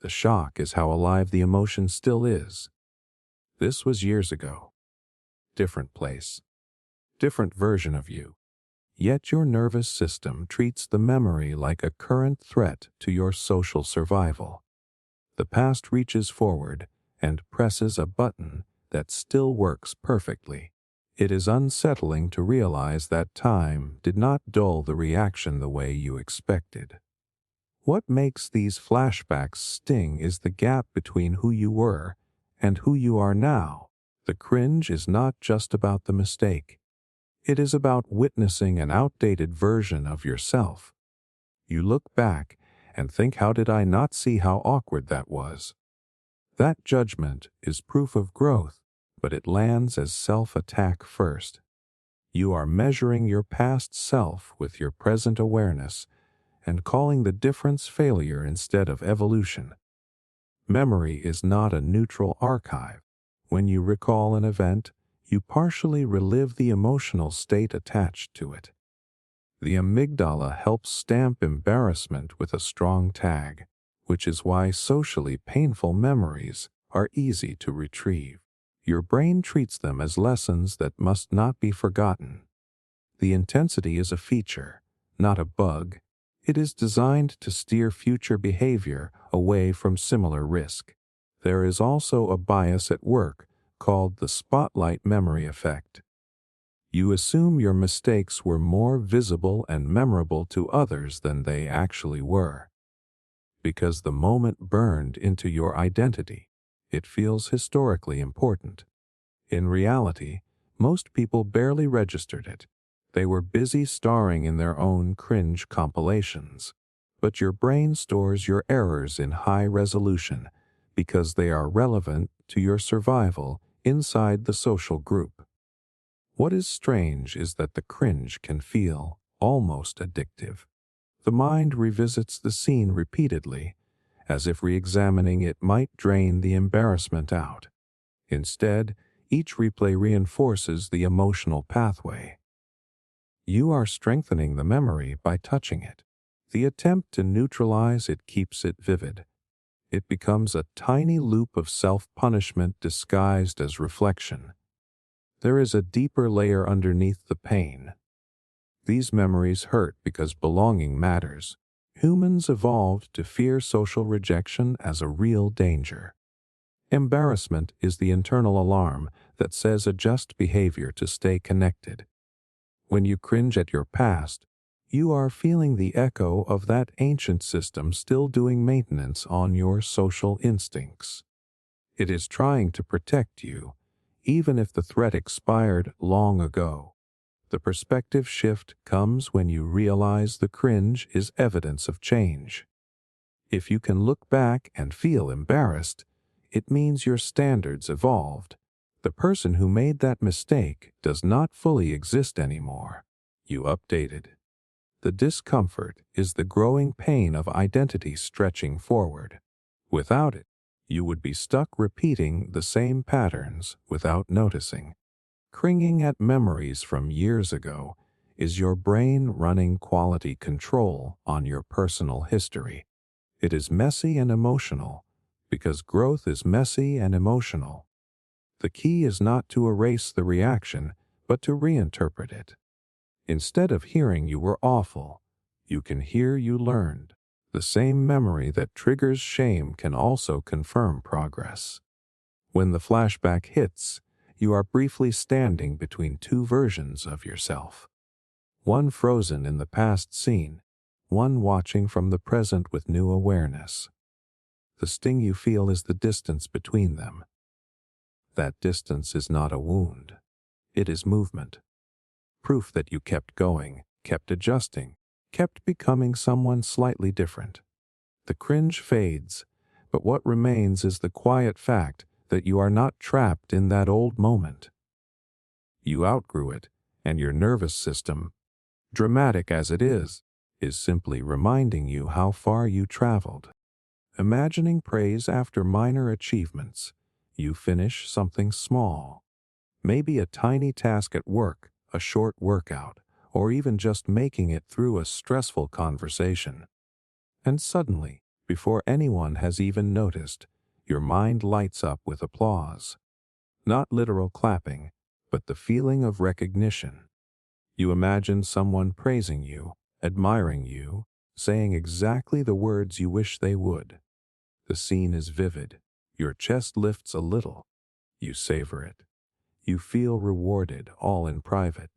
The shock is how alive the emotion still is. This was years ago. Different place. Different version of you. Yet your nervous system treats the memory like a current threat to your social survival. The past reaches forward and presses a button that still works perfectly. It is unsettling to realize that time did not dull the reaction the way you expected. What makes these flashbacks sting is the gap between who you were and who you are now. The cringe is not just about the mistake. It is about witnessing an outdated version of yourself. You look back and think, how did I not see how awkward that was? That judgment is proof of growth, but it lands as self-attack first. You are measuring your past self with your present awareness and calling the difference failure instead of evolution. Memory is not a neutral archive. When you recall an event, you partially relive the emotional state attached to it. The amygdala helps stamp embarrassment with a strong tag, which is why socially painful memories are easy to retrieve. Your brain treats them as lessons that must not be forgotten. The intensity is a feature, not a bug. It is designed to steer future behavior away from similar risk. There is also a bias at work called the spotlight memory effect. You assume your mistakes were more visible and memorable to others than they actually were. Because the moment burned into your identity, it feels historically important. In reality, most people barely registered it. They were busy starring in their own cringe compilations. But your brain stores your errors in high resolution because they are relevant to your survival inside the social group. What is strange is that the cringe can feel almost addictive. The mind revisits the scene repeatedly, as if re-examining it might drain the embarrassment out. Instead, each replay reinforces the emotional pathway. You are strengthening the memory by touching it. The attempt to neutralize it keeps it vivid. It becomes a tiny loop of self-punishment disguised as reflection. There is a deeper layer underneath the pain. These memories hurt because belonging matters. Humans evolved to fear social rejection as a real danger. Embarrassment is the internal alarm that says adjust behavior to stay connected. When you cringe at your past, you are feeling the echo of that ancient system still doing maintenance on your social instincts. It is trying to protect you, even if the threat expired long ago. The perspective shift comes when you realize the cringe is evidence of change. If you can look back and feel embarrassed, it means your standards evolved. The person who made that mistake does not fully exist anymore. You updated. The discomfort is the growing pain of identity stretching forward. Without it, you would be stuck repeating the same patterns without noticing. Cringing at memories from years ago is your brain running quality control on your personal history. It is messy and emotional because growth is messy and emotional. The key is not to erase the reaction, but to reinterpret it. Instead of hearing you were awful, you can hear you learned. The same memory that triggers shame can also confirm progress. When the flashback hits, you are briefly standing between two versions of yourself. One frozen in the past scene, one watching from the present with new awareness. The sting you feel is the distance between them. That distance is not a wound. It is movement. Proof that you kept going, kept adjusting, kept becoming someone slightly different. The cringe fades, but what remains is the quiet fact that you are not trapped in that old moment. You outgrew it, and your nervous system, dramatic as it is simply reminding you how far you traveled. Imagining praise after minor achievements, you finish something small. Maybe a tiny task at work, a short workout, or even just making it through a stressful conversation. And suddenly, before anyone has even noticed, your mind lights up with applause. Not literal clapping, but the feeling of recognition. You imagine someone praising you, admiring you, saying exactly the words you wish they would. The scene is vivid. Your chest lifts a little. You savor it. You feel rewarded, all in private.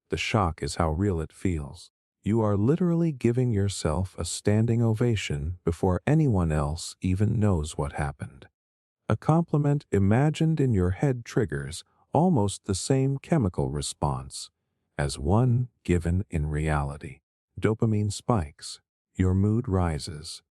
The shock is how real it feels. You are literally giving yourself a standing ovation before anyone else even knows what happened. A compliment imagined in your head triggers almost the same chemical response as one given in reality. Dopamine spikes. Your mood rises.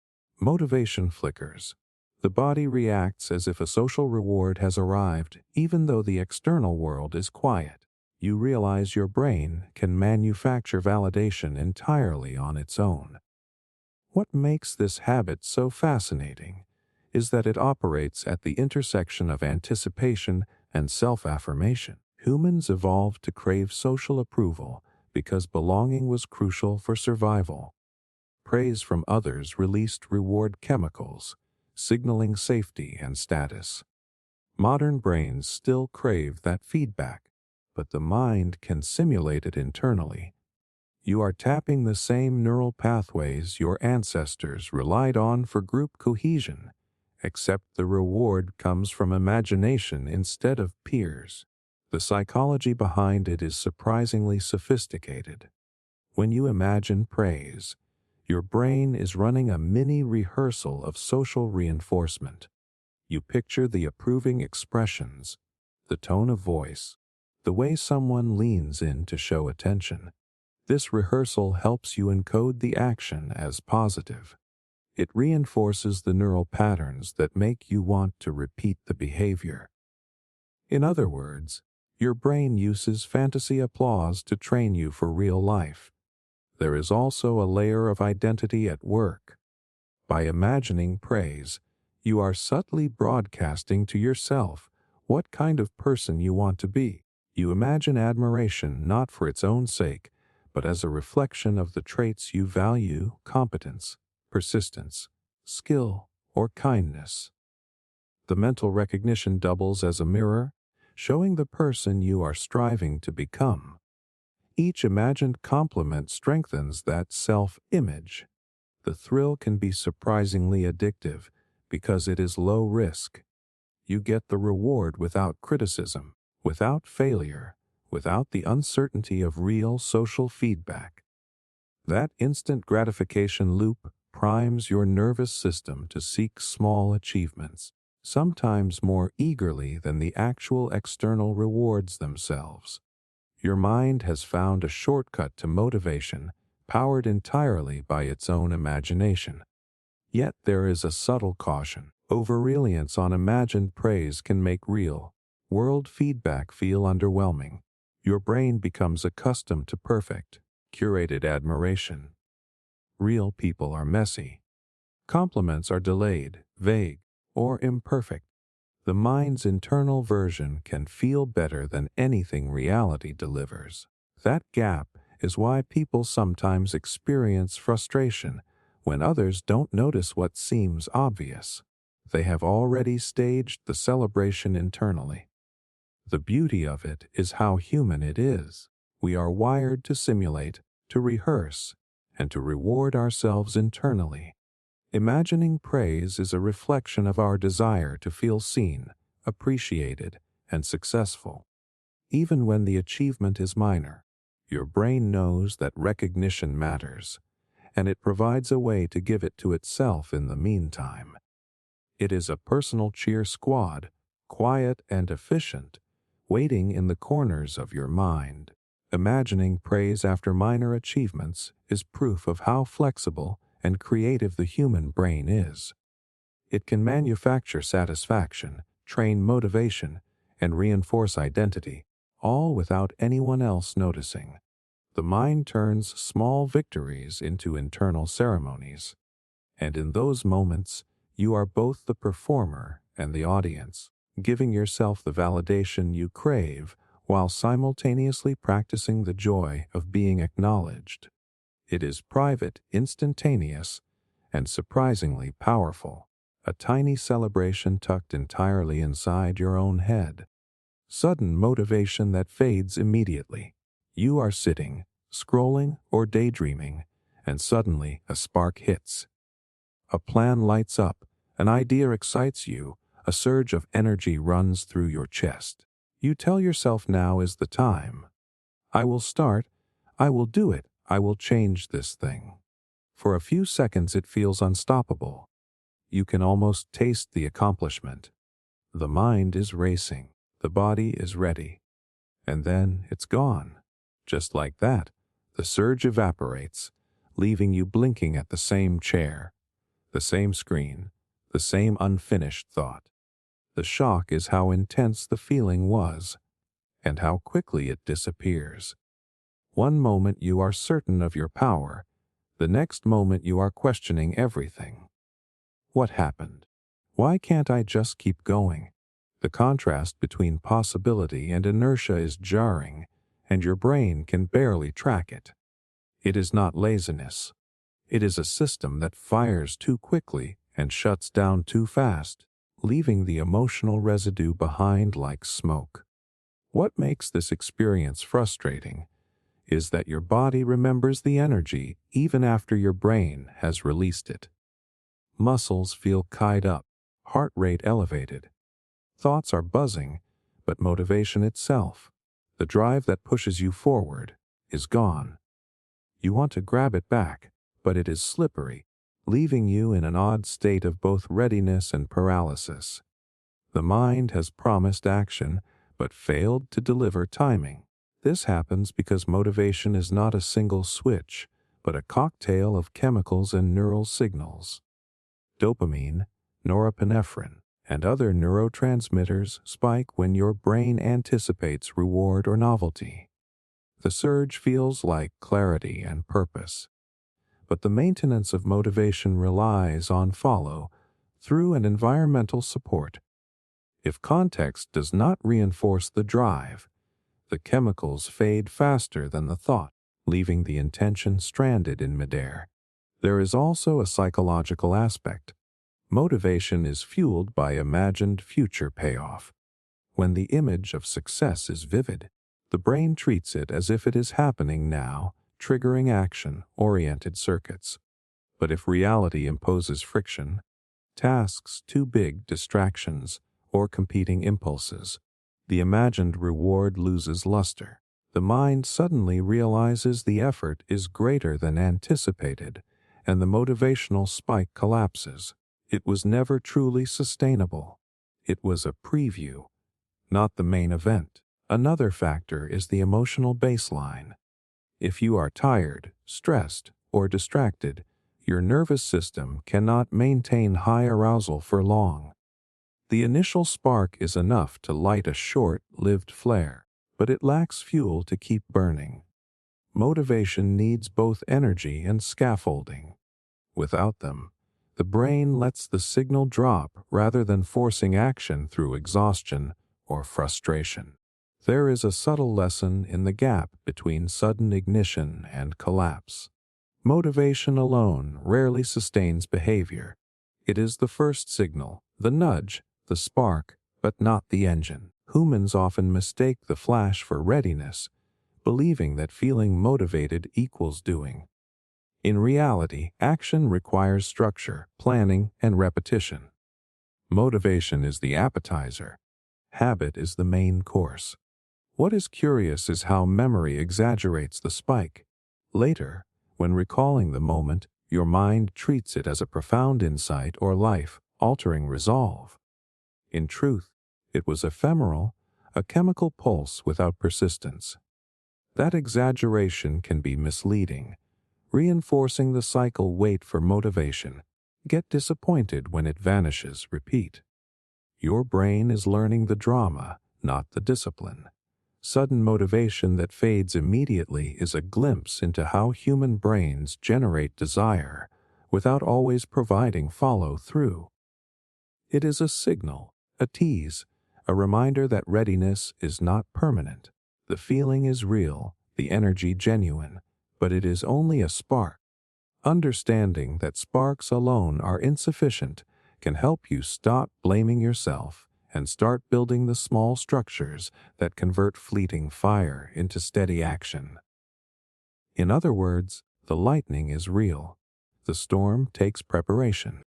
Motivation flickers. The body reacts as if a social reward has arrived, even though the external world is quiet. You realize your brain can manufacture validation entirely on its own. What makes this habit so fascinating is that it operates at the intersection of anticipation and self-affirmation. Humans evolved to crave social approval because belonging was crucial for survival. Praise from others released reward chemicals, signaling safety and status. Modern brains still crave that feedback, but the mind can simulate it internally. You are tapping the same neural pathways your ancestors relied on for group cohesion, except the reward comes from imagination instead of peers. The psychology behind it is surprisingly sophisticated. When you imagine praise, your brain is running a mini rehearsal of social reinforcement. You picture the approving expressions, the tone of voice, the way someone leans in to show attention. This rehearsal helps you encode the action as positive. It reinforces the neural patterns that make you want to repeat the behavior. In other words, your brain uses fantasy applause to train you for real life. There is also a layer of identity at work. By imagining praise, you are subtly broadcasting to yourself what kind of person you want to be. You imagine admiration not for its own sake, but as a reflection of the traits you value: competence, persistence, skill, or kindness. The mental recognition doubles as a mirror, showing the person you are striving to become. Each imagined compliment strengthens that self-image. The thrill can be surprisingly addictive because it is low risk. You get the reward without criticism, without failure, without the uncertainty of real social feedback. That instant gratification loop primes your nervous system to seek small achievements, sometimes more eagerly than the actual external rewards themselves. Your mind has found a shortcut to motivation, powered entirely by its own imagination. Yet there is a subtle caution. Over-reliance on imagined praise can make real world feedback feel underwhelming. Your brain becomes accustomed to perfect, curated admiration. Real people are messy. Compliments are delayed, vague, or imperfect. The mind's internal version can feel better than anything reality delivers. That gap is why people sometimes experience frustration when others don't notice what seems obvious. They have already staged the celebration internally. The beauty of it is how human it is. We are wired to simulate, to rehearse, and to reward ourselves internally. Imagining praise is a reflection of our desire to feel seen, appreciated, and successful. Even when the achievement is minor, your brain knows that recognition matters, and it provides a way to give it to itself in the meantime. It is a personal cheer squad, quiet and efficient, waiting in the corners of your mind. Imagining praise after minor achievements is proof of how flexible and creative the human brain is. It can manufacture satisfaction, train motivation, and reinforce identity, all without anyone else noticing. The mind turns small victories into internal ceremonies, and in those moments, you are both the performer and the audience, giving yourself the validation you crave while simultaneously practicing the joy of being acknowledged. It is private, instantaneous, and surprisingly powerful, a tiny celebration tucked entirely inside your own head. Sudden motivation that fades immediately. You are sitting, scrolling, or daydreaming, and suddenly a spark hits. A plan lights up, an idea excites you, a surge of energy runs through your chest. You tell yourself now is the time. I will start, I will do it, I will change this thing. For a few seconds it feels unstoppable. You can almost taste the accomplishment. The mind is racing, the body is ready, and then it's gone. Just like that, the surge evaporates, leaving you blinking at the same chair, the same screen, the same unfinished thought. The shock is how intense the feeling was, and how quickly it disappears. One moment you are certain of your power, the next moment you are questioning everything. What happened? Why can't I just keep going? The contrast between possibility and inertia is jarring, and your brain can barely track it. It is not laziness. It is a system that fires too quickly and shuts down too fast, leaving the emotional residue behind like smoke. What makes this experience frustrating is that your body remembers the energy even after your brain has released it. Muscles feel keyed up, heart rate elevated. Thoughts are buzzing, but motivation itself, the drive that pushes you forward, is gone. You want to grab it back, but it is slippery, leaving you in an odd state of both readiness and paralysis. The mind has promised action, but failed to deliver timing. This happens because motivation is not a single switch, but a cocktail of chemicals and neural signals. Dopamine, norepinephrine, and other neurotransmitters spike when your brain anticipates reward or novelty. The surge feels like clarity and purpose. but the maintenance of motivation relies on follow through and environmental support. If context does not reinforce the drive, the chemicals fade faster than the thought, leaving the intention stranded in midair. There is also a psychological aspect. Motivation is fueled by imagined future payoff. When the image of success is vivid, the brain treats it as if it is happening now, triggering action-oriented circuits. But if reality imposes friction, tasks too big, distractions, or competing impulses, the imagined reward loses luster. The mind suddenly realizes the effort is greater than anticipated, and the motivational spike collapses. It was never truly sustainable. It was a preview, not the main event. Another factor is the emotional baseline. If you are tired, stressed, or distracted, your nervous system cannot maintain high arousal for long. The initial spark is enough to light a short-lived flare, but it lacks fuel to keep burning. Motivation needs both energy and scaffolding. Without them, the brain lets the signal drop rather than forcing action through exhaustion or frustration. There is a subtle lesson in the gap between sudden ignition and collapse. Motivation alone rarely sustains behavior. It is the first signal, the nudge, the spark, but not the engine. Humans often mistake the flash for readiness, believing that feeling motivated equals doing. In reality, action requires structure, planning, and repetition. Motivation is the appetizer. Habit is the main course. What is curious is how memory exaggerates the spike. Later, when recalling the moment, your mind treats it as a profound insight or life-altering resolve. In truth, it was ephemeral, a chemical pulse without persistence. That exaggeration can be misleading, reinforcing the cycle. Wait for motivation. Get disappointed when it vanishes. Repeat. Your brain is learning the drama, not the discipline. Sudden motivation that fades immediately is a glimpse into how human brains generate desire without always providing follow-through. It is a signal, a tease, a reminder that readiness is not permanent. The feeling is real, the energy genuine, but it is only a spark. Understanding that sparks alone are insufficient can help you stop blaming yourself and start building the small structures that convert fleeting fire into steady action. In other words, the lightning is real. The storm takes preparation.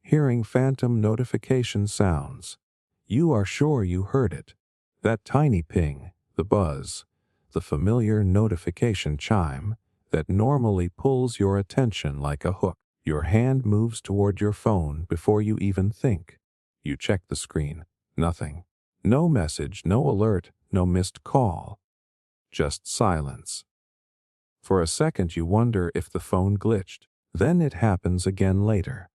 Hearing phantom notification sounds. You are sure you heard it. That tiny ping, the buzz, the familiar notification chime that normally pulls your attention like a hook. Your hand moves toward your phone before you even think. You check the screen. Nothing. No message, no alert, no missed call. Just silence. For a second you wonder if the phone glitched. Then it happens again later.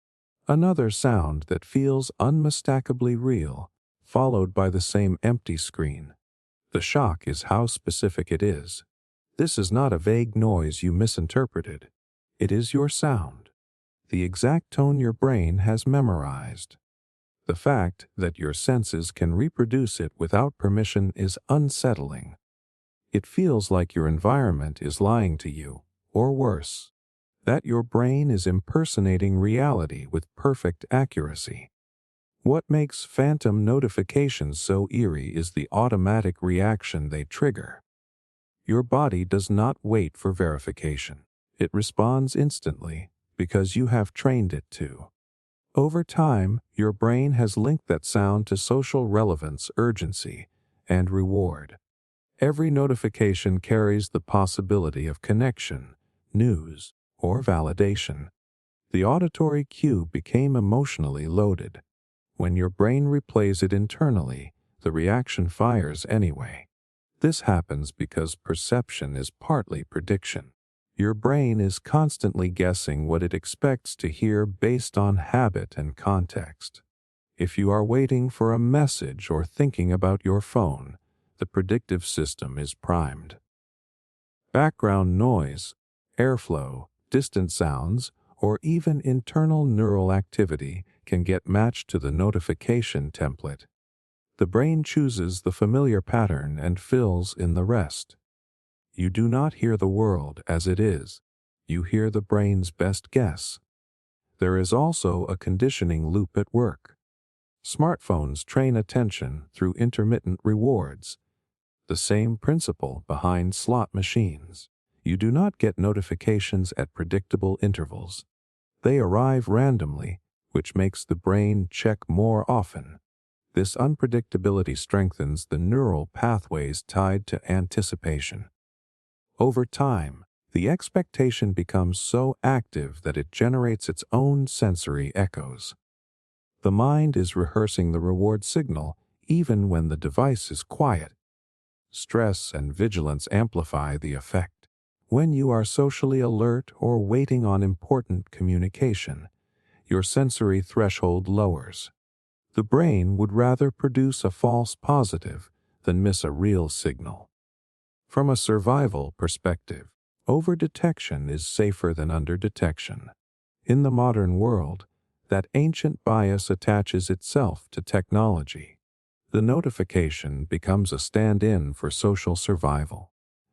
Another sound that feels unmistakably real, followed by the same empty screen. The shock is how specific it is. This is not a vague noise you misinterpreted. It is your sound, the exact tone your brain has memorized. The fact that your senses can reproduce it without permission is unsettling. It feels like your environment is lying to you, or worse, that your brain is impersonating reality with perfect accuracy. What makes phantom notifications so eerie is the automatic reaction they trigger. Your body does not wait for verification. It responds instantly because you have trained it to. Over time, your brain has linked that sound to social relevance, urgency, and reward. Every notification carries the possibility of connection, news, or validation. The auditory cue became emotionally loaded. When your brain replays it internally, the reaction fires anyway. This happens because perception is partly prediction. Your brain is constantly guessing what it expects to hear based on habit and context. If you are waiting for a message or thinking about your phone, the predictive system is primed. Background noise, airflow, Distant sounds, or even internal neural activity can get matched to the notification template. The brain chooses the familiar pattern and fills in the rest. You do not hear the world as it is. You hear the brain's best guess. There is also a conditioning loop at work. Smartphones train attention through intermittent rewards. The same principle behind slot machines. You do not get notifications at predictable intervals. They arrive randomly, which makes the brain check more often. This unpredictability strengthens the neural pathways tied to anticipation. Over time, the expectation becomes so active that it generates its own sensory echoes. The mind is rehearsing the reward signal even when the device is quiet. Stress and vigilance amplify the effect. When you are socially alert or waiting on important communication, your sensory threshold lowers. The brain would rather produce a false positive than miss a real signal. From a survival perspective, overdetection is safer than underdetection. In the modern world, that ancient bias attaches itself to technology. The notification becomes a stand-in for social survival.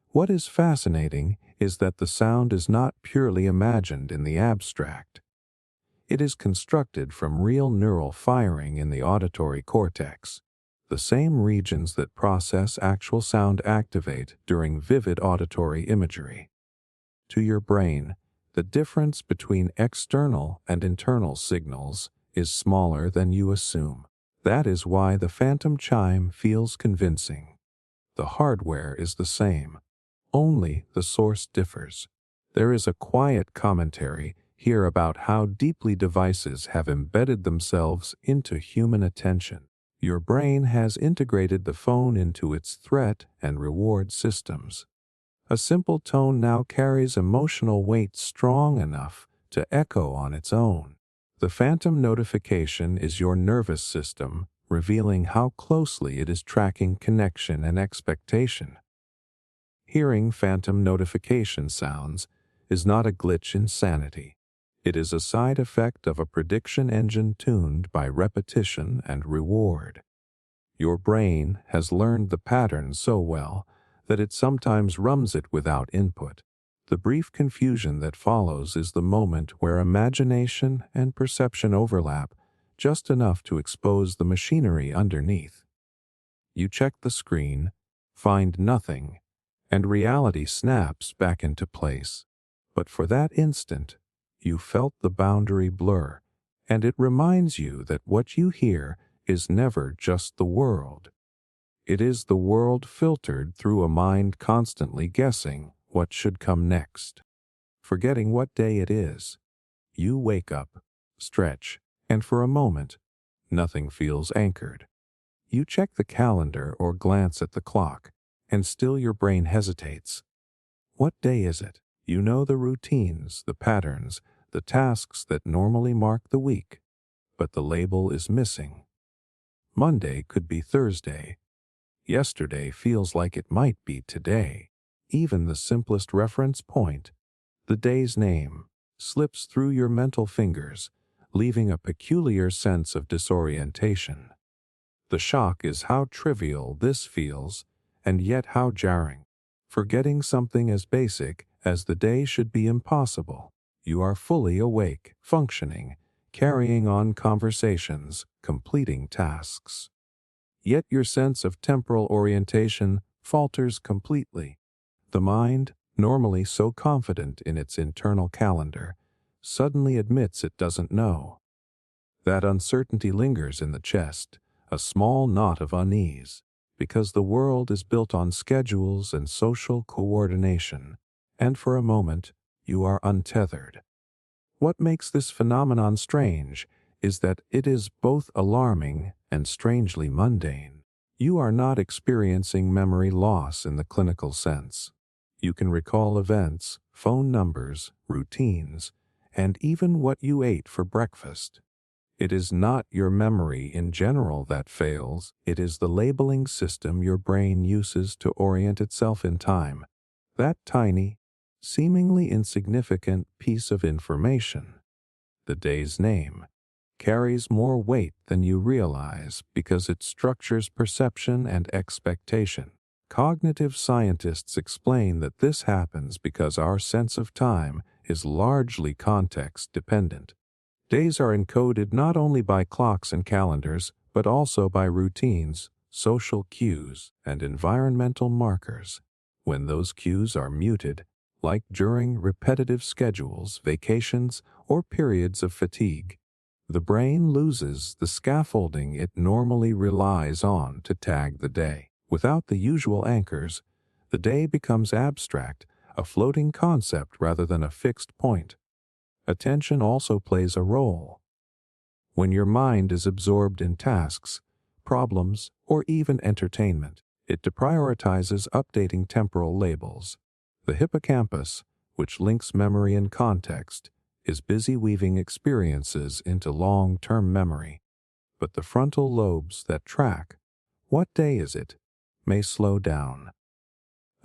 What is fascinating is that the sound is not purely imagined in the abstract. It is constructed from real neural firing in the auditory cortex. The same regions that process actual sound activate during vivid auditory imagery. To your brain, the difference between external and internal signals is smaller than you assume. That is why the phantom chime feels convincing. The hardware is the same, only the source differs. There is a quiet commentary here about how deeply devices have embedded themselves into human attention. Your brain has integrated the phone into its threat and reward systems. A simple tone now carries emotional weight strong enough to echo on its own. The phantom notification is your nervous system revealing how closely it is tracking connection and expectation. Hearing phantom notification sounds is not a glitch in sanity. It is a side effect of a prediction engine tuned by repetition and reward. Your brain has learned the pattern so well that it sometimes rums it without input. The brief confusion that follows is the moment where imagination and perception overlap just enough to expose the machinery underneath. You check the screen, find nothing, and reality snaps back into place. But for that instant, you felt the boundary blur, and it reminds you that what you hear is never just the world. It is the world filtered through a mind constantly guessing what should come next. Forgetting what day it is, you wake up, stretch, and for a moment, nothing feels anchored. You check the calendar or glance at the clock, and still your brain hesitates. What day is it? You know the routines, the patterns, the tasks that normally mark the week, but the label is missing. Monday could be Thursday. Yesterday feels like it might be today. Even the simplest reference point, the day's name, slips through your mental fingers, leaving a peculiar sense of disorientation. The shock is how trivial this feels, and yet how jarring. Forgetting something as basic as the day should be impossible. You are fully awake, functioning, carrying on conversations, completing tasks. Yet your sense of temporal orientation falters completely. The mind, normally so confident in its internal calendar, suddenly admits it doesn't know. That uncertainty lingers in the chest, a small knot of unease, because the world is built on schedules and social coordination, and for a moment, you are untethered. What makes this phenomenon strange is that it is both alarming and strangely mundane. You are not experiencing memory loss in the clinical sense. You can recall events, phone numbers, routines, and even what you ate for breakfast. It is not your memory in general that fails, it is the labeling system your brain uses to orient itself in time. That tiny, seemingly insignificant piece of information, the day's name, carries more weight than you realize because it structures perception and expectation. Cognitive scientists explain that this happens because our sense of time is largely context dependent. Days are encoded not only by clocks and calendars, but also by routines, social cues, and environmental markers. When those cues are muted, like during repetitive schedules, vacations, or periods of fatigue, the brain loses the scaffolding it normally relies on to tag the day. Without the usual anchors, the day becomes abstract, a floating concept rather than a fixed point. Attention also plays a role. When your mind is absorbed in tasks, problems, or even entertainment, it deprioritizes updating temporal labels. The hippocampus, which links memory and context, is busy weaving experiences into long-term memory. But the frontal lobes that track, what day is it, may slow down.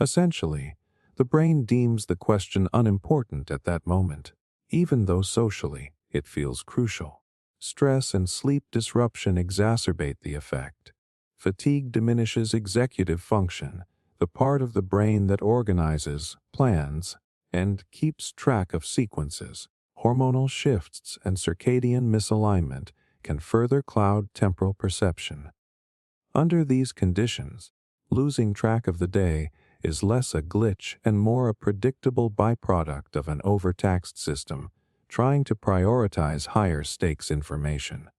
Essentially, the brain deems the question unimportant at that moment, even though socially it feels crucial. Stress and sleep disruption exacerbate the effect. Fatigue diminishes executive function, the part of the brain that organizes, plans, and keeps track of sequences. Hormonal shifts and circadian misalignment can further cloud temporal perception. Under these conditions, losing track of the day is less a glitch and more a predictable byproduct of an overtaxed system trying to prioritize higher stakes information.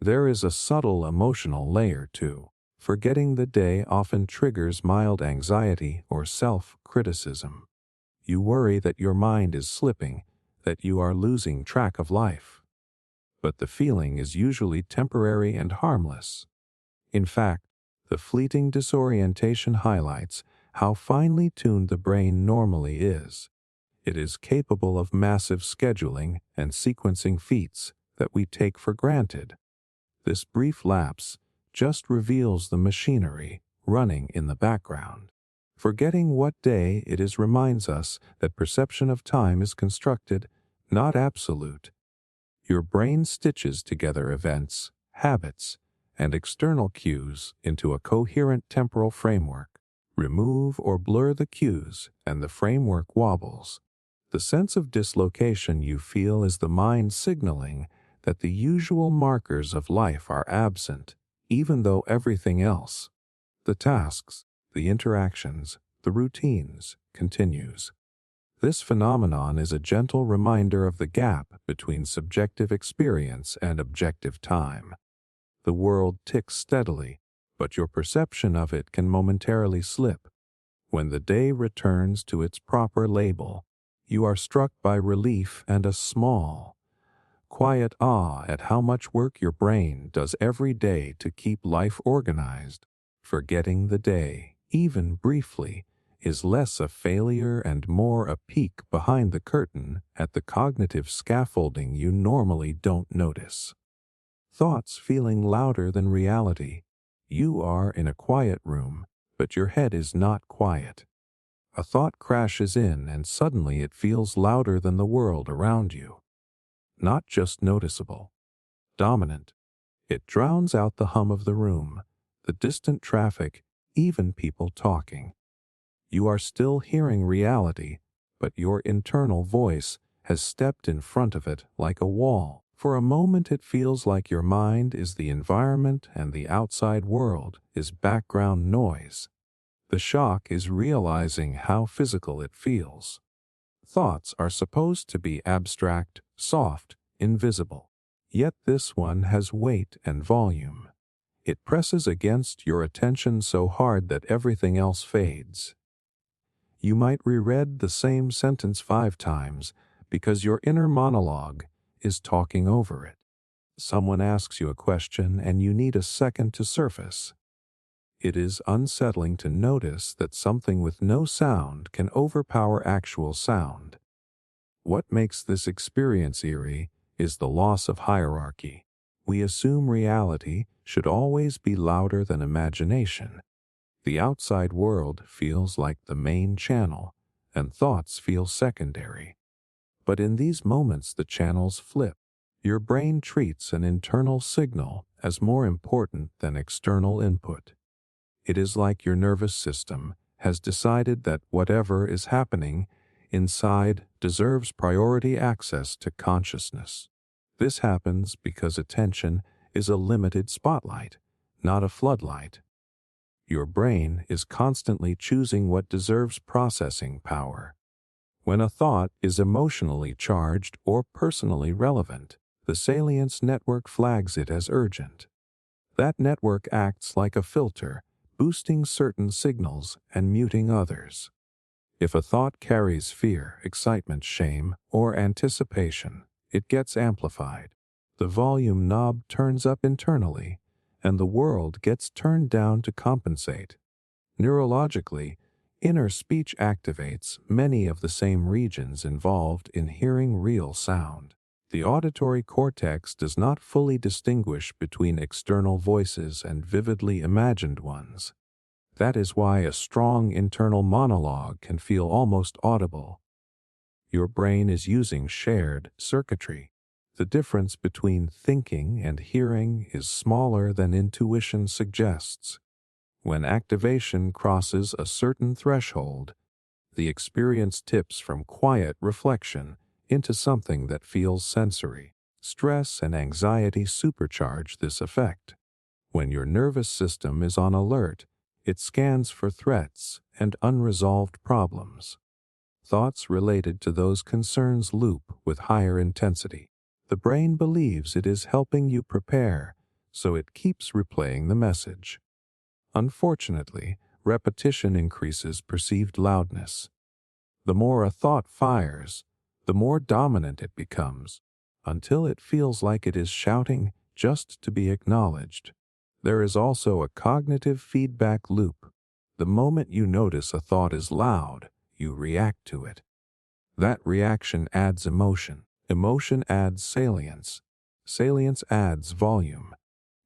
There is a subtle emotional layer too. Forgetting the day often triggers mild anxiety or self-criticism. You worry that your mind is slipping, that you are losing track of life. But the feeling is usually temporary and harmless. In fact, the fleeting disorientation highlights how finely tuned the brain normally is. It is capable of massive scheduling and sequencing feats that we take for granted. This brief lapse just reveals the machinery running in the background. Forgetting what day it is reminds us that perception of time is constructed, not absolute. Your brain stitches together events, habits, and external cues into a coherent temporal framework. Remove or blur the cues, and the framework wobbles. The sense of dislocation you feel is the mind signaling that the usual markers of life are absent, even though everything else, the tasks, the interactions, the routines, continues. This phenomenon is a gentle reminder of the gap between subjective experience and objective time. The world ticks steadily, but your perception of it can momentarily slip. When the day returns to its proper label, you are struck by relief and a small, quiet awe at how much work your brain does every day to keep life organized. Forgetting the day, even briefly, is less a failure and more a peek behind the curtain at the cognitive scaffolding you normally don't notice. Thoughts feeling louder than reality. You are in a quiet room, but your head is not quiet. A thought crashes in and suddenly it feels louder than the world around you. Not just noticeable, dominant. It drowns out the hum of the room, the distant traffic, even people talking. You are still hearing reality, but your internal voice has stepped in front of it like a wall. For a moment it feels like your mind is the environment and the outside world is background noise. The shock is realizing how physical it feels. Thoughts are supposed to be abstract, soft, invisible. Yet this one has weight and volume. It presses against your attention so hard that everything else fades. You might reread the same sentence 5 times because your inner monologue is talking over it. Someone asks you a question and you need a second to surface. It is unsettling to notice that something with no sound can overpower actual sound. What makes this experience eerie is the loss of hierarchy. We assume reality should always be louder than imagination. The outside world feels like the main channel, and thoughts feel secondary. But in these moments, the channels flip. Your brain treats an internal signal as more important than external input. It is like your nervous system has decided that whatever is happening inside deserves priority access to consciousness. This happens because attention is a limited spotlight, not a floodlight. Your brain is constantly choosing what deserves processing power. When a thought is emotionally charged or personally relevant, the salience network flags it as urgent. That network acts like a filter, boosting certain signals and muting others. If a thought carries fear, excitement, shame, or anticipation, it gets amplified. The volume knob turns up internally, and the world gets turned down to compensate. Neurologically, inner speech activates many of the same regions involved in hearing real sound. The auditory cortex does not fully distinguish between external voices and vividly imagined ones. That is why a strong internal monologue can feel almost audible. Your brain is using shared circuitry. The difference between thinking and hearing is smaller than intuition suggests. When activation crosses a certain threshold, the experience tips from quiet reflection into something that feels sensory. Stress and anxiety supercharge this effect. When your nervous system is on alert, it scans for threats and unresolved problems. Thoughts related to those concerns loop with higher intensity. The brain believes it is helping you prepare, so it keeps replaying the message. Unfortunately, repetition increases perceived loudness. The more a thought fires, the more dominant it becomes, until it feels like it is shouting just to be acknowledged. There is also a cognitive feedback loop. The moment you notice a thought is loud, you react to it. That reaction adds emotion. Emotion adds salience. Salience adds volume.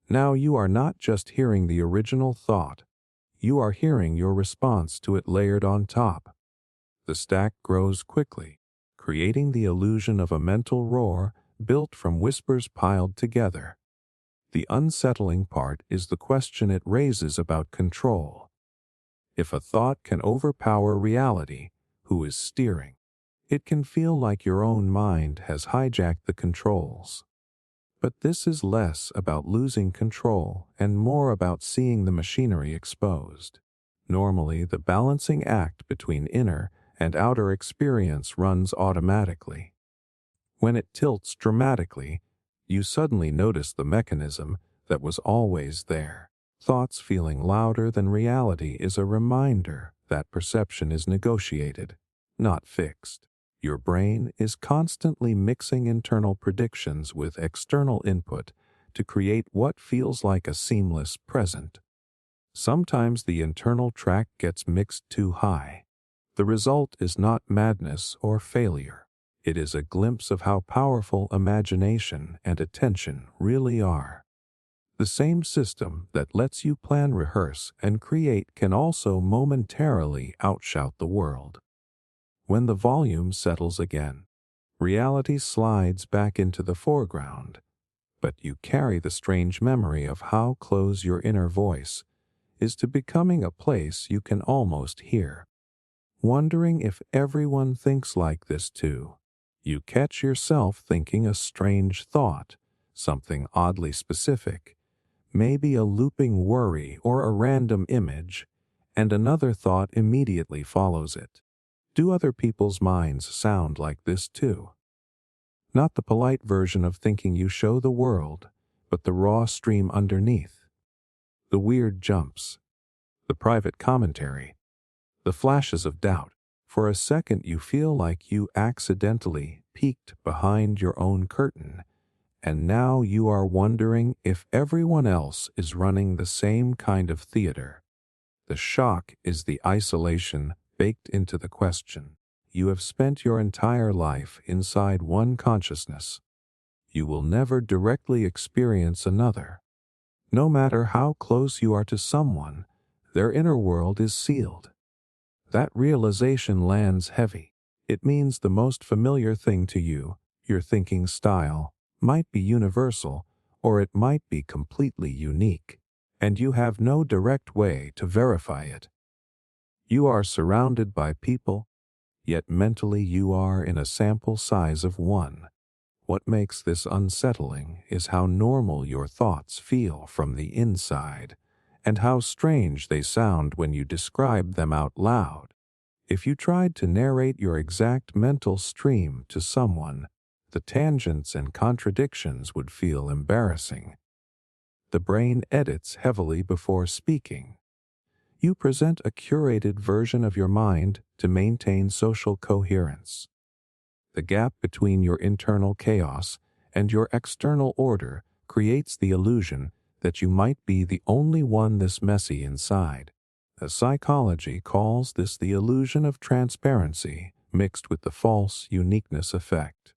Now you are not just hearing the original thought, you are hearing your response to it layered on top. The stack grows quickly, creating the illusion of a mental roar built from whispers piled together. The unsettling part is the question it raises about control. If a thought can overpower reality, who is steering? It can feel like your own mind has hijacked the controls. But this is less about losing control and more about seeing the machinery exposed. Normally, the balancing act between inner and outer experience runs automatically. When it tilts dramatically, you suddenly notice the mechanism that was always there. Thoughts feeling louder than reality is a reminder that perception is negotiated, not fixed. Your brain is constantly mixing internal predictions with external input to create what feels like a seamless present. Sometimes the internal track gets mixed too high. The result is not madness or failure. It is a glimpse of how powerful imagination and attention really are. The same system that lets you plan, rehearse, and create can also momentarily outshout the world. When the volume settles again, reality slides back into the foreground, but you carry the strange memory of how close your inner voice is to becoming a place you can almost hear. Wondering if everyone thinks like this too, you catch yourself thinking a strange thought, something oddly specific, maybe a looping worry or a random image, and another thought immediately follows it. Do other people's minds sound like this too? Not the polite version of thinking you show the world, but the raw stream underneath. The weird jumps, the private commentary, the flashes of doubt. For a second you feel like you accidentally peeked behind your own curtain, and now you are wondering if everyone else is running the same kind of theater. The shock is the isolation baked into the question. You have spent your entire life inside one consciousness. You will never directly experience another. No matter how close you are to someone, their inner world is sealed. That realization lands heavy. It means the most familiar thing to you, your thinking style, might be universal, or it might be completely unique, and you have no direct way to verify it. You are surrounded by people, yet mentally you are in a sample size of one. What makes this unsettling is how normal your thoughts feel from the inside, and how strange they sound when you describe them out loud. If you tried to narrate your exact mental stream to someone, the tangents and contradictions would feel embarrassing. The brain edits heavily before speaking. You present a curated version of your mind to maintain social coherence. The gap between your internal chaos and your external order creates the illusion that you might be the only one this messy inside. Psychology calls this the illusion of transparency mixed with the false uniqueness effect.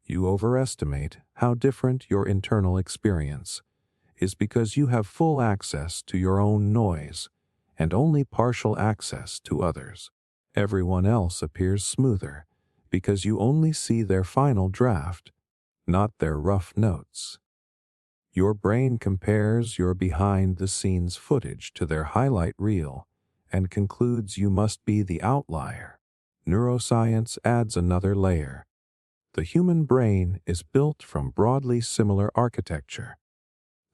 You overestimate how different your internal experience is because you have full access to your own noise and only partial access to others. Everyone else appears smoother because you only see their final draft, not their rough notes. Your brain compares your behind-the-scenes footage to their highlight reel and concludes you must be the outlier. Neuroscience adds another layer. The human brain is built from broadly similar architecture.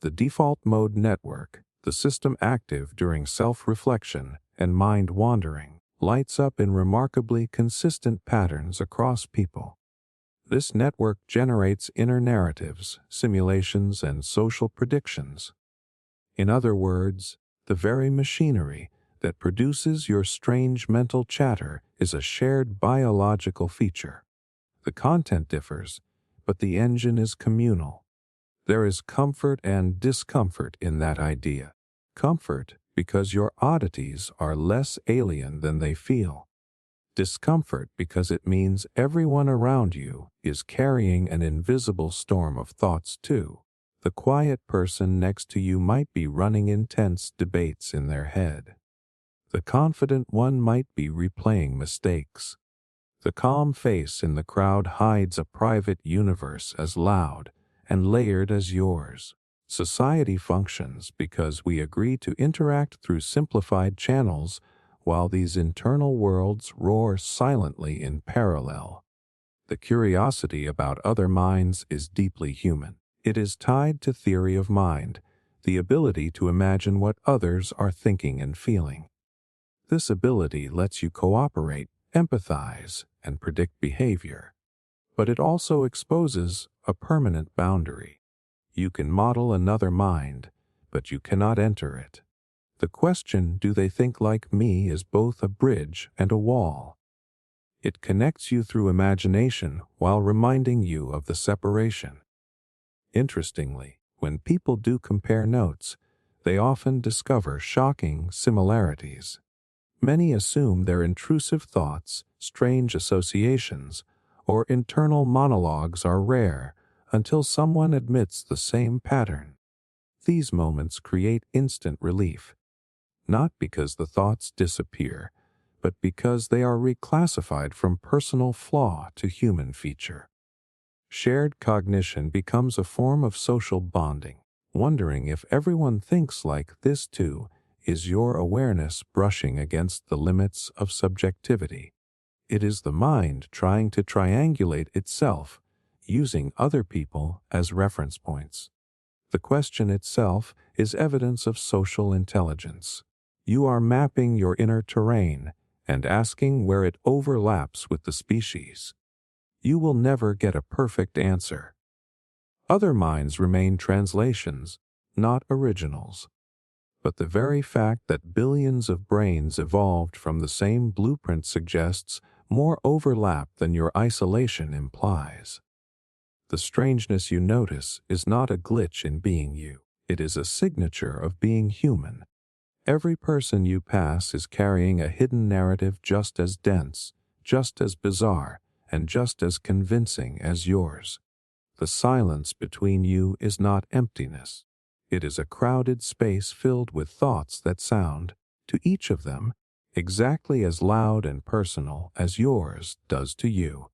The default mode network, the system active during self-reflection and mind wandering, lights up in remarkably consistent patterns across people. This network generates inner narratives, simulations, and social predictions. In other words, the very machinery that produces your strange mental chatter is a shared biological feature. The content differs, but the engine is communal. There is comfort and discomfort in that idea. Comfort because your oddities are less alien than they feel. Discomfort because it means everyone around you is carrying an invisible storm of thoughts too. The quiet person next to you might be running intense debates in their head. The confident one might be replaying mistakes. The calm face in the crowd hides a private universe as loud and layered as yours. Society functions because we agree to interact through simplified channels while these internal worlds roar silently in parallel. The curiosity about other minds is deeply human. It is tied to theory of mind, the ability to imagine what others are thinking and feeling. This ability lets you cooperate, empathize, and predict behavior. But it also exposes a permanent boundary. You can model another mind, but you cannot enter it. The question, do they think like me, is both a bridge and a wall. It connects you through imagination while reminding you of the separation. Interestingly, when people do compare notes, they often discover shocking similarities. Many assume their intrusive thoughts, strange associations, or internal monologues are rare until someone admits the same pattern. These moments create instant relief, not because the thoughts disappear, but because they are reclassified from personal flaw to human feature. Shared cognition becomes a form of social bonding. Wondering if everyone thinks like this too is your awareness brushing against the limits of subjectivity. It is the mind trying to triangulate itself, using other people as reference points. The question itself is evidence of social intelligence. You are mapping your inner terrain and asking where it overlaps with the species. You will never get a perfect answer. Other minds remain translations, not originals. But the very fact that billions of brains evolved from the same blueprint suggests more overlap than your isolation implies. The strangeness you notice is not a glitch in being you. It is a signature of being human. Every person you pass is carrying a hidden narrative just as dense, just as bizarre, and just as convincing as yours. The silence between you is not emptiness. It is a crowded space filled with thoughts that sound, to each of them, exactly as loud and personal as yours does to you.